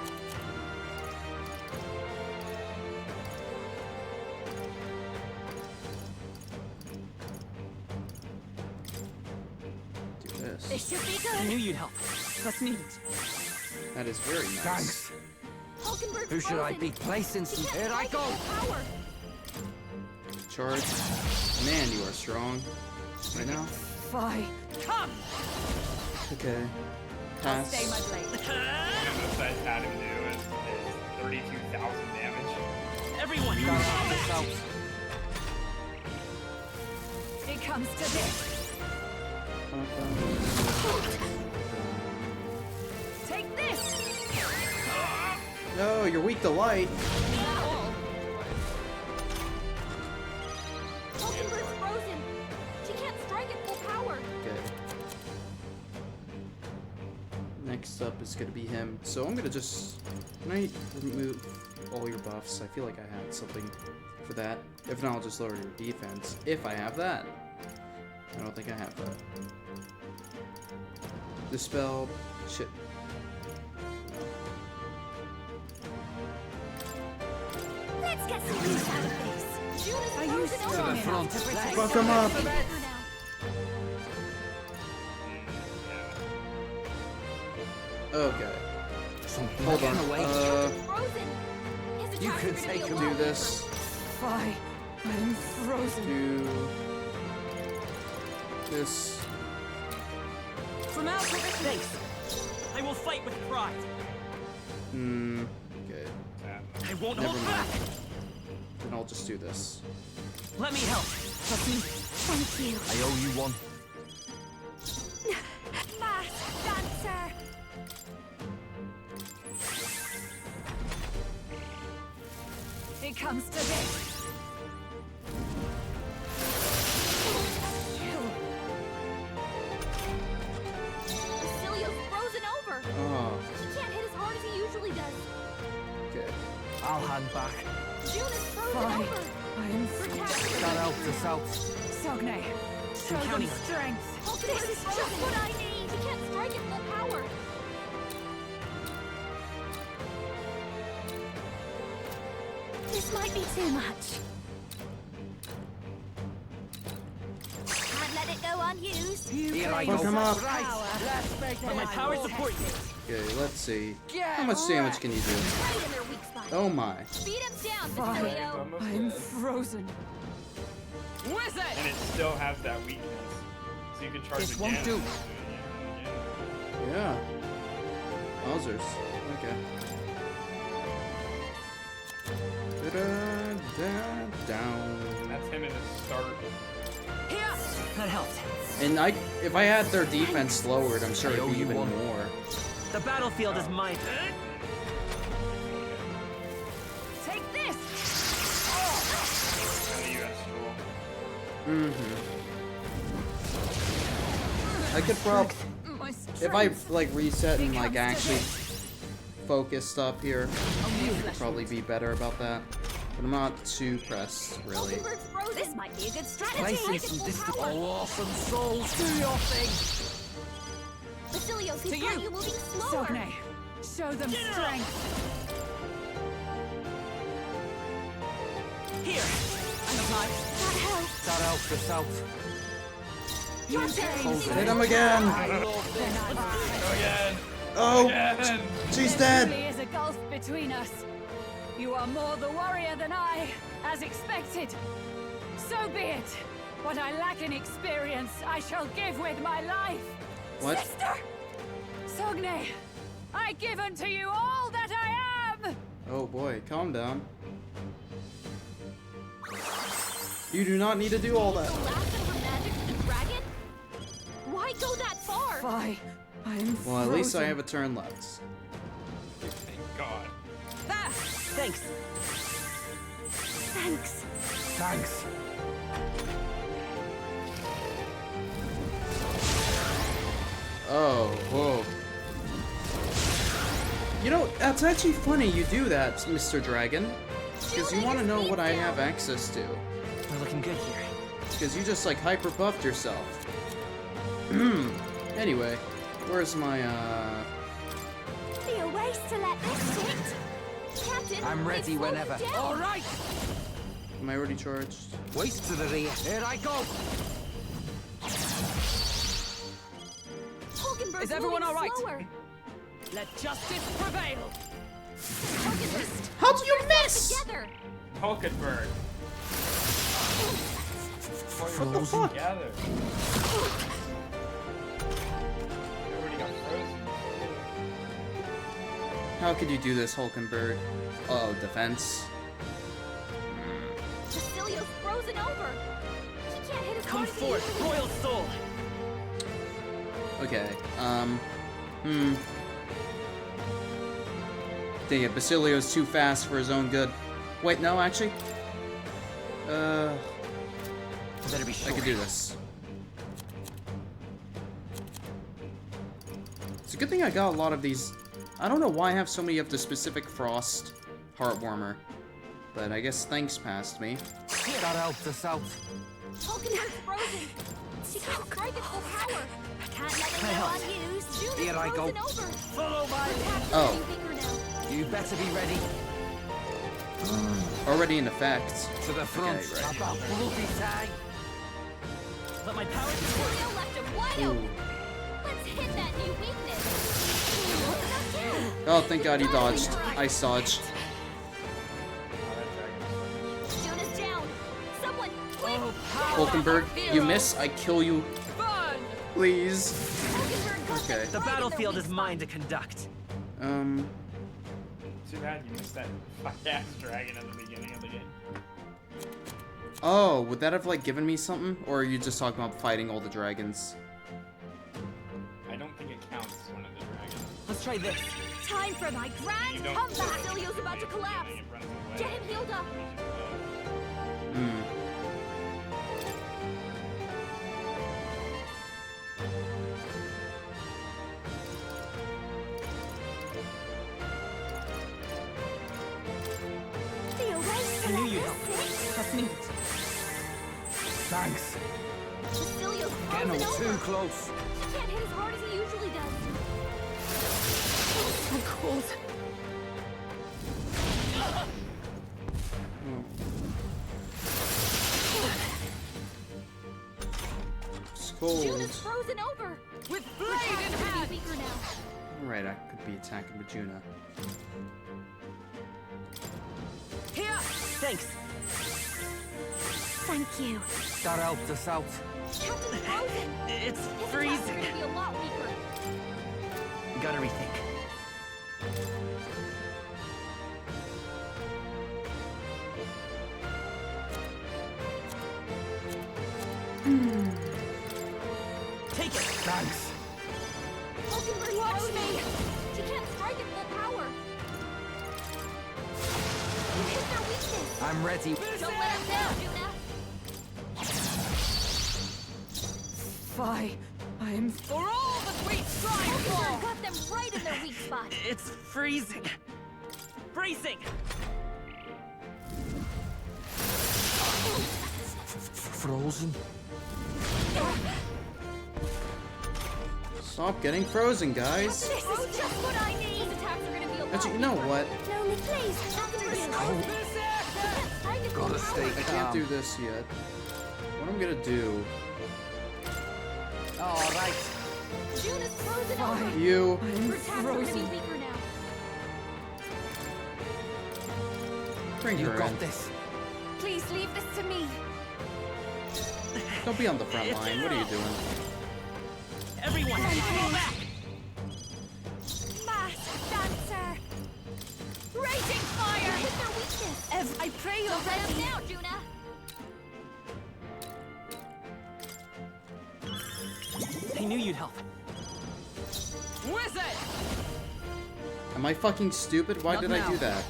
Speaker 1: Do this.
Speaker 18: This should be
Speaker 22: I
Speaker 18: good.
Speaker 22: knew you'd help. Let's meet.
Speaker 1: That is very nice.
Speaker 10: Thanks.
Speaker 18: Hulkenberg's
Speaker 10: Who should I
Speaker 18: frozen.
Speaker 10: be placing some?
Speaker 18: She
Speaker 10: Here
Speaker 18: can't
Speaker 10: I
Speaker 18: take
Speaker 10: go.
Speaker 18: full power.
Speaker 1: Charge. Man, you are strong. Right now?
Speaker 18: Fine. Come.
Speaker 1: Okay.
Speaker 18: I'll stay
Speaker 1: Pass.
Speaker 18: my blade.
Speaker 20: One of the size had him do is 32,000 damage.
Speaker 22: Everyone.
Speaker 18: It comes to this. Take this.
Speaker 1: No, you're weak to light.
Speaker 4: Hulkenberg's frozen. She can't strike at full power.
Speaker 1: Okay. Next up is gonna be him. So I'm gonna just. Can I remove all your buffs? I feel like I had something for that. If not, I'll just lower your defense. If I have that. I don't think I have that. Dispel. Shit.
Speaker 4: Let's get some use out of this. June is
Speaker 18: Are you
Speaker 4: frozen
Speaker 18: strong
Speaker 4: over.
Speaker 18: enough to protect
Speaker 1: Fuck 'em up. Okay. Hold on.
Speaker 4: Frozen. His
Speaker 10: You
Speaker 4: attacks
Speaker 10: can
Speaker 4: are gonna
Speaker 10: take
Speaker 4: be
Speaker 10: him.
Speaker 4: a
Speaker 1: Do
Speaker 4: lot.
Speaker 1: this.
Speaker 18: Fine. I'm frozen.
Speaker 1: Do this.
Speaker 22: From out of this base, I will fight with pride.
Speaker 1: Okay.
Speaker 22: I won't
Speaker 1: Never
Speaker 22: hold
Speaker 1: mind.
Speaker 22: back.
Speaker 1: Then I'll just do this.
Speaker 22: Let me help. Trust me.
Speaker 4: Thank you.
Speaker 10: I owe you one.
Speaker 4: Masked dancer.
Speaker 18: It comes to this.
Speaker 4: Basileo's frozen over.
Speaker 1: Oh,
Speaker 4: He can't hit as hard as he usually does.
Speaker 1: okay.
Speaker 10: I'll hand back.
Speaker 4: June is frozen
Speaker 18: Fine.
Speaker 4: over.
Speaker 18: I'm
Speaker 4: Protect.
Speaker 10: That out to south.
Speaker 18: Sogne. Show them
Speaker 22: counting on you.
Speaker 18: strength.
Speaker 4: Hulkenberg is just what I need. He can't strike at full power. This might be too much. unused.
Speaker 1: Fuck him up.
Speaker 22: Let my power support you.
Speaker 1: Okay, let's see. How much damage can you do?
Speaker 4: Right in their weak spot.
Speaker 1: Oh my.
Speaker 4: Beat him down, Basilio.
Speaker 18: I'm frozen. Wizard!
Speaker 20: And it still has that weakness. So you can charge
Speaker 10: This
Speaker 20: again.
Speaker 10: won't do.
Speaker 1: Yeah. Wowzers. Okay. Down.
Speaker 20: That's him in the start.
Speaker 22: That helped.
Speaker 1: And if I had their defense lowered, I'm sure it'd be even more.
Speaker 22: The battlefield is mine.
Speaker 18: Take this!
Speaker 1: I could probably, if I like reset and like actually focused up here, I could probably be better about that. But I'm not too pressed, really.
Speaker 4: This might be a good strategy.
Speaker 10: Placing some distant awesome souls, do your thing!
Speaker 4: Basilio's
Speaker 18: To
Speaker 4: got
Speaker 18: you.
Speaker 4: you moving slower.
Speaker 18: Sogne, show them strength.
Speaker 22: Here.
Speaker 4: That helps.
Speaker 10: That helps us out.
Speaker 4: Your turn.
Speaker 1: Hit him again!
Speaker 20: Again!
Speaker 1: Oh!
Speaker 20: Again!
Speaker 1: She's
Speaker 18: There
Speaker 1: dead!
Speaker 18: truly is a gulf between us. You are more the warrior than I, as expected. So be it. What I lack in experience, I shall give with my life.
Speaker 1: What?
Speaker 18: Sister! Sogne, I give unto you all that I am!
Speaker 1: Oh boy, calm down. You do not need to do all that.
Speaker 4: The last of her magic to the dragon? Why go that far?
Speaker 18: I'm
Speaker 1: Well, at least I have a turn left.
Speaker 20: Thank God.
Speaker 22: Thanks.
Speaker 4: Thanks.
Speaker 10: Thanks.
Speaker 1: Oh, whoa. You know, that's actually funny you do that, Mr. Dragon. Because you want to know what I have access to.
Speaker 22: We're looking good here.
Speaker 1: Because you just, like, hyper-buffed yourself. Anyway, where's my,
Speaker 4: Be a waste to let this sit. Captain,
Speaker 10: I'm ready
Speaker 4: it's
Speaker 10: whenever.
Speaker 4: down.
Speaker 10: All right.
Speaker 1: Am I already charged?
Speaker 10: Waste to the rear. Here I go.
Speaker 4: Hulkenberg's
Speaker 18: Is everyone
Speaker 4: moving
Speaker 18: all right?
Speaker 4: slower.
Speaker 18: Let justice prevail.
Speaker 4: Hulkenberg,
Speaker 1: How do you
Speaker 4: hold yourself
Speaker 1: miss?
Speaker 4: Together.
Speaker 20: Hulkenberg.
Speaker 1: What the fuck?
Speaker 20: Together. Everybody got frozen.
Speaker 1: How could you do this, Hulkenberg? Oh, defense.
Speaker 4: Basilio's frozen over. He can't hit as
Speaker 22: Come
Speaker 4: hard as he
Speaker 22: forth,
Speaker 4: usually
Speaker 22: royal soul.
Speaker 1: Okay, Dang it, Basilio's too fast for his own good. Wait, no, actually.
Speaker 22: I better be sure.
Speaker 1: I can do this. It's a good thing I got a lot of these. I don't know why I have so many of the specific Frost Heartwarmer. But I guess thanks passed me.
Speaker 10: That helped us out.
Speaker 4: Hulkenberg's frozen. She can't strike at full power. Can't let it
Speaker 10: I
Speaker 4: go
Speaker 10: helped.
Speaker 4: unused. June is
Speaker 10: Here I go.
Speaker 4: frozen over.
Speaker 10: Follow my lead.
Speaker 1: Oh.
Speaker 4: Weaker now.
Speaker 10: You better be ready.
Speaker 1: Already in effect.
Speaker 10: To the front.
Speaker 1: Okay, right.
Speaker 10: About bloody time.
Speaker 22: Let my power
Speaker 4: Basilio left him wide
Speaker 1: Ooh.
Speaker 4: open. Let's hit that new weakness.
Speaker 1: Oh, thank God he dodged. I dodged.
Speaker 4: June is down. Someone, quick!
Speaker 1: Hulkenberg, you miss, I kill you. Please. Okay.
Speaker 22: The battlefield is mine to conduct.
Speaker 20: Too bad you missed that fuck-ass dragon at the beginning of the game.
Speaker 1: Oh, would that have, like, given me something? Or are you just talking about fighting all the dragons?
Speaker 20: I don't think it counts as one of the dragons.
Speaker 22: Let's try this.
Speaker 4: Time for my
Speaker 20: You
Speaker 4: grand
Speaker 20: don't-
Speaker 4: comeback. Basilio's about to collapse.
Speaker 20: It runs away.
Speaker 4: Get him healed up. Be a waste to
Speaker 22: I knew
Speaker 4: let
Speaker 22: you'd
Speaker 4: this
Speaker 22: help.
Speaker 4: sit.
Speaker 22: Trust me.
Speaker 10: Thanks.
Speaker 4: Basilio's
Speaker 10: Getting
Speaker 4: frozen
Speaker 10: too
Speaker 4: over.
Speaker 10: close.
Speaker 4: He can't hit as hard as he usually does.
Speaker 18: So cold.
Speaker 1: cold.
Speaker 4: Juna's frozen over.
Speaker 18: With blade in hand.
Speaker 4: Weaker now.
Speaker 1: Alright, I could be attacking with Juna.
Speaker 18: Here.
Speaker 22: Thanks.
Speaker 4: Thank you.
Speaker 10: That helped us out.
Speaker 4: Captain Frozen.
Speaker 22: It's
Speaker 4: His
Speaker 22: freezing.
Speaker 4: attacks are gonna be a lot weaker.
Speaker 22: Gotta rethink. Take it.
Speaker 10: Thanks.
Speaker 4: Falconberg, watch me. She can't strike at full power. You hit their weakness.
Speaker 10: I'm ready.
Speaker 4: Don't let him down, Juna.
Speaker 18: Fie. I am for all that we strive
Speaker 4: Falconberg
Speaker 18: for.
Speaker 4: got them right in their weak spot.
Speaker 22: It's freezing. Bracing.
Speaker 10: Frozen.
Speaker 1: Stop getting frozen, guys.
Speaker 4: This is just what I need. His attacks are gonna be a lot
Speaker 1: Actually, you know what?
Speaker 4: No, please. Falconberg.
Speaker 10: Gotta stay
Speaker 1: I can't
Speaker 10: calm.
Speaker 1: do this yet. What I'm gonna do...
Speaker 10: All right.
Speaker 4: Juna's frozen over.
Speaker 1: You...
Speaker 4: Her attacks are gonna be weaker now.
Speaker 1: Bring
Speaker 10: You
Speaker 1: her
Speaker 10: got
Speaker 1: in.
Speaker 10: this.
Speaker 5: Please leave this to me.
Speaker 1: Don't be on the front line. What are you doing?
Speaker 22: Everyone, fall back.
Speaker 5: Mass dancer. Raging fire.
Speaker 4: Hit their weakness.
Speaker 5: I pray you're
Speaker 4: Don't let him
Speaker 5: ready.
Speaker 4: down, Juna.
Speaker 22: I knew you'd help.
Speaker 18: Wizard.
Speaker 1: Am I fucking stupid? Why
Speaker 10: Not
Speaker 1: did I
Speaker 10: now.
Speaker 1: do that?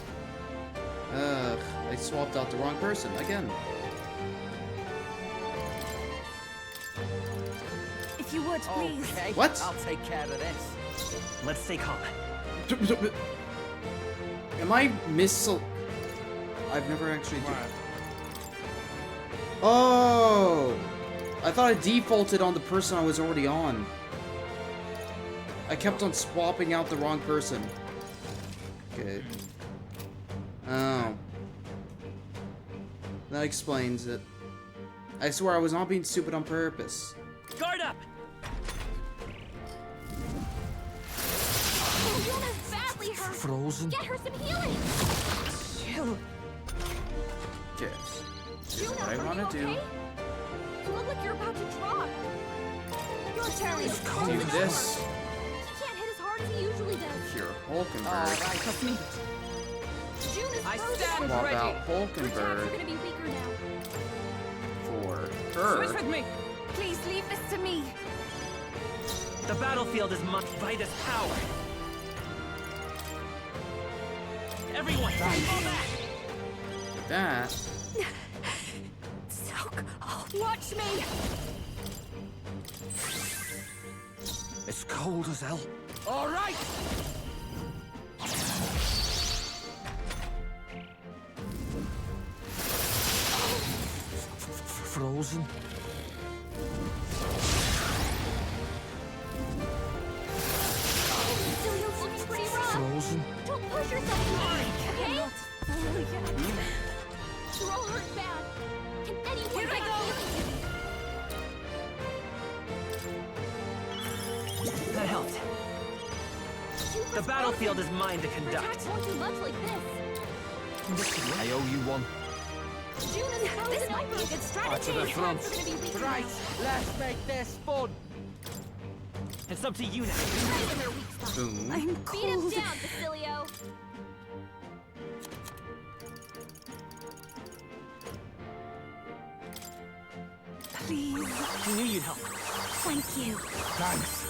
Speaker 1: Ugh, I swapped out the wrong person again.
Speaker 5: If you would, please.
Speaker 10: Okay.
Speaker 1: What?
Speaker 10: I'll take care of this.
Speaker 22: Let's stay calm.
Speaker 1: Am I missile? I've never actually.
Speaker 20: What?
Speaker 1: Oh! I thought I defaulted on the person I was already on. I kept on swapping out the wrong person. Okay. Oh. That explains it. I swear I was not being stupid on purpose.
Speaker 22: Guard up.
Speaker 4: Oh, Juna's badly hurt.
Speaker 10: Frozen.
Speaker 4: Get her some healing.
Speaker 5: Chill.
Speaker 1: Okay. Here's
Speaker 4: Juna,
Speaker 1: what I
Speaker 4: are
Speaker 1: want
Speaker 4: you
Speaker 1: to do.
Speaker 4: okay? You look like you're about to drop. Your turn.
Speaker 1: Do this.
Speaker 4: He can't hit as hard as he usually does.
Speaker 1: Here,
Speaker 10: All
Speaker 1: Hulkenberg.
Speaker 10: right. Trust me.
Speaker 4: Juna's
Speaker 18: I
Speaker 4: frozen
Speaker 18: stand
Speaker 4: over.
Speaker 1: Swap
Speaker 18: ready.
Speaker 1: out
Speaker 4: Her attacks are
Speaker 1: Hulkenberg
Speaker 4: gonna be weaker now.
Speaker 1: for
Speaker 18: Switch
Speaker 1: her.
Speaker 18: with me.
Speaker 5: Please leave this to me.
Speaker 22: The battlefield is marked by this power. Everyone, fall back.
Speaker 1: That.
Speaker 5: So cold. Watch me.
Speaker 10: It's cold as hell. All right. Frozen.
Speaker 4: Cilio's looking pretty rough.
Speaker 10: Frozen.
Speaker 4: Don't push yourself too hard, okay? You're all hurt bad. Can anyone
Speaker 5: Here I
Speaker 4: get
Speaker 5: go.
Speaker 4: healing?
Speaker 22: That helped. The battlefield is mine to
Speaker 4: Her
Speaker 22: conduct.
Speaker 4: attacks won't do much like this.
Speaker 10: I owe you one.
Speaker 4: Juna's frozen
Speaker 5: This might be a
Speaker 4: over.
Speaker 5: good strategy.
Speaker 10: To the front.
Speaker 4: Her attacks are gonna be weaker
Speaker 10: Right.
Speaker 4: now.
Speaker 10: Let's make this fun.
Speaker 22: It's up to you now.
Speaker 4: Right in their weak spot.
Speaker 1: Boom.
Speaker 5: I'm
Speaker 4: Beat him
Speaker 5: cold.
Speaker 4: down, Basilio.
Speaker 5: Please.
Speaker 22: I knew you'd help.
Speaker 5: Thank you.
Speaker 10: Thanks.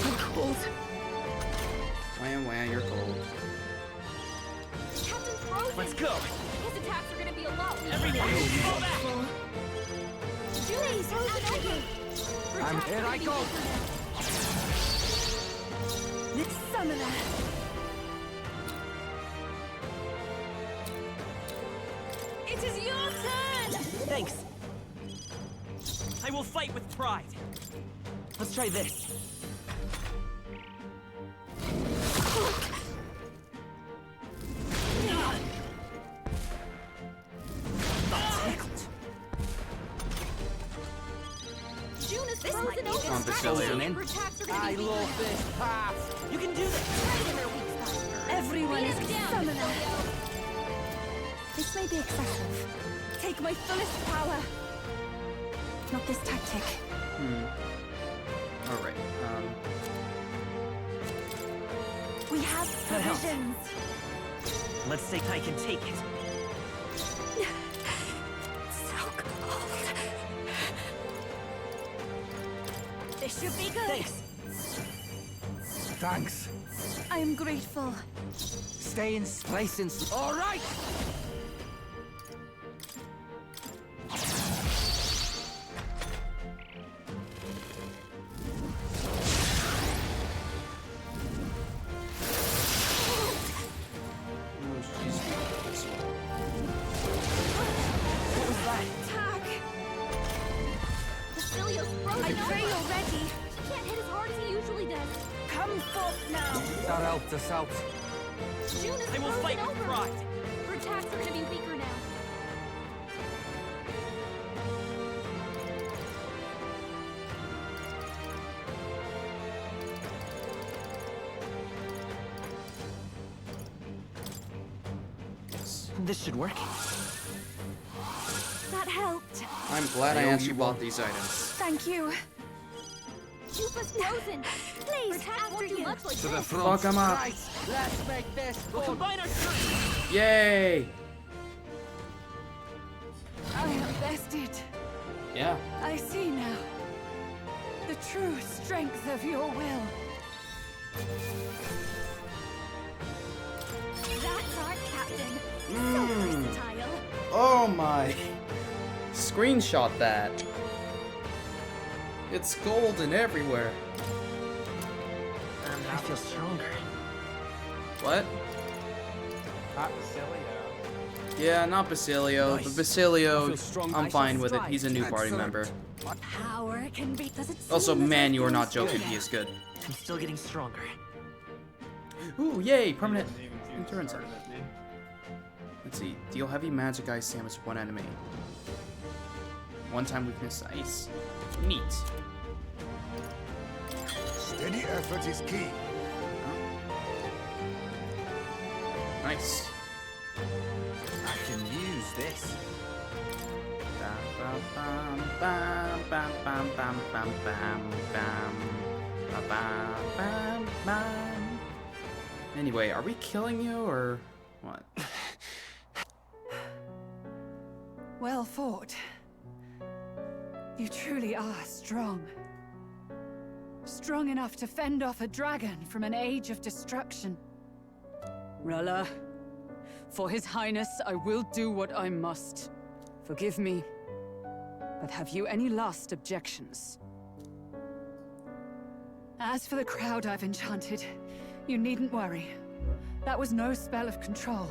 Speaker 5: I'm cold.
Speaker 1: Wham, you're cold.
Speaker 4: Captain's frozen.
Speaker 22: Let's go.
Speaker 4: His attacks are gonna be a lot weaker.
Speaker 22: Everyone, fall back.
Speaker 4: Juna's frozen over. Her
Speaker 10: I'm
Speaker 4: attacks are
Speaker 10: here.
Speaker 4: gonna
Speaker 10: I
Speaker 4: be
Speaker 10: go.
Speaker 4: weaker now.
Speaker 5: Let's summon her.
Speaker 4: It is your turn!
Speaker 22: Thanks. I will fight with pride. Let's try this.
Speaker 18: frozen over.
Speaker 1: On Basilio.
Speaker 10: I love this path.
Speaker 22: You can do this.
Speaker 5: Everyone is
Speaker 18: Beat him
Speaker 5: a
Speaker 18: down,
Speaker 5: summoner.
Speaker 18: Basilio.
Speaker 5: This may be excessive. Take my fullest power. Not this tactic.
Speaker 1: Alright,
Speaker 5: We have
Speaker 22: That helps.
Speaker 5: provisions.
Speaker 22: Let's say I can take it.
Speaker 5: So cold. This should be good.
Speaker 22: Thanks.
Speaker 10: Thanks.
Speaker 5: I am grateful.
Speaker 10: Stay in place in. All right.
Speaker 5: What was that? Tag.
Speaker 17: Basilio's frozen
Speaker 5: I pray
Speaker 17: over.
Speaker 5: you're ready.
Speaker 17: He can't hit as hard as he usually does.
Speaker 5: Come forth now.
Speaker 10: That helped us out.
Speaker 17: June is
Speaker 22: I will
Speaker 17: frozen
Speaker 22: fight with
Speaker 17: over.
Speaker 22: pride.
Speaker 17: Her attacks are gonna be weaker now.
Speaker 22: This should work.
Speaker 5: That helped.
Speaker 1: I'm glad I
Speaker 10: I owe
Speaker 1: actually
Speaker 10: you
Speaker 1: bought
Speaker 10: one.
Speaker 1: these items.
Speaker 5: Thank you.
Speaker 17: Jupa's frozen.
Speaker 5: Please,
Speaker 17: Her attacks
Speaker 5: after
Speaker 17: won't do
Speaker 5: you.
Speaker 17: much like
Speaker 10: To the
Speaker 17: this.
Speaker 10: front.
Speaker 1: Fuck 'em up.
Speaker 10: Right. Let's make this
Speaker 22: We'll
Speaker 10: fun.
Speaker 22: combine our strength.
Speaker 1: Yay!
Speaker 5: I am bested.
Speaker 1: Yeah.
Speaker 5: I see now. The true strength of your will.
Speaker 17: That's our captain. So versatile.
Speaker 1: Oh my. Screenshot that. It's golden everywhere.
Speaker 22: I feel stronger.
Speaker 1: What?
Speaker 20: Not Basilio.
Speaker 1: Yeah, not Basilio.
Speaker 10: Nice.
Speaker 1: But Basilio,
Speaker 10: I feel strong.
Speaker 1: I'm
Speaker 10: I
Speaker 1: fine
Speaker 10: shall
Speaker 1: with it.
Speaker 10: thrive.
Speaker 1: He's a new party
Speaker 10: Excellent.
Speaker 1: member.
Speaker 5: Power can be. Does it seem
Speaker 1: Also,
Speaker 5: that
Speaker 1: man,
Speaker 5: I've
Speaker 1: you are
Speaker 5: grown
Speaker 1: not joking.
Speaker 5: stronger?
Speaker 1: He is good.
Speaker 22: I'm still getting stronger.
Speaker 1: Ooh, yay! Permanent
Speaker 20: He doesn't even see the
Speaker 1: endurance.
Speaker 20: start of it, dude.
Speaker 1: Let's see. Deal heavy magic ice damage to one enemy. One time weakness ice. Neat.
Speaker 8: Steady effort is key.
Speaker 1: Nice.
Speaker 6: I can use this.
Speaker 1: Bam, bam, bam, bam, bam, bam, bam, bam, bam, bam, bam, bam, bam. Anyway, are we killing you or what?
Speaker 5: Well fought. You truly are strong. Strong enough to fend off a dragon from an age of destruction.
Speaker 9: Rella, for His Highness, I will do what I must. Forgive me, but have you any last objections?
Speaker 5: As for the crowd I've enchanted, you needn't worry. That was no spell of control.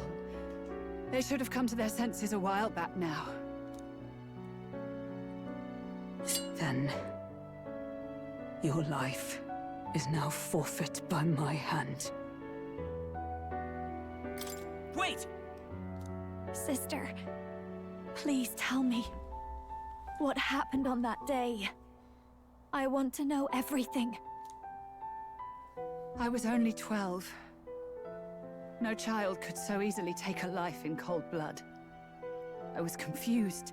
Speaker 5: They should have come to their senses a while back now.
Speaker 9: Then, your life is now forfeit by my hand.
Speaker 22: Wait!
Speaker 4: Sister, please tell me. What happened on that day? I want to know everything.
Speaker 5: I was only 12. No child could so easily take a life in cold blood. I was confused,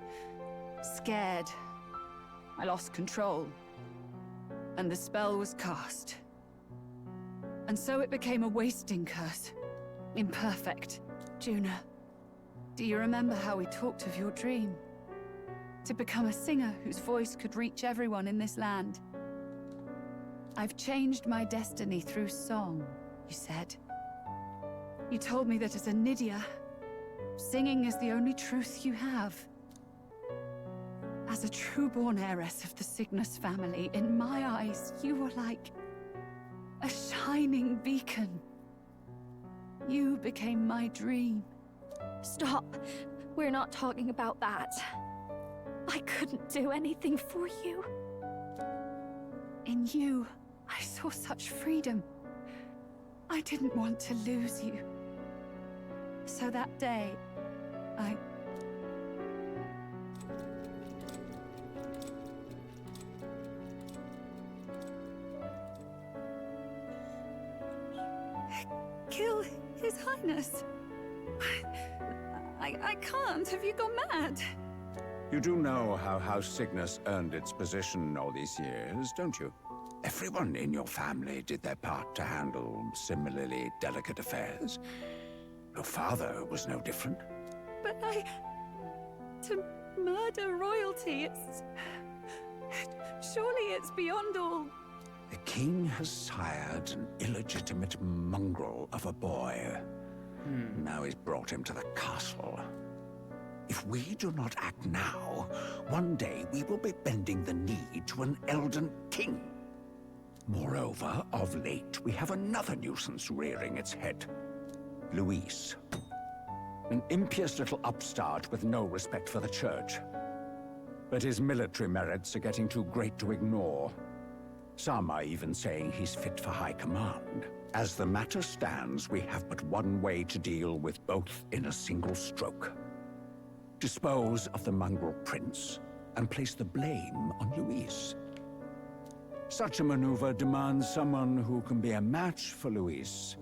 Speaker 5: scared. I lost control. And the spell was cast. And so it became a wasting curse. Imperfect. Juna, do you remember how we talked of your dream? To become a singer whose voice could reach everyone in this land. I've changed my destiny through song, you said. You told me that as a Nydia, singing is the only truth you have. As a true-born heiress of the Cygnus family, in my eyes, you were like a shining beacon. You became my dream.
Speaker 4: Stop. We're not talking about that. I couldn't do anything for you.
Speaker 5: In you, I saw such freedom. I didn't want to lose you. So that day, I... Highness. I can't. Have you gone mad?
Speaker 15: You do know how House Cygnus earned its position all these years, don't you? Everyone in your family did their part to handle similarly delicate affairs. Your father was no different.
Speaker 5: But to murder royalty, surely it's beyond all.
Speaker 15: The king has sired an illegitimate mongrel of a boy. Now he's brought him to the castle. If we do not act now, one day we will be bending the knee to an Elden king. Moreover, of late, we have another nuisance rearing its head. Luis. An impious little upstart with no respect for the church. But his military merits are getting too great to ignore. Some are even saying he's fit for high command. As the matter stands, we have but one way to deal with both in a single stroke. Dispose of the mongrel prince and place the blame on Luis. Such a maneuver demands someone who can be a match for Luis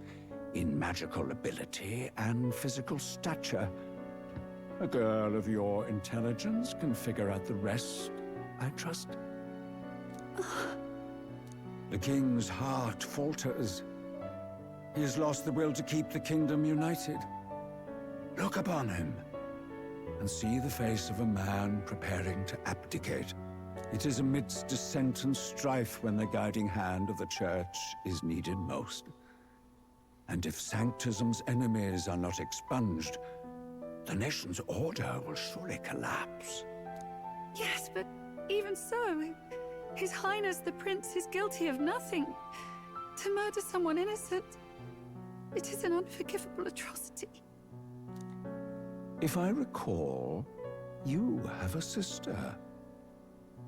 Speaker 15: in magical ability and physical stature. A girl of your intelligence can figure out the rest, I trust. The king's heart falters. He has lost the will to keep the kingdom united. Look upon him and see the face of a man preparing to abdicate. It is amidst dissent and strife when the guiding hand of the church is needed most. And if Sanctism's enemies are not expunged, the nation's order will surely collapse.
Speaker 5: Yes, but even so, His Highness the Prince is guilty of nothing. To murder someone innocent, it is an unforgivable atrocity.
Speaker 15: If I recall, you have a sister.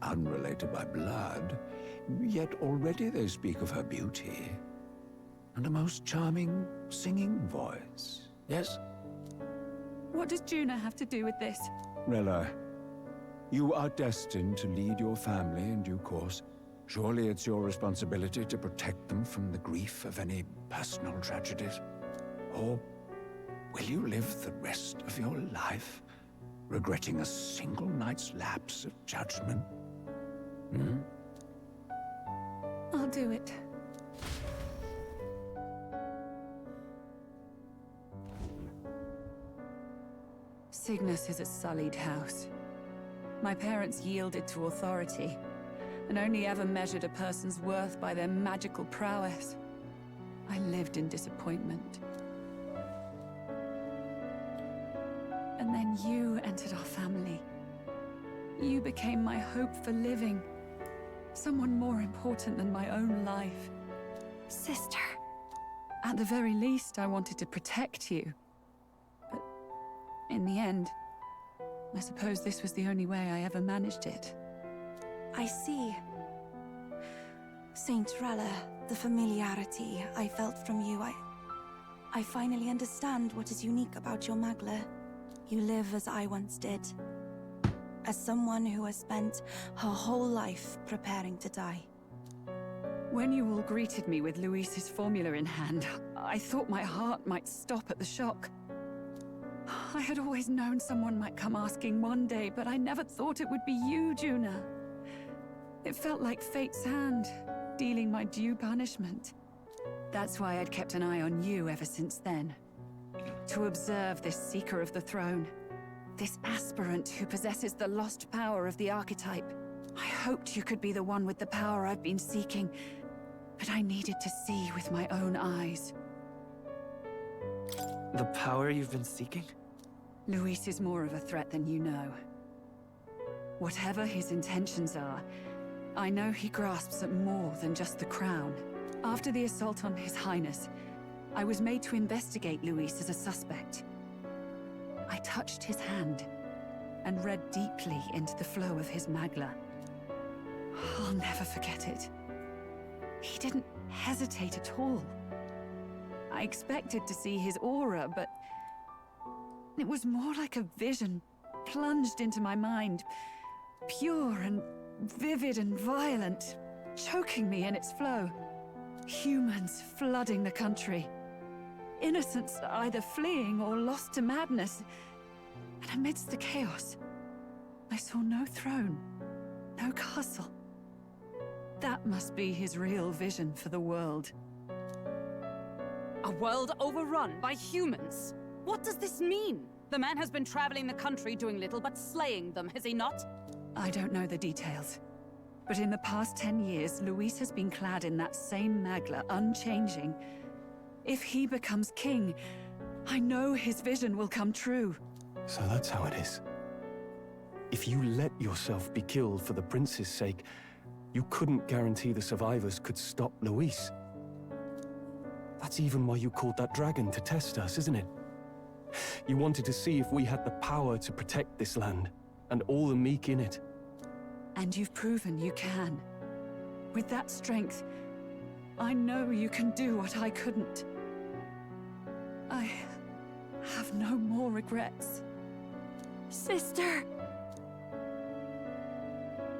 Speaker 15: Unrelated by blood, yet already they speak of her beauty. And a most charming singing voice, yes?
Speaker 5: What does Juna have to do with this?
Speaker 15: Rella, you are destined to lead your family in due course. Surely it's your responsibility to protect them from the grief of any personal tragedies. Or will you live the rest of your life regretting a single night's lapse of judgment?
Speaker 5: I'll do it. Cygnus is a sullied house. My parents yielded to authority, and only ever measured a person's worth by their magical prowess. I lived in disappointment. And then you entered our family. You became my hope for living. Someone more important than my own life.
Speaker 4: Sister.
Speaker 5: At the very least, I wanted to protect you. But in the end, I suppose this was the only way I ever managed it.
Speaker 12: I see. Saint Rella, the familiarity I felt from you, I finally understand what is unique about your Magla. You live as I once did. As someone who has spent her whole life preparing to die.
Speaker 5: When you all greeted me with Luis's formula in hand, I thought my heart might stop at the shock. I had always known someone might come asking one day, but I never thought it would be you, Juna. It felt like fate's hand, dealing my due punishment. That's why I'd kept an eye on you ever since then. To observe this seeker of the throne. This aspirant who possesses the lost power of the Archetype. I hoped you could be the one with the power I've been seeking, but I needed to see with my own eyes.
Speaker 11: The power you've been seeking?
Speaker 5: Luis is more of a threat than you know. Whatever his intentions are, I know he grasps at more than just the crown. After the assault on His Highness, I was made to investigate Luis as a suspect. I touched his hand and read deeply into the flow of his Magla. I'll never forget it. He didn't hesitate at all. I expected to see his aura, but it was more like a vision plunged into my mind, pure and vivid and violent, choking me in its flow. Humans flooding the country.
Speaker 18: Innocents either fleeing or lost to madness. And amidst the chaos, I saw no throne, no castle. That must be his real vision for the world.
Speaker 9: A world overrun by humans? What does this mean? The man has been traveling the country doing little but slaying them, has he not?
Speaker 18: I don't know the details. But in the past 10 years, Luis has been clad in that same magla, unchanging. If he becomes king, I know his vision will come true.
Speaker 3: So that's how it is. If you let yourself be killed for the prince's sake, you couldn't guarantee the survivors could stop Luis. That's even why you called that dragon to test us, isn't it? You wanted to see if we had the power to protect this land, and all the meek in it.
Speaker 18: And you've proven you can. With that strength, I know you can do what I couldn't. I have no more regrets.
Speaker 4: Sister!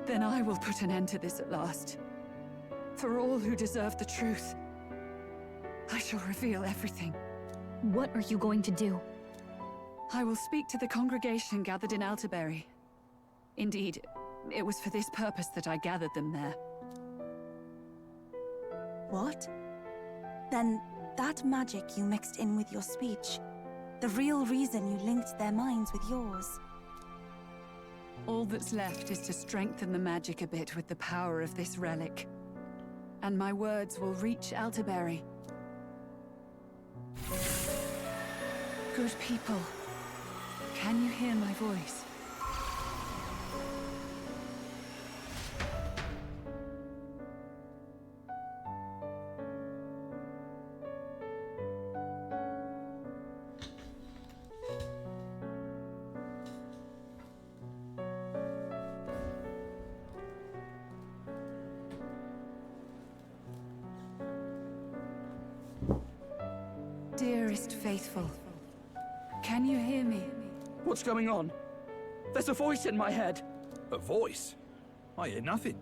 Speaker 18: Then I will put an end to this at last. For all who deserve the truth, I shall reveal everything.
Speaker 17: What are you going to do?
Speaker 18: I will speak to the congregation gathered in Altaberry. Indeed, it was for this purpose that I gathered them there.
Speaker 12: What? Then that magic you mixed in with your speech, the real reason you linked their minds with yours.
Speaker 18: All that's left is to strengthen the magic a bit with the power of this relic. And my words will reach Altaberry. Good people, can you hear my voice? Dearest faithful, can you hear me?
Speaker 10: What's going on? There's a voice in my head. A voice? I hear nothing.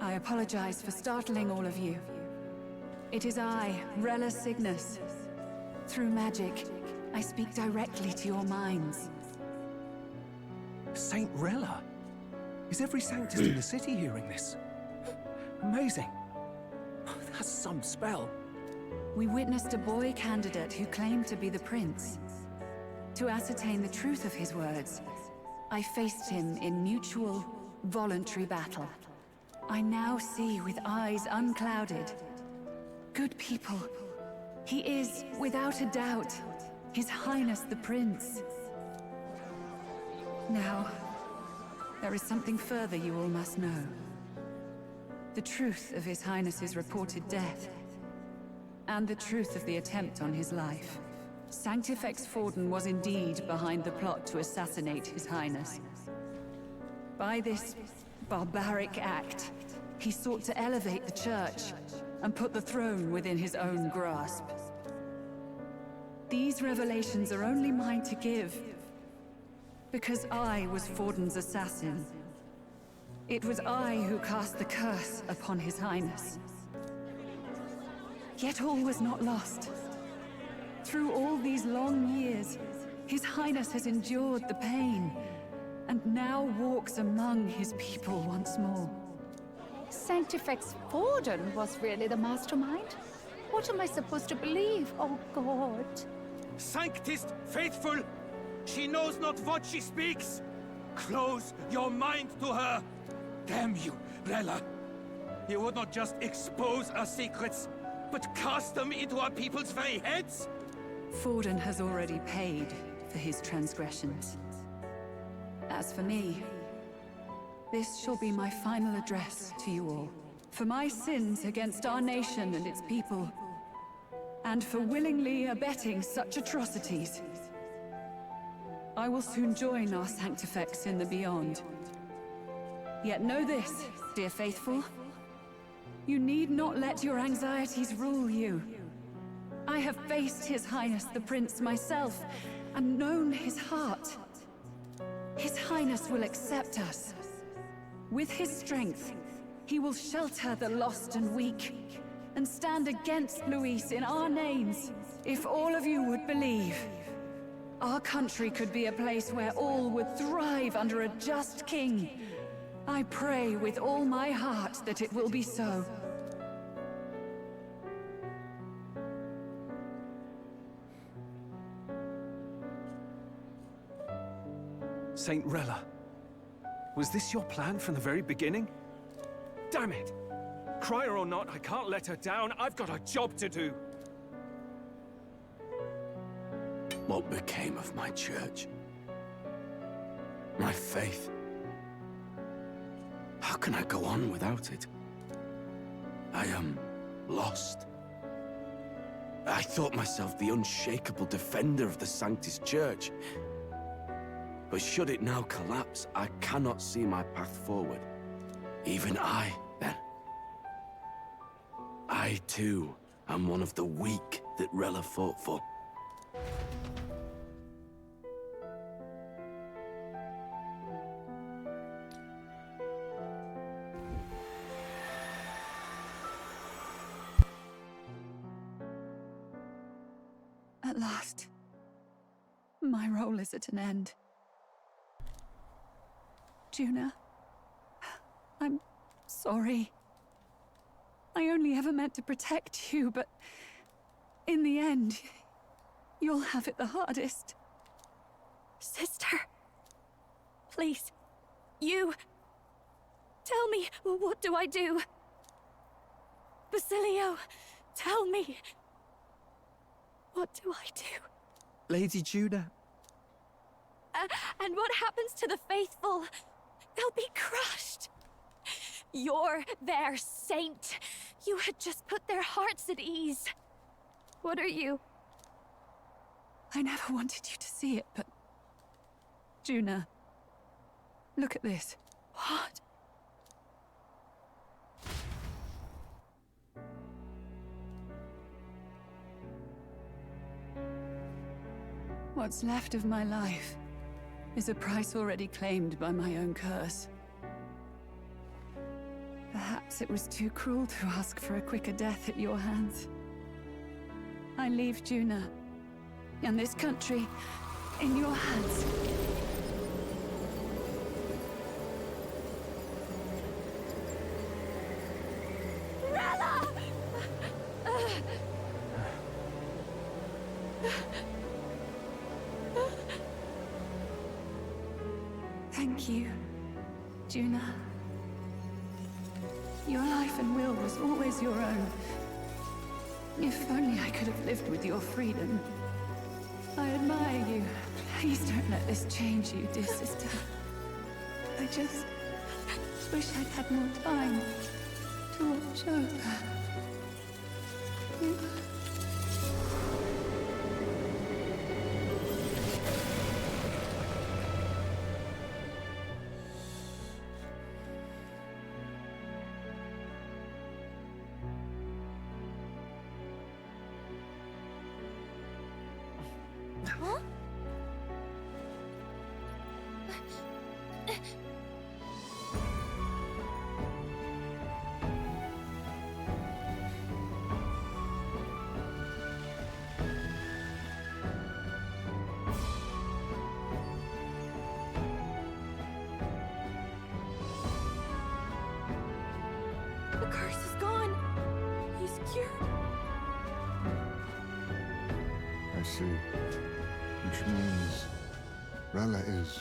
Speaker 18: I apologize for startling all of you. It is I, Rella Cygnus. Through magic, I speak directly to your minds.
Speaker 10: Saint Rella? Is every sanctist in the city hearing this? Amazing. That's some spell.
Speaker 18: We witnessed a boy candidate who claimed to be the prince. To ascertain the truth of his words, I faced him in mutual, voluntary battle. I now see with eyes unclouded. Good people, he is, without a doubt, His Highness the Prince. Now, there is something further you all must know. The truth of His Highness's reported death, and the truth of the attempt on his life. Sanctifex Forden was indeed behind the plot to assassinate His Highness. By this barbaric act, he sought to elevate the Church and put the throne within his own grasp. These revelations are only mine to give, because I was Forden's assassin. It was I who cast the curse upon His Highness. Yet all was not lost. Through all these long years, His Highness has endured the pain, and now walks among his people once more.
Speaker 7: Sanctifex Forden was really the mastermind? What am I supposed to believe? Oh God.
Speaker 6: Sanctist faithful! She knows not what she speaks! Close your mind to her! Damn you, Rella! You would not just expose our secrets, but cast them into our people's very heads?
Speaker 18: Forden has already paid for his transgressions. As for me, this shall be my final address to you all. For my sins against our nation and its people, and for willingly abetting such atrocities. I will soon join our Sanctifex in the beyond. Yet know this, dear faithful. You need not let your anxieties rule you. I have faced His Highness the Prince myself, and known his heart. His Highness will accept us. With his strength, he will shelter the lost and weak, and stand against Luis in our names. If all of you would believe, our country could be a place where all would thrive under a just king. I pray with all my heart that it will be so.
Speaker 3: Saint Rella, was this your plan from the very beginning? Damn it! Cry her or not, I can't let her down. I've got a job to do.
Speaker 15: What became of my church? My faith? How can I go on without it? I am lost. I thought myself the unshakable defender of the Sanctus Church. But should it now collapse, I cannot see my path forward. Even I, then. I, too, am one of the weak that Rella fought for.
Speaker 18: At last, my role is at an end. Juna, I'm sorry. I only ever meant to protect you, but in the end, you'll have it the hardest.
Speaker 4: Sister, please, you... Tell me, what do I do? Basilio, tell me. What do I do?
Speaker 10: Lady Juna.
Speaker 4: And what happens to the faithful? They'll be crushed. You're their saint. You had just put their hearts at ease. What are you?
Speaker 18: I never wanted you to see it, but... Juna, look at this.
Speaker 4: What?
Speaker 18: What's left of my life is a price already claimed by my own curse. Perhaps it was too cruel to ask for a quicker death at your hands. I leave Juna and this country in your hands.
Speaker 4: Rella!
Speaker 18: Thank you, Juna. Your life and will was always your own. If only I could have lived with your freedom. I admire you. Please don't let this change you, dear sister. I just wish I'd had more time to watch over you.
Speaker 4: Huh? The curse is gone. He's cured.
Speaker 13: I see. Which means Rella is...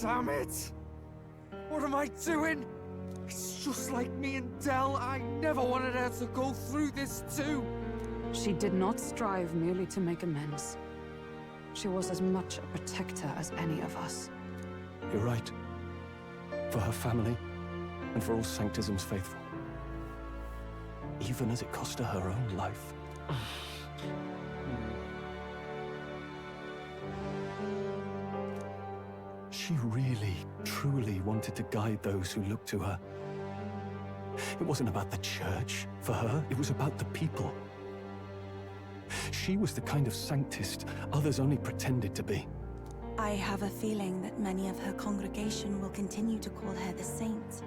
Speaker 10: Damn it! What am I doing? It's just like me and Del. I never wanted her to go through this too.
Speaker 9: She did not strive merely to make amends. She was as much a protector as any of us.
Speaker 3: You're right. For her family, and for all Sanctism's faithful. Even as it cost her her own life. She really, truly wanted to guide those who looked to her. It wasn't about the church for her, it was about the people. She was the kind of sanctist others only pretended to be.
Speaker 12: I have a feeling that many of her congregation will continue to call her the saint.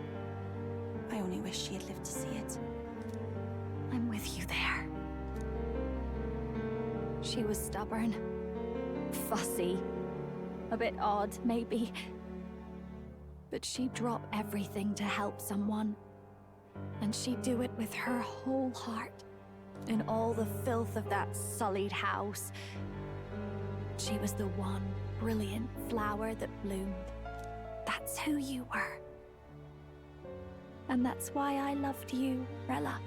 Speaker 12: I only wish she had lived to see it.
Speaker 4: I'm with you there. She was stubborn, fussy, a bit odd, maybe. But she'd drop everything to help someone. And she'd do it with her whole heart. In all the filth of that sullied house, she was the one brilliant flower that bloomed. That's who you were. And that's why I loved you, Rella.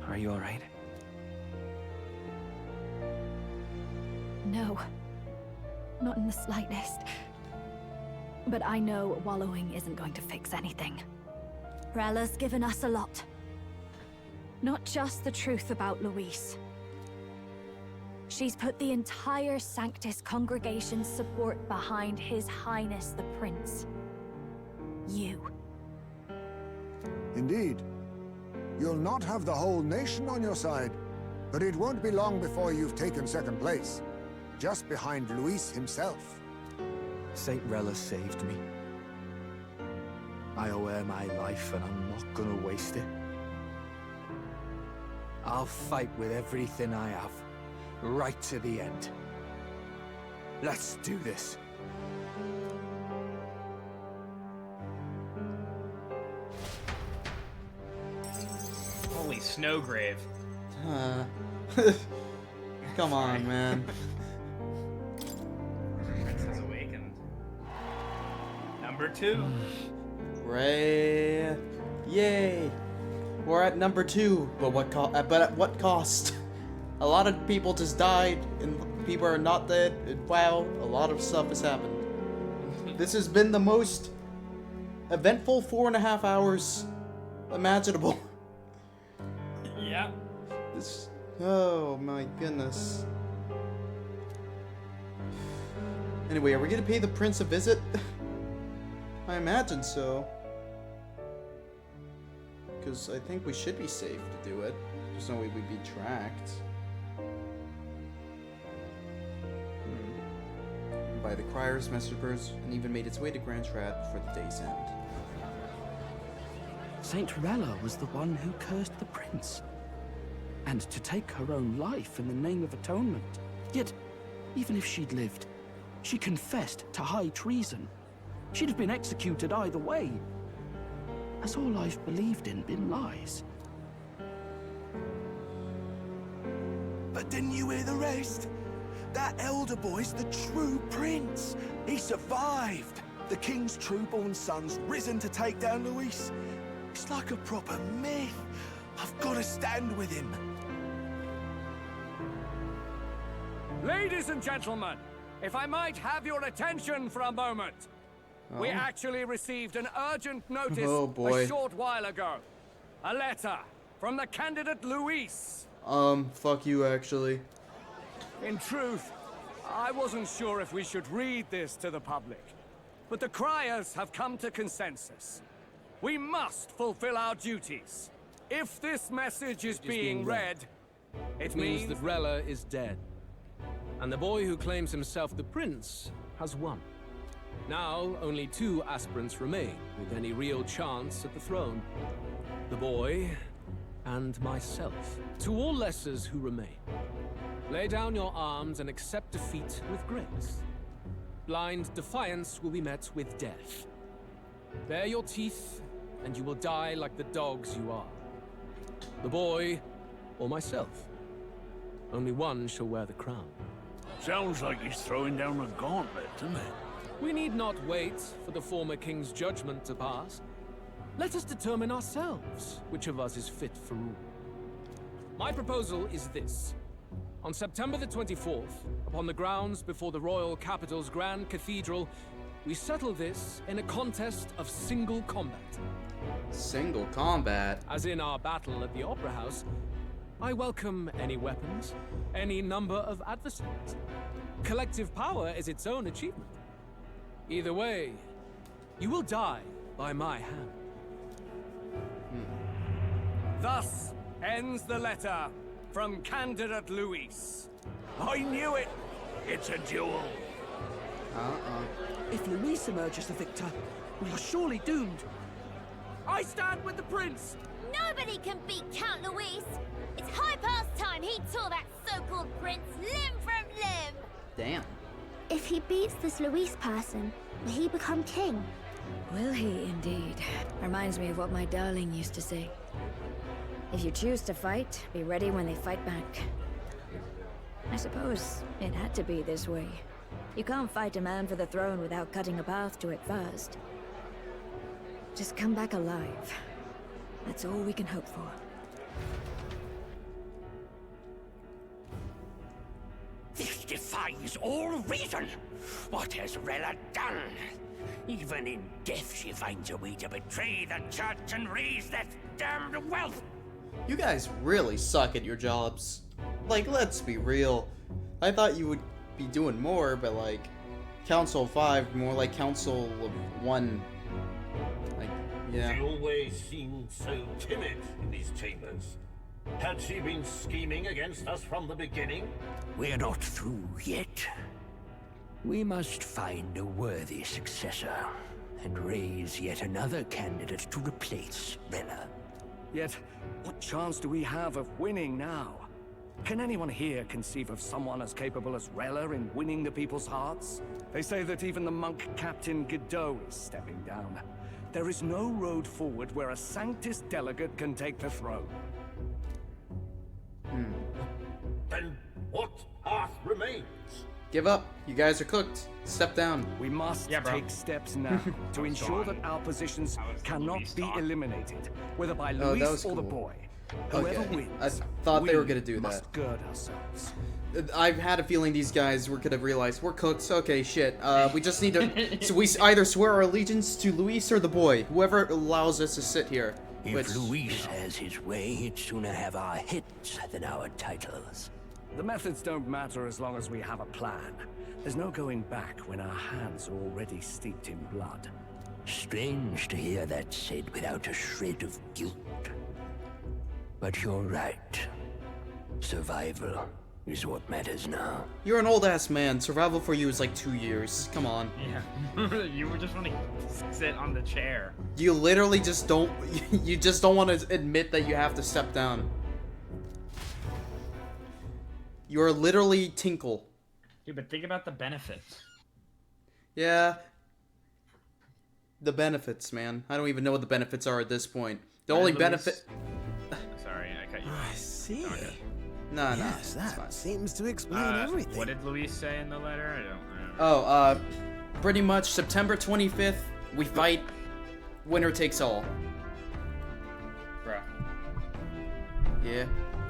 Speaker 10: Are you alright?
Speaker 4: No. Not in the slightest. But I know wallowing isn't going to fix anything. Rella's given us a lot. Not just the truth about Luis. She's put the entire Sanctus congregation's support behind His Highness the Prince. You.
Speaker 8: Indeed. You'll not have the whole nation on your side, but it won't be long before you've taken second place, just behind Luis himself.
Speaker 10: Saint Rella saved me. I owe her my life and I'm not gonna waste it. I'll fight with everything I have, right to the end. Let's do this.
Speaker 20: Holy snowgrave.
Speaker 1: Come on, man.
Speaker 20: Prince has awakened. Number 2.
Speaker 1: Ray. Yay. We're at number 2, but at what cost? A lot of people just died, and people are not dead. And wow, a lot of stuff has happened. This has been the most eventful 4.5 hours imaginable.
Speaker 20: Yeah.
Speaker 1: This. Oh my goodness. Anyway, are we gonna pay the prince a visit? I imagine so. Because I think we should be safe to do it. There's no way we'd be tracked. By the criers, messengers, and even made its way to Grand Strat for the day's end.
Speaker 3: Saint Rella was the one who cursed the prince. And to take her own life in the name of atonement. Yet, even if she'd lived, she confessed to high treason. She'd have been executed either way. Has all I've believed in been lies?
Speaker 6: But didn't you hear the rest? That elder boy's the true prince. He survived. The king's true-born son's risen to take down Luis. It's like a proper myth. I've got to stand with him.
Speaker 19: Ladies and gentlemen, if I might have your attention for a moment. We actually received an urgent notice a short while ago. A letter from the candidate Luis.
Speaker 1: Fuck you, actually.
Speaker 19: In truth, I wasn't sure if we should read this to the public. But the criers have come to consensus. We must fulfill our duties. If this message is being read, it means
Speaker 21: that Rella is dead. And the boy who claims himself the prince has won. Now, only 2 aspirants remain, with any real chance at the throne. The boy, and myself. To all lessers who remain, lay down your arms and accept defeat with grace. Blind defiance will be met with death. Bare your teeth, and you will die like the dogs you are. The boy, or myself. Only one shall wear the crown.
Speaker 23: Sounds like he's throwing down a gauntlet, doesn't it?
Speaker 21: We need not wait for the former king's judgment to pass. Let us determine ourselves which of us is fit for rule. My proposal is this. On September the 24th, upon the grounds before the royal capital's Grand Cathedral, we settle this in a contest of single combat.
Speaker 1: Single combat?
Speaker 21: As in our battle at the Opera House, I welcome any weapons, any number of adversaries. Collective power is its own achievement. Either way, you will die by my hand.
Speaker 19: Thus ends the letter from candidate Luis.
Speaker 6: I knew it! It's a duel.
Speaker 10: If Luis emerges the victor, we are surely doomed.
Speaker 19: I stand with the prince!
Speaker 2: Nobody can beat Count Luis! It's high past time he tore that so-called prince limb from limb!
Speaker 1: Damn.
Speaker 14: If he beats this Luis person, will he become king?
Speaker 16: Will he indeed? Reminds me of what my darling used to say. If you choose to fight, be ready when they fight back. I suppose it had to be this way. You can't fight a man for the throne without cutting a path to it first. Just come back alive. That's all we can hope for.
Speaker 15: This defies all reason. What has Rella done? Even in death, she finds a way to betray the church and raise that damned wealth.
Speaker 1: You guys really suck at your jobs. Like, let's be real. I thought you would be doing more, but like, Council of 5, more like Council of 1. Like, yeah.
Speaker 24: She always seemed so timid in these chambers. Had she been scheming against us from the beginning?
Speaker 15: We're not through yet. We must find a worthy successor and raise yet another candidate to replace Rella.
Speaker 19: Yet, what chance do we have of winning now? Can anyone here conceive of someone as capable as Rella in winning the people's hearts? They say that even the monk captain Godot is stepping down. There is no road forward where a Sanctus delegate can take the throne.
Speaker 24: Then what path remains?
Speaker 1: Give up. You guys are cooked. Step down.
Speaker 19: We must take steps now to ensure that our positions cannot be eliminated, whether by Luis or the boy. Whoever wins,
Speaker 1: I thought they were gonna do
Speaker 19: must
Speaker 1: that.
Speaker 19: gird ourselves.
Speaker 1: I've had a feeling these guys were gonna realize we're cooked. Okay, shit. We just need to. So we either swear our allegiance to Luis or the boy, whoever allows us to sit here.
Speaker 15: If Luis has his way, he'd sooner have our hits than our titles.
Speaker 19: The methods don't matter as long as we have a plan. There's no going back when our hands are already steeped in blood.
Speaker 15: Strange to hear that said without a shred of guilt. But you're right. Survival is what matters now.
Speaker 1: You're an old ass man. Survival for you is like 2 years. Come on.
Speaker 20: Yeah. You were just want to sit on the chair.
Speaker 1: You literally just don't. You just don't want to admit that you have to step down. You are literally Tinkle.
Speaker 20: Dude, but think about the benefits.
Speaker 1: Yeah. The benefits, man. I don't even know what the benefits are at this point. The only benefit.
Speaker 20: Sorry, I cut you off.
Speaker 25: I see.
Speaker 1: No,
Speaker 25: yes, that seems to explain everything.
Speaker 20: What did Luis say in the letter? I don't know.
Speaker 1: Oh, pretty much September 25th, we fight. Winner takes all.
Speaker 20: Bruh.
Speaker 1: Yeah.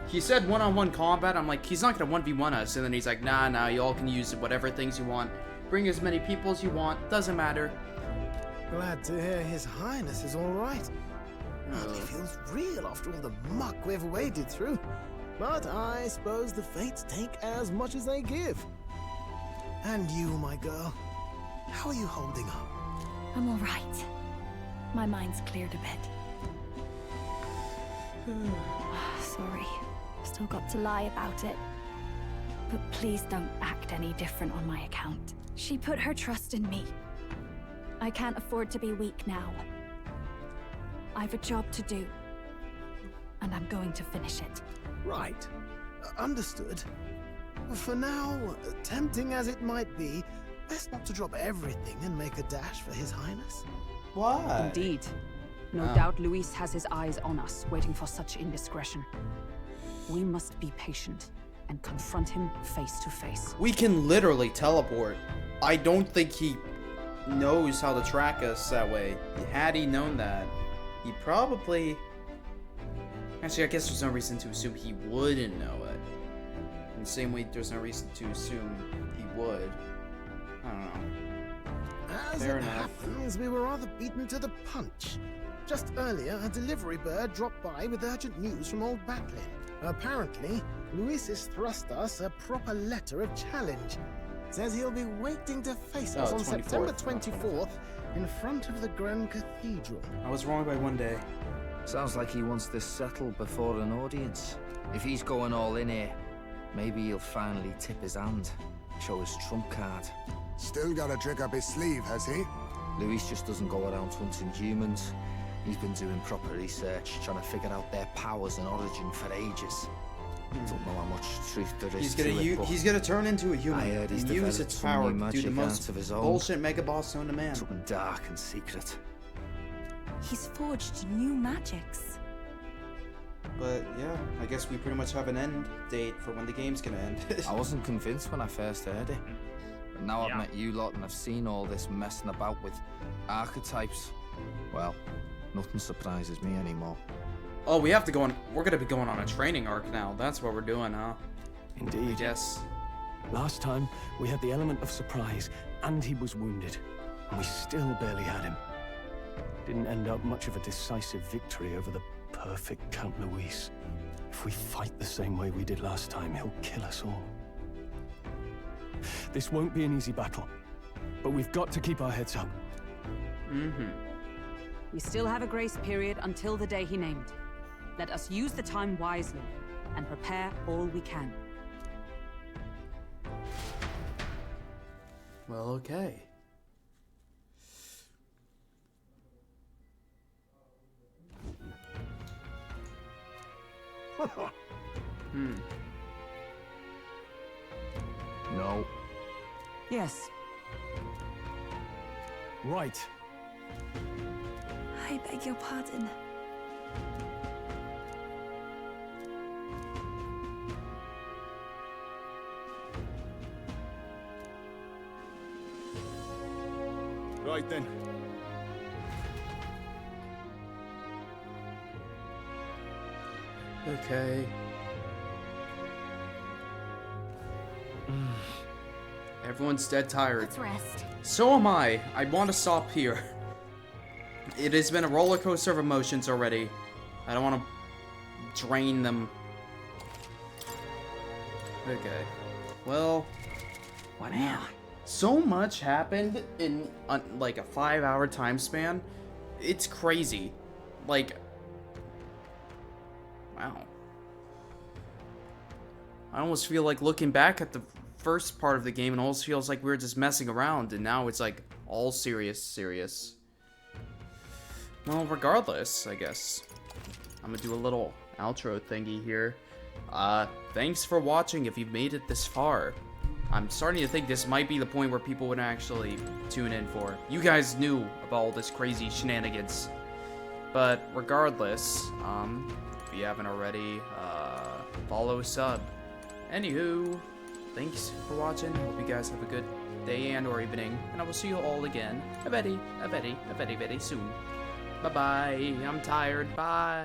Speaker 1: He said one-on-one combat. I'm like, he's not gonna 1v1 us. And then he's like, nah, you all can use whatever things you want. Bring as many people as you want. Doesn't matter.
Speaker 25: Glad to hear His Highness is all right. Hardly feels real after all the muck we've waded through. But I suppose the fates take as much as they give. And you, my girl, how are you holding up?
Speaker 4: I'm all right. My mind's cleared a bit. Sorry. Still got to lie about it. But please don't act any different on my account. She put her trust in me. I can't afford to be weak now. I've a job to do. And I'm going to finish it.
Speaker 25: Right. Understood. For now, tempting as it might be, best not to drop everything and make a dash for His Highness.
Speaker 1: Why?
Speaker 9: Indeed. No doubt Luis has his eyes on us, waiting for such indiscretion. We must be patient and confront him face to face.
Speaker 1: We can literally teleport. I don't think he knows how to track us that way. Had he known that, he probably... Actually, I guess there's no reason to assume he wouldn't know it. In the same way, there's no reason to assume he would. I don't know.
Speaker 25: As it happens, we were rather beaten to the punch. Just earlier, a delivery bird dropped by with urgent news from old Batlin. Apparently, Luis has thrust us a proper letter of challenge. Says he'll be waiting to face us on
Speaker 1: 24th.
Speaker 25: September 24th in front of the Grand Cathedral.
Speaker 1: I was wrong by 1 day.
Speaker 10: Sounds like he wants this settled before an audience. If he's going all in here, maybe he'll finally tip his hand, show his trump card.
Speaker 8: Still got a trick up his sleeve, has he?
Speaker 10: Luis just doesn't go around hunting humans. He's been doing proper research, trying to figure out their powers and origin for ages. Don't know how much truth there is to it, but
Speaker 1: he's gonna turn into a human
Speaker 10: I heard he's
Speaker 1: and use
Speaker 10: developed
Speaker 1: its
Speaker 10: some
Speaker 1: power
Speaker 10: new
Speaker 1: to do the
Speaker 10: magic
Speaker 1: most
Speaker 10: art of his own.
Speaker 1: bullshit mega boss known to man.
Speaker 10: Something dark and secret.
Speaker 12: He's forged new magics.
Speaker 1: But yeah, I guess we pretty much have an end date for when the game's gonna end.
Speaker 10: I wasn't convinced when I first heard it. But now I've met you lot and I've seen all this messing about with archetypes. Well, nothing surprises me anymore.
Speaker 1: Oh, we have to go on. We're gonna be going on a training arc now. That's what we're doing, huh?
Speaker 3: Indeed.
Speaker 1: Yes.
Speaker 3: Last time, we had the element of surprise, and he was wounded. And we still barely had him. Didn't end up much of a decisive victory over the perfect Count Luis. If we fight the same way we did last time, he'll kill us all. This won't be an easy battle, but we've got to keep our heads up.
Speaker 9: We still have a grace period until the day he named. Let us use the time wisely and prepare all we can.
Speaker 1: Well, okay.
Speaker 10: No.
Speaker 9: Yes.
Speaker 3: Right.
Speaker 12: I beg your pardon.
Speaker 6: Right then.
Speaker 1: Okay. Everyone's dead tired.
Speaker 2: Let's rest.
Speaker 1: So am I. I want to stop here. It has been a roller coaster of emotions already. I don't want to drain them. Okay. Well, wow. So much happened in like a 5-hour time span. It's crazy. Like, wow. I almost feel like looking back at the first part of the game, it almost feels like we were just messing around, and now it's like all serious. Well, regardless, I guess I'm gonna do a little outro thingy here. Thanks for watching if you've made it this far. I'm starting to think this might be the point where people would actually tune in for. You guys knew about all this crazy shenanigans. But regardless, if you haven't already, follow, sub. Anywho, thanks for watching. Hope you guys have a good day and or evening. And I will see you all again very soon. Bye-bye. I'm tired. Bye.